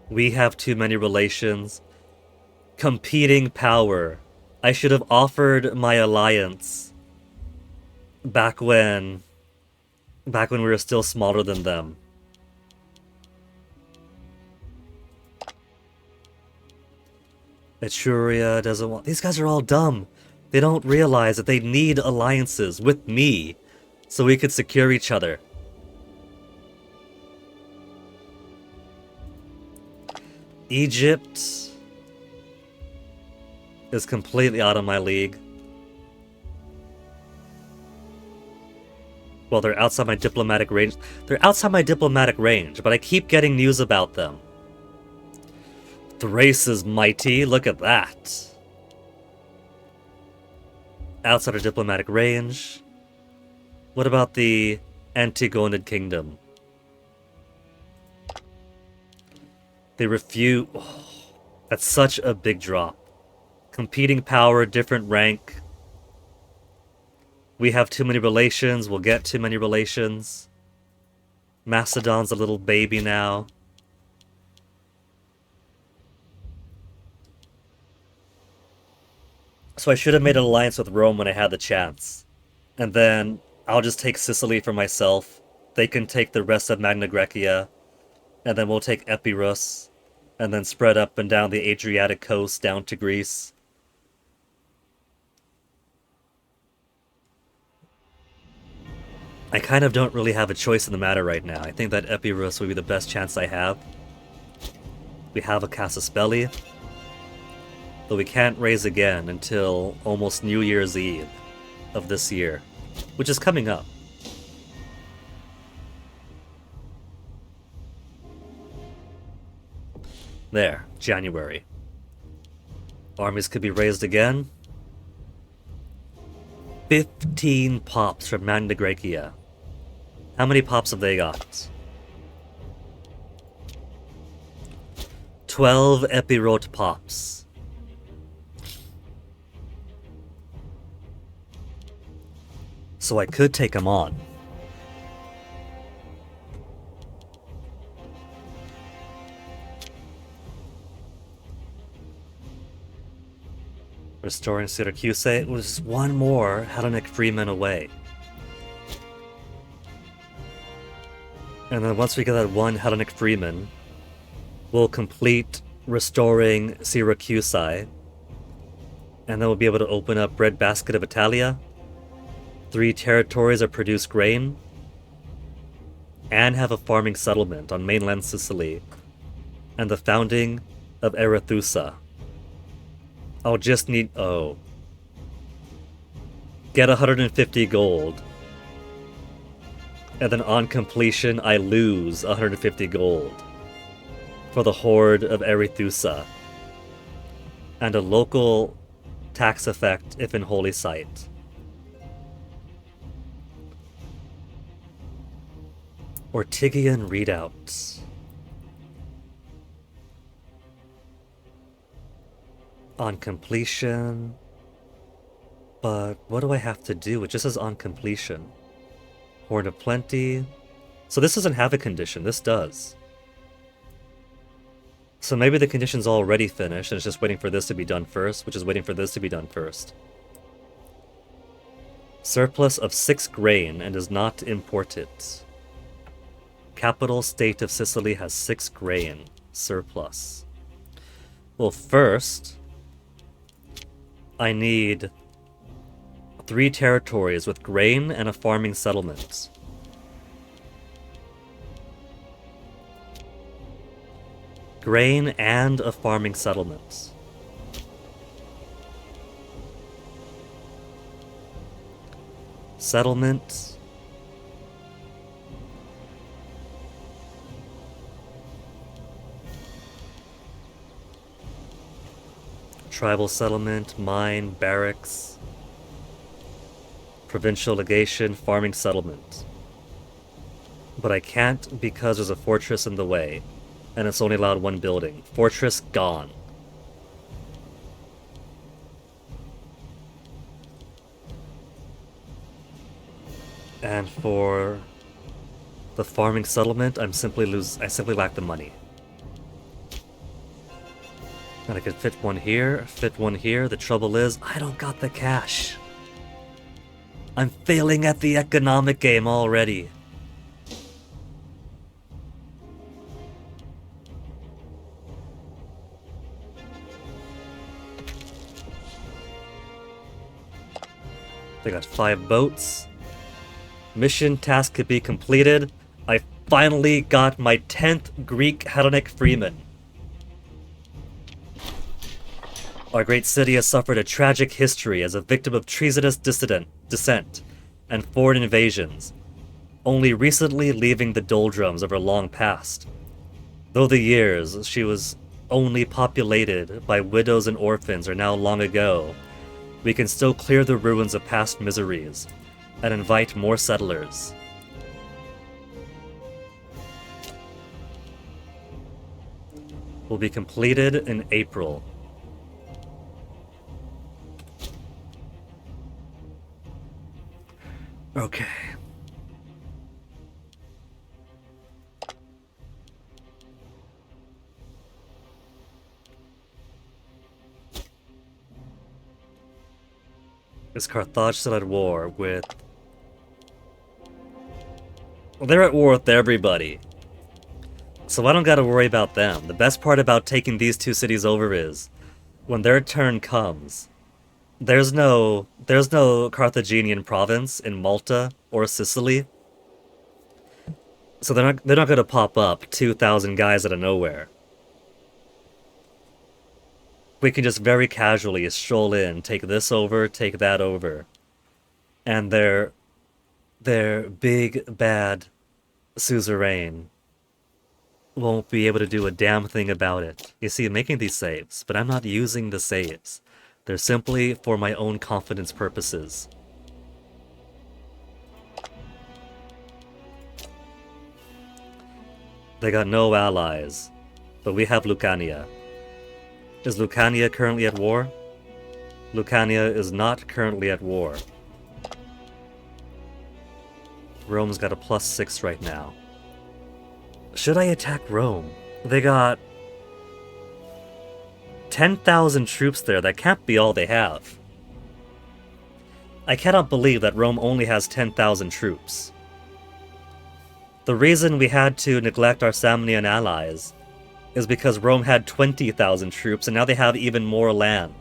we have too many relations. Competing power. I should have offered my alliance back when we were still smaller than them. Etruria doesn't want... These guys are all dumb. They don't realize that they need alliances with me so we could secure each other. Egypt is completely out of my league. Well, they're outside my diplomatic range. They're outside my diplomatic range, but I keep getting news about them. Thrace is mighty, look at that. Outside of diplomatic range. What about the Antigonid Kingdom? They refuse. Oh, that's such a big drop. Competing power, different rank. We have too many relations, we'll get too many relations. Macedon's a little baby now. So I should have made an alliance with Rome when I had the chance. And then I'll just take Sicily for myself. They can take the rest of Magna Graecia. And then we'll take Epirus. And then spread up and down the Adriatic coast down to Greece. I kind of don't really have a choice in the matter right now. I think that Epirus would be the best chance I have. We have a Casus Belli. Though we can't raise again until almost New Year's Eve of this year, which is coming up. There, January. Armies could be raised again. 15 pops from Magna Graecia. How many pops have they got? 12 Epirot pops. So I could take them on. Restoring Syracuse was one more Hellenic freeman away. And then once we get that one Hellenic freeman, we'll complete restoring Syracuse. And then we'll be able to open up Breadbasket of Italia. 3 territories that produce grain. And have a farming settlement on mainland Sicily. And the founding of Arethusa. I'll just need... oh. Get 150 gold. And then on completion, I lose 150 gold. For the Horde of Arethusa. And a local tax effect if in Holy Site. Ortygian readouts. On completion. But what do I have to do? It just says on completion. Horn of Plenty. So this doesn't have a condition. This does. So maybe the condition's already finished and it's just waiting for this to be done first, which is waiting for this to be done first. Surplus of 6 grain and is not imported. Capital state of Sicily has 6 grain surplus. Well, first, I need 3 territories with grain and a farming settlement. Grain and a farming settlement. Settlement. Tribal settlement, mine, barracks. Provincial legation, farming settlement. But I can't because there's a fortress in the way. And it's only allowed 1 building. Fortress gone. And for the farming settlement, I simply lack the money. And I could fit one here, fit one here. The trouble is, I don't got the cash. I'm failing at the economic game already. They got 5 boats. Mission task could be completed. I finally got my 10th Greek Hellenic freeman. Our great city has suffered a tragic history as a victim of treasonous dissent and foreign invasions, only recently leaving the doldrums of her long past. Though the years she was only populated by widows and orphans are now long ago, we can still clear the ruins of past miseries and invite more settlers. Will be completed in April. Okay. Is Carthage still at war with... Well, they're at war with everybody. So I don't gotta worry about them. The best part about taking these 2 cities over is, when their turn comes, there's no Carthaginian province in Malta or Sicily. So they're not gonna pop up 2,000 guys out of nowhere. We can just very casually stroll in, take this over, take that over. And their big, bad suzerain won't be able to do a damn thing about it. You see, I'm making these saves, but I'm not using the saves. They're simply for my own confidence purposes. They got no allies, but we have Lucania. Is Lucania currently at war? Lucania is not currently at war. Rome's got a +6 right now. Should I attack Rome? They got 10,000 troops there. That can't be all they have. I cannot believe that Rome only has 10,000 troops. The reason we had to neglect our Samnian allies is because Rome had 20,000 troops and now they have even more land.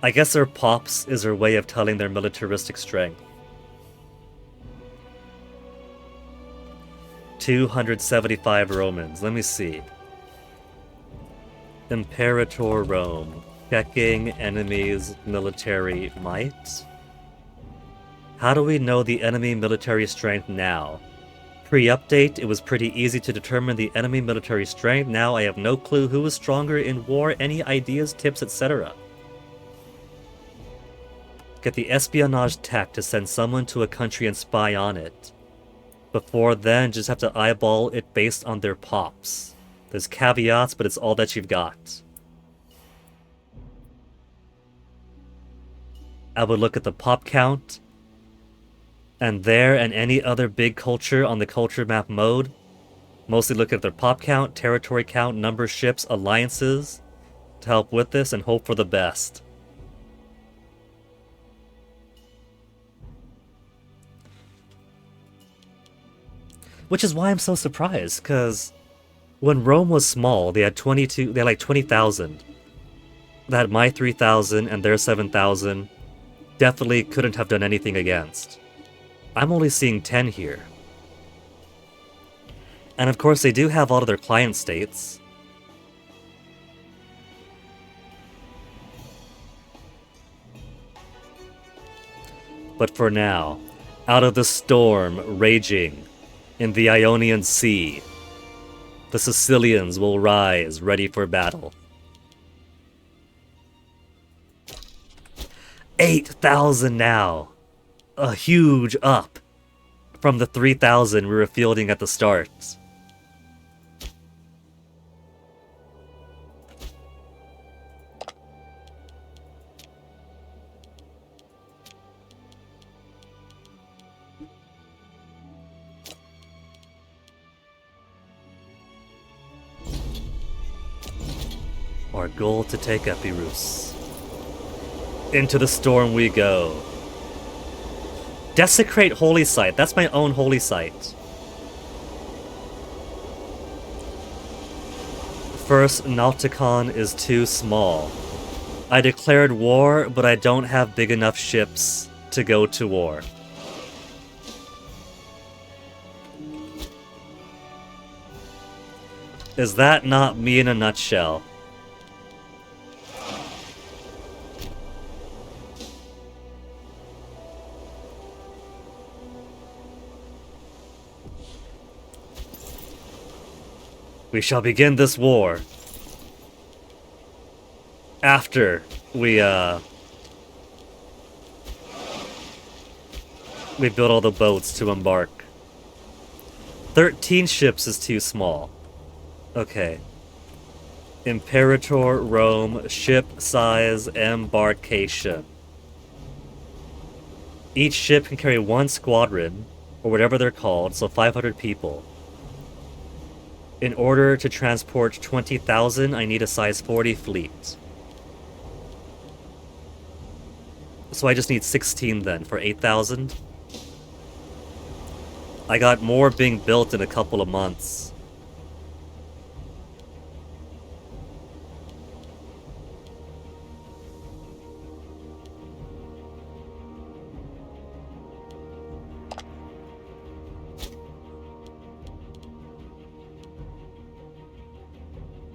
I guess their pops is their way of telling their militaristic strength. 275 Romans. Let me see. Imperator Rome. Checking enemy's military might. How do we know the enemy military strength now? Pre-update, it was pretty easy to determine the enemy military strength. Now I have no clue who is stronger in war, any ideas, tips, etc. Get the espionage tech to send someone to a country and spy on it. Before then, just have to eyeball it based on their pops. There's caveats, but it's all that you've got. I would look at the pop count, and there and any other big culture on the culture map mode. Mostly look at their pop count, territory count, number of ships, alliances to help with this and hope for the best. Which is why I'm so surprised, because when Rome was small, they had like 20,000. They had my 3,000 and their 7,000. Definitely couldn't have done anything against. I'm only seeing 10 here. And of course they do have all of their client states. But for now, out of the storm raging in the Ionian Sea, the Sicilians will rise ready for battle. 8,000 now! A huge up from the 3,000 we were fielding at the start. Our goal to take Epirus. Into the storm we go. Desecrate holy site. That's my own holy site. first Nauticon is too small. I declared war, but I don't have big enough ships to go to war. Is that not me in a nutshell? We shall begin this war after we build all the boats to embark. 13 ships is too small. Okay. Imperator, Rome, ship size, embarkation. Each ship can carry one squadron, or whatever they're called, so 500 people. In order to transport 20,000, I need a size 40 fleet. So I just need 16 then, for 8,000. I got more being built in a couple of months.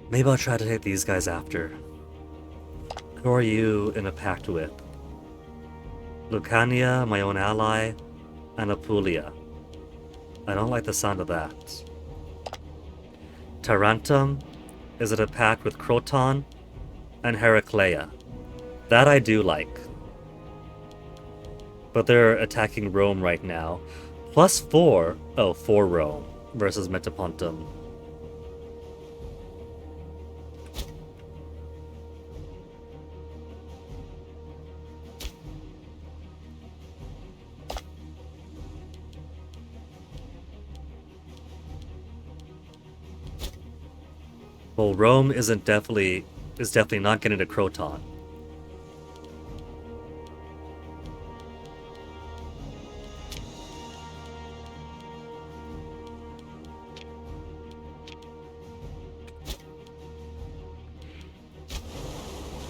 Maybe I'll try to take these guys after. Who are you in a pact with? Lucania, my own ally, and Apulia. I don't like the sound of that. Tarantum, is it a pact with Croton and Heraclea? That I do like. But they're attacking Rome right now. +4, oh, for Rome versus Metapontum. Well, Rome is definitely not getting to Croton.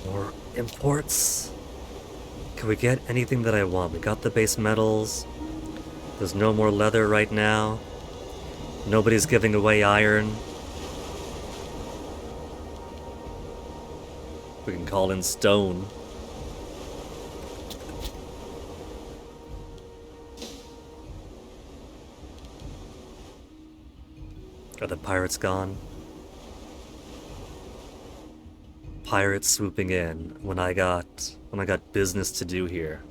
More imports. Can we get anything that I want? We got the base metals. There's no more leather right now. Nobody's giving away iron. We can call in stone. Are the pirates gone? Pirates swooping in when I got business to do here.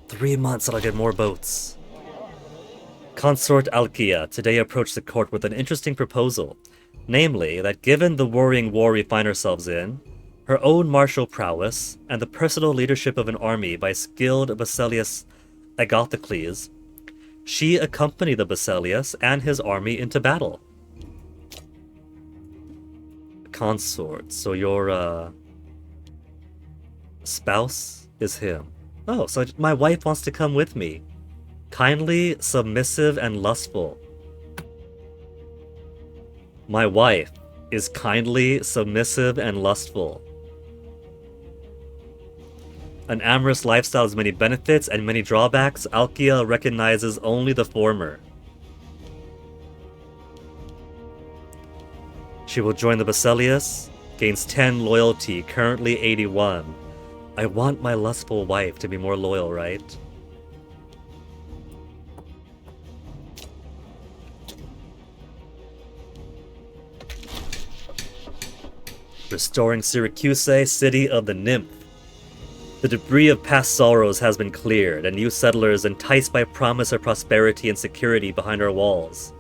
3 months and I'll get more boats. Consort Alkia today approached the court with an interesting proposal. Namely, that given the worrying war we find ourselves in, her own martial prowess, and the personal leadership of an army by skilled Basileus Agathocles, she accompany the Basileus and his army into battle. Consort, so your spouse is him. Oh, so my wife wants to come with me. Kindly, submissive, and lustful. My wife is kindly, submissive, and lustful. An amorous lifestyle has many benefits and many drawbacks. Alkia recognizes only the former. She will join the Basileus, gains 10 loyalty, currently 81. I want my lustful wife to be more loyal, right? Restoring Syracuse, city of the nymph. The debris of past sorrows has been cleared, and new settlers enticed by promise of prosperity and security behind our walls.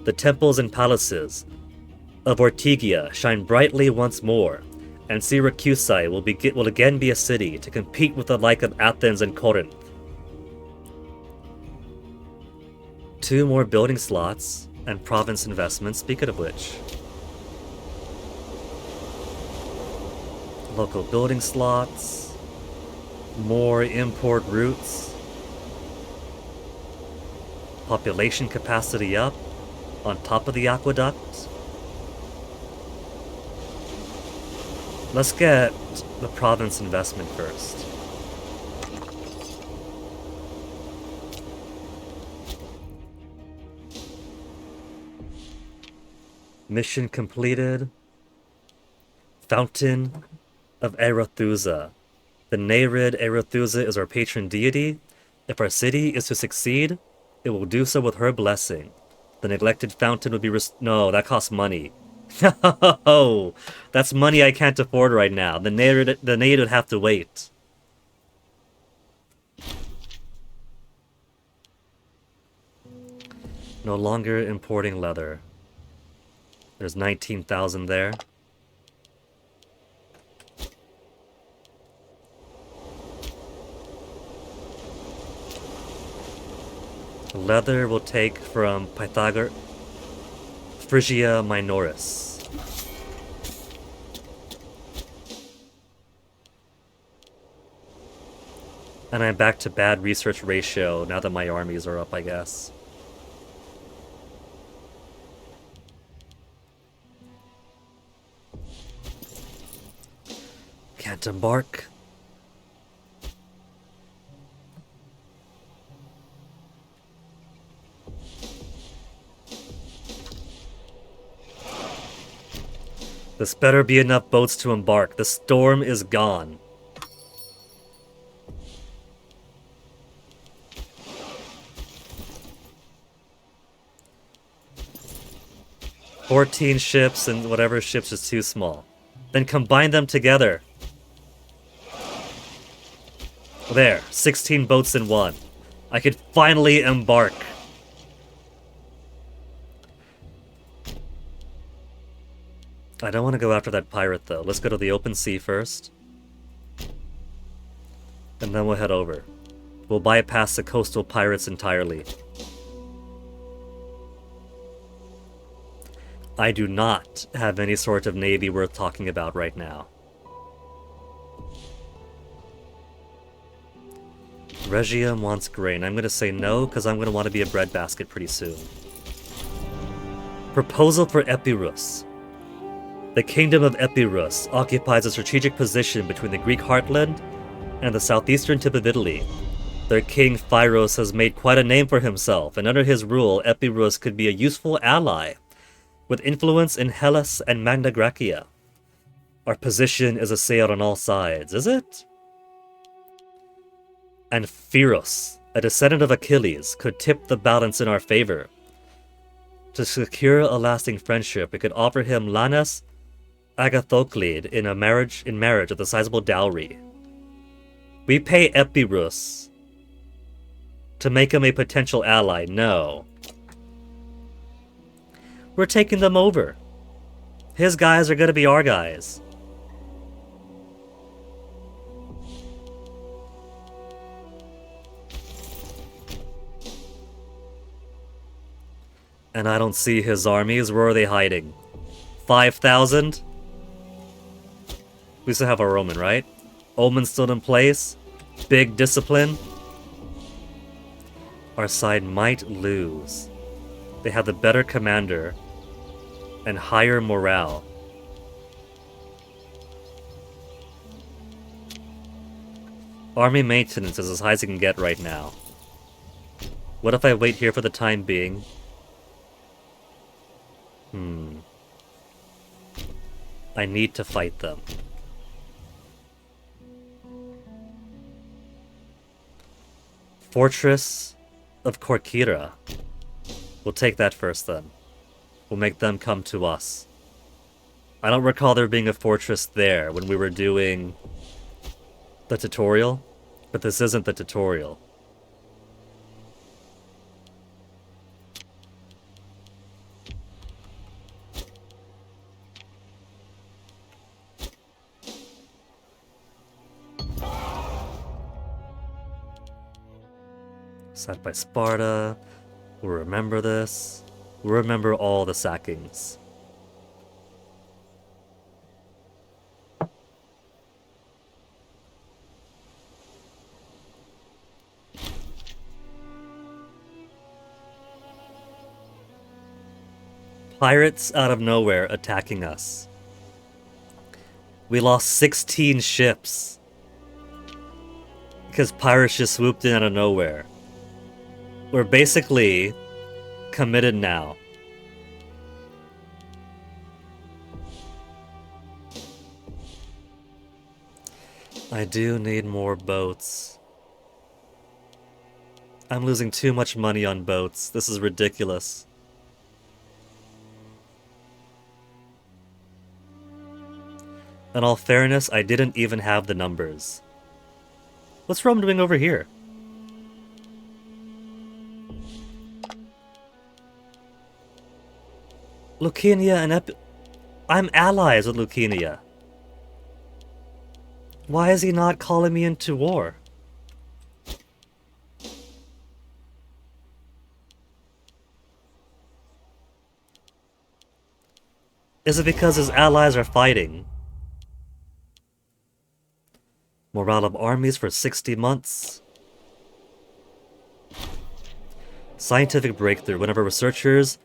The temples and palaces of Ortygia shine brightly once more, and Syracuse will again be a city to compete with the like of Athens and Corinth. 2 more building slots and province investments, speaking of which. Local building slots, more import routes. population capacity up on top of the aqueduct. Let's get the province investment first. Mission completed. Fountain of Arethusa. The Nereid Arethusa is our patron deity. If our city is to succeed, it will do so with her blessing. The neglected fountain would be no, that costs money. No, that's money I can't afford right now. The Nereid would have to wait. No longer importing leather. There's 19,000 there. Leather will take from Phrygia Minoris. And I'm back to bad research ratio now that my armies are up, I guess. Can't embark. This better be enough boats to embark. The storm is gone. "14 ships and whatever ships is too small. Then combine them together. There, 16 boats in one. I could finally embark. I don't want to go after that pirate, though. Let's go to the open sea first. And then we'll head over. We'll bypass the coastal pirates entirely. I do not have any sort of navy worth talking about right now. Regium wants grain. I'm going to say no, because I'm going to want to be a breadbasket pretty soon. Proposal for Epirus. The kingdom of Epirus occupies a strategic position between the Greek heartland and the southeastern tip of Italy. Their king Phyros has made quite a name for himself, and under his rule, Epirus could be a useful ally, with influence in Hellas and Magna Graecia. Our position is assailed on all sides, is it? And Phyros, a descendant of Achilles, could tip the balance in our favor. To secure a lasting friendship, we could offer him Lanas Agathoclid in marriage with a sizable dowry. We pay Epirus to make him a potential ally. No. We're taking them over. His guys are going to be our guys. And I don't see his armies. Where are they hiding? 5,000? We still have our Roman, right? Omen's still in place. Big discipline. Our side might lose. They have the better commander and higher morale. Army maintenance is as high as it can get right now. What if I wait here for the time being? I need to fight them. Fortress of Corcyra. We'll take that first then. We'll make them come to us. I don't recall there being a fortress there when we were doing the tutorial, but this isn't the tutorial. Sacked by Sparta. We'll remember this. We'll remember all the sackings. Pirates out of nowhere attacking us. We lost 16 ships. Because pirates just swooped in out of nowhere. We're basically committed now. I do need more boats. I'm losing too much money on boats. This is ridiculous. In all fairness, I didn't even have the numbers. What's Rome doing over here? Lucania and I'm allies with Lucania. Why is he not calling me into war? Is it because his allies are fighting? Morale of armies for 60 months. Scientific breakthrough. One of our researchers,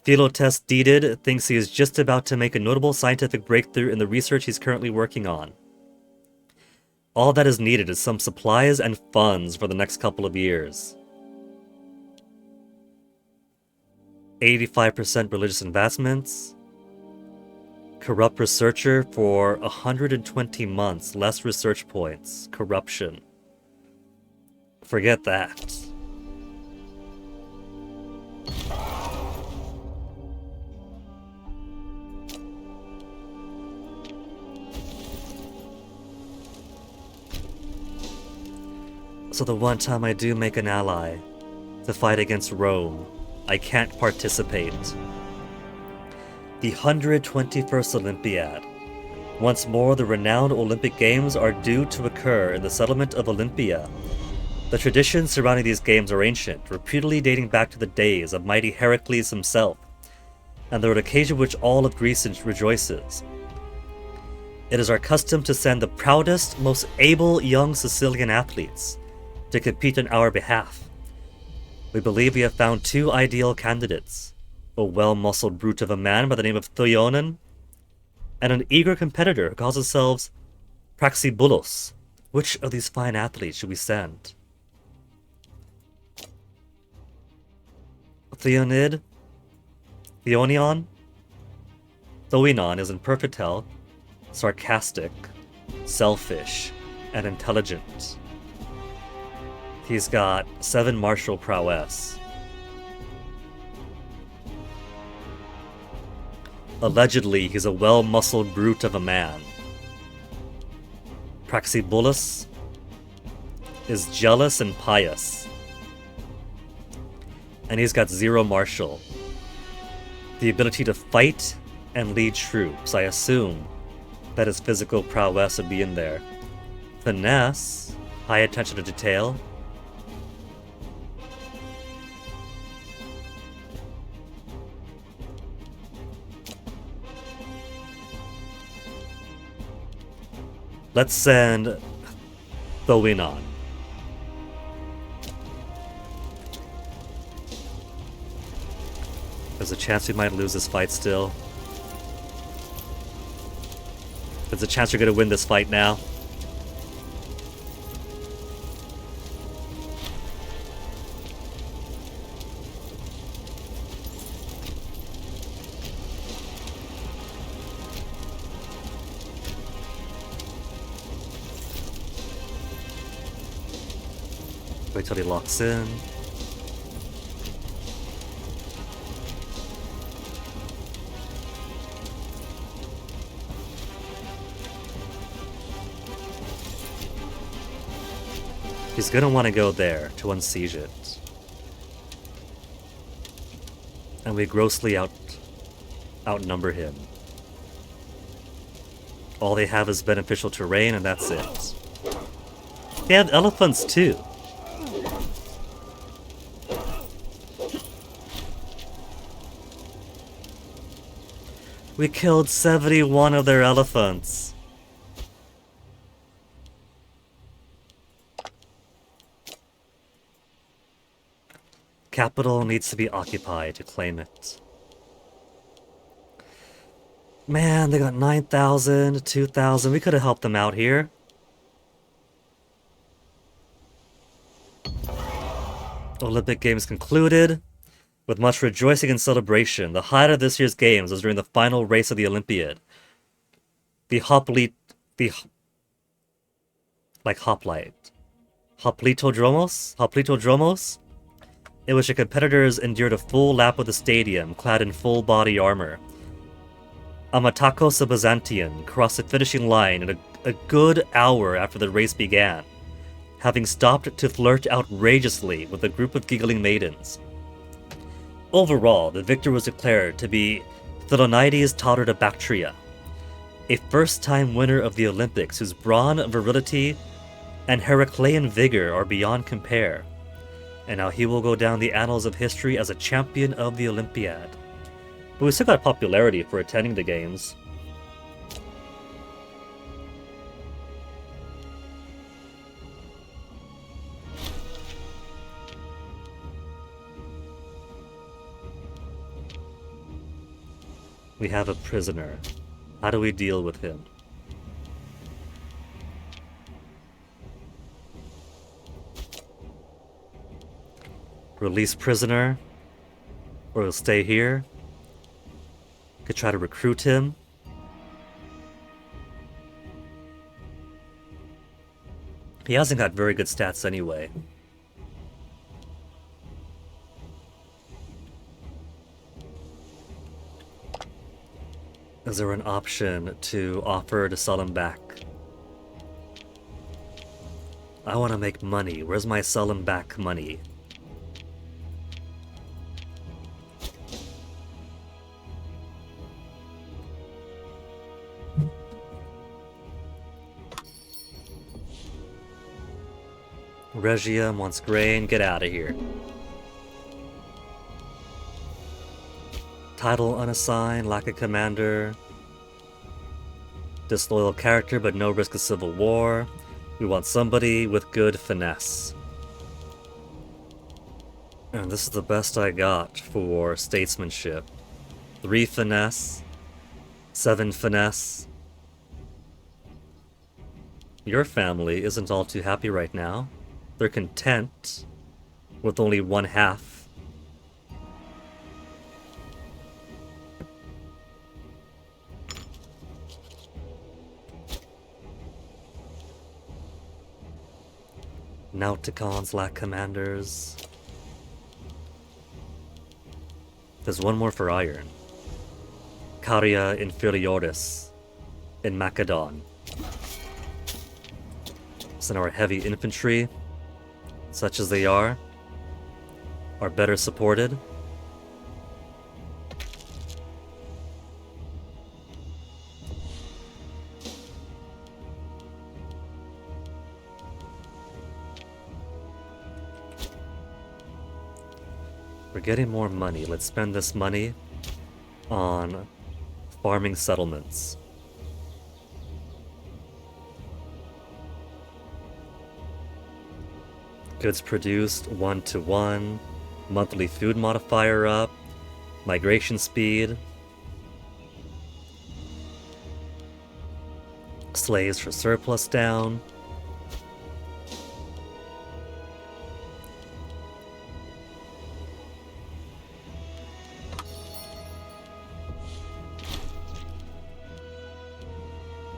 Philotest Deeded, thinks he is just about to make a notable scientific breakthrough in the research he's currently working on. All that is needed is some supplies and funds for the next couple of years. 85% religious investments. Corrupt researcher for 120 months, less research points. Corruption. Forget that. So the one time I do make an ally to fight against Rome, I can't participate. The 121st Olympiad. Once more, the renowned Olympic Games are due to occur in the settlement of Olympia. The traditions surrounding these games are ancient, reputedly dating back to the days of mighty Heracles himself, and they're an occasion which all of Greece rejoices. It is our custom to send the proudest, most able young Sicilian athletes to compete on our behalf. We believe we have found two ideal candidates. A well-muscled brute of a man by the name of Theonen, and an eager competitor who calls themselves Praxibulus. Which of these fine athletes should we send? Theonion? Thoinon is in perfect health, sarcastic, selfish, and intelligent. He's got 7 martial prowess. Allegedly, he's a well-muscled brute of a man. Praxibulus is jealous and pious. And he's got 0 martial. The ability to fight and lead troops. I assume that his physical prowess would be in there. Finesse, high attention to detail. Let's send Thoinon. There's a chance we might lose this fight still. There's a chance we're gonna win this fight now. Wait till he locks in. He's gonna want to go there to unsiege it. And we grossly outnumber him. All they have is beneficial terrain, and that's it. They have elephants too. We killed 71 of their elephants. Capital needs to be occupied to claim it. Man, they got 9,000, 2,000. We could have helped them out here. Olympic Games concluded. With much rejoicing and celebration, the highlight of this year's games was during the final race of the Olympiad. Hoplitodromos, in which the competitors endured a full lap of the stadium, clad in full body armor. Amatakos, a Byzantian, crossed the finishing line in a good hour after the race began, having stopped to flirt outrageously with a group of giggling maidens. Overall, the victor was declared to be Thelonides Tautor of Bactria, a first-time winner of the Olympics whose brawn, virility, and Heraclean vigor are beyond compare, and now he will go down the annals of history as a champion of the Olympiad. But we still got popularity for attending the games. We have a prisoner. How do we deal with him? Release prisoner? Or he'll stay here? Could try to recruit him. He hasn't got very good stats anyway. Is there an option to offer to sell him back? I want to make money. Where's my sell him back money? Regia wants grain. Get out of here. Title unassigned, lack of commander. Disloyal character, but no risk of civil war. We want somebody with good finesse. And this is the best I got for statesmanship. 3 finesse. 7 finesse. Your family isn't all too happy right now. They're content with only 1/2. Nauticons lack commanders. There's one more for iron. Caria Inferioris in Macedon. So now our heavy infantry, such as they are better supported. We're getting more money. Let's spend this money on farming settlements. Goods produced 1-to-1. Monthly food modifier up. Migration speed. Slaves for surplus down.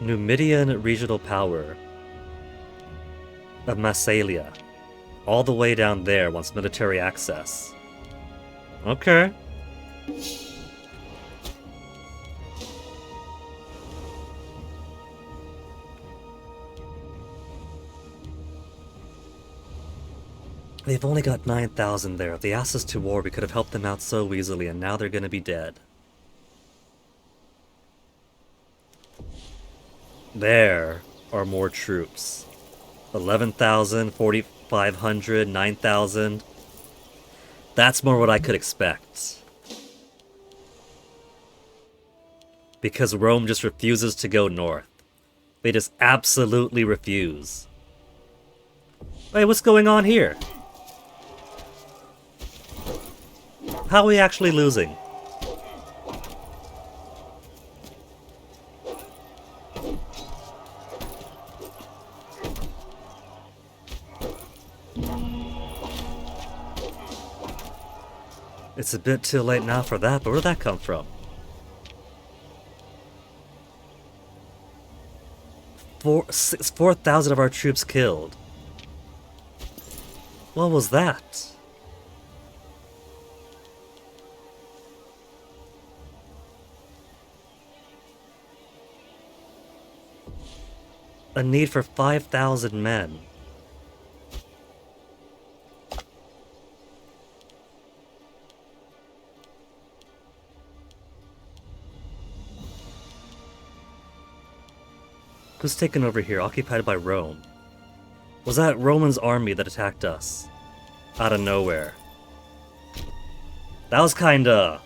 Numidian regional power of Massalia. All the way down there wants military access. Okay. They've only got 9,000 there. If they asked us to war, we could have helped them out so easily, and now they're gonna be dead. There are more troops. 11,000, 4,500, 9,000. That's more what I could expect. Because Rome just refuses to go north. They just absolutely refuse. Wait, what's going on here? How are we actually losing? It's a bit too late now for that, but where'd that come from? 4,000 of our troops killed. What was that? A need for 5,000 men. Who's taken over here? Occupied by Rome. Was that Roman's army that attacked us? Out of nowhere. That was kinda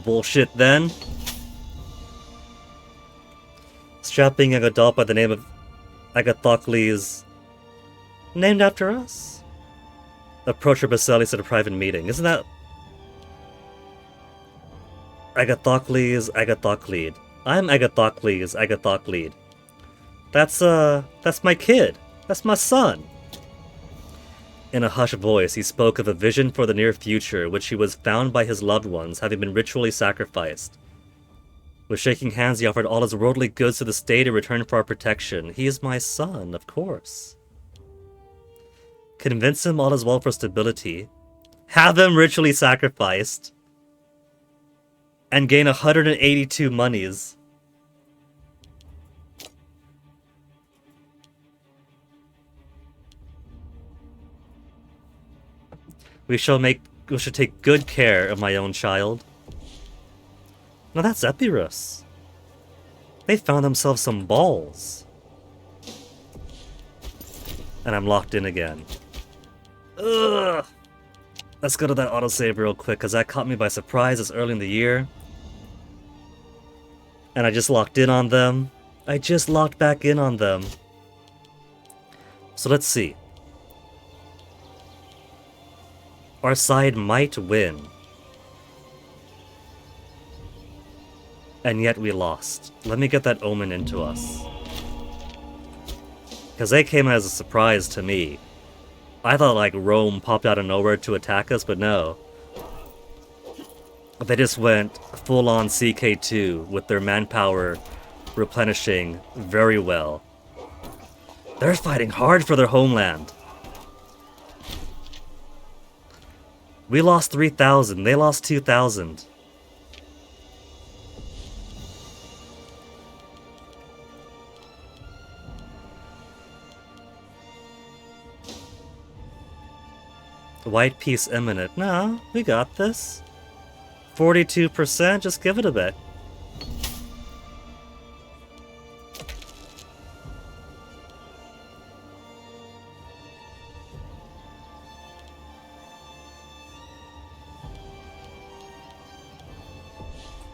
bullshit then. Strapping a doll by the name of Agathocles, named after us? Approach Basilis at a private meeting. Isn't that... Agathocles. I'm Agathocles. That's my kid. That's my son. In a hushed voice, he spoke of a vision for the near future, which he was found by his loved ones, having been ritually sacrificed. With shaking hands, he offered all his worldly goods to the state in return for our protection. He is my son, of course. Convince him all is well for stability. Have him ritually sacrificed. And gain 182 monies. We should take good care of my own child. Now that's Epirus. They found themselves some balls. And I'm locked in again. Ugh. Let's go to that autosave real quick, because that caught me by surprise this early in the year. And I just locked in on them. I just locked back in on them. So let's see. Our side might win. And yet we lost. Let me get that omen into us. Because they came as a surprise to me. I thought like Rome popped out of nowhere to attack us, but no. They just went full-on CK2 with their manpower replenishing very well. They're fighting hard for their homeland. We lost 3,000, they lost 2,000. White peace imminent. No, we got this. 42%, just give it a bit.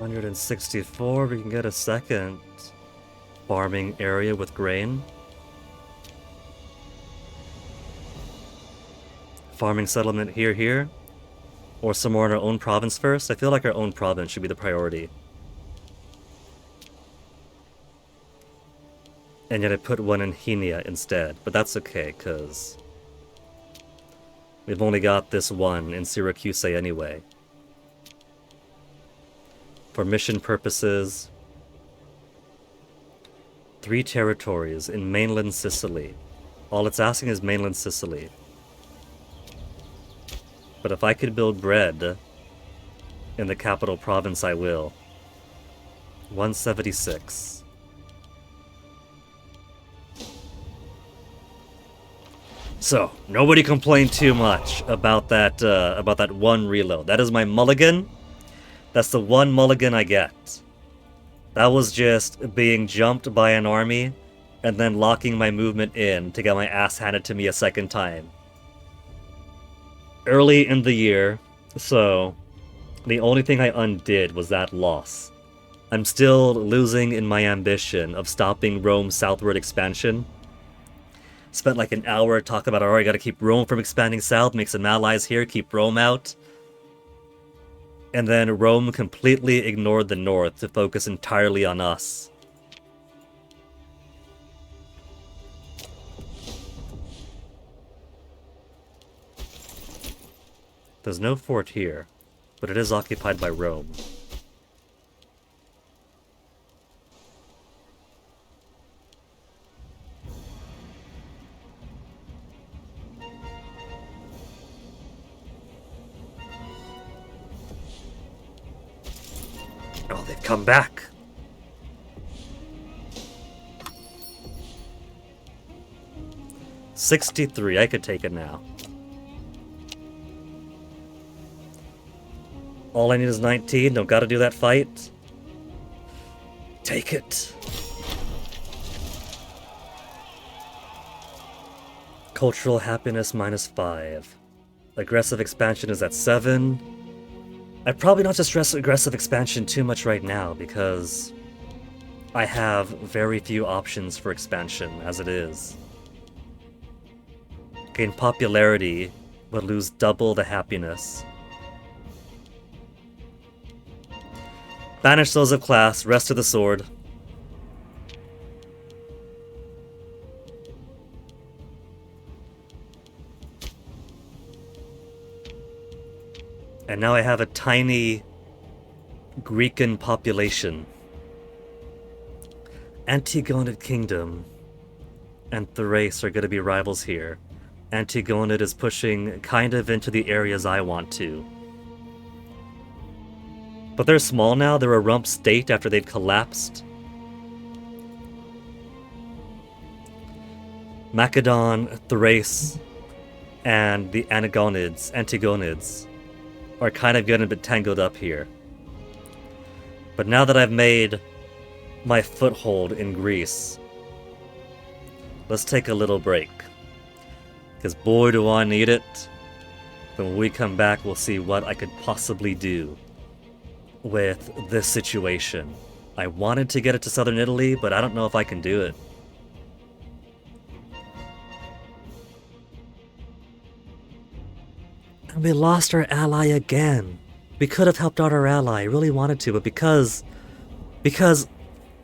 $164, we can get a second farming area with grain. Farming settlement here. Or some more in our own province first. I feel like our own province should be the priority. And yet I put one in Henia instead, but that's okay, because we've only got this one in Syracuse anyway. For mission purposes, 3 territories in mainland Sicily. All it's asking is mainland Sicily. But if I could build bread in the capital province, I will. 176. So, nobody complained too much about that one reload. That is my mulligan. That's the one mulligan I get. That was just being jumped by an army and then locking my movement in to get my ass handed to me a second time. Early in the year, so the only thing I undid was that loss. I'm still losing in my ambition of stopping Rome's southward expansion. Spent like an hour talking about, alright, gotta keep Rome from expanding south, make some allies here, keep Rome out. And then Rome completely ignored the north to focus entirely on us. There's no fort here. but it is occupied by Rome. Oh, they've come back! $63, I could take it now. All I need is 19, don't gotta do that fight. Take it. Cultural happiness -5. Aggressive expansion is at 7. I probably not to stress aggressive expansion too much right now because I have very few options for expansion as it is. Gain popularity, but lose double the happiness. Banish those of class, rest of the sword. And now I have a tiny Greekan population. Antigonid Kingdom and Thrace are going to be rivals here. Antigonid is pushing kind of into the areas I want to. But they're small now, they're a rump state after they've collapsed. Macedon, Thrace, and the Antigonids, are kind of getting a bit tangled up here. But now that I've made my foothold in Greece, let's take a little break. Because boy do I need it. When we come back, we'll see what I could possibly do with this situation. I wanted to get it to southern Italy, but I don't know if I can do it. And we lost our ally again. We could have helped out our ally, I really wanted to, but because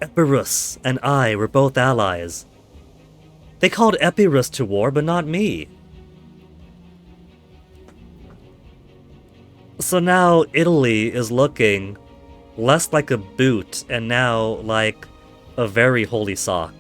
Epirus and I were both allies, they called Epirus to war, but not me. So now Italy is looking less like a boot and now like a very holy sock.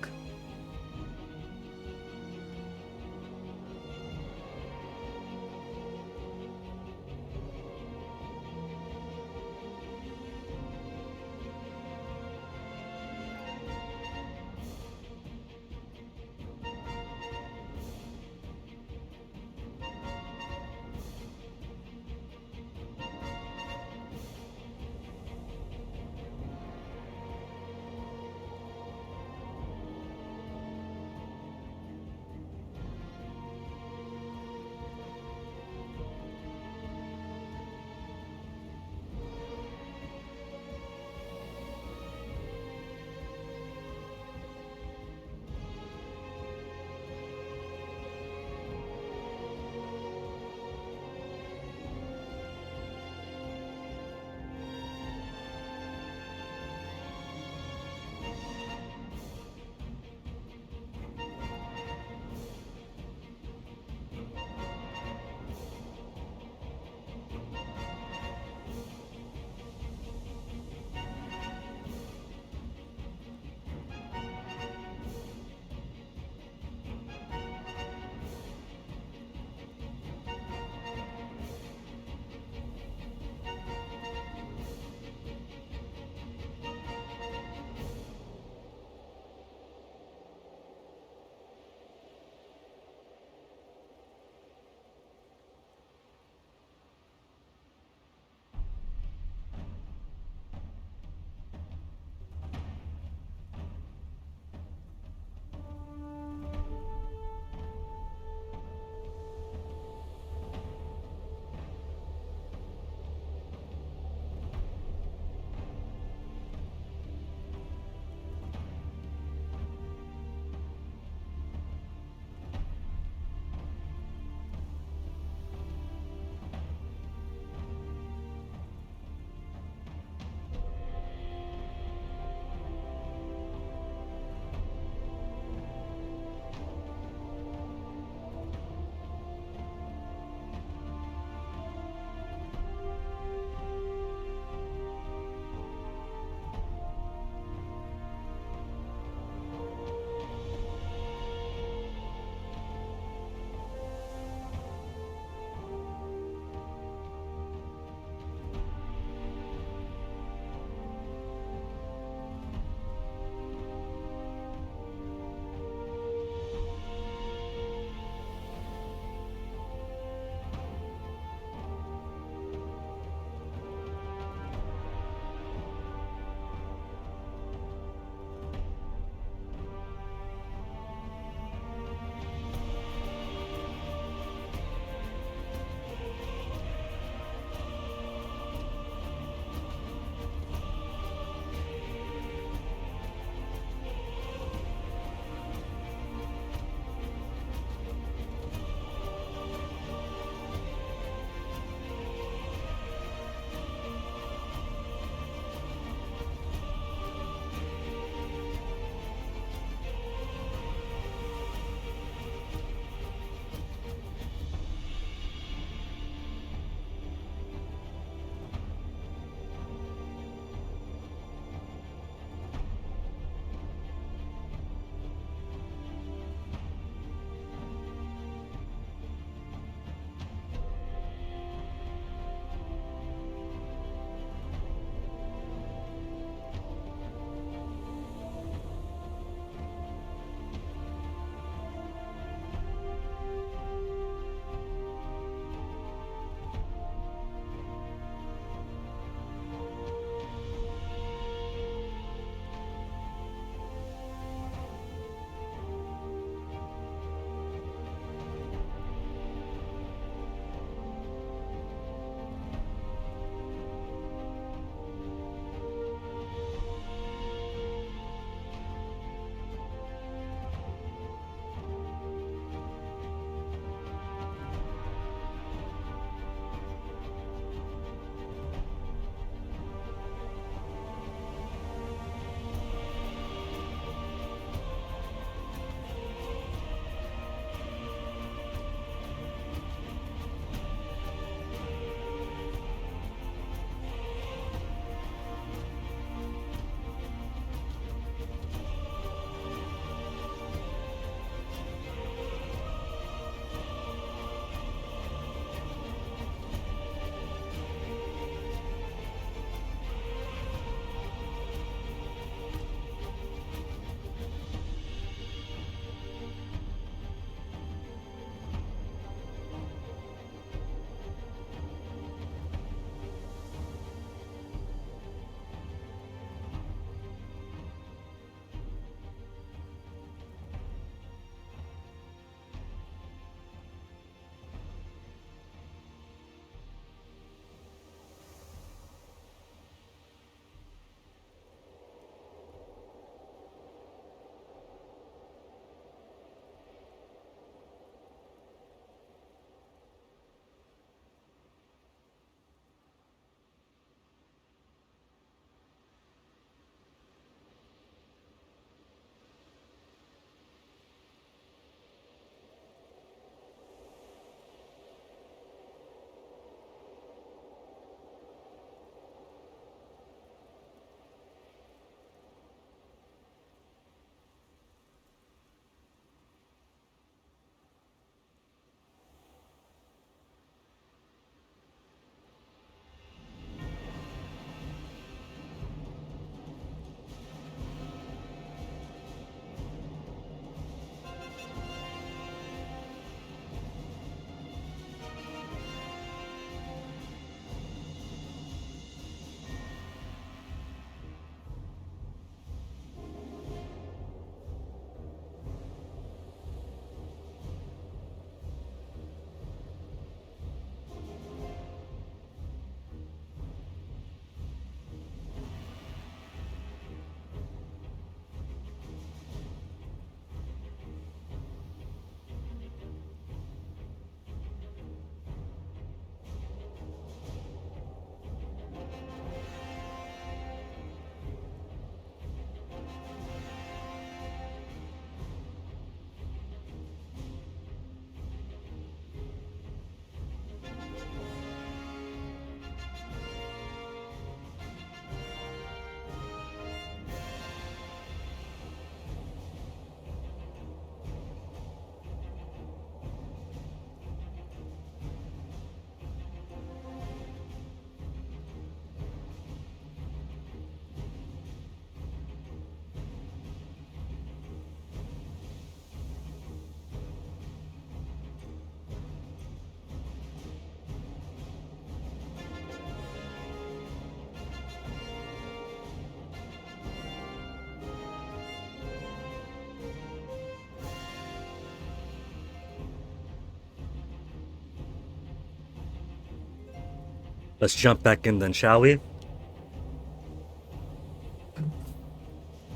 Let's jump back in then, shall we?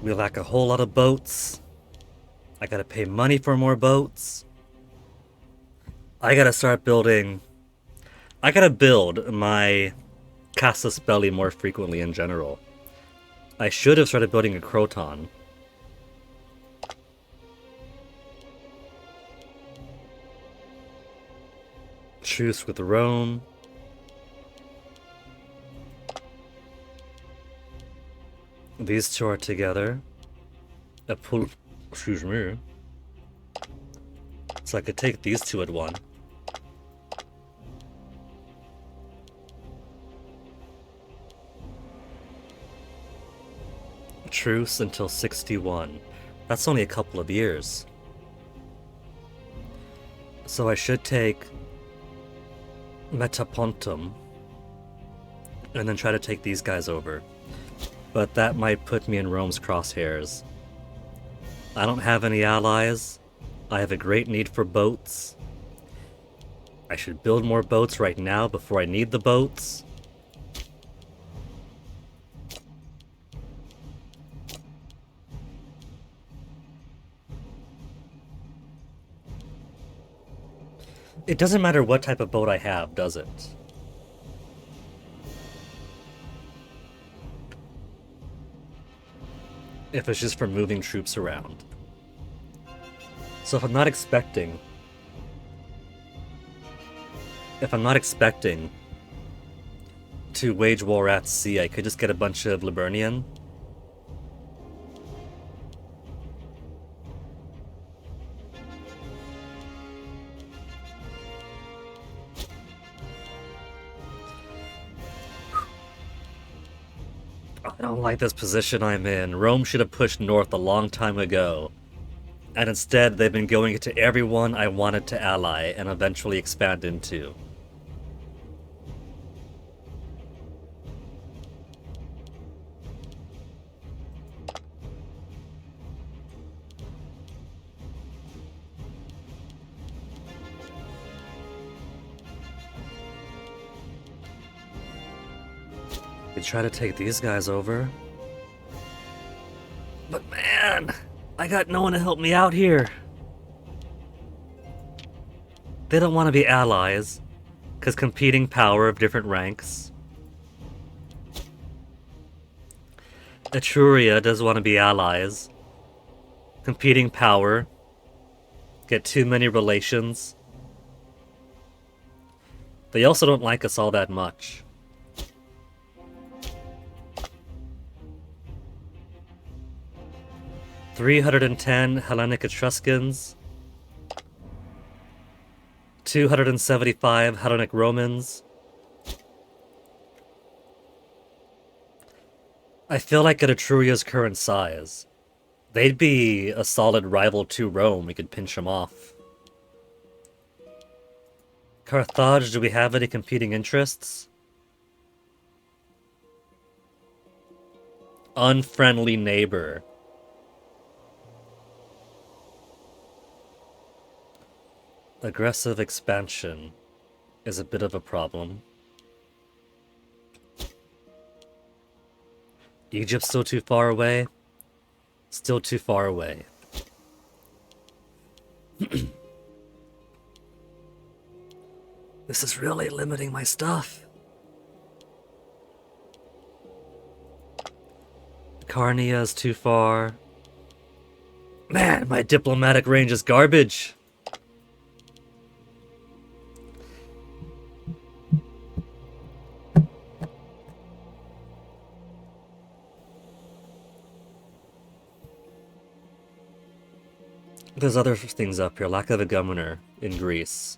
We lack a whole lot of boats. I gotta pay money for more boats. I gotta start building... I gotta build my Casus Belli more frequently in general. I should have started building a Croton. Truce with Rome. These two are together. Excuse me. So I could take these two at one. Truce until 61. That's only a couple of years. So I should take Metapontum and then try to take these guys over. But that might put me in Rome's crosshairs. I don't have any allies. I have a great need for boats. I should build more boats right now before I need the boats. It doesn't matter what type of boat I have, does it? If it's just for moving troops around. So if I'm not expecting to wage war at sea, I could just get a bunch of Liburnian. I don't like this position I'm in. Rome should have pushed north a long time ago. And instead, they've been going into everyone I wanted to ally and eventually expand into. We try to take these guys over. But man, I got no one to help me out here. They don't want to be allies, because competing power of different ranks. Etruria does want to be allies. Competing power. Get too many relations. They also don't like us all that much. $310 Hellenic Etruscans, 275 Hellenic Romans. I feel like at Etruria's current size, they'd be a solid rival to Rome. We could pinch them off. Carthage, do we have any competing interests? Unfriendly neighbor. Aggressive expansion is a bit of a problem. Egypt's still too far away. Still too far away. This is really limiting my stuff. Carnia is too far. Man, my diplomatic range is garbage. There's other things up here. Lack of a governor in Greece.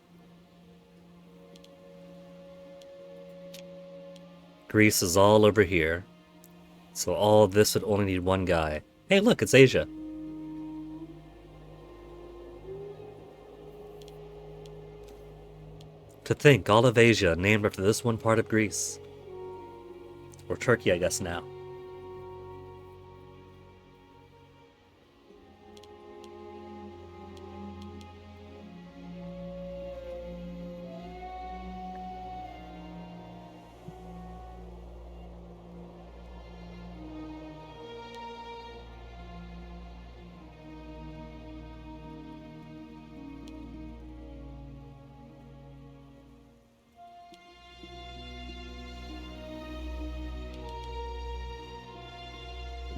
Greece is all over here. So all of this would only need one guy. Hey, look, it's Asia. To think, all of Asia named after this one part of Greece. Or Turkey, I guess now.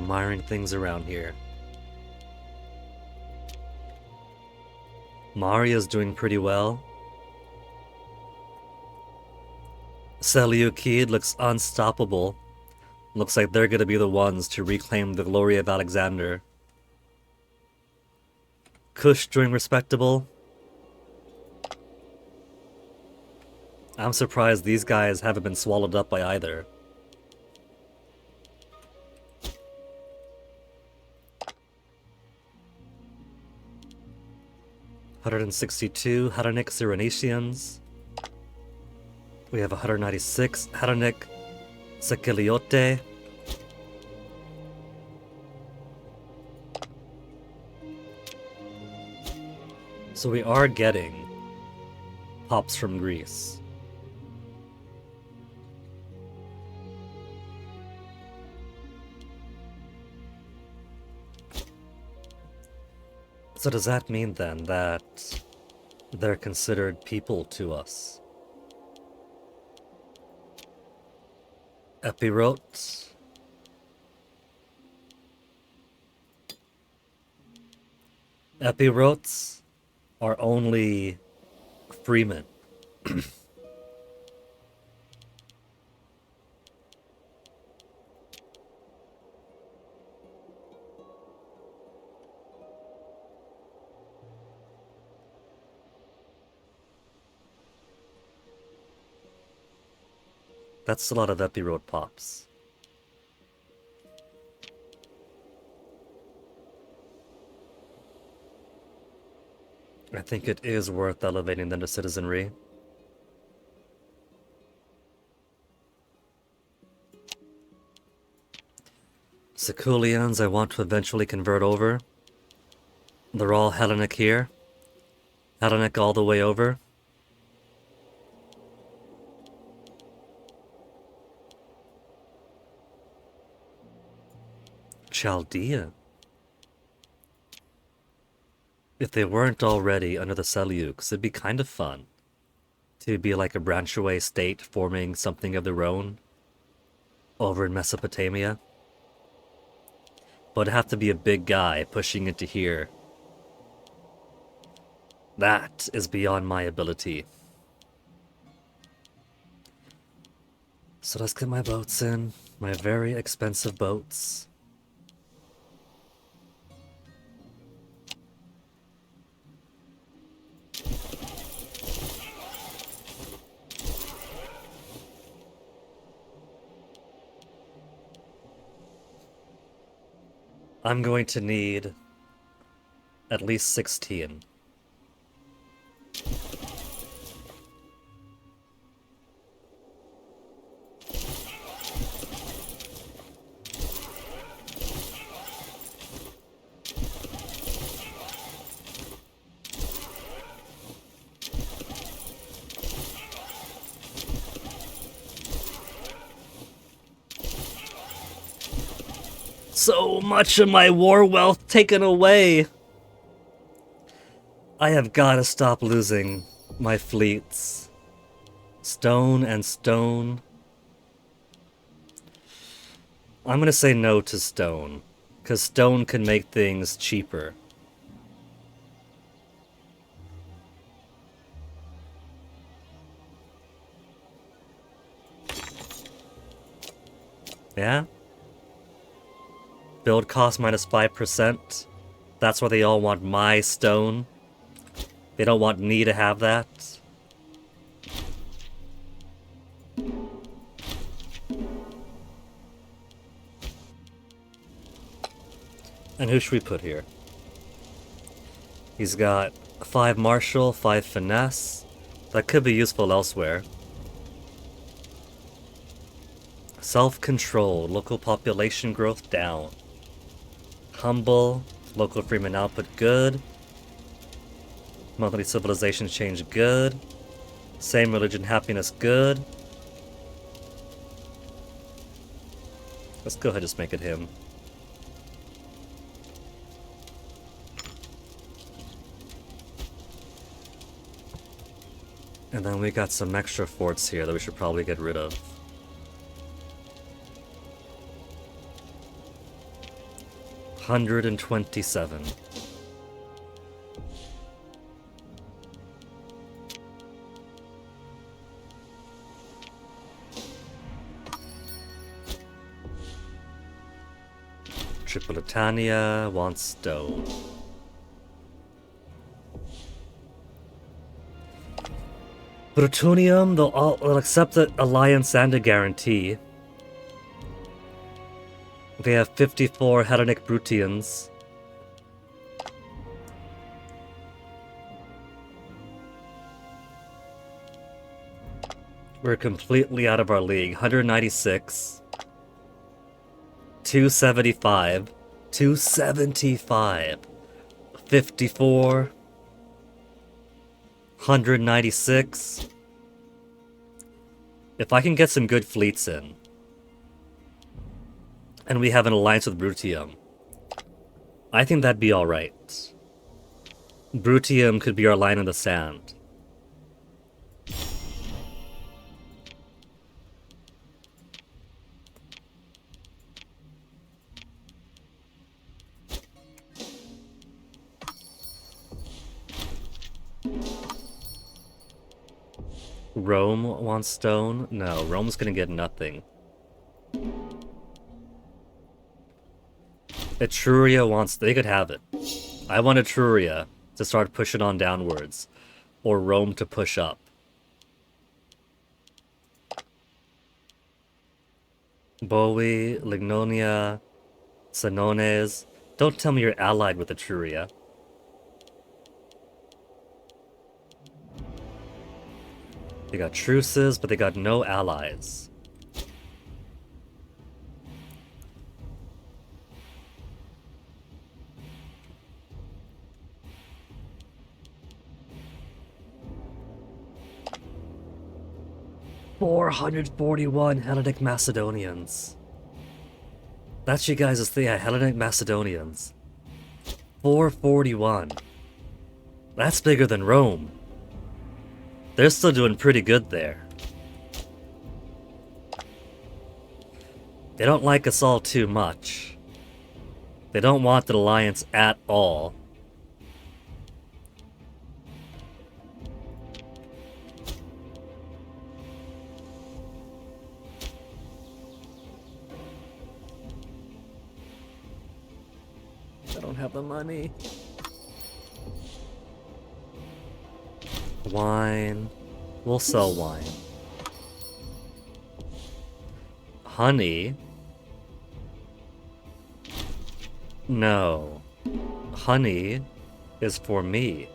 admiring things around here. Maria's doing pretty well. Seleucid looks unstoppable. Looks like they're gonna be the ones to reclaim the glory of Alexander. Kush doing respectable. I'm surprised these guys haven't been swallowed up by either. $162 Hellenic Cyrenicians. We have 196 Hellenic Sekiliote. So we are getting pops from Greece. So does that mean then that they're considered people to us? Epirotes. Epirotes are only freemen. That's a lot of Epirote pops. I think it is worth elevating them to citizenry. Siculians I want to eventually convert over. They're all Hellenic here. Hellenic all the way over. Chaldea. If they weren't already under the Seleucs, it'd be kind of fun to be like a branch away state forming something of their own over in Mesopotamia. But it'd have to be a big guy pushing into here. That is beyond my ability. So let's get my boats in. My very expensive boats. I'm going to need at least 16. So much of my war wealth taken away. I have got to stop losing my fleets. Stone and stone. I'm gonna say no to stone, because stone can make things cheaper. Yeah? Build cost minus 5%. That's why they all want my stone. They don't want me to have that. And who should we put here? He's got 5 martial, 5 finesse. That could be useful elsewhere. Self-control, local population growth down. Humble, local freeman output good. Monthly civilization change good. Same religion happiness good. Let's go ahead and just make it him. And then we got some extra forts here that we should probably get rid of. 127. Tripolitania wants stone. Brutonium, they'll accept the alliance and a guarantee. They have 54 Hellenic Brutians. We're completely out of our league. 196. 275. 275. 54. 196. If I can get some good fleets in, and we have an alliance with Brutium, I think that'd be alright. Brutium could be our line in the sand. Rome wants stone? No, Rome's gonna get nothing. Etruria wants... They could have it. I want Etruria to start pushing on downwards. Or Rome to push up. Bowie, Lignonia, Senones. Don't tell me you're allied with Etruria. They got truces, but they got no allies. $441 Hellenic Macedonians. That's you guys' thing, yeah, Hellenic Macedonians. 441. That's bigger than Rome. They're still doing pretty good there. They don't like us all too much. They don't want the alliance at all. I don't have the money. Wine. We'll sell wine. Honey. No. Honey is for me.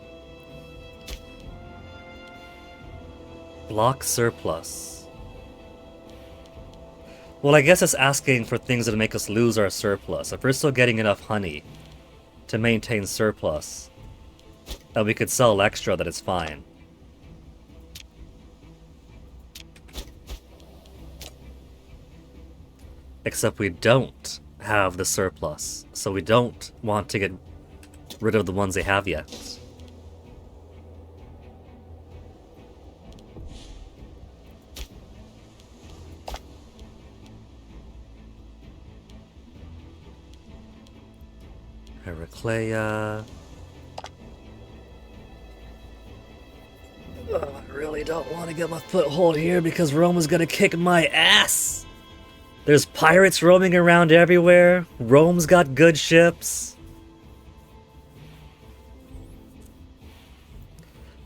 Block surplus. Well, I guess it's asking for things that make us lose our surplus. If we're still getting enough honey to maintain surplus, and we could sell extra, that it's fine. Except we don't have the surplus, so we don't want to get rid of the ones they have yet. Heraclea. I really don't want to get my foothold here because Rome is gonna kick my ass! There's pirates roaming around everywhere. Rome's got good ships.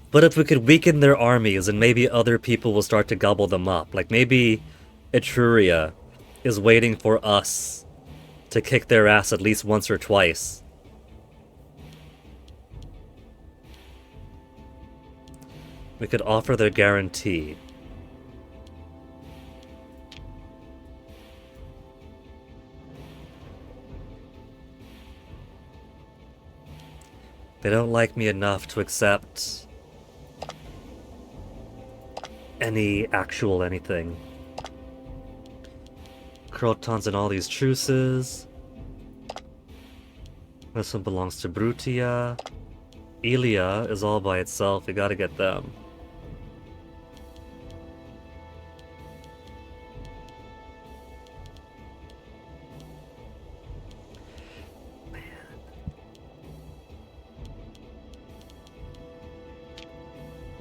But if we could weaken their armies and maybe other people will start to gobble them up. Like maybe Etruria is waiting for us to kick their ass at least once or twice. We could offer their guarantee. They don't like me enough to accept any actual anything. Crotons and all these truces. This one belongs to Brutia. Ilia is all by itself, we gotta get them.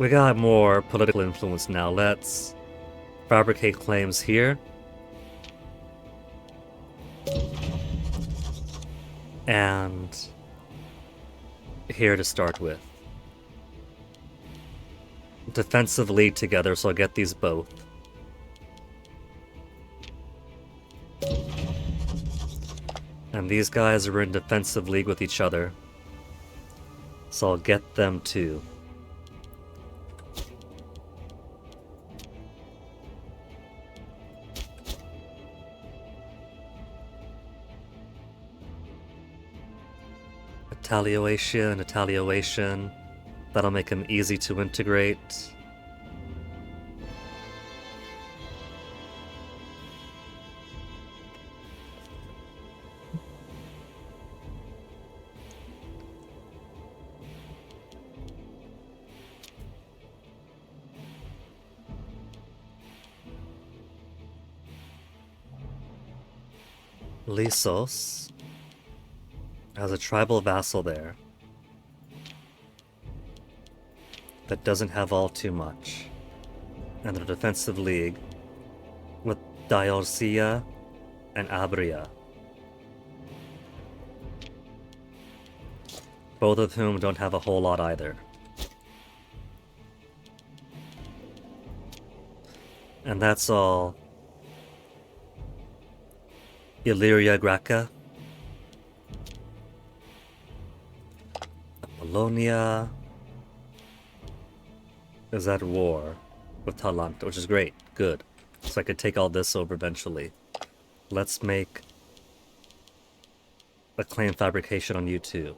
We got more political influence now. Let's fabricate claims here. And here to start with. Defensive league together, so I'll get these both. And these guys are in defensive league with each other, so I'll get them too. Retaliation. That'll make them easy to integrate. Lysos has a tribal vassal there that doesn't have all too much. And the defensive league with Diorcia and Abria. Both of whom don't have a whole lot either. And that's all Illyria Graeca. Apollonia is at war with Talanta, which is great. Good. So I could take all this over eventually. Let's make a claim fabrication on you too.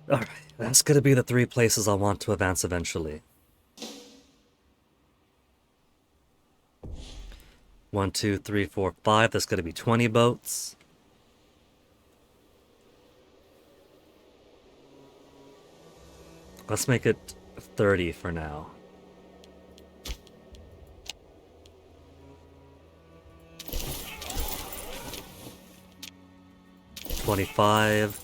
Alright, that's gonna be the 3 places I want to advance eventually. 1, 2, 3, 4, 5. That's gonna be 20 boats. Let's make it 30 for now. $25.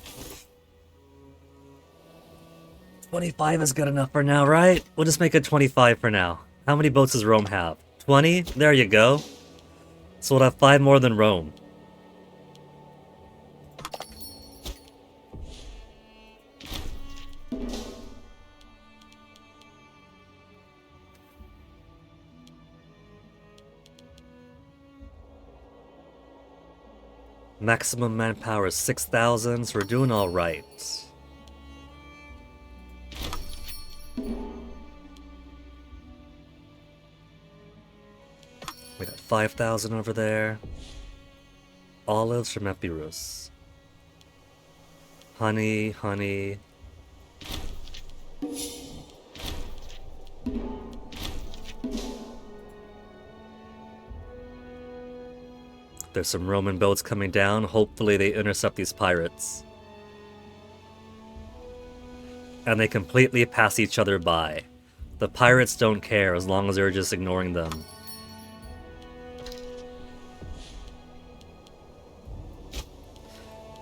25 is good enough for now, right? We'll just make it 25 for now. How many boats does Rome have? 20? There you go. So we'll have 5 more than Rome. Maximum manpower is 6,000, so we're doing alright. We got 5,000 over there. Olives from Epirus. Honey. There's some Roman boats coming down. Hopefully they intercept these pirates. And they completely pass each other by. The pirates don't care as long as they're just ignoring them.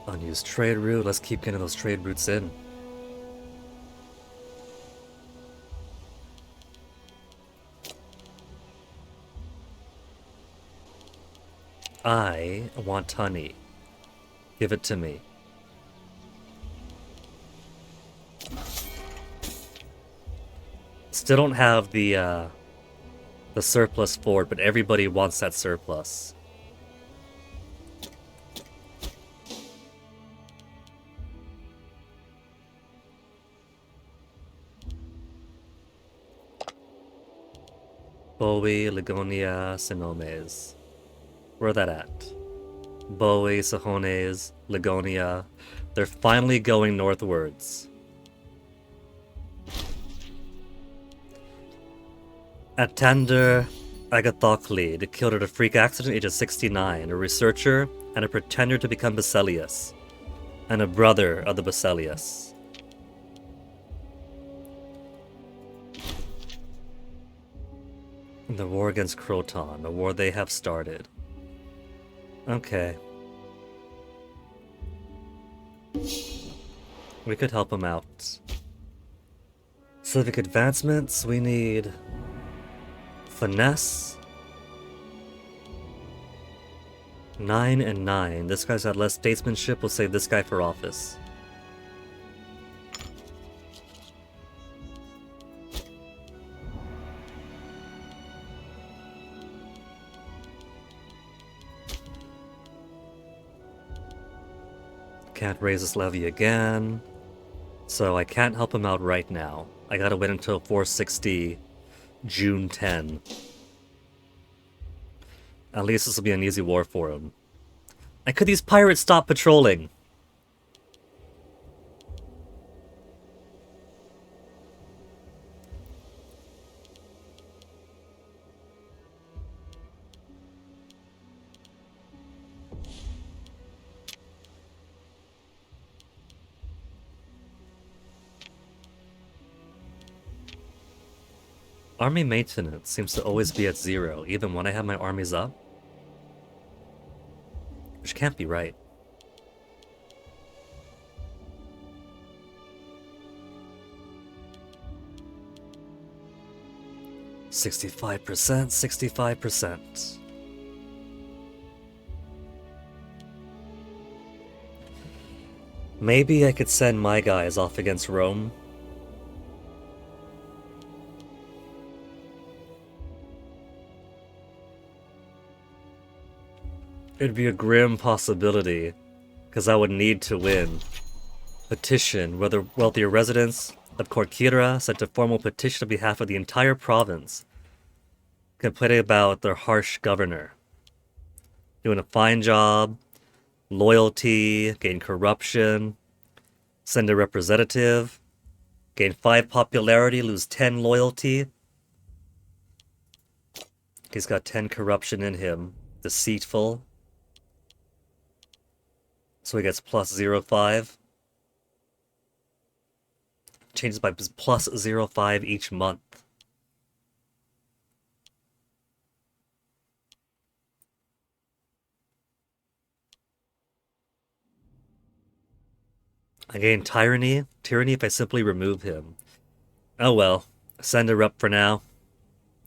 Unused trade route. Let's keep getting those trade routes in. I want honey. Give it to me. Still don't have the surplus for it, but everybody wants that surplus. Bowie, Ligonia, Sinomes. Where that at? Bowie, Sahones, Ligonia. They're finally going northwards. Atander Agathocles, killed at a freak accident age of 69, a researcher and a pretender to become Basileus, and a brother of the Basileus. The war against Croton, the war they have started. Okay. We could help him out. Civic advancements, we need... Finesse. 9 and 9. This guy's got less statesmanship, we'll save this guy for office. Can't raise this levy again. So I can't help him out right now. I gotta wait until 460 June 10. At least this will be an easy war for him. And could these pirates stop patrolling? Army maintenance seems to always be at 0, even when I have my armies up. Which can't be right. $65%, 65%. Maybe I could send my guys off against Rome. It'd be a grim possibility, because I would need to win. Petition, whether wealthier residents of Corquira sent a formal petition on behalf of the entire province, complaining about their harsh governor. Doing a fine job, loyalty, gain corruption, send a representative, gain 5 popularity, lose 10 loyalty. He's got 10 corruption in him, deceitful. So he gets plus 0.5. Changes by plus 0.5 each month. I gain tyranny. Tyranny if I simply remove him. Oh well. Send a rep for now.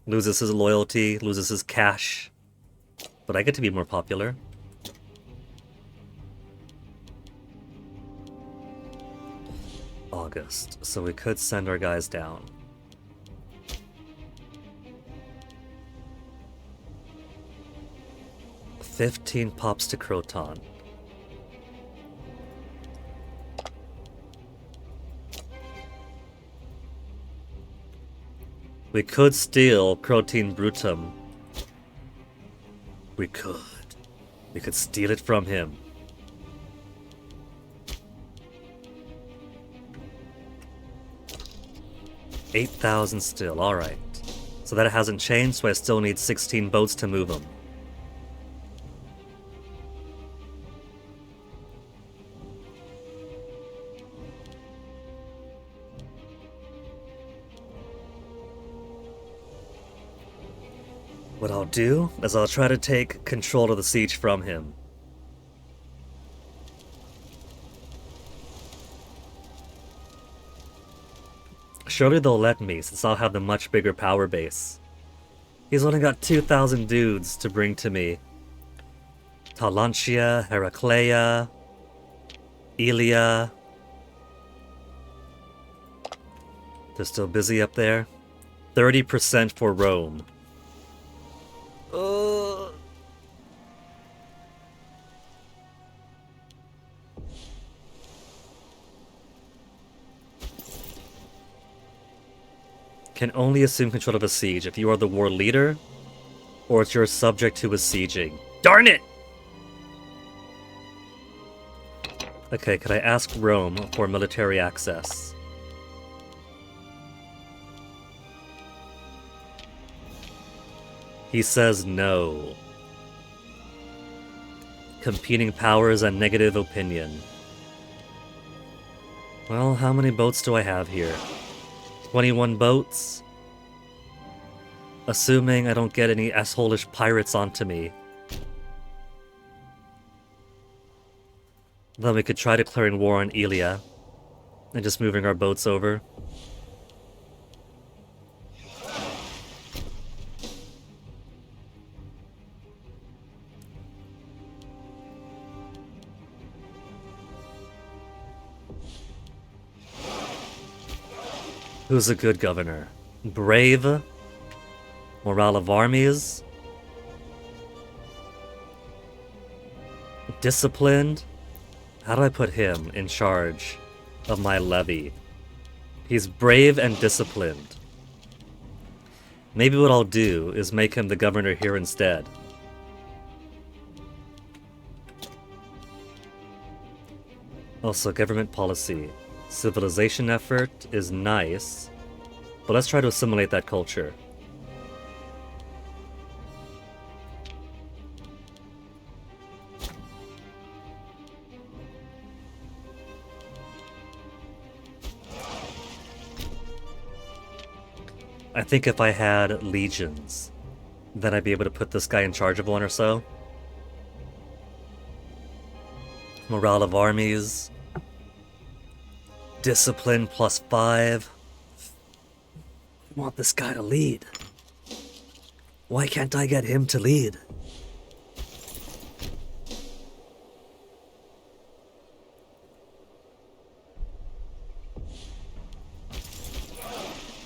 Loses his loyalty, loses his cash. But I get to be more popular. August, so we could send our guys down. $15 pops to Croton. We could steal Croton Brutum. We could. We could steal it from him. $8,000 still, alright. So that hasn't changed, so I still need 16 boats to move them. What I'll do is I'll try to take control of the siege from him. Surely they'll let me, since I'll have the much bigger power base. He's only got 2,000 dudes to bring to me. Talantia, Heraclea, Elia. They're still busy up there. 30% for Rome. Can only assume control of a siege if you are the war leader, or it's your subject who is sieging. Darn it! Okay, could I ask Rome for military access? He says no. Competing powers and negative opinion. Well, how many boats do I have here? 21 boats? Assuming I don't get any asshole-ish pirates onto me. Then we could try declaring war on Elia. And just moving our boats over. Who's a good governor? Brave? Morale of armies? Disciplined? How do I put him in charge of my levy? He's brave and disciplined. Maybe what I'll do is make him the governor here instead. Also, government policy. Civilization effort is nice, but let's try to assimilate that culture. I think if I had legions, then I'd be able to put this guy in charge of one or so. Morale of armies. Discipline +5. I want this guy to lead. Why can't I get him to lead?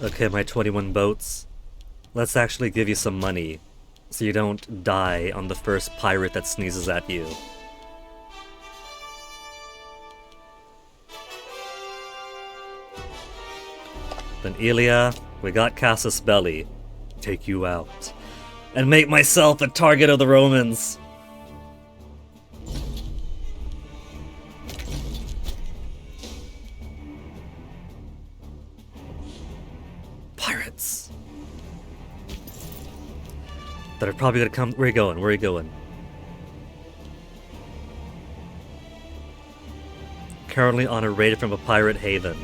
Okay, my 21 boats. Let's actually give you some money, so you don't die on the first pirate that sneezes at you. Then Ilia, we got Casus Belli. Take you out. And make myself a target of the Romans. Pirates. That are probably gonna come. Where are you going? Where are you going? Currently on a raid from a pirate haven.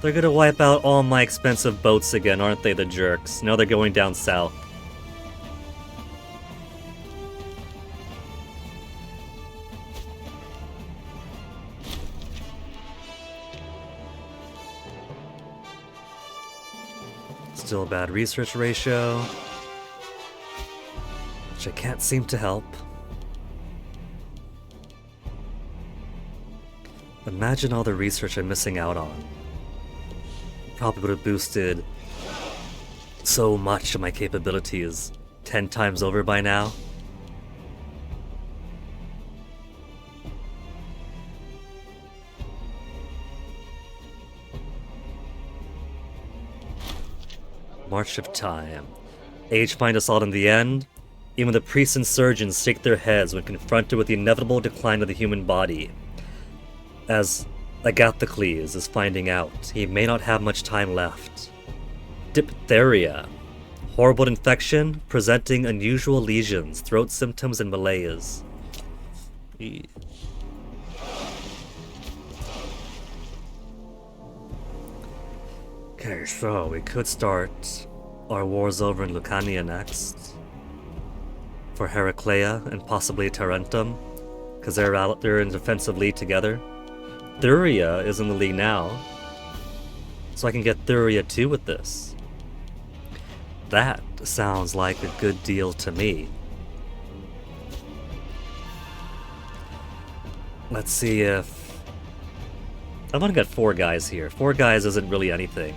They're gonna wipe out all my expensive boats again, aren't they, the jerks? Now they're going down south. Still a bad research ratio, which I can't seem to help. Imagine all the research I'm missing out on. Probably would have boosted so much of my capabilities 10 times over by now. March of Time. Age-Mind assault in the end. Even the priests and surgeons shake their heads when confronted with the inevitable decline of the human body. As Agathocles is finding out, he may not have much time left. Diphtheria. Horrible infection, presenting unusual lesions, throat symptoms, and malaise. Okay, so we could start our wars over in Lucania next. For Heraclea and possibly Tarentum, because they're in defensive league together. Thuria is in the league now, so I can get Thuria too with this. That sounds like a good deal to me. Let's see if... I'm gonna get 4 guys here. 4 guys isn't really anything.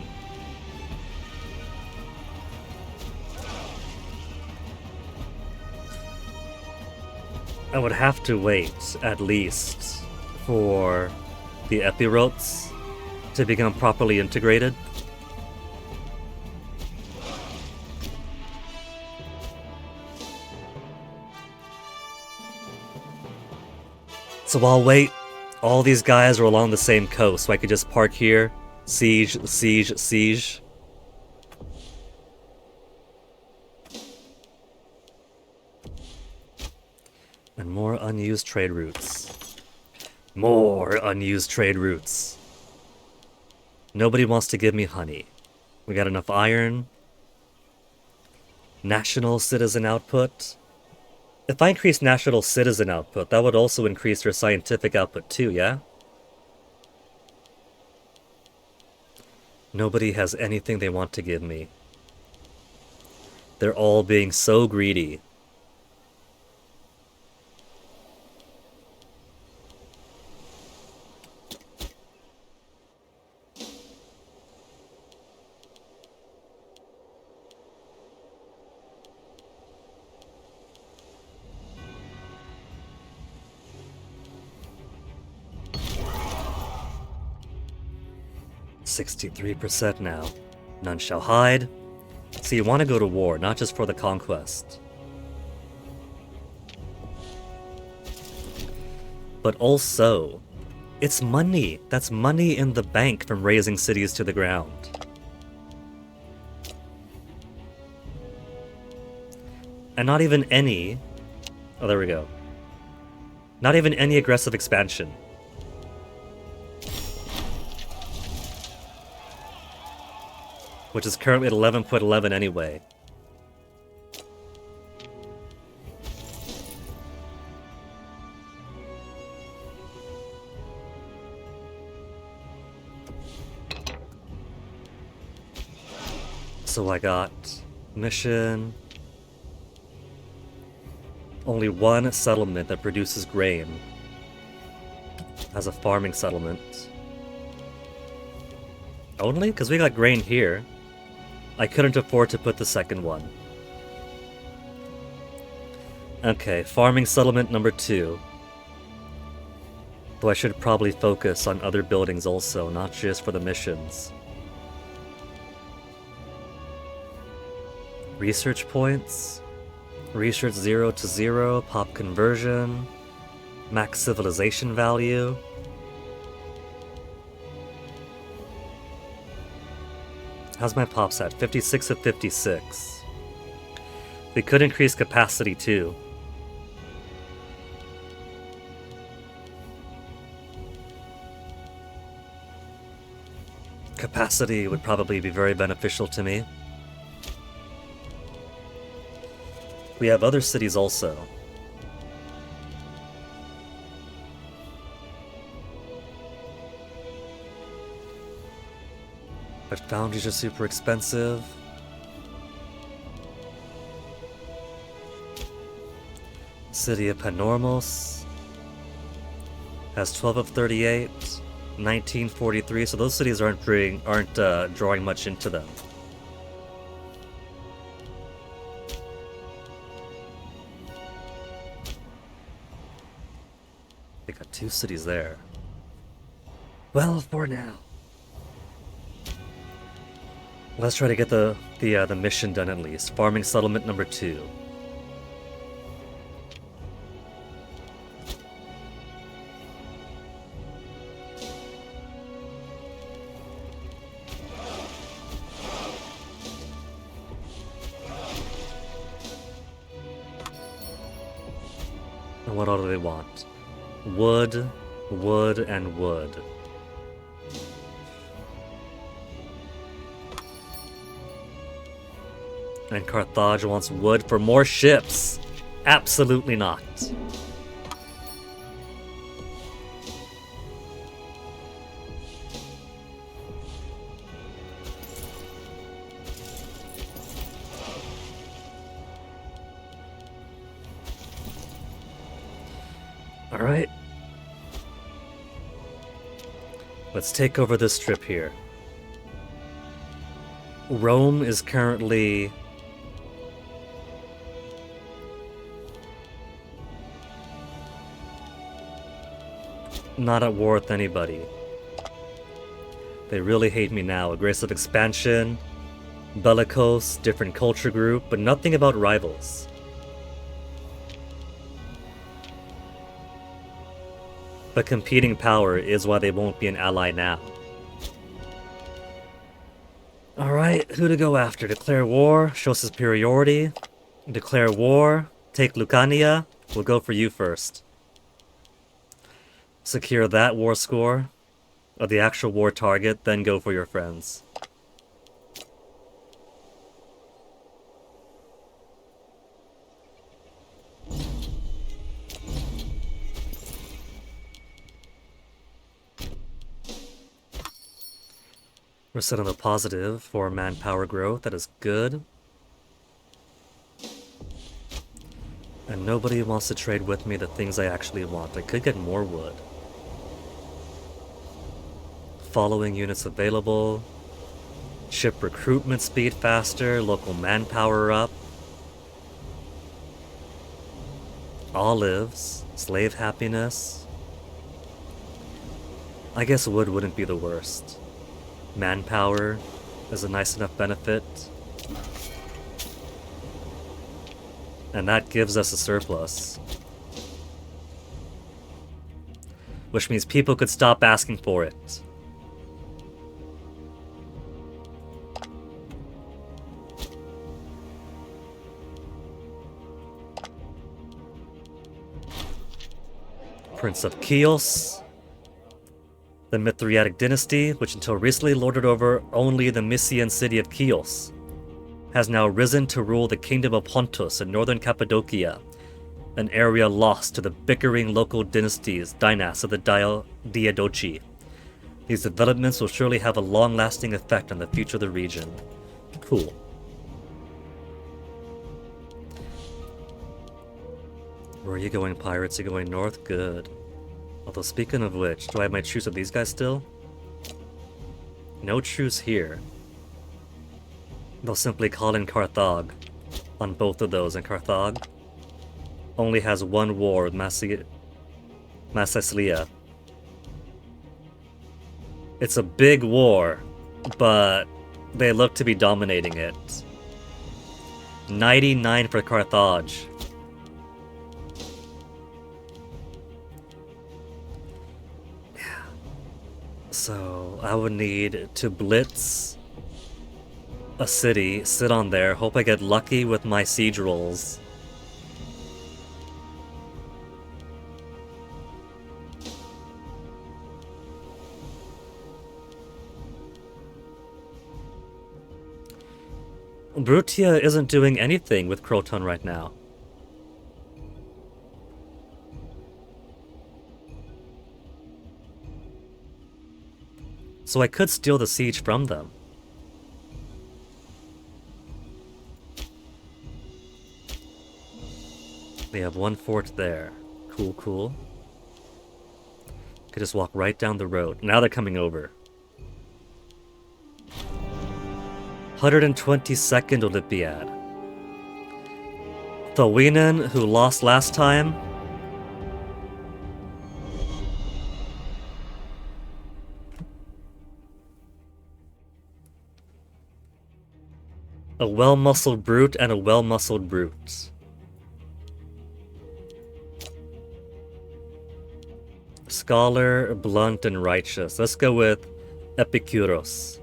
I would have to wait, at least, for the Epirotes to become properly integrated. So I'll wait. All these guys are along the same coast, so I could just park here, siege, siege, siege. And more unused trade routes. More unused trade routes. Nobody wants to give me honey. We got enough iron. National citizen output. If I increase national citizen output, that would also increase their scientific output too, yeah? Nobody has anything they want to give me. They're all being so greedy. "63% now. None shall hide." So you want to go to war, not just for the conquest. But also, it's money. That's money in the bank from razing cities to the ground. And not even any... Oh, there we go. Not even any aggressive expansion. Which is currently at 11.11 anyway. So I got mission. Only one settlement that produces grain as a farming settlement. Only? Because we got grain here. I couldn't afford to put the second one. Okay, farming settlement number 2. Though I should probably focus on other buildings also, not just for the missions. Research points. Research 0 to 0, pop conversion. Max civilization value. How's my pops at? 56 of 56. We could increase capacity too. Capacity would probably be very beneficial to me. We have other cities also. But foundries are super expensive. City of Panormos has 12 of 38, 1943. So those cities aren't drawing much into them. They got 2 cities there. Well, for now. Let's try to get the mission done at least. Farming settlement number 2. And what all do they want? Wood, wood, and wood. And Carthage wants wood for more ships. Absolutely not. Alright. Let's take over this strip here. Rome is currently... not at war with anybody. They really hate me now. Aggressive expansion, bellicose, different culture group, but nothing about rivals. But competing power is why they won't be an ally now. Alright, who to go after? Declare war, show superiority. Declare war, take Lucania. We'll go for you first. Secure that war score, or the actual war target, then go for your friends. We're set on the positive for manpower growth. That is good. And nobody wants to trade with me the things I actually want. I could get more wood. Following units available. Ship recruitment speed faster. Local manpower up. Olives. Slave happiness. I guess wood wouldn't be the worst. Manpower is a nice enough benefit. And that gives us a surplus. Which means people could stop asking for it. Prince of Chios. The Mithriatic dynasty, which until recently lorded over only the Mysian city of Chios, has now risen to rule the kingdom of Pontus in northern Cappadocia, an area lost to the bickering local dynasts of the Diadochi. These developments will surely have a long-lasting effect on the future of the region. Cool. Where are you going, pirates? You're going north? Good. Although, speaking of which, do I have my truce with these guys still? No truce here. They'll simply call in Carthage on both of those, and Carthage only has one war with Massaslia. It's a big war, but they look to be dominating it. 99 for Carthage. So, I would need to blitz a city, sit on there, hope I get lucky with my siege rolls. Brutia isn't doing anything with Croton right now. So I could steal the siege from them. They have one fort there. Cool, cool. Could just walk right down the road. Now they're coming over. 122nd Olympiad. Thowinen, who lost last time. A well-muscled brute and a well-muscled brute. Scholar, blunt, and righteous. Let's go with Epikuros.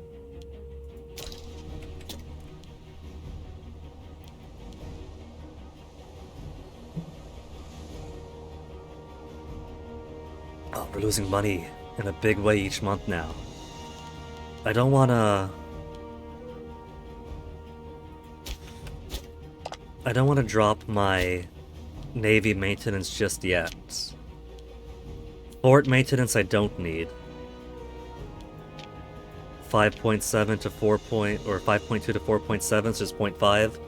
Oh, we're losing money in a big way each month now. I don't wanna drop my navy maintenance just yet. Fort maintenance I don't need. 5.7 to 4 or 5.2 to 4.7, so just 0.5.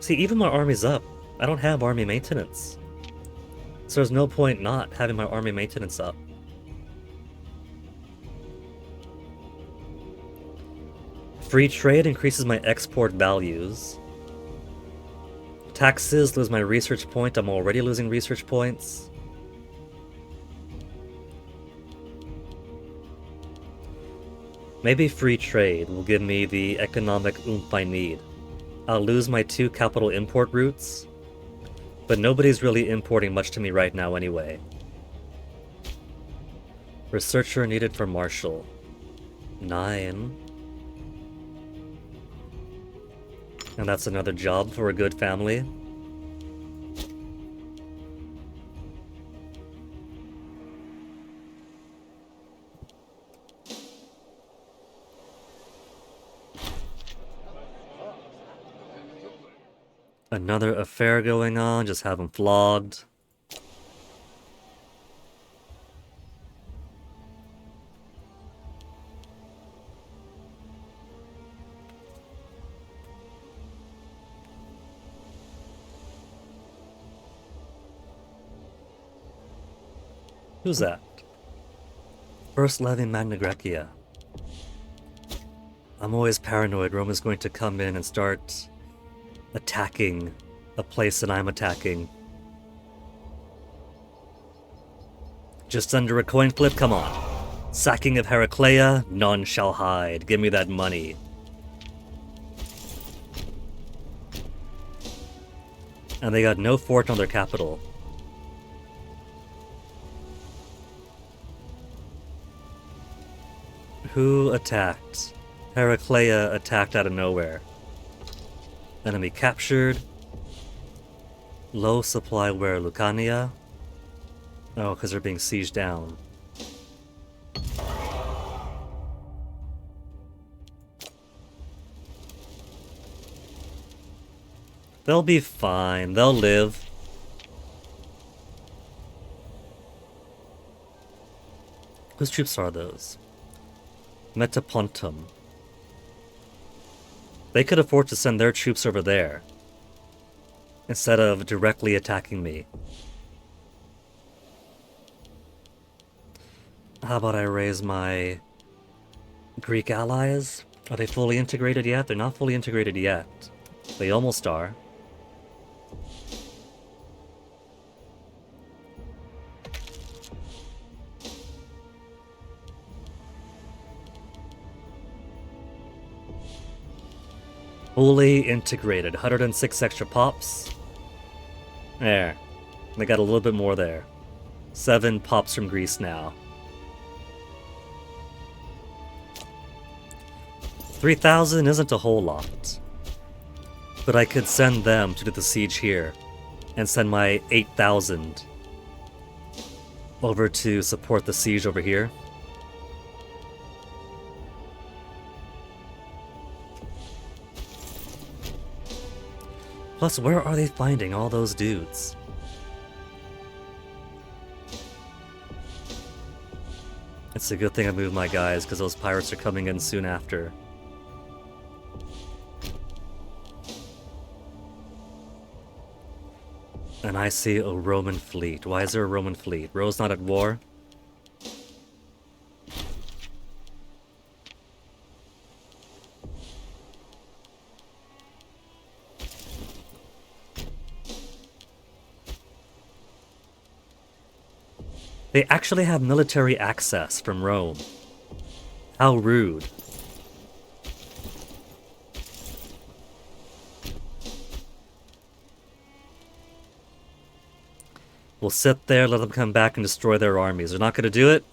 See, even my army's up. I don't have army maintenance. So there's no point not having my army maintenance up. Free trade increases my export values. Taxes lose my research point. I'm already losing research points. Maybe free trade will give me the economic oomph I need. I'll lose my 2 capital import routes, but nobody's really importing much to me right now anyway. Researcher needed for Marshall. 9. And that's another job for a good family. Another affair going on, just have him flogged. Who's that? First Levy Magna Graecia. I'm always paranoid Rome is going to come in and start attacking a place that I'm attacking. Just under a coin flip? Come on. Sacking of Heraclea? None shall hide. Give me that money. And they got no fort on their capital. Who attacked? Heraclea attacked out of nowhere. Enemy captured. Low supply where? Lucania? Oh, because they're being sieged down. They'll be fine. They'll live. Whose troops are those? Metapontum. They could afford to send their troops over there instead of directly attacking me. How about I raise my Greek allies? Are they fully integrated yet? They're not fully integrated yet. They almost are. Fully integrated. 106 extra pops. There. They got a little bit more there. 7 pops from Greece now. 3,000 isn't a whole lot. But I could send them to do the siege here. And send my 8,000 over to support the siege over here. Plus, where are they finding all those dudes? It's a good thing I moved my guys, because those pirates are coming in soon after. And I see a Roman fleet. Why is there a Roman fleet? Rome's not at war? They actually have military access from Rome. How rude. We'll sit there, let them come back and destroy their armies. They're not going to do it?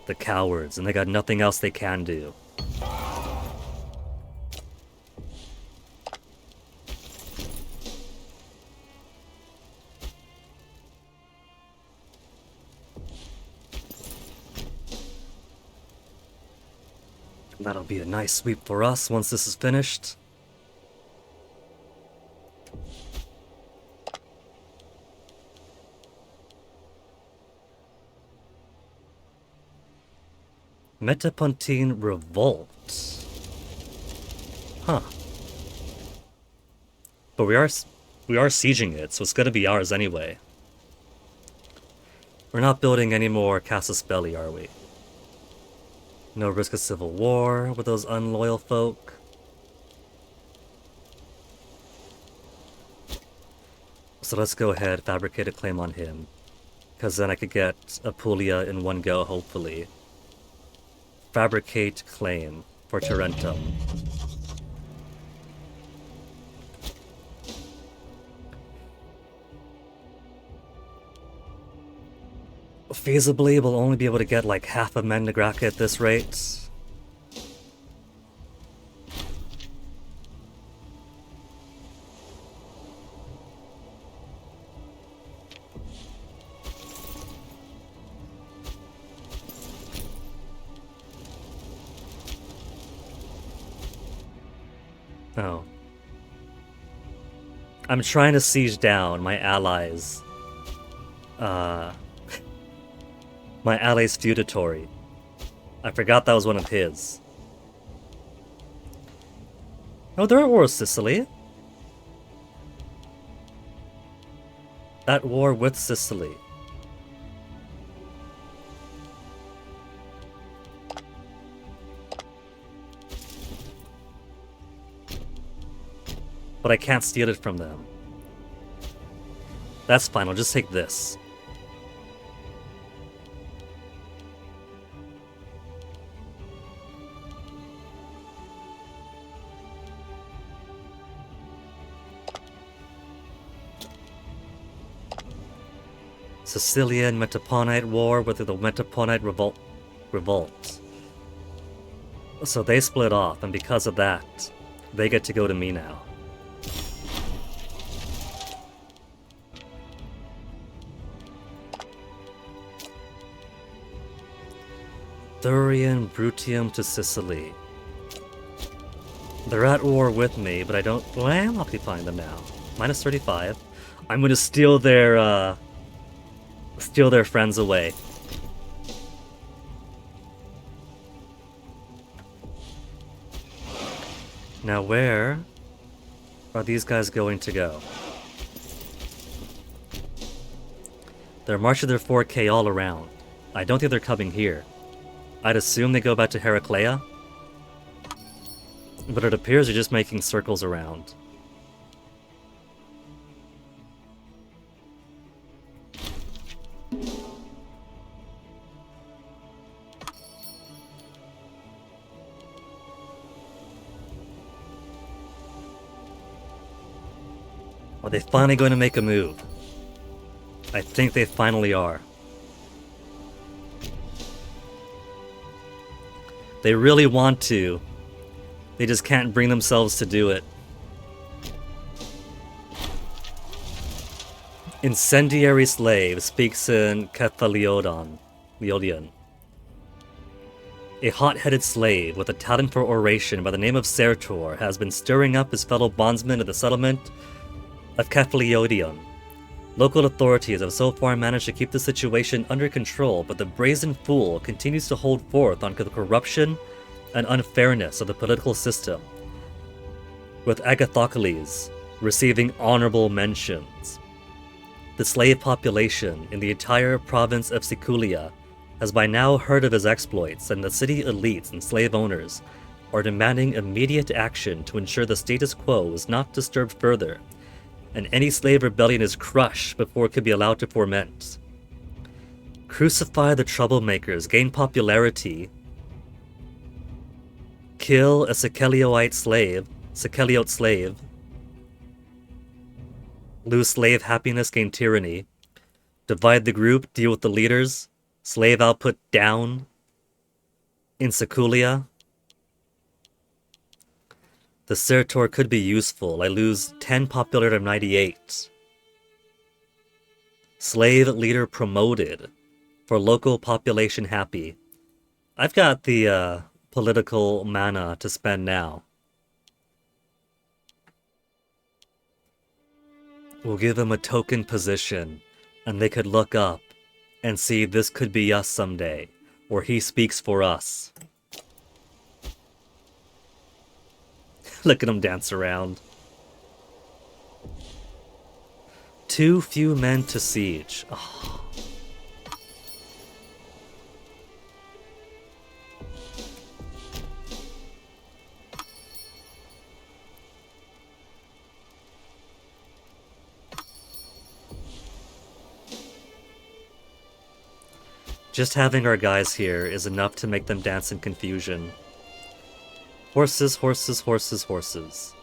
The cowards, and they got nothing else they can do. That'll be a nice sweep for us once this is finished. Metapontine Revolt. Huh. But we are sieging it, so it's gonna be ours anyway. We're not building any more Casus Belli, are we? No risk of civil war with those unloyal folk. So let's go ahead, fabricate a claim on him. Because then I could get Apulia in one go, hopefully. Fabricate claim for Tarentum. Feasibly, we'll only be able to get like half of Magna Graecia at this rate. Oh. I'm trying to siege down my allies. My allies' feudatory. I forgot that was one of his. Oh, they're at war with Sicily. at war with Sicily. But I can't steal it from them. That's fine, I'll just take this. Sicilian Metaponite War with the Metaponite revolt. So they split off, and because of that, they get to go to me now. Thurian Brutium to Sicily. They're at war with me, but I don't... Well, I am occupying them now. Minus 35. I'm gonna steal their friends away. Now where are these guys going to go? They're marching their 4K all around. I don't think they're coming here. I'd assume they go back to Heraclea. But it appears they're just making circles around. Are they finally going to make a move? I think they finally are. They really want to. They just can't bring themselves to do it. Incendiary slave speaks in Cephaliodon. A hot-headed slave with a talent for oration by the name of Sertor has been stirring up his fellow bondsmen at the settlement of Cephaliodion. Local authorities have so far managed to keep the situation under control, but the brazen fool continues to hold forth on the corruption and unfairness of the political system, with Agathocles receiving honorable mentions. The slave population in the entire province of Siculia has by now heard of his exploits, and the city elites and slave owners are demanding immediate action to ensure the status quo is not disturbed further, and any slave rebellion is crushed before it could be allowed to ferment. Crucify the troublemakers, gain popularity, kill a Siceliote slave, lose slave happiness, gain tyranny, divide the group, deal with the leaders, slave output down in Siculia. The Sertor could be useful. I lose 10 popularity of 98. Slave leader promoted. For local population happy. I've got the political mana to spend now. We'll give them a token position, and they could look up and see this could be us someday, or he speaks for us. Look at him dance around. Too few men to siege. Oh. Just having our guys here is enough to make them dance in confusion. Horses, horses, horses, horses.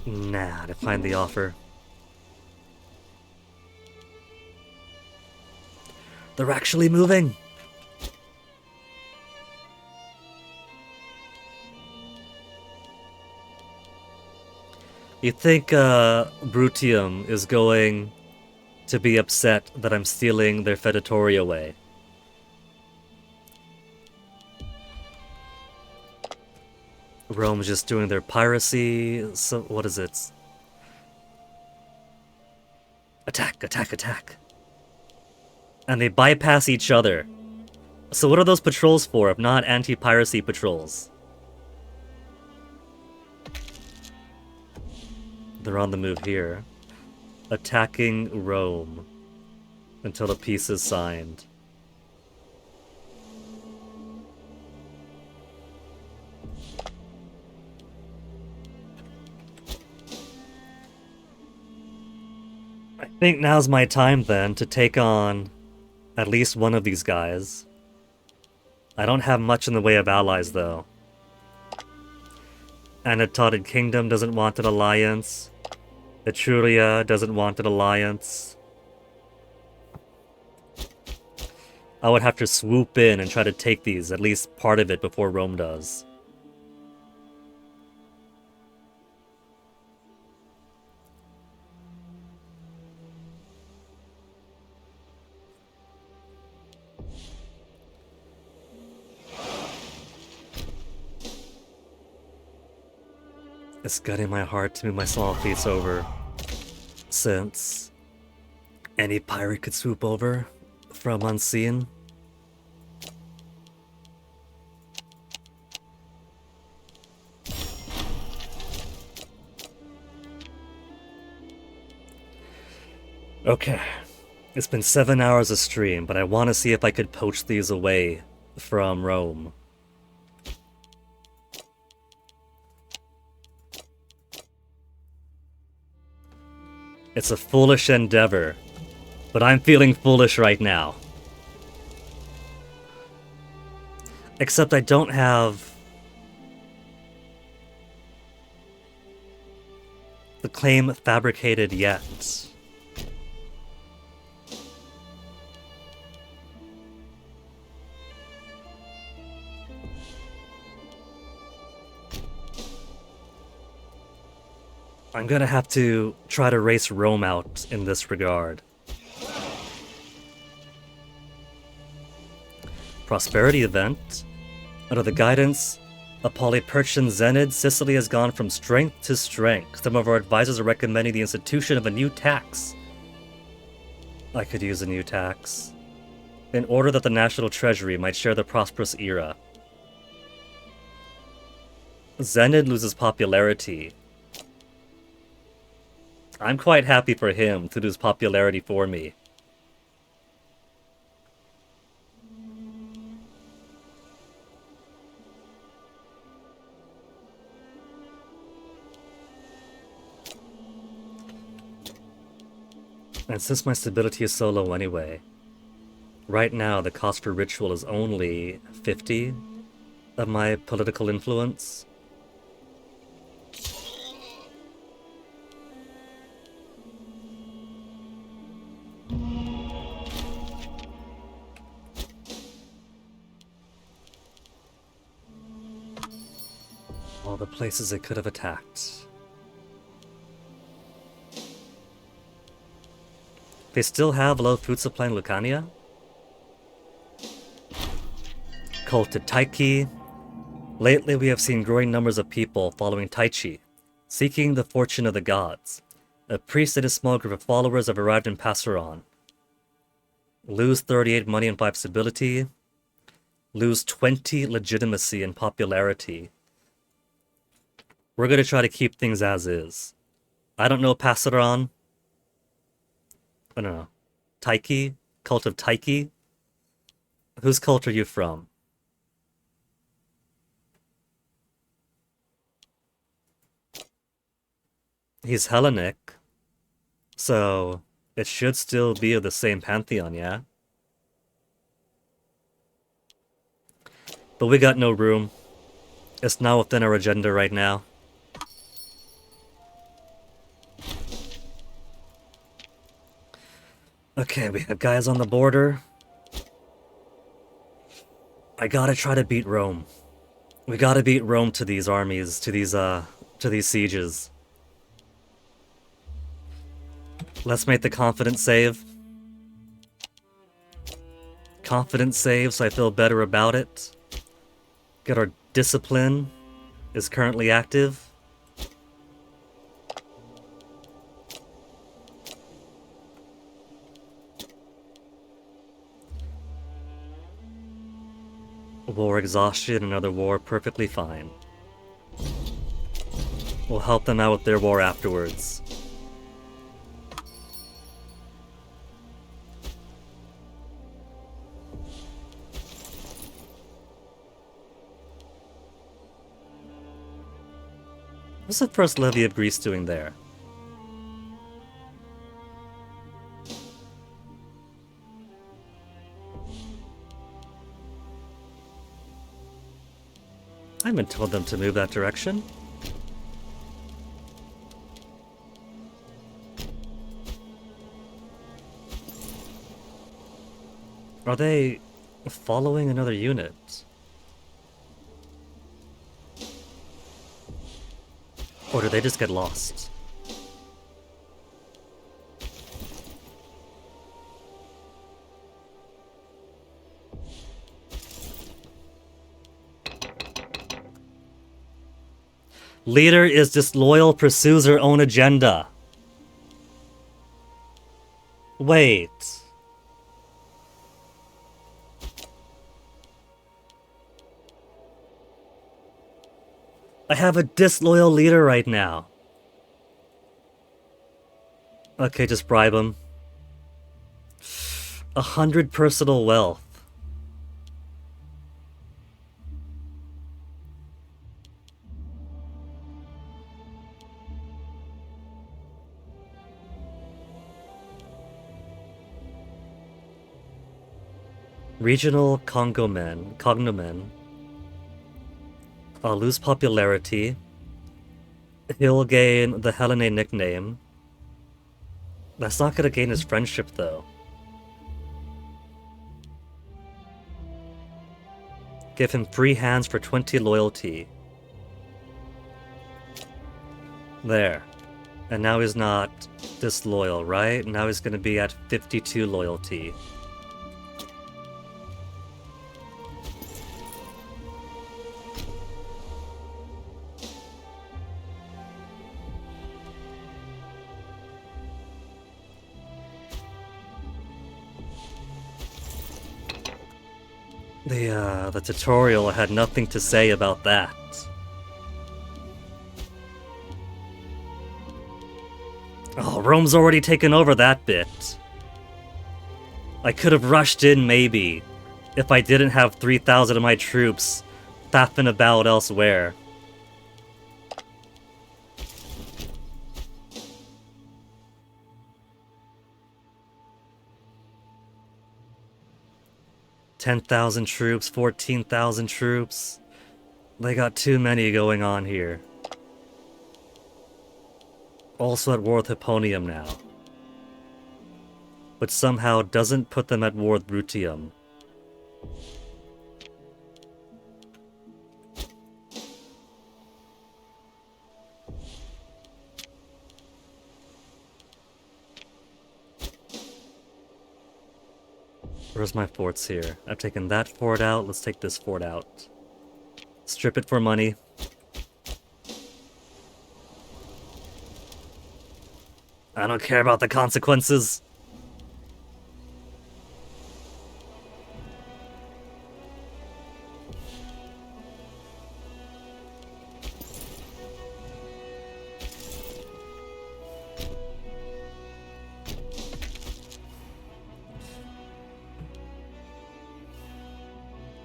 Nah, to find the offer. They're actually moving! You think Brutium is going to be upset that I'm stealing their fedatori away? Rome's just doing their piracy, so what is it? Attack, attack, attack. And they bypass each other. So what are those patrols for if not anti-piracy patrols? They're on the move here. Attacking Rome until the peace is signed. I think now's my time then to take on at least one of these guys. I don't have much in the way of allies though. Anatolian Kingdom doesn't want an alliance. Etruria doesn't want an alliance. I would have to swoop in and try to take these, at least part of it, before Rome does. It's gutting my heart to move my small fleets over, since any pirate could swoop over from unseen. Okay, it's been 7 hours of stream, but I want to see if I could poach these away from Rome. It's a foolish endeavor, but I'm feeling foolish right now. Except I don't have the claim fabricated yet. I'm gonna have to try to race Rome out in this regard. Prosperity event. Under the guidance of Polyperchian Zenid, Sicily has gone from strength to strength. Some of our advisors are recommending the institution of a new tax. I could use a new tax. In order that the national treasury might share the prosperous era. Zenid loses popularity. I'm quite happy for him to lose popularity for me. And since my stability is so low anyway, right now the cost for ritual is only 50 of my political influence. All the places it could have attacked. They still have low food supply in Lucania? Cult of Taiki. Lately we have seen growing numbers of people following Taichi, seeking the fortune of the gods. A priest and a small group of followers have arrived in Passaron. Lose 38 money and 5 stability. Lose 20 legitimacy and popularity. We're going to try to keep things as is. I don't know Passaron. I don't know. Taiki? Cult of Taiki? Whose cult are you from? He's Hellenic. So, it should still be of the same pantheon, yeah? But we got no room. It's not within our agenda right now. Okay, we have guys on the border. I gotta try to beat Rome. We gotta beat Rome to these armies, to these sieges. Let's make the confidence save. Confidence save so I feel better about it. Get our discipline is currently active. War exhaustion, another war, perfectly fine. We'll help them out with their war afterwards. What's the first levy of Greece doing there? I haven't told them to move that direction. Are they following another unit? Or do they just get lost? Leader is disloyal, pursues her own agenda. Wait. I have a disloyal leader right now. Okay, just bribe him. 100 personal wealth. Regional cognomen. I'll lose popularity. He'll gain the Hellene nickname. That's not gonna gain his friendship, though. Give him free hands for 20 loyalty. There. And now he's not disloyal, right? Now he's gonna be at 52 loyalty. The tutorial had nothing to say about that. Oh, Rome's already taken over that bit. I could have rushed in, maybe, if I didn't have 3,000 of my troops faffing about elsewhere. $10,000 troops, 14,000 troops. They got too many going on here. Also at war with Hipponium now. But somehow doesn't put them at war with Brutium. Where's my forts here? I've taken that fort out, let's take this fort out. Strip it for money. I don't care about the consequences.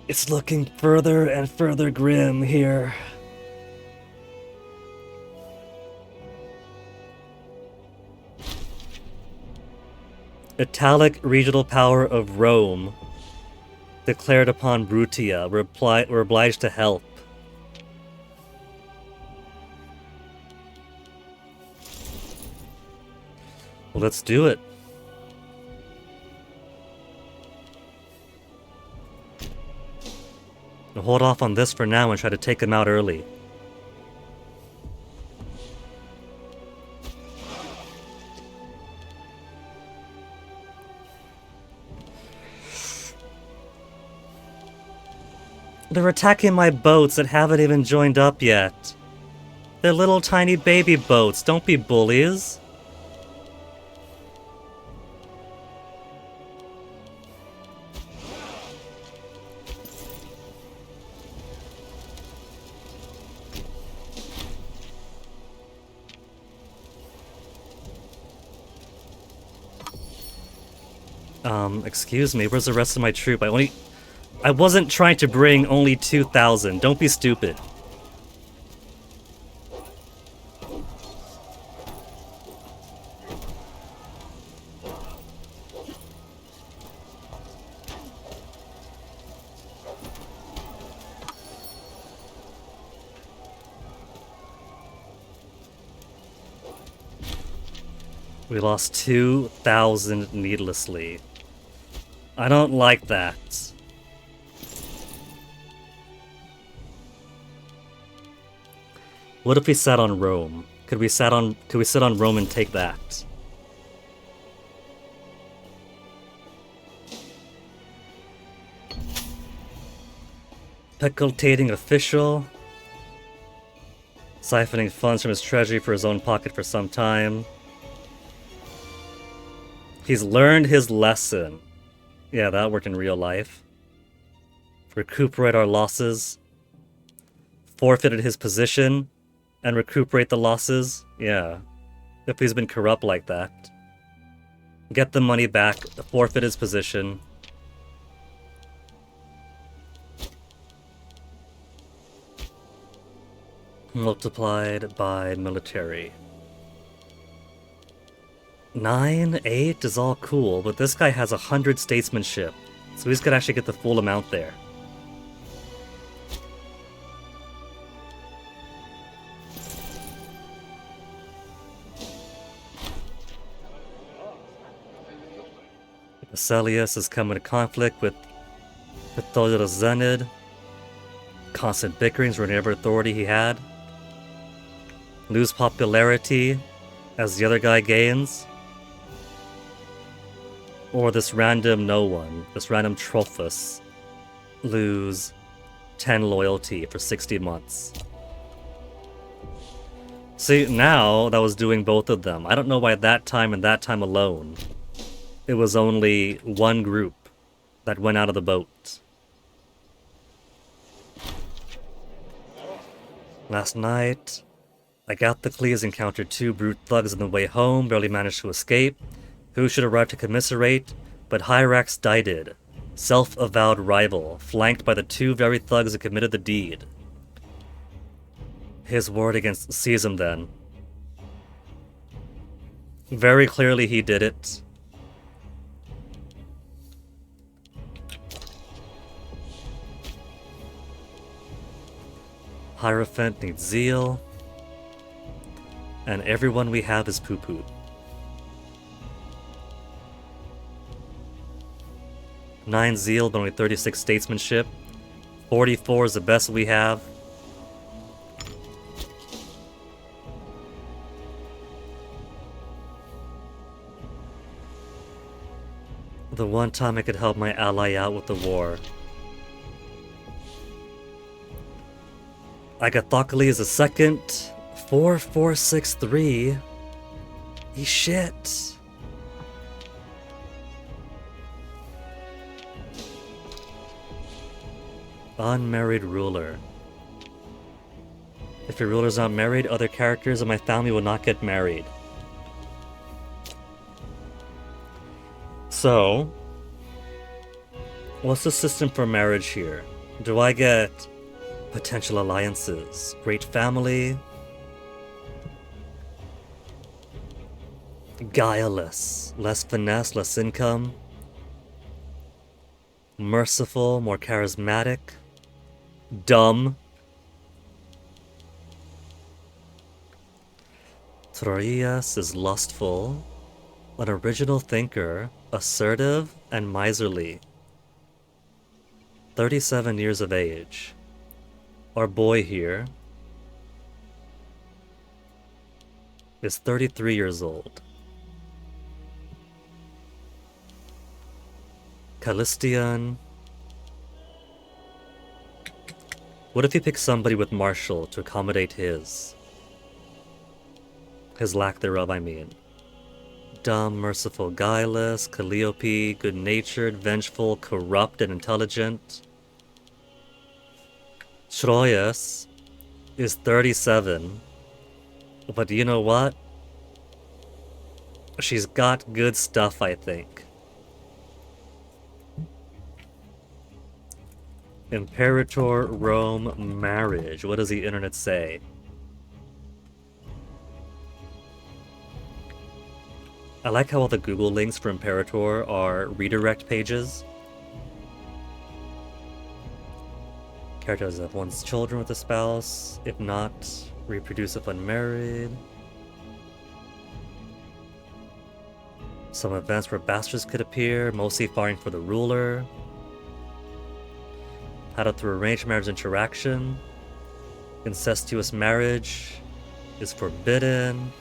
It's looking further and further grim here. Italic regional power of Rome declared upon Brutia. We're obliged to help. Well, let's do it. I'll hold off on this for now and try to take him out early. They're attacking my boats that haven't even joined up yet. They're little tiny baby boats, don't be bullies. Excuse me, where's the rest of my troop? I wasn't trying to bring only 2,000. Don't be stupid. We lost 2,000 needlessly. I don't like that. What if we sat on Rome? Could we sit on Rome and take that? Pecultating official. Siphoning funds from his treasury for his own pocket for some time. He's learned his lesson. Yeah, that worked in real life. Recuperate our losses. Forfeited his position and recuperate the losses. Yeah. If he's been corrupt like that. Get the money back, forfeit his position. Multiplied by military. 9, 8 is all cool, but this guy has 100 statesmanship, so he's gonna actually get the full amount there. Vesalius has come into conflict with Pitholius Zenid. Constant bickerings ruining every authority he had. Lose popularity as the other guy gains. Or this random no one, this random Trophus, lose 10 loyalty for 60 months. See, now that was doing both of them. I don't know why that time and that time alone, it was only one group that went out of the boat. Last night, Agathocles encountered 2 brute thugs on the way home, barely managed to escape. Who should arrive to commiserate but Hyrax Didid, self-avowed rival, flanked by the 2 very thugs that committed the deed. His ward against Caesar then. Very clearly he did it. Hierophant needs zeal. And everyone we have is poo-poo. Nine zeal, but only 36 statesmanship. 44 is the best we have. The one time I could help my ally out with the war. Agathocles is second. 4463. He's shit. Unmarried ruler. If your ruler's not married, other characters in my family will not get married. So, what's the system for marriage here? Do I get potential alliances, great family, guileless, less finesse, less income, merciful, more charismatic, dumb, Troias is lustful, an original thinker, assertive, and miserly. 37 years of age. Our boy here is 33 years old. Callistian. What if he picks somebody with martial to accommodate his lack thereof, I mean. Dumb, merciful, guileless, Calliope, good-natured, vengeful, corrupt, and intelligent. Troias is 37, but you know what? She's got good stuff, I think. Imperator Rome marriage. What does the internet say? I like how all the Google links for Imperator are redirect pages. Characters have one's children with a spouse. If not, reproduce if unmarried. Some events where bastards could appear, mostly fighting for the ruler. How to through arranged marriage interaction. Incestuous marriage is forbidden.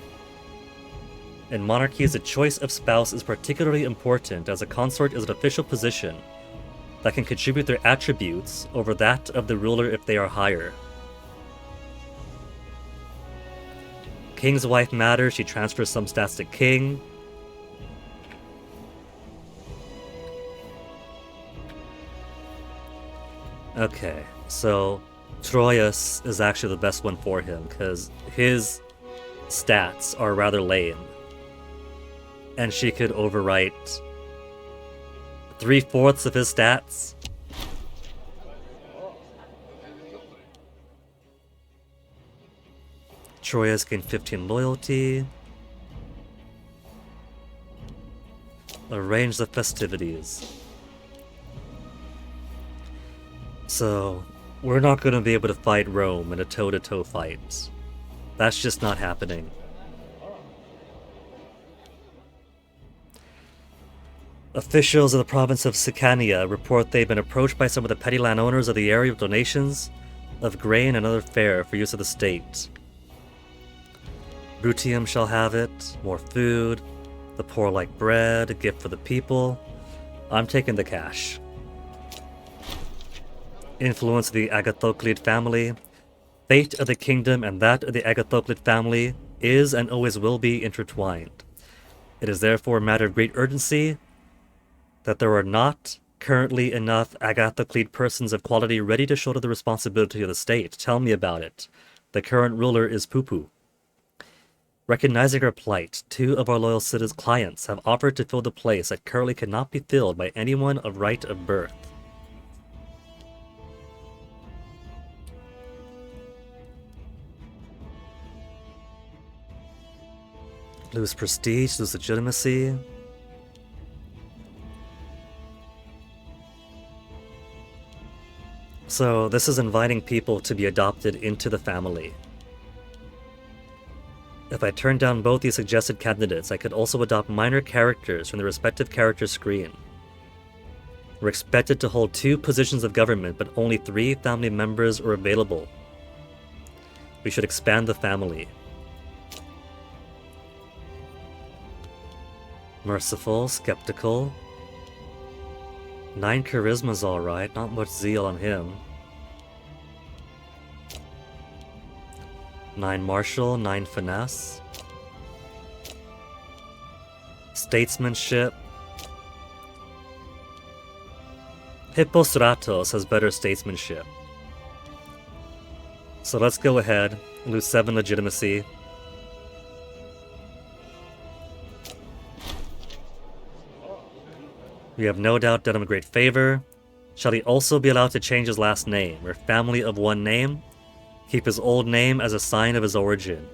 In monarchies, the choice of spouse is particularly important, as a consort is an official position that can contribute their attributes over that of the ruler if they are higher. King's wife matters, she transfers some stats to king. Okay, so Troyes is actually the best one for him, because his stats are rather lame. And she could overwrite 3/4 of his stats. Troyes gained 15 loyalty. Arrange the festivities. So, we're not going to be able to fight Rome in a toe-to-toe fight. That's just not happening. Officials of the province of Sicania report they've been approached by some of the petty landowners of the area with donations of grain and other fare for use of the state. Brutium shall have it, more food, the poor like bread, a gift for the people. I'm taking the cash. Influence of the Agathoclid family. Fate of the kingdom and that of the Agathoclid family is and always will be intertwined. It is therefore a matter of great urgency that there are not currently enough Agathoclid persons of quality ready to shoulder the responsibility of the state. Tell me about it. The current ruler is Poo-Poo. Recognizing our plight, 2 of our loyal citizens' clients have offered to fill the place that currently cannot be filled by anyone of right of birth. Lose prestige, lose legitimacy. So this is inviting people to be adopted into the family. If I turn down both these suggested candidates, I could also adopt minor characters from the respective character screen. We're expected to hold 2 positions of government, but only 3 family members are available. We should expand the family. Merciful, skeptical. 9 charisma's alright, not much zeal on him. 9 martial, 9 finesse. Statesmanship. Hippostratos has better statesmanship. So let's go ahead, lose 7 legitimacy. We have no doubt done him a great favor. Shall he also be allowed to change his last name? We're family of one name. Keep his old name as a sign of his origin.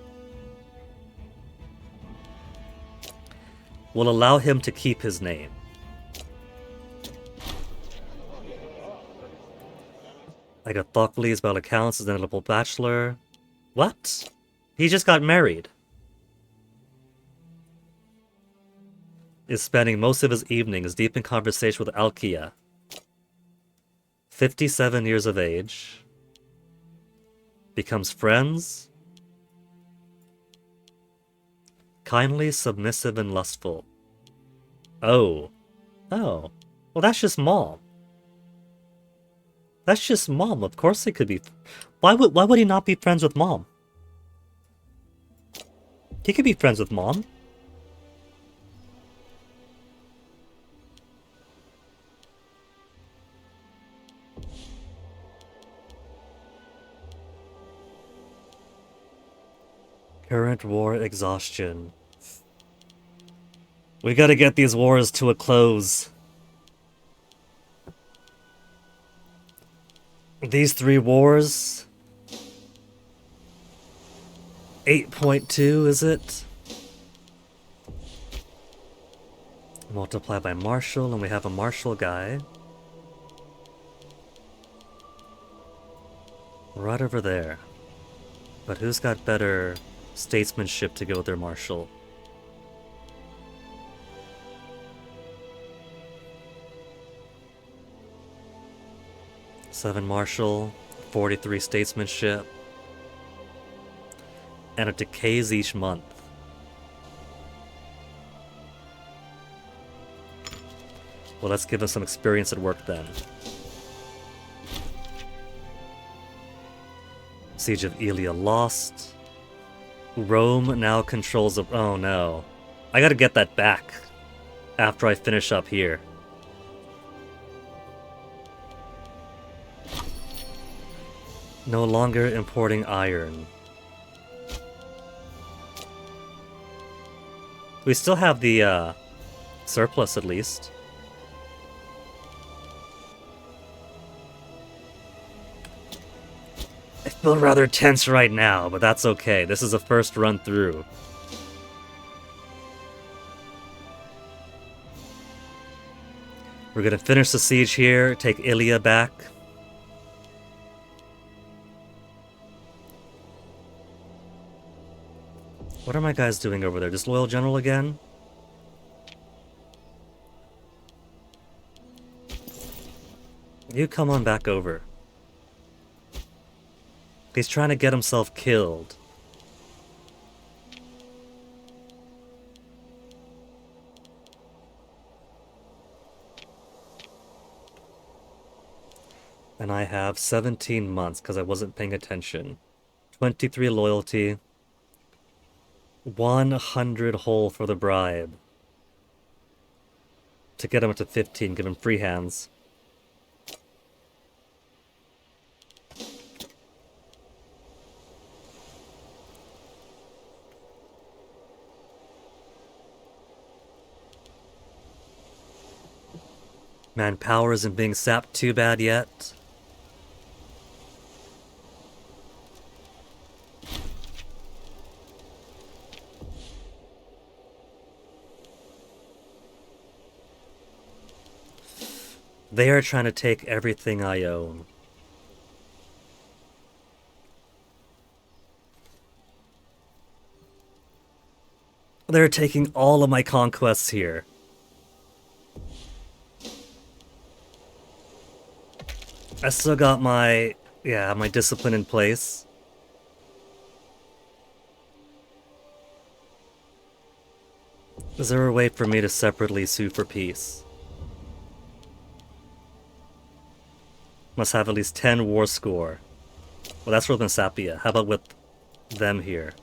We'll allow him to keep his name. Agathocles, by all accounts, is an eligible bachelor. What? He just got married. Is spending most of his evenings deep in conversation with Alkia. 57 years of age. Becomes friends. Kindly, submissive, and lustful. Oh. Oh. Well, that's just Mom. That's just Mom. Of course they could be... Why would he not be friends with Mom? He could be friends with Mom. Current war exhaustion. We gotta get these wars to a close. These 3 wars. 8.2, is it? Multiply by Marshall, and we have a Marshall guy. Right over there. But who's got better statesmanship to go with their Marshall? Seven Marshall, 43 statesmanship, and it decays each month. Well, let's give us some experience at work then. Siege of Elia lost. Rome now controls the... Oh no. I gotta get that back after I finish up here. No longer importing iron. We still have the surplus at least. I feel rather tense right now, but that's okay. This is a first run through. We're gonna finish the siege here, take Ilia back. What are my guys doing over there? Disloyal General again? You come on back over. He's trying to get himself killed. And I have 17 months because I wasn't paying attention. 23 loyalty. 100 whole for the bribe. To get him up to 15, give him free hands. Manpower isn't being sapped too bad yet. They are trying to take everything I own. They're taking all of my conquests here. I still got my, my discipline in place. Is there a way for me to separately sue for peace? Must have at least 10 war score. Well, that's with Sapia. How about with them here?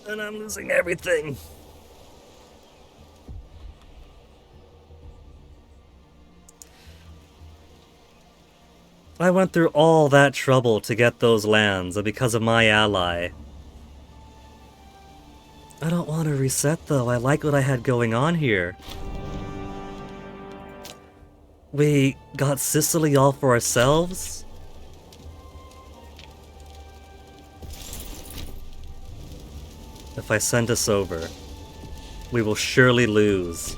And I'm losing everything. I went through all that trouble to get those lands, and because of my ally. I don't want to reset though, I like what I had going on here. We got Sicily all for ourselves? If I send us over, we will surely lose.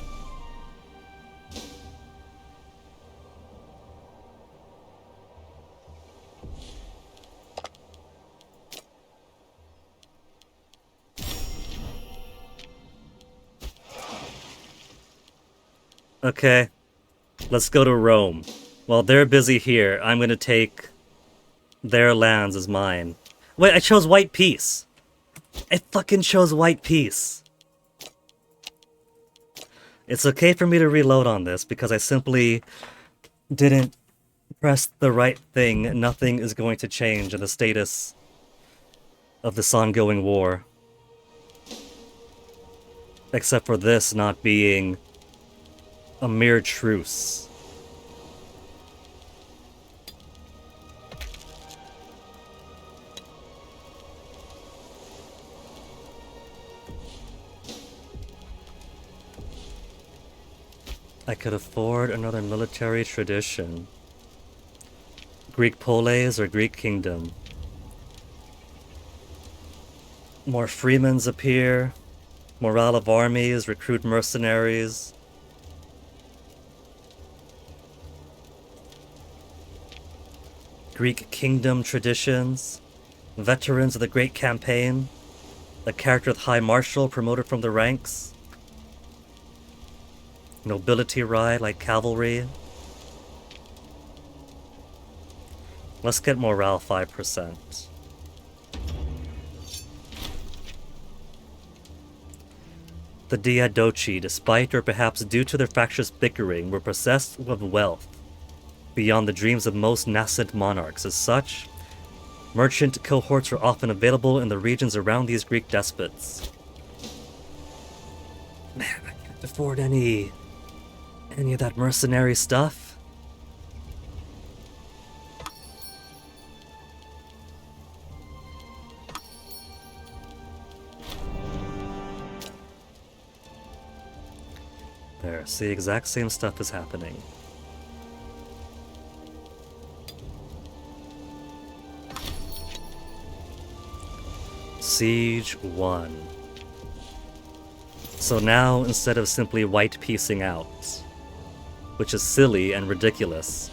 Okay, let's go to Rome. While they're busy here, I'm gonna take their lands as mine. Wait, I chose white peace. I fucking chose white peace. It's okay for me to reload on this because I simply didn't press the right thing. Nothing is going to change in the status of this ongoing war. Except for this not being a mere truce. I could afford another military tradition. Greek polis or Greek kingdom. More freemans appear. Morale of armies, recruit mercenaries. Greek kingdom traditions. Veterans of the Great Campaign. A character with High Marshal promoted from the ranks. Nobility ride like cavalry. Let's get morale 5%. The Diadochi, despite or perhaps due to their factious bickering, were possessed with wealth beyond the dreams of most nascent monarchs. As such, merchant cohorts were often available in the regions around these Greek despots. Man, I can't afford any of that mercenary stuff. There, see, exact same stuff is happening. Siege 1. So now, instead of simply white piecing out, which is silly and ridiculous,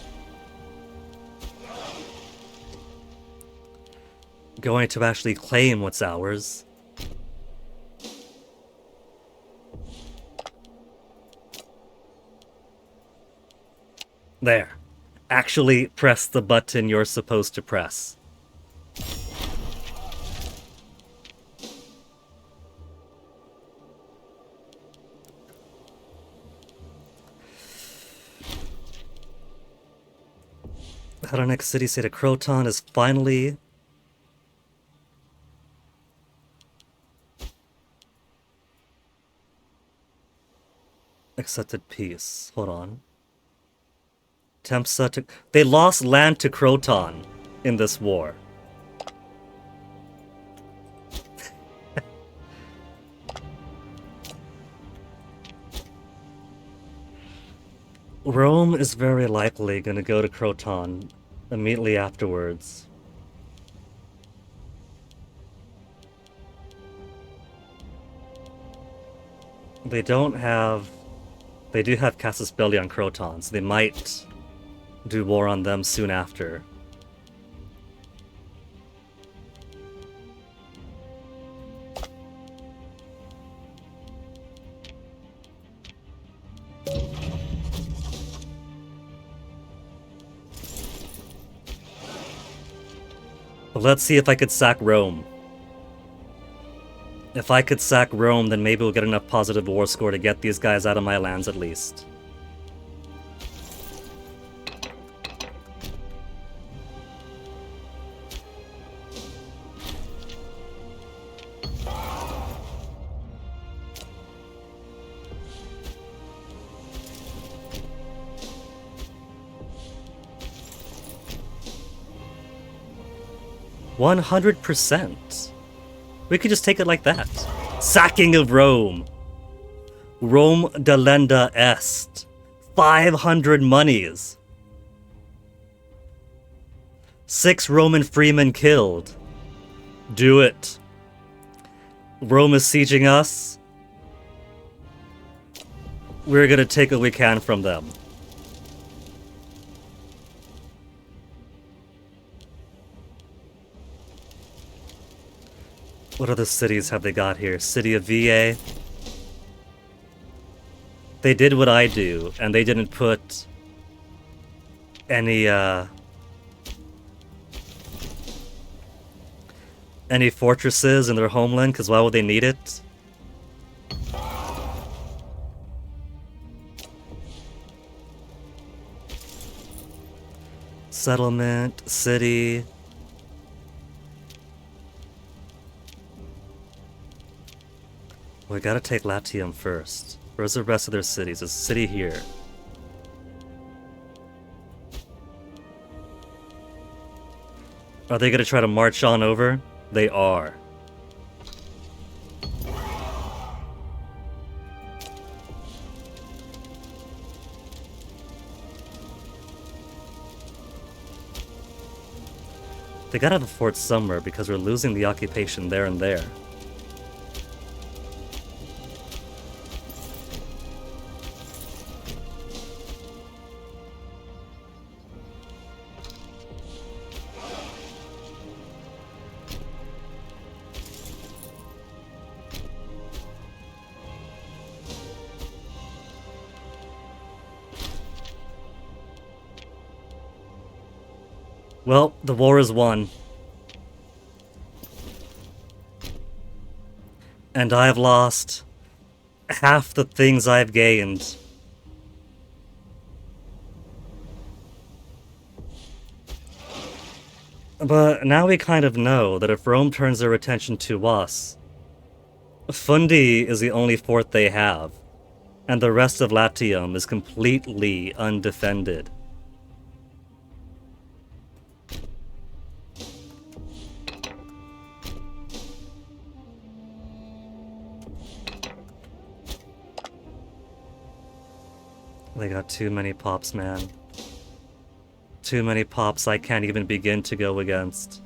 going to actually claim what's ours. There. Actually press the button you're supposed to press. Hellenic city-state of Croton is finally accepted peace. Hold on. Tempsa to... They lost land to Croton in this war. Rome is very likely going to go to Croton immediately afterwards. They don't have... They do have Casus Belli on Croton, so they might do war on them soon after. But let's see if I could sack Rome. If I could sack Rome, then maybe we'll get enough positive war score to get these guys out of my lands at least. %100%. We could just take it like that. Sacking of Rome. Rome delenda est. 500 monies. 6 Roman freemen killed. Do it. Rome is sieging us. We're gonna take what we can from them. What other cities have they got here? City of VA. They did what I do, and they didn't put any fortresses in their homeland, because why would they need it? Settlement, city... We gotta take Latium first. Where's the rest of their cities? There's a city here. Are they gonna try to march on over? They are. They gotta have a fort somewhere because we're losing the occupation there and there. Well, the war is won. And I've lost half the things I've gained. But now we kind of know that if Rome turns their attention to us, Fundi is the only fort they have, and the rest of Latium is completely undefended. They got too many pops, man. Too many pops I can't even begin to go against.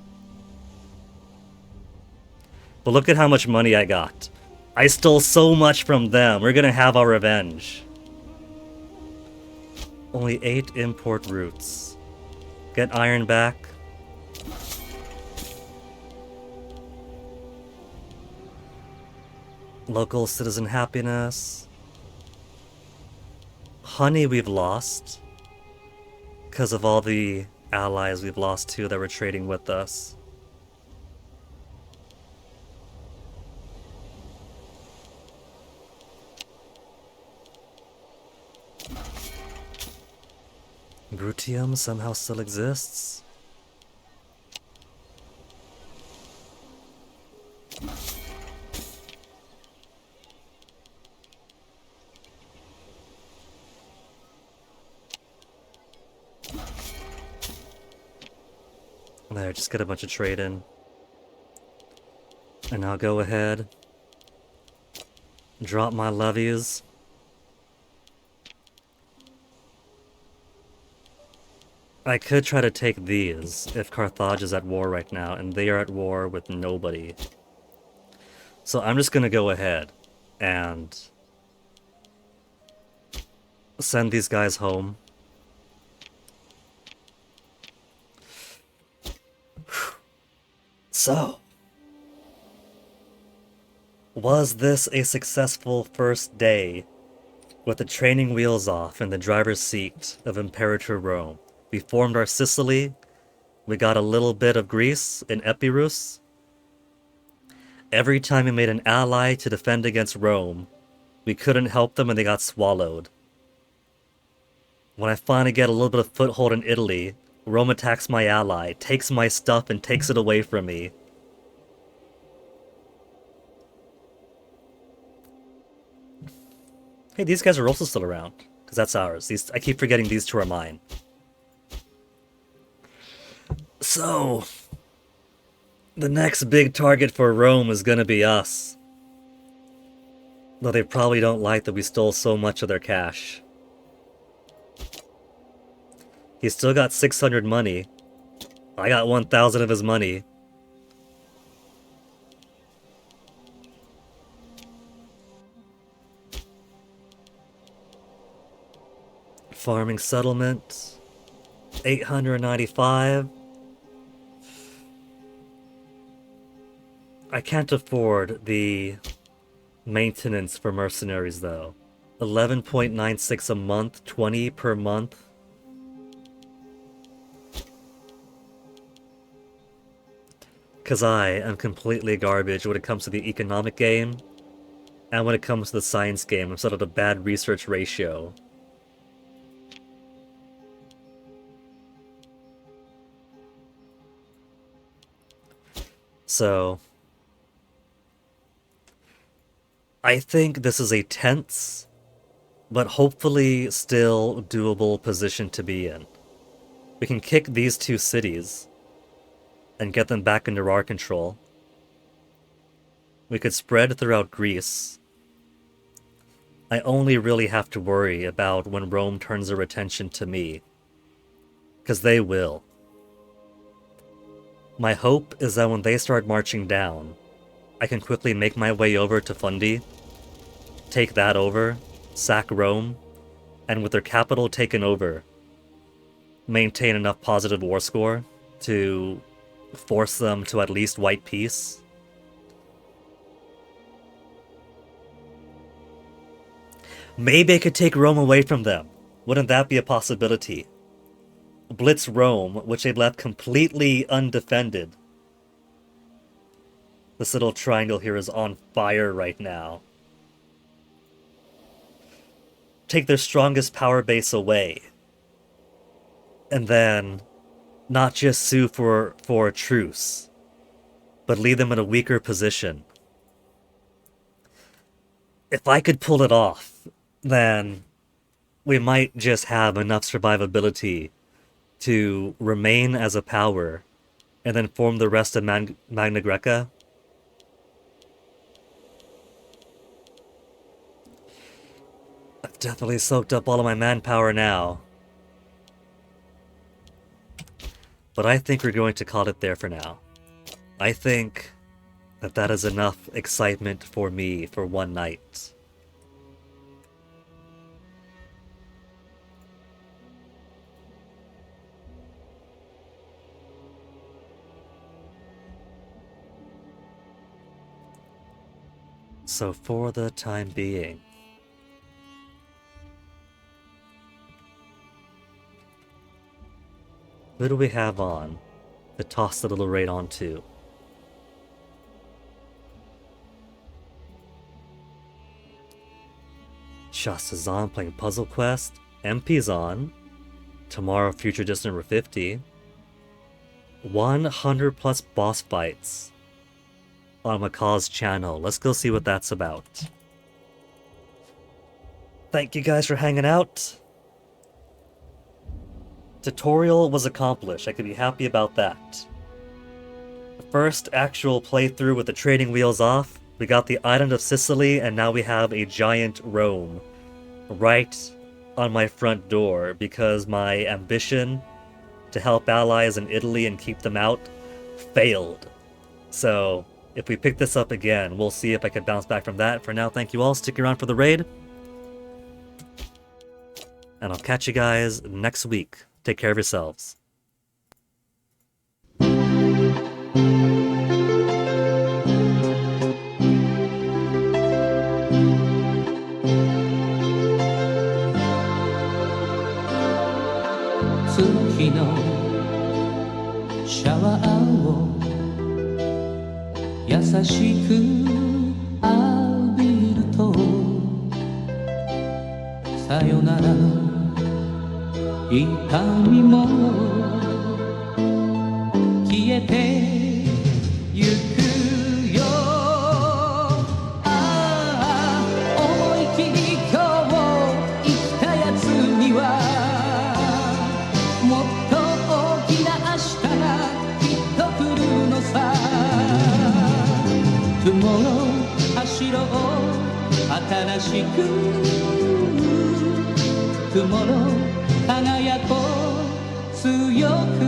But look at how much money I got. I stole so much from them. We're gonna have our revenge. Only 8 import routes. Get iron back. Local citizen happiness. Honey we've lost. Because of all the allies we've lost too that were trading with us. Brutium somehow still exists. There, just get a bunch of trade in. And I'll go ahead. Drop my levies. I could try to take these if Carthage is at war right now, and they are at war with nobody. So I'm just gonna go ahead and send these guys home. So, was this a successful first day with the training wheels off in the driver's seat of Imperator Rome? We formed our Sicily, we got a little bit of Greece in Epirus. Every time we made an ally to defend against Rome, we couldn't help them and they got swallowed. When I finally get a little bit of foothold in Italy, Rome attacks my ally, takes my stuff, and takes it away from me. Hey, these guys are also still around, because that's ours. I keep forgetting these two are mine. So, the next big target for Rome is gonna be us. Though they probably don't like that we stole so much of their cash. He's still got 600 money. I got 1,000 of his money. Farming settlement. 895. I can't afford the maintenance for mercenaries though. 11.96 a month, 20 per month. Because I am completely garbage when it comes to the economic game, and when it comes to the science game, I'm sort of a bad research ratio. So, I think this is a tense, but hopefully still doable position to be in. We can kick these 2 cities and get them back under our control. We could spread throughout Greece. I only really have to worry about when Rome turns their attention to me. Because they will. My hope is that when they start marching down, I can quickly make my way over to Fundi, take that over, sack Rome, and with their capital taken over, maintain enough positive war score to force them to at least white peace. Maybe I could take Rome away from them. Wouldn't that be a possibility? Blitz Rome, which they left completely undefended. This little triangle here is on fire right now. Take their strongest power base away. And then not just sue for a truce, but leave them in a weaker position. If I could pull it off, then we might just have enough survivability to remain as a power and then form the rest of Magna Greca. I've definitely soaked up all of my manpower now. But I think we're going to call it there for now. I think that is enough excitement for me for one night. So for the time being, who do we have on to toss the little raid on to? Shasta's on playing Puzzle Quest. MP's on. Tomorrow, Future Distant Number 50. 100 plus boss fights on McCaw's channel. Let's go see what that's about. Thank you guys for hanging out. Tutorial was accomplished. I could be happy about that. The first actual playthrough with the trading wheels off. We got the Island of Sicily, and now we have a giant Rome right on my front door because my ambition to help allies in Italy and keep them out failed. So if we pick this up again, we'll see if I can bounce back from that. For now, thank you all. Stick around for the raid. And I'll catch you guys next week. Take care of yourselves. 月のシャワーを優しく浴びるとさよならの痛みも消えてゆくよ。ああ思い切り今日生きたやつにはもっと大きな明日がきっと来るのさ。Tomorrow走ろう新しく Tomorrow輝こう強く